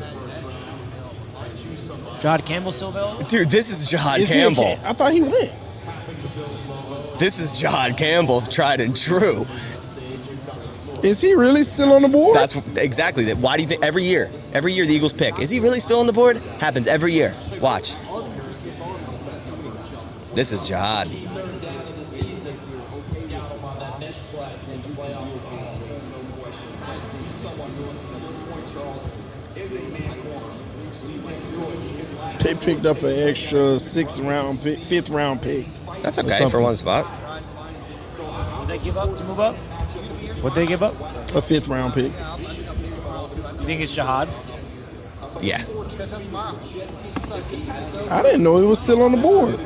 Jahad Campbell still available? Dude, this is Jahad Is he a Campbell. I thought he went. This is Jahad Campbell, tried and true. Is he really still on the board? That's exactly that. Why do you think every year the Eagles pick? Is he really still on the board? Happens every year. Watch. This is Jahad. They picked up an extra fifth round pick. That's okay for one spot. Would they give up to move up? Would they give up? A fifth round pick. You think it's Jahad? Yeah. I didn't know he was still on the board.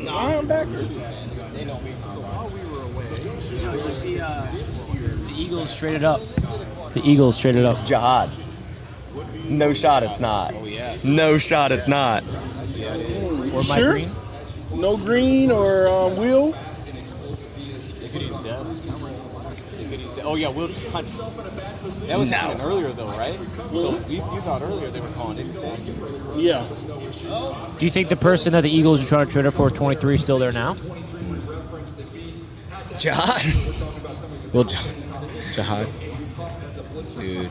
Linebacker. The Eagles traded up. The Eagles traded up. It's Jahad. No shot it's not. No shot it's not. Or Mike Sure. Green? No Green or Will. They could use Debs. Oh, yeah, Will Johnson. That was happening earlier, though, right? So you thought earlier they were calling it. Yeah. Do you think the person that the Eagles are trying to trade up for 23 is still there now? Jahad. Will Johnson. Jahad. Dude.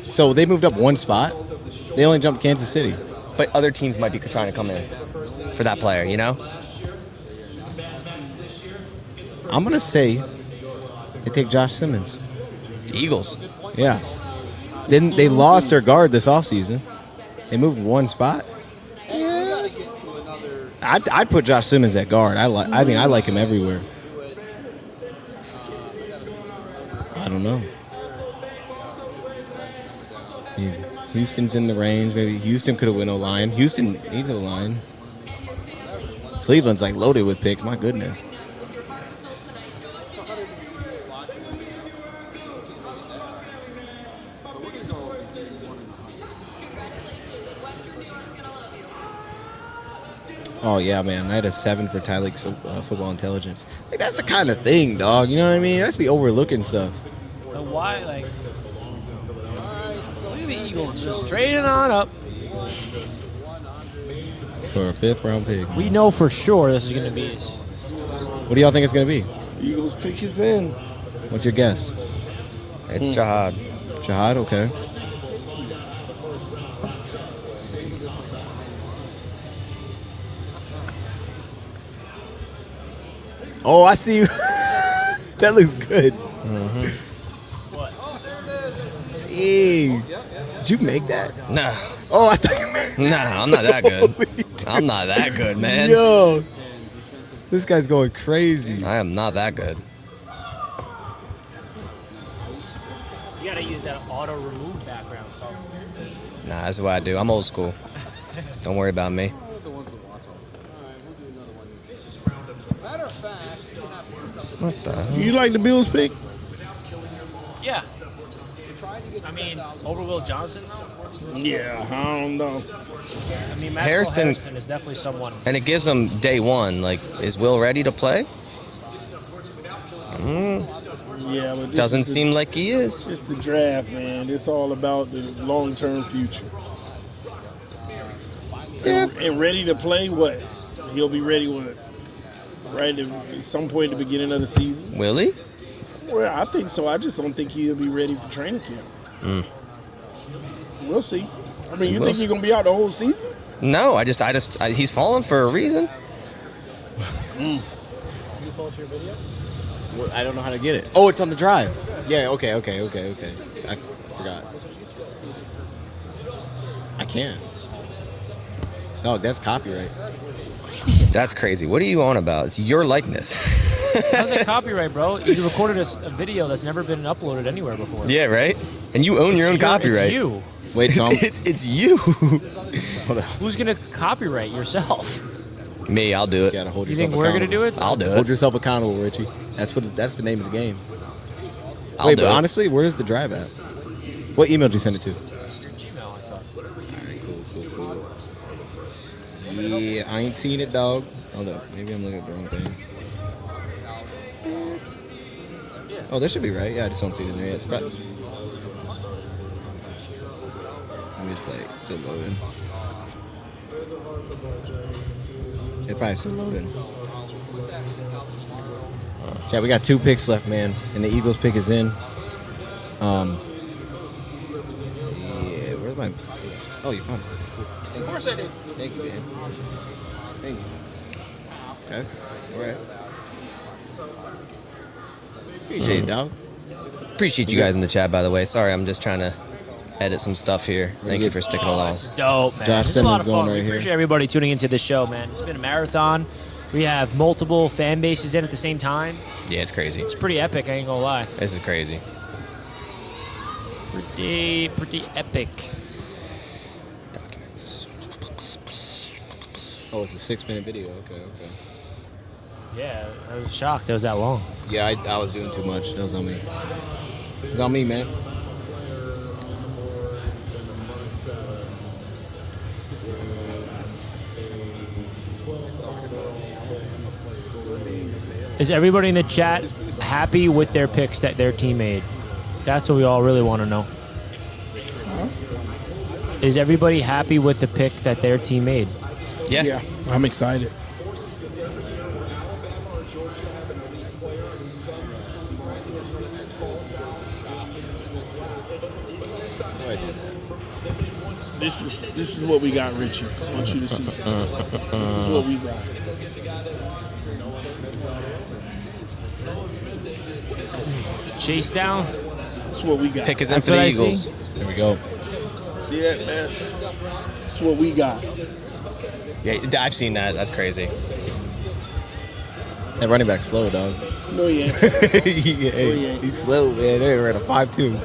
So they moved up one spot. They only jumped Kansas City. But other teams might be trying to come in for that player, you know? I'm going to say they take Josh Simmons. The Eagles. Yeah. Then they lost their guard this offseason. They moved one spot. I'd put Josh Simmons at guard. I like him everywhere. I don't know. Houston's in the range. Maybe Houston could have went O-line. Houston needs O-line. Cleveland's like loaded with picks. My goodness. Oh, yeah, man. I had a 7 for Tyleek football intelligence. Like, that's the kind of thing, dog. You know what I mean? That's be overlooking stuff. But why, like, look at the Eagles just trading on up. For a 5th round pick. We know for sure this is going to be. What do y'all think it's going to be? Eagles pick is in. What's your guess? It's Jahad. Jihad, okay. Oh, I see you. That looks good. Dang. Did you make that? Nah. Oh, I thought you made Nah, I'm not that good. I'm not that good, man. Yo. This guy's going crazy. I am not that good. You gotta use that auto remove background. So. Nah, that's what I do. I'm old school. Don't worry about me. What the hell? You like the Bills pick? Yeah. I mean, over Will Johnson, though? Yeah, I don't know. I mean, Maxwell Harrison is definitely someone. And it gives him day one. Like, is Will ready to play? Yeah, but this Doesn't is seem like he is. It's the draft, man. It's all about the long-term future. Yeah. And ready to play what? He'll be ready what? Right at some point at the beginning of the season. Will he? Well, I think so. I just don't think he'll be ready for training camp. We'll see. I mean, you think he's gonna be out the whole season? No, he's falling for a reason. I don't know how to get it. Oh, it's on the drive. Yeah, okay. I forgot. I can't. Dog, that's copyright. That's crazy. What are you on about? It's your likeness. How's that copyright, bro? You recorded a video that's never been uploaded anywhere before. Yeah, right? And you own your own copyright. It's you. Wait, Tom. It's you. Hold on. Who's gonna copyright yourself? Me, I'll do You it. gotta hold You yourself think we're gonna do it? I'll do Hold it. yourself accountable, Richie. That's the name of the game. I'll Wait, do but it. honestly, where's the drive at? What email did you send it to? Gmail, I thought. Yeah, I ain't seen it, dog. Hold up. Maybe I'm looking at the wrong thing. Oh, that should be right. Yeah, I just don't see it in there yet. It's probably... Let me play. It's still loading. It's probably still loading. Chat, we got 2 picks left, man. And the Eagles pick is in. Yeah, where's my... Oh, you found it. Of course I did. Thank you, man. Thank you. Okay. All right. Appreciate it, dog. Appreciate you guys in the chat, by the way. Sorry, I'm just trying to edit some stuff here. Thank you for sticking along. This is dope, man. Josh This is a lot Simmons of going fun. right We here. appreciate everybody tuning into the show, man. It's been a marathon. We have multiple fan bases in at the same time. Yeah, it's crazy. It's pretty epic, I ain't gonna lie. This is crazy. Pretty epic. Documents. Oh, it's a 6-minute video. Okay. Yeah, I was shocked it was that long. Yeah, I was doing too much. That was on me. It was on me, man. Is everybody in the chat happy with their picks that their team made? That's what we all really want to know. Is everybody happy with the pick that their team made? Yeah. I'm excited. This is what we got, Richie. I want you to see something. This is what we got. Chase down. That's what we got. Pick is That's into the what I Eagles. see. There we go. See that, man? That's what we got. Yeah, I've seen that. That's crazy. That running back slow, dog. No, he ain't. Yeah, ain't. he's slow, man. They were at a 5.2.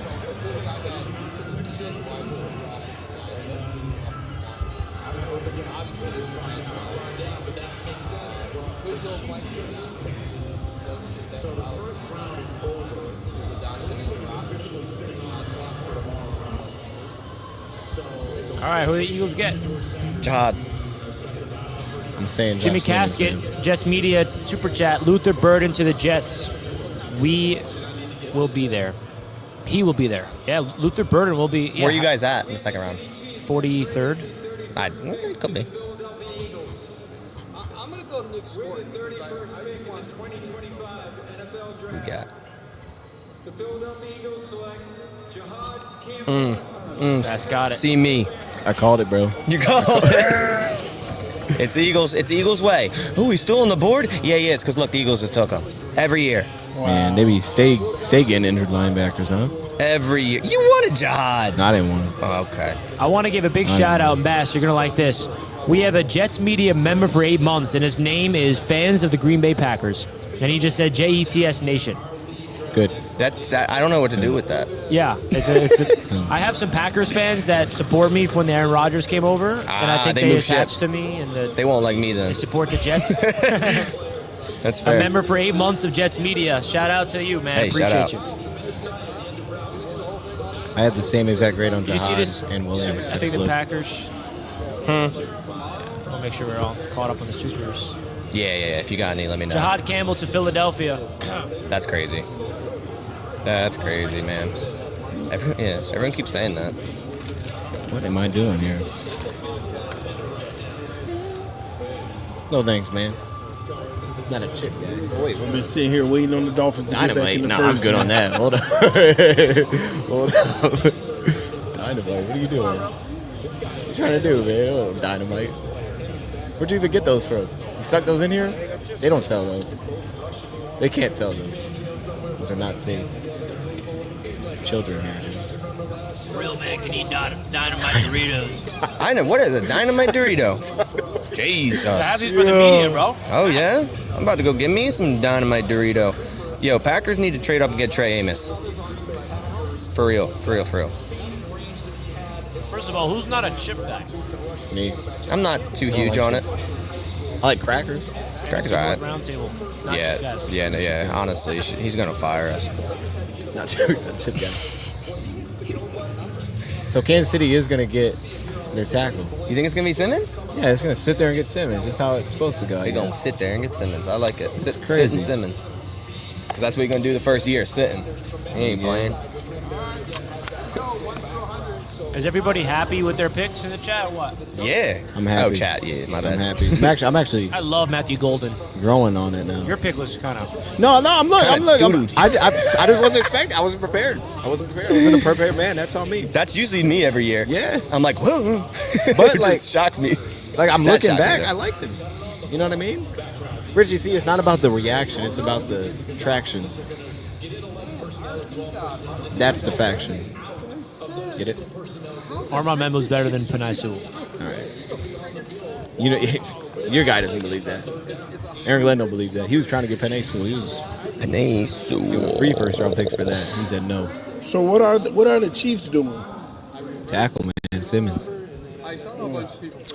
All right, who do the Eagles get? Jihad. I'm saying Jimmy Josh Simmons, Casket, Jets Media, Super Chat, Luther Burden to the Jets. We will be there. He will be there. Yeah, Luther Burden will be. Yeah, Where are you guys at in the second round? 43rd. It could be. I'm going to go Nick Swart. 31st pick in the 2025 NFL Draft. We got. The Philadelphia Eagles select That's got it. See me. I called it, bro. You called it. It's the Eagles. It's the Eagles' way. Oh, he's still on the board? Yeah, he is. Because look, the Eagles just took him every year. Man, they be stay getting injured linebackers, huh? Every year. You wanted Jihad. No, I didn't want it. Oh, okay. I want to give a big shout out, Bass. You're going to like this. We have a Jets Media member for 8 months, and his name is Fans of the Green Bay Packers. And he just said JETS Nation. Good. I don't know what to do with that. Yeah. I have some Packers fans that support me from when Aaron Rodgers came over, and I think they attached to me. And they won't like me then. They support the Jets. That's fair. A member for 8 months of Jets Media. Shout out to you, man. Hey, Appreciate you. I had the same exact grade on Did you see Jihad this? and Williams. I think the Packers. I'll make sure we're all caught up on the Supers. Yeah. If you got any, let me know. Jihad Campbell to Philadelphia. That's crazy. That's crazy, man. Everyone keeps saying that. What am I doing here? No thanks, man. Not a chip guy. Oh, wait, I've been sitting here waiting on the Dolphins to get back in the first. I'm good on that. Hold on. Hold on. Dynamite, what are you doing? What you trying to do, man? Oh, Dynamite. Where'd you even get those from? You stuck those in here? They don't sell those. They can't sell those. Those are not safe. There's children here, dude. Real man can eat dynamite Doritos. I know. What is a dynamite Dorito? Jesus. I have these for the media, bro. Oh, yeah? I'm about to go get me some dynamite Dorito. Yo, Packers need to trade up and get Trey Amos. For real. First of all, who's not a chip guy? Me. I'm not too huge like on chips. it. I like crackers. Crackers are alright. Round table. Not chip guys. Yeah. Honestly, he's going to fire us. Not chip guy. So Kansas City is going to get their tackle. You think it's going to be Simmons? Yeah, it's going to sit there and get Simmons. That's how it's supposed to go. They're going to sit there and get Simmons. I like it. Sit crazy. and Simmons. Because that's what you're going to do the first year, sitting. He ain't playing. Is everybody happy with their picks in the chat or what? Yeah. I'm happy. Oh, chat. Yeah, my bad. I'm happy. I'm actually I love Matthew Golden. growing on it now. Your pick was kind of... No, I'm doo-doo. I just wasn't expecting. I wasn't prepared. I wasn't a prepared man. That's on me. That's usually me every year. Yeah. I'm like, whoa. But it like, just shocks me. Like I'm That looking shocked me, back, though. I liked him. You know what I mean? Rich, you see, it's not about the reaction. It's about the traction. That's the faction. Get it? Armand Membo's better than Panay Sewell. All right. You know, your guy doesn't believe that. Aaron Glenn don't believe that. He was trying to get Panay Sewell. He was Panay Sewell. giving 3 first-round picks for that. He said no. So what are the Chiefs doing? Tackle, man. Simmons.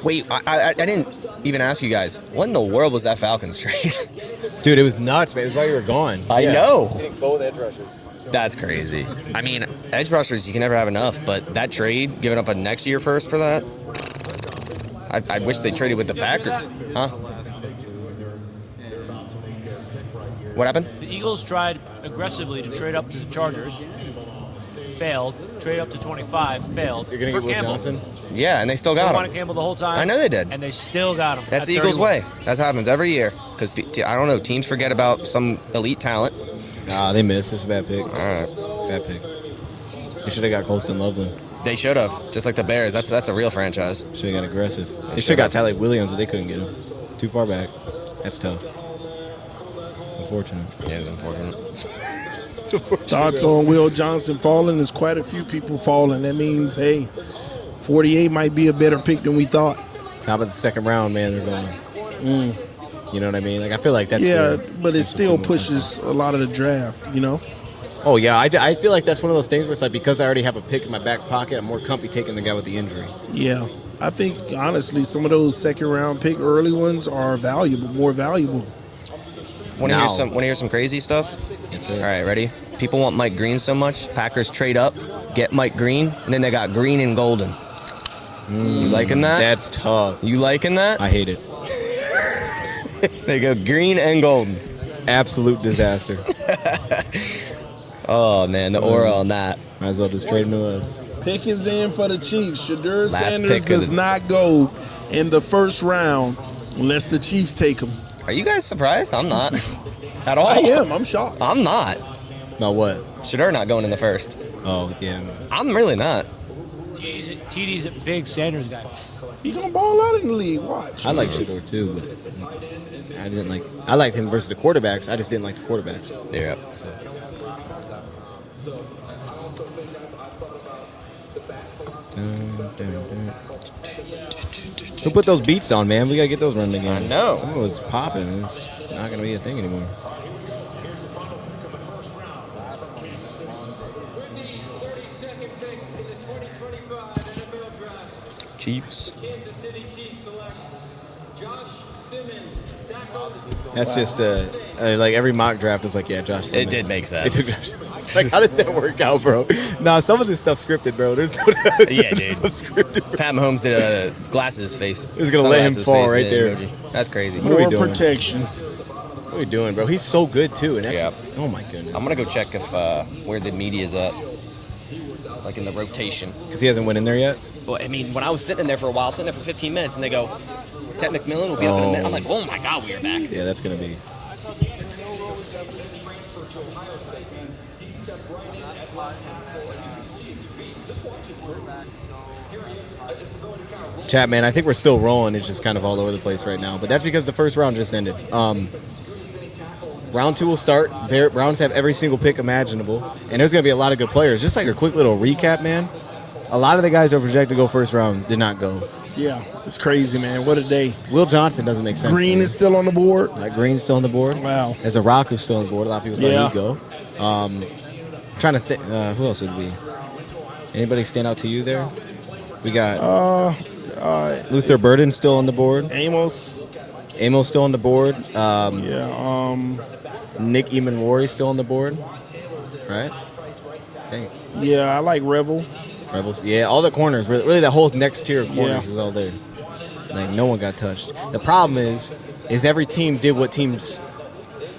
Wait, I didn't even ask you guys. What in the world was that Falcons trade? Dude, it was nuts, man. It was while you were gone. I know. Getting both edge rushers. That's crazy. I mean, edge rushers, you can never have enough, but that trade, giving up a next year first for that, I wish they traded with the Packers. Huh? What happened? The Eagles tried aggressively to trade up to the Chargers. Failed. Trade up to 25. Failed. You're going to For get Will Campbell. Johnson? Yeah, and they still They got wanted him. Campbell the whole time. I know they did. And they still got him. That's at the Eagles' 31. way. That happens every year. Because, I don't know, teams forget about some elite talent. Nah, they missed. It's a bad pick. All right. Bad pick. They should have got Colston Loveland. They should have, just like the Bears. That's a real franchise. Should have got aggressive. They should have got Tyler Williams, but they couldn't get him. Too far back. That's tough. It's unfortunate. Yeah, it's unfortunate. Thoughts on Will Johnson falling? There's quite a few people falling. That means, hey, 48 might be a better pick than we thought. Top of the second round, man, they're going. You know what I mean? Like I feel like that's Yeah, where- but it that's still what's pushes a lot of the draft, you know? Oh, yeah. I feel like that's one of those things where it's like because I already have a pick in my back pocket, I'm more comfy taking the guy with the injury. Yeah. I think, honestly, some of those second-round pick early ones are valuable, more valuable. Want to Now. hear some crazy stuff? Yes, sir. All right, ready? People want Mike Green so much. Packers trade up, get Mike Green, and then they got Green and Golden. You liking that? That's tough. You liking that? I hate it. They go Green and Golden. Absolute disaster. Oh, man, the aura on that. Might as well just trade him to us. Pick is in for the Chiefs. Shadur Last Sanders pick of does the- not go in the first round unless the Chiefs take him. Are you guys surprised? I'm not. At all. I am. I'm shocked. I'm not. About what? Shador not going in the first. Oh, yeah. I'm really not. TD's a big Sanders guy. He gonna ball out in the league. Watch. I like Shador too, but I didn't like. I liked him versus the quarterbacks. I just didn't like the quarterbacks. Yeah. Who put those beats on, man? We gotta get those running again. I know. Someone was popping. It's not gonna be a thing anymore. Chiefs. That's just like every mock draft is like, yeah, Josh Simmons. It did make sense. It took Josh Simmons. Like, how does that work out, bro? Nah, some of this stuff's scripted, bro. There's no Yeah, dude. scripted. Pat Mahomes did a glasses face. He was gonna let him Sunglasses fall face right there. emoji. That's crazy. What are we More doing? protection. What are we doing, bro? He's so good too, and that's oh my goodness. I'm gonna go check if where the media's at, like in the rotation. Because he hasn't went in there yet. Well, I mean, when I was sitting there for a while, sitting there for 15 minutes, and they go, Ted McMillan will be up in a minute. I'm like, oh my God, we are back. Yeah, that's gonna be. Chat, man, I think we're still rolling. It's just kind of all over the place right now. But that's because the first round just ended. Round 2 will start. Browns have every single pick imaginable. And there's going to be a lot of good players. Just like a quick little recap, man. A lot of the guys that were projected to go first round did not go. Yeah, it's crazy, man. What a day. Will Johnson doesn't make sense. Green is still on the board. Green's still on the board. Wow. There's a Rock who's still on the board. A lot of people thought he'd go. Trying to think. Who else would it be? Anybody stand out to you there? We got Luther Burden still on the board. Amos still on the board. Nick Emanwari still on the board. Right? Dang. Yeah, I like Rebels. Yeah, all the corners. Really, that whole next tier of corners is all there. Like, no one got touched. The problem is every team did what teams,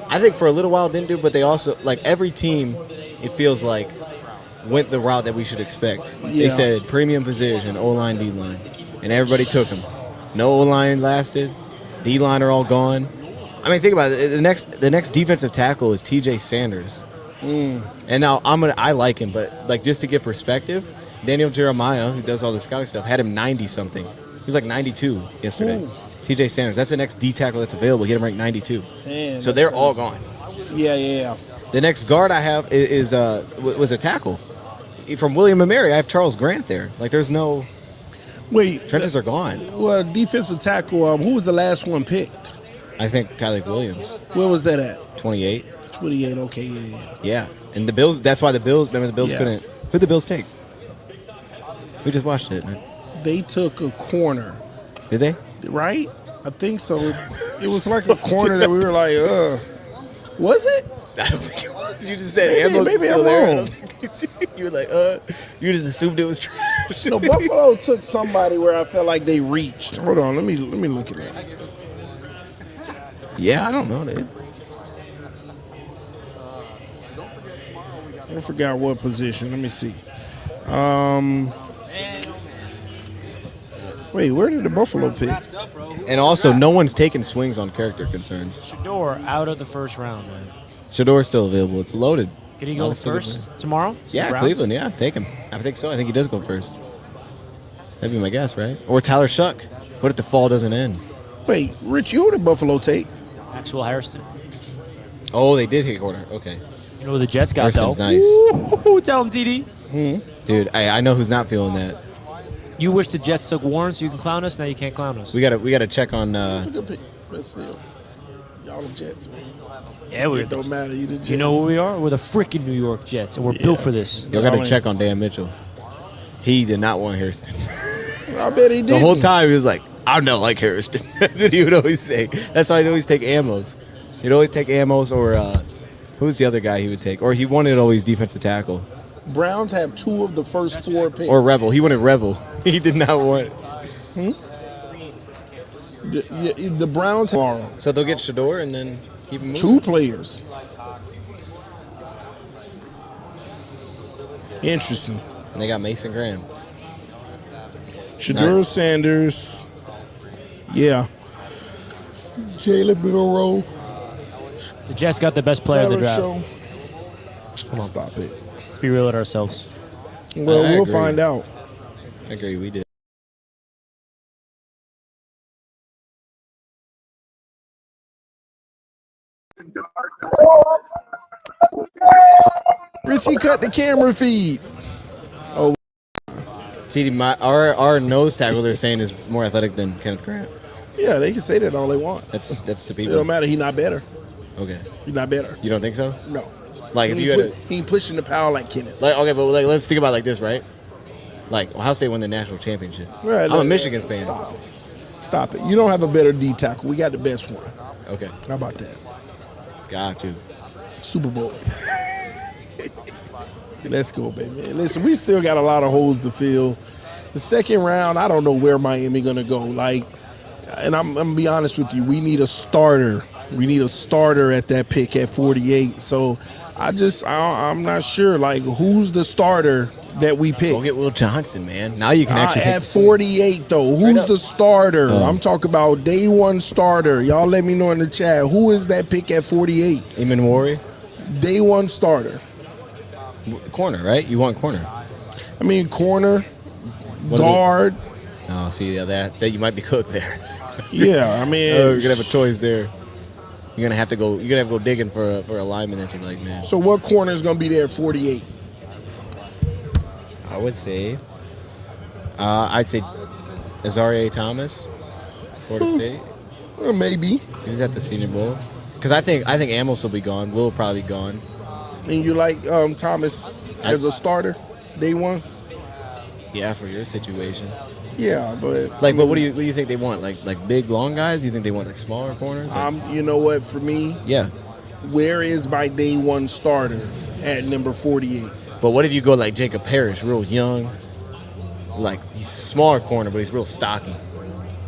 I think for a little while didn't do, but they also, like, every team, it feels like, went the route that we should expect. Yeah. They said premium position, O-line, D-line, and everybody took them. No O-line lasted. D-line are all gone. I mean, think about it. The next defensive tackle is T.J. Sanders. And now I like him, but like just to give perspective, Daniel Jeremiah, who does all the scouting stuff, had him 90-something. He was like 92 yesterday. T.J. Sanders, that's the next D tackle that's available. He had him ranked 92. Man, so they're all gone. Yeah. The next guard I have was a tackle. From William & Mary, I have Charles Grant there. Like, there's no... Wait. Trenches are gone. Well, defensive tackle, who was the last one picked? I think Tyleik Williams. Where was that at? 28. 28, okay, yeah. Yeah, and the Bills, that's why the Bills couldn't... Who'd the Bills take? We just watched it. They took a corner. Did they? Right? I think so. It was like a corner that we were like, Was it? I don't think it was. You just said Ambo's still there. You were like, you just assumed it was trash. No, Buffalo took somebody where I felt like they reached. Hold on, let me look at that. Yeah, I don't know, dude. I forgot what position. Let me see. Wait, where did the Buffalo pick? And also, no one's taking swings on character concerns. Shador out of the first round, man. Shador's still available. It's loaded. Could he go first tomorrow? Yeah, Cleveland, yeah. Take him. I think so. I think he does go first. That'd be my guess, right? Or Tyler Shuck. What if the fall doesn't end? Wait, Rich, who did Buffalo take? Maxwell Hairston. Oh, they did take order. Okay. You know who the Jets got, Hairston's though? Nice. Ooh, tell him, TD. Dude, I know who's not feeling that. You wish the Jets took Warren so you can clown us? Now you can't clown us. We gotta check on. That's a good pick. But still, y'all the Jets, man. Yeah, it don't matter. You the Jets. You know who we are? We're the freaking New York Jets, and we're built for this. Y'all gotta check on Dan Mitchell. He did not want Hairston. I bet he did. The whole time he was like, I don't like Hairston. That's what he would always say. That's why he'd always take Amos. He'd always take Amos or who's the other guy he would take? Or he wanted always defensive tackle. Browns have 2 of the first 4 picks. Or Revel. He wanted Revel. He did not want. The Browns tomorrow. So they'll get Shador and then keep him moving. 2 players. Interesting. And they got Mason Graham. Shador Sanders. Yeah. Jalen Milroe. The Jets got the best player of the draft. Come on. Stop it. Let's be real with ourselves. Well, I we'll agree. find out. I agree. We did. Richie cut the camera feed. Oh, TD, our nose tackle they're saying is more athletic than Kenneth Grant. yeah, they can say that all they want. That's the It people. don't matter. He's not better. Okay. He's not better. You don't think so? No. Like if he you ain't had he ain't pushing the power like Kenneth. like okay, but like let's think about it like this, right? Like Ohio State won the national championship. Right, I'm a Michigan fan. Stop it. Stop it. You don't have a better D tackle. We got the best one. Okay. How about that? Got you. Super Bowl. Let's go, baby. Listen, we still got a lot of holes to fill. The second round, I don't know where Miami gonna go. Like, and I'm gonna be honest with you, we need a starter. We need a starter at that pick at 48. So I'm not sure. Like, who's the starter that we pick? Go get Will Johnson, man. Now you can actually At 48 though, who's the starter? I'm talking about day one starter. Y'all let me know in the chat. Who is that pick at 48? Eamon Wari? Day one starter. Corner, right? You want corner. I mean, corner, What are guard. Oh, see, yeah, that you might be cooked there. Yeah, I mean, Oh, you're gonna have a choice there. You're gonna have to go digging for a lineman that you like, man. So what corner is going to be there at 48? I would say, I'd say Azaria Thomas, Florida State. Maybe. He was at the Senior Bowl. Because I think Amos will be gone. Will probably be gone. And you like Thomas as a starter, day one? Yeah, for your situation. Yeah, but Like, but what do you think they want? Like big long guys? You think they want like smaller corners? Like, you know what? For me, yeah. where is my day one starter at number 48? But what if you go like Jacob Parrish, real young? Like he's a smaller corner, but he's real stocky.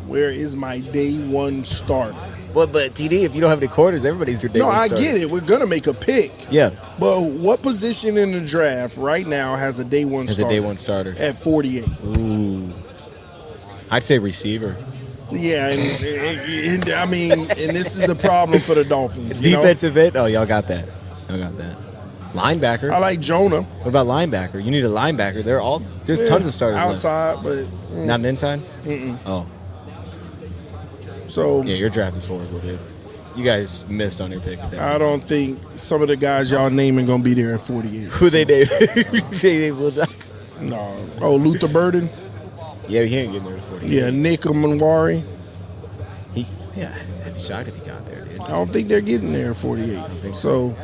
Where is my day one starter? But TD, if you don't have any corners, everybody's your day No, one I starter. get it. We're gonna make a pick. Yeah. But what position in the draft right now has a day one As starter? a day one starter. At 48. Ooh. I'd say receiver. Yeah, and I mean, and this is the problem for the Dolphins. you know? Defensive end? Oh, y'all got that. Y'all got that. Linebacker. I like Jonah. What about linebacker? You need a linebacker. There's tons of starters left. outside, but Not an inside? Mm-mm. Oh. So Yeah, your draft is horrible, dude. You guys missed on your pick. With that. I don't think some of the guys y'all naming gonna be there at 48. Who they named? They named Will Johnson. No. Oh, Luther Burden. Yeah, he ain't getting there at 48. Yeah, Nick Manwari. Yeah, I'd be shocked if he got there, dude. I don't think they're getting there at 48. So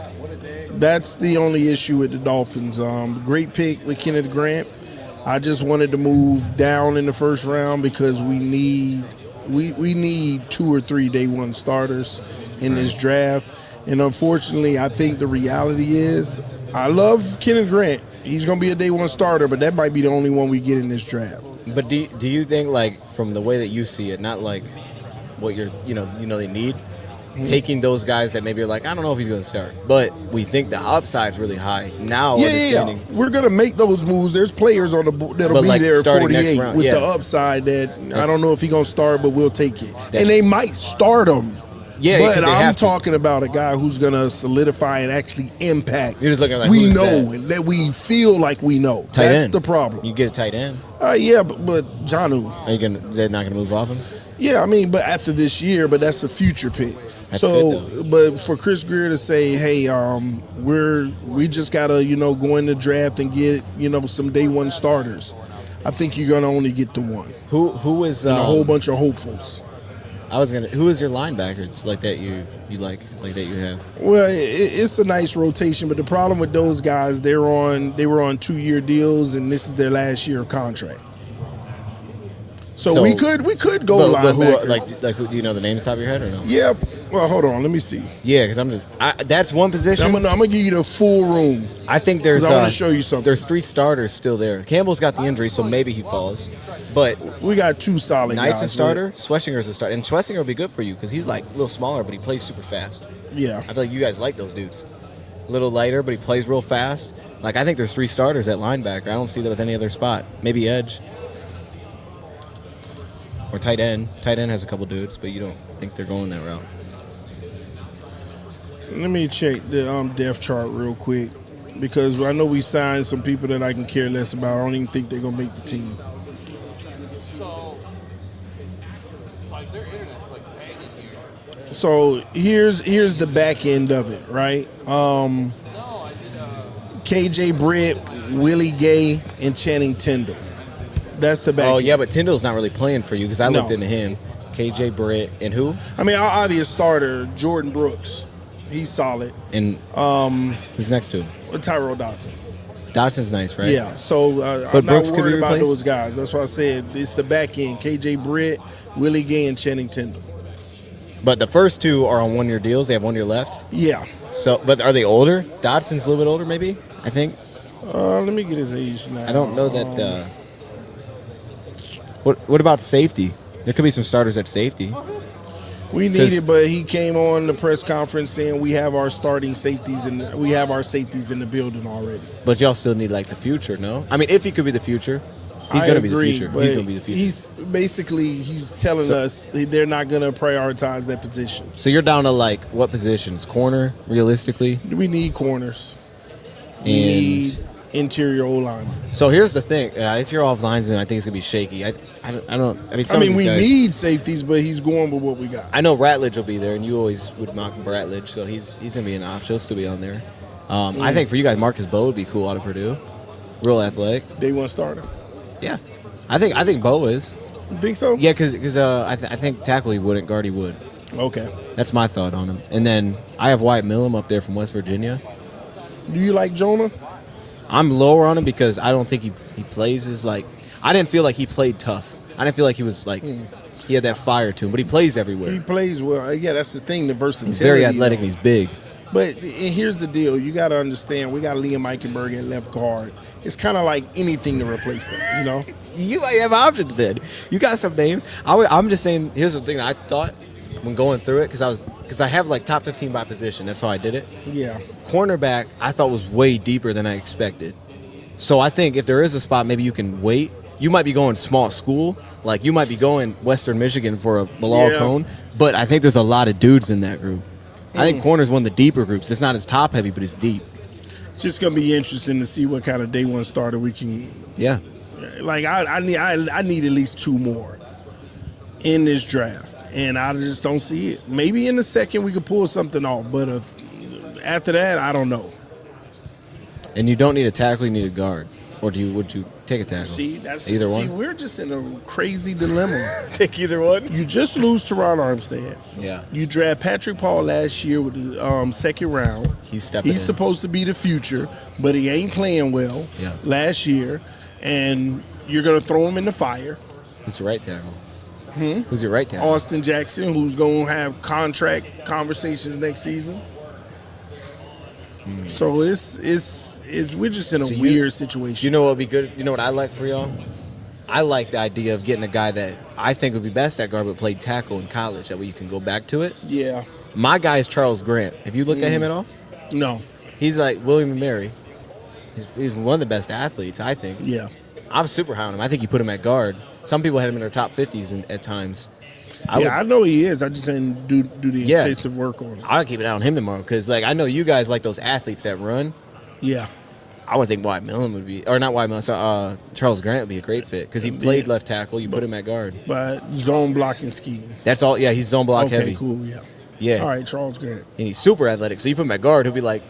that's the only issue with the Dolphins. Great pick with Kenneth Grant. I just wanted to move down in the first round because we need 2 or 3 day one starters in this draft. And unfortunately, I think the reality is I love Kenneth Grant. He's going to be a day one starter, but that might be the only one we get in this draft. But do you think, like, from the way that you see it, not like what you're, they need, taking those guys that maybe are like, I don't know if he's going to start, but we think the upside's really high. Now, Yeah. We're going to make those moves. There's players on the board that'll be like there at starting next 48 round, with yeah. the upside that I don't know if he's going to start, but we'll take it. And That's- they might start him. Yeah, 'cause but they I'm have to. talking about a guy who's going to solidify and actually impact. You're just looking like, we who's know that? and that we feel like we know. Tight That's end. the problem. You get a tight end. Yeah, but Janu. They're not going to move off him? Yeah, I mean, but after this year, but that's a future pick. That's so, good, but for Chris Greer to say, "Hey, we just gotta, go in the draft and get, some day one starters," I think you're gonna only get the one. Who is and a whole bunch of hopefuls. Who is your linebackers like that you like that you have? Well, it's a nice rotation, but the problem with those guys, they were on 2-year deals, and this is their last year of contract. So we could go but linebacker. who, do you know the names top of your head or no? Yeah. Well, hold on. Let me see. Yeah, because that's one position. I'm gonna give you the full room. I think there's. I want to show you something. There's 3 starters still there. Campbell's got the injury, so maybe he falls. But we got 2 solid Knight's guys. a starter. Schwessinger's a starter, and Schwessinger will be good for you because he's like a little smaller, but he plays super fast. Yeah. I feel like you guys like those dudes. A little lighter, but he plays real fast. Like I think there's 3 starters at linebacker. I don't see that with any other spot. Maybe edge. Or tight end. Tight end has a couple dudes, but you don't think they're going that route. Let me check the depth chart real quick. because I know we signed some people that I can care less about. I don't even think they're gonna make the team. So, like their internet's like banging here. So here's the back end of it, right? KJ Britt, Willie Gay, and Channing Tindall. That's the back. Oh end. yeah, but Tyndall's not really playing for you because I looked No. into him. KJ Britt and who? I mean, our obvious starter, Jordan Brooks. He's solid. And who's next to him? Tyrell Dodson. Dodson's nice, right? Yeah, so But I'm Brooks not could be worried about replaced? those guys. That's why I said it's the back end. KJ Britt, Willie Gay, and Channing Tindall. But the first two are on 1-year deals. They have 1 year left. Yeah. So, but are they older? Dodson's a little bit older, maybe. I think. Let me get his age now. I don't know that. What about safety? There could be some starters at safety. We need it, but he came on the press conference saying we have our starting safeties and we have our safeties in the building already. But y'all still need like the future, no? I mean, if he could be the future, he's going to be the future. But He's going to be the future. He's telling us they're not going to prioritize that position. So you're down to like what positions? Corner, realistically? We need corners. We And need interior O-line. so here's the thing: interior off lines, and I think it's gonna be shaky. I don't. I mean, some of these we guys, need safeties, but he's going with what we got. I know Ratledge will be there, and you always would mock Ratledge, so he's gonna be an option. He'll still be on there. I think for you guys, Marcus Bowe would be cool out of Purdue. Real athletic. Day one starter. Yeah, I think Bowe is. You think so? Yeah, because I think tackle he wouldn't, guard he would. Okay. That's my thought on him. And then I have Wyatt Millum up there from West Virginia. Do you like Jonah? I'm lower on him because I don't think he plays as like. I didn't feel like he played tough. I didn't feel like he was like he had that fire to him, but he plays everywhere. He plays well. Yeah, that's the thing. The versatility. He's very athletic and he's big. But here's the deal. You got to understand. We got Liam Eichenberg at left guard. It's kind of like anything to replace that. You know. You might have options then. You got some names. I'm just saying. Here's the thing that I thought when going through it because I have like top 15 by position. That's how I did it. Yeah. Cornerback I thought was way deeper than I expected. So I think if there is a spot, maybe you can wait. You might be going small school. Like you might be going Western Michigan for a Bilal Cone. But I think there's a lot of dudes in that group. I think corner's one of the deeper groups. It's not as top heavy, but it's deep. It's just gonna be interesting to see what kind of day one starter we can. Yeah. Like I need at least two more in this draft, and I just don't see it. Maybe in the second we could pull something off, but after that, I don't know. And you don't need a tackle; you need a guard. Or would you take a tackle? See, that's either see, one. we're just in a crazy dilemma. Take either one. You just lose Teron Armstead. Yeah. You draft Patrick Paul last year with the second round. He's stepping in. He's supposed to be the future, but he ain't playing well last year, and you're gonna throw him in the fire. Who's your right tackle? Who's your right tackle? Austin Jackson, who's gonna have contract conversations next season. So it's we're just in a weird situation. You know what would be good? You know what I like for y'all? I like the idea of getting a guy that I think would be best at guard but played tackle in college. That way you can go back to it. Yeah. My guy is Charles Grant. Have you looked at him at all? No. He's like William and Mary. He's one of the best athletes, I think. Yeah. I'm super high on him. I think you put him at guard. Some people had him in their top 50s at times. I know he is. I just didn't do the extensive work on him. I'll keep an eye on him tomorrow because, like, I know you guys like those athletes that run. Yeah. I would think Wyatt Millum would be, or not Wyatt Millum, Charles Grant would be a great fit because he played left tackle. You put him at guard. But zone blocking scheme. That's all. Yeah, he's zone block heavy. Okay, cool. Yeah. Yeah. All right, Charles Grant. And he's super athletic. So you put him at guard, he'll be like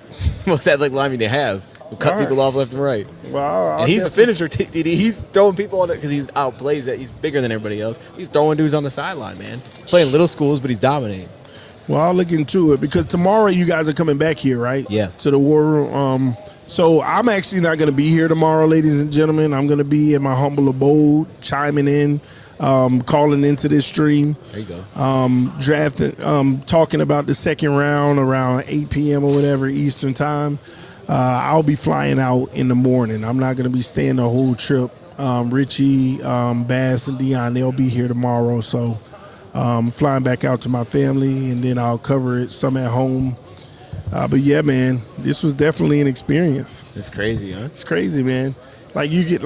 most athletic lineman they have. He'll cut people off left and right. Well, and he's a finisher. He's throwing people on it because he's outplays it. He's bigger than everybody else. He's throwing dudes on the sideline, man. Playing little schools, but he's dominating. Well, I'll look into it because tomorrow you guys are coming back here, right? Yeah. To the war room. So I'm actually not going to be here tomorrow, ladies and gentlemen. I'm going to be in my humble abode, chiming in, calling into this stream. There you go. Drafting, talking about the second round around 8 p.m. or whatever Eastern time. I'll be flying out in the morning. I'm not going to be staying the whole trip. Richie, Bass, and Dion, they'll be here tomorrow. So flying back out to my family, and then I'll cover it some at home. But yeah, man, this was definitely an experience. It's crazy, huh? It's crazy, man. Like you get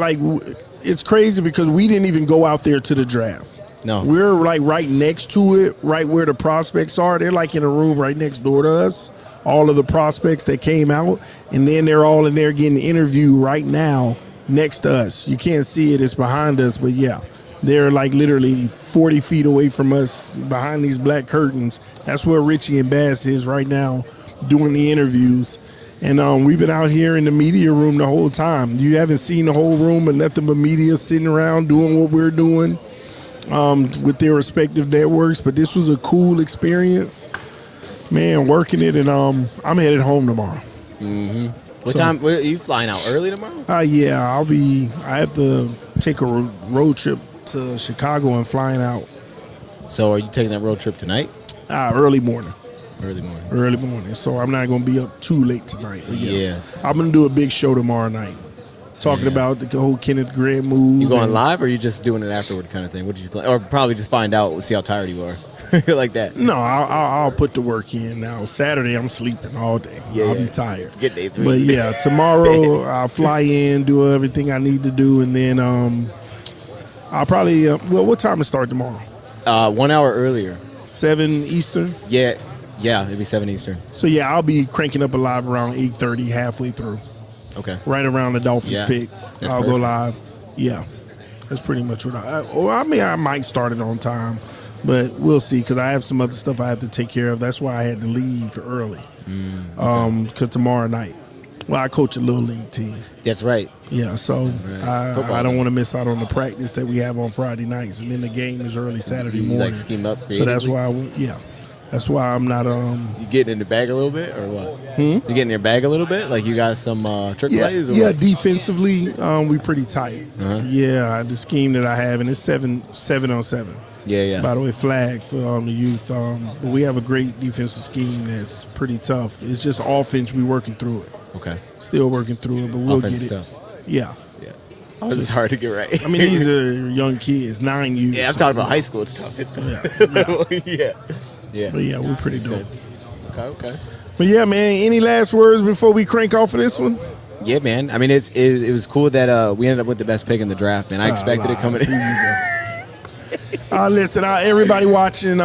it's crazy because we didn't even go out there to the draft. No. We're like right next to it, right where the prospects are. They're like in a room right next door to us. all of the prospects that came out, and then they're all in there getting interviewed right now next to us. You can't see it, it's behind us, but yeah, they're like literally 40 feet away from us behind these black curtains. That's where Richie and Bass is right now doing the interviews. And we've been out here in the media room the whole time. You haven't seen the whole room, but nothing but media sitting around doing what we're doing with their respective networks. But this was a cool experience, man, working it. And I'm headed home tomorrow. Mm-hmm. What time? Are you flying out early tomorrow? Yeah, I have to take a road trip to Chicago and flying out. So are you taking that road trip tonight? Early morning. Early morning. So I'm not going to be up too late tonight. But yeah. I'm going to do a big show tomorrow night. Talking about the whole Kenneth Grant move. You going live, or are you just doing it afterward kind of thing? What did you play? Or probably just find out, see how tired you are. Like that. No, I'll put the work in now. Saturday, I'm sleeping all day. I'll be tired. Forget day 3. But yeah, tomorrow I'll fly in, do everything I need to do, and then I'll probably, what time to start tomorrow? 1 hour earlier. 7 Eastern? Yeah, it'd be 7 Eastern. So yeah, I'll be cranking up a live around 8:30, halfway through. Okay. Right around the Dolphins pick. I'll go live. Yeah. That's pretty much what I might start it on time, but we'll see, because I have some other stuff I have to take care of. That's why I had to leave early. Because tomorrow night, I coach a little league team. That's right. Yeah, so I don't want to miss out on the practice that we have on Friday nights, and then the game is early Saturday morning. Like scheme up creatively? So that's why that's why I'm not. You getting in the bag a little bit, or what? You getting in your bag a little bit? Like you got some trick plays? Or what? Defensively, we pretty tight. Yeah, the scheme that I have, and it's 7 on 7. Yeah. By the way, flag for the youth. But we have a great defensive scheme that's pretty tough. It's just offense, we working through it. Okay. Still working through it, but we'll offense get it. Stuff. Yeah. It's hard to get right. I mean, these are young kids, 9 youth. Yeah, I'm talking about high school. It's tough. Yeah. But yeah, we're pretty dope. Okay. But yeah, man, any last words before we crank off of this one? Yeah, man. I mean, it was cool that we ended up with the best pick in the draft, man. I expected it coming in. Listen, everybody watching,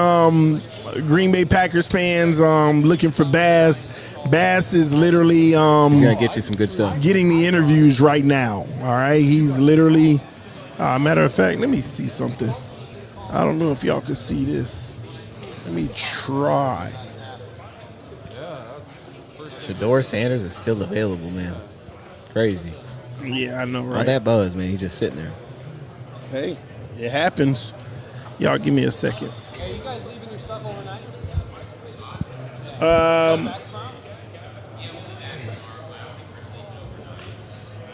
Green Bay Packers fans, looking for Bass. Bass is literally he's gonna get you some good stuff. Getting the interviews right now. All right, he's literally. Matter of fact, let me see something. I don't know if y'all can see this. Let me try. Shedeur Sanders is still available, man. Crazy. Yeah, I know, right? All that buzz, man. He's just sitting there. Hey, it happens. Y'all give me a second. Are you guys leaving your stuff overnight?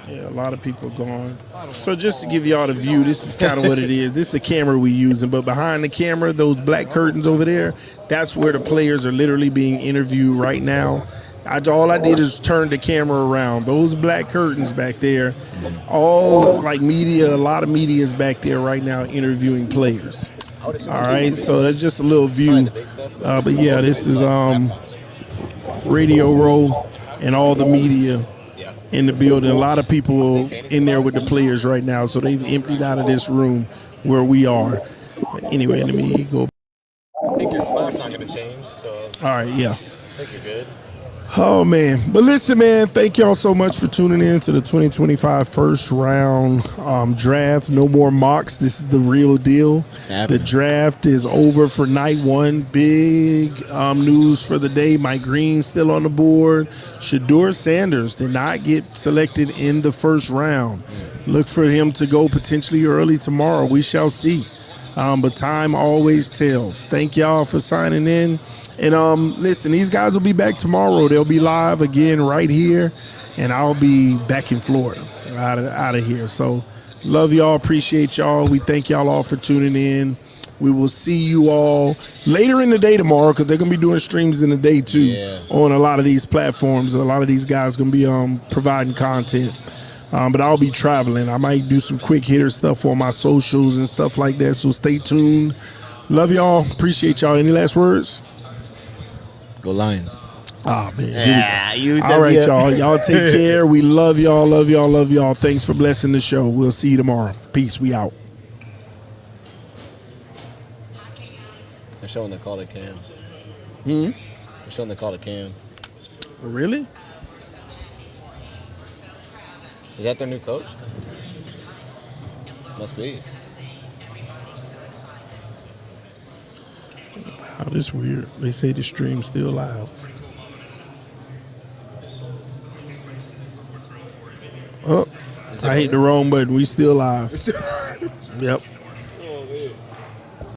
Yeah, a lot of people gone. So just to give y'all the view, this is kind of what it is. This is the camera we using, but behind the camera, those black curtains over there, that's where the players are literally being interviewed right now. All I did is turn the camera around. Those black curtains back there, all like media, a lot of media is back there right now interviewing players. All right, so that's just a little view. But yeah, this is Radio Row and all the media in the building. A lot of people in there with the players right now, so they've emptied out of this room where we are. But anyway, let me go. I think your spot's not going to change, so. All right, yeah. I think you're good. Oh, man. But listen, man, thank y'all so much for tuning in to the 2025 first round draft. No more mocks. This is the real deal. The draft is over for night one. Big news for the day. Mike Green still on the board. Shedeur Sanders did not get selected in the first round. Look for him to go potentially early tomorrow. We shall see. But time always tells. Thank y'all for signing in. And listen, these guys will be back tomorrow. They'll be live again right here, and I'll be back in Florida, out of here. So love y'all, appreciate y'all. We thank y'all all for tuning in. We will see you all later in the day tomorrow, because they're going to be doing streams in the day too on a lot of these platforms. A lot of these guys going to be providing content. But I'll be traveling. I might do some quick hitter stuff on my socials and stuff like that, so stay tuned. Love y'all, appreciate y'all. Any last words? Go Lions. Oh, man. Yeah, all right, y'all. Y'all take care. We love y'all, love y'all, love y'all. Thanks for blessing the show. We'll see you tomorrow. Peace. We out. They're showing the call to Cam. They're showing the call to Cam. Really? Is that their new coach? Must be. Wow, this is weird. They say the stream's still live. Oh, I hit the wrong button. We still live. Yep.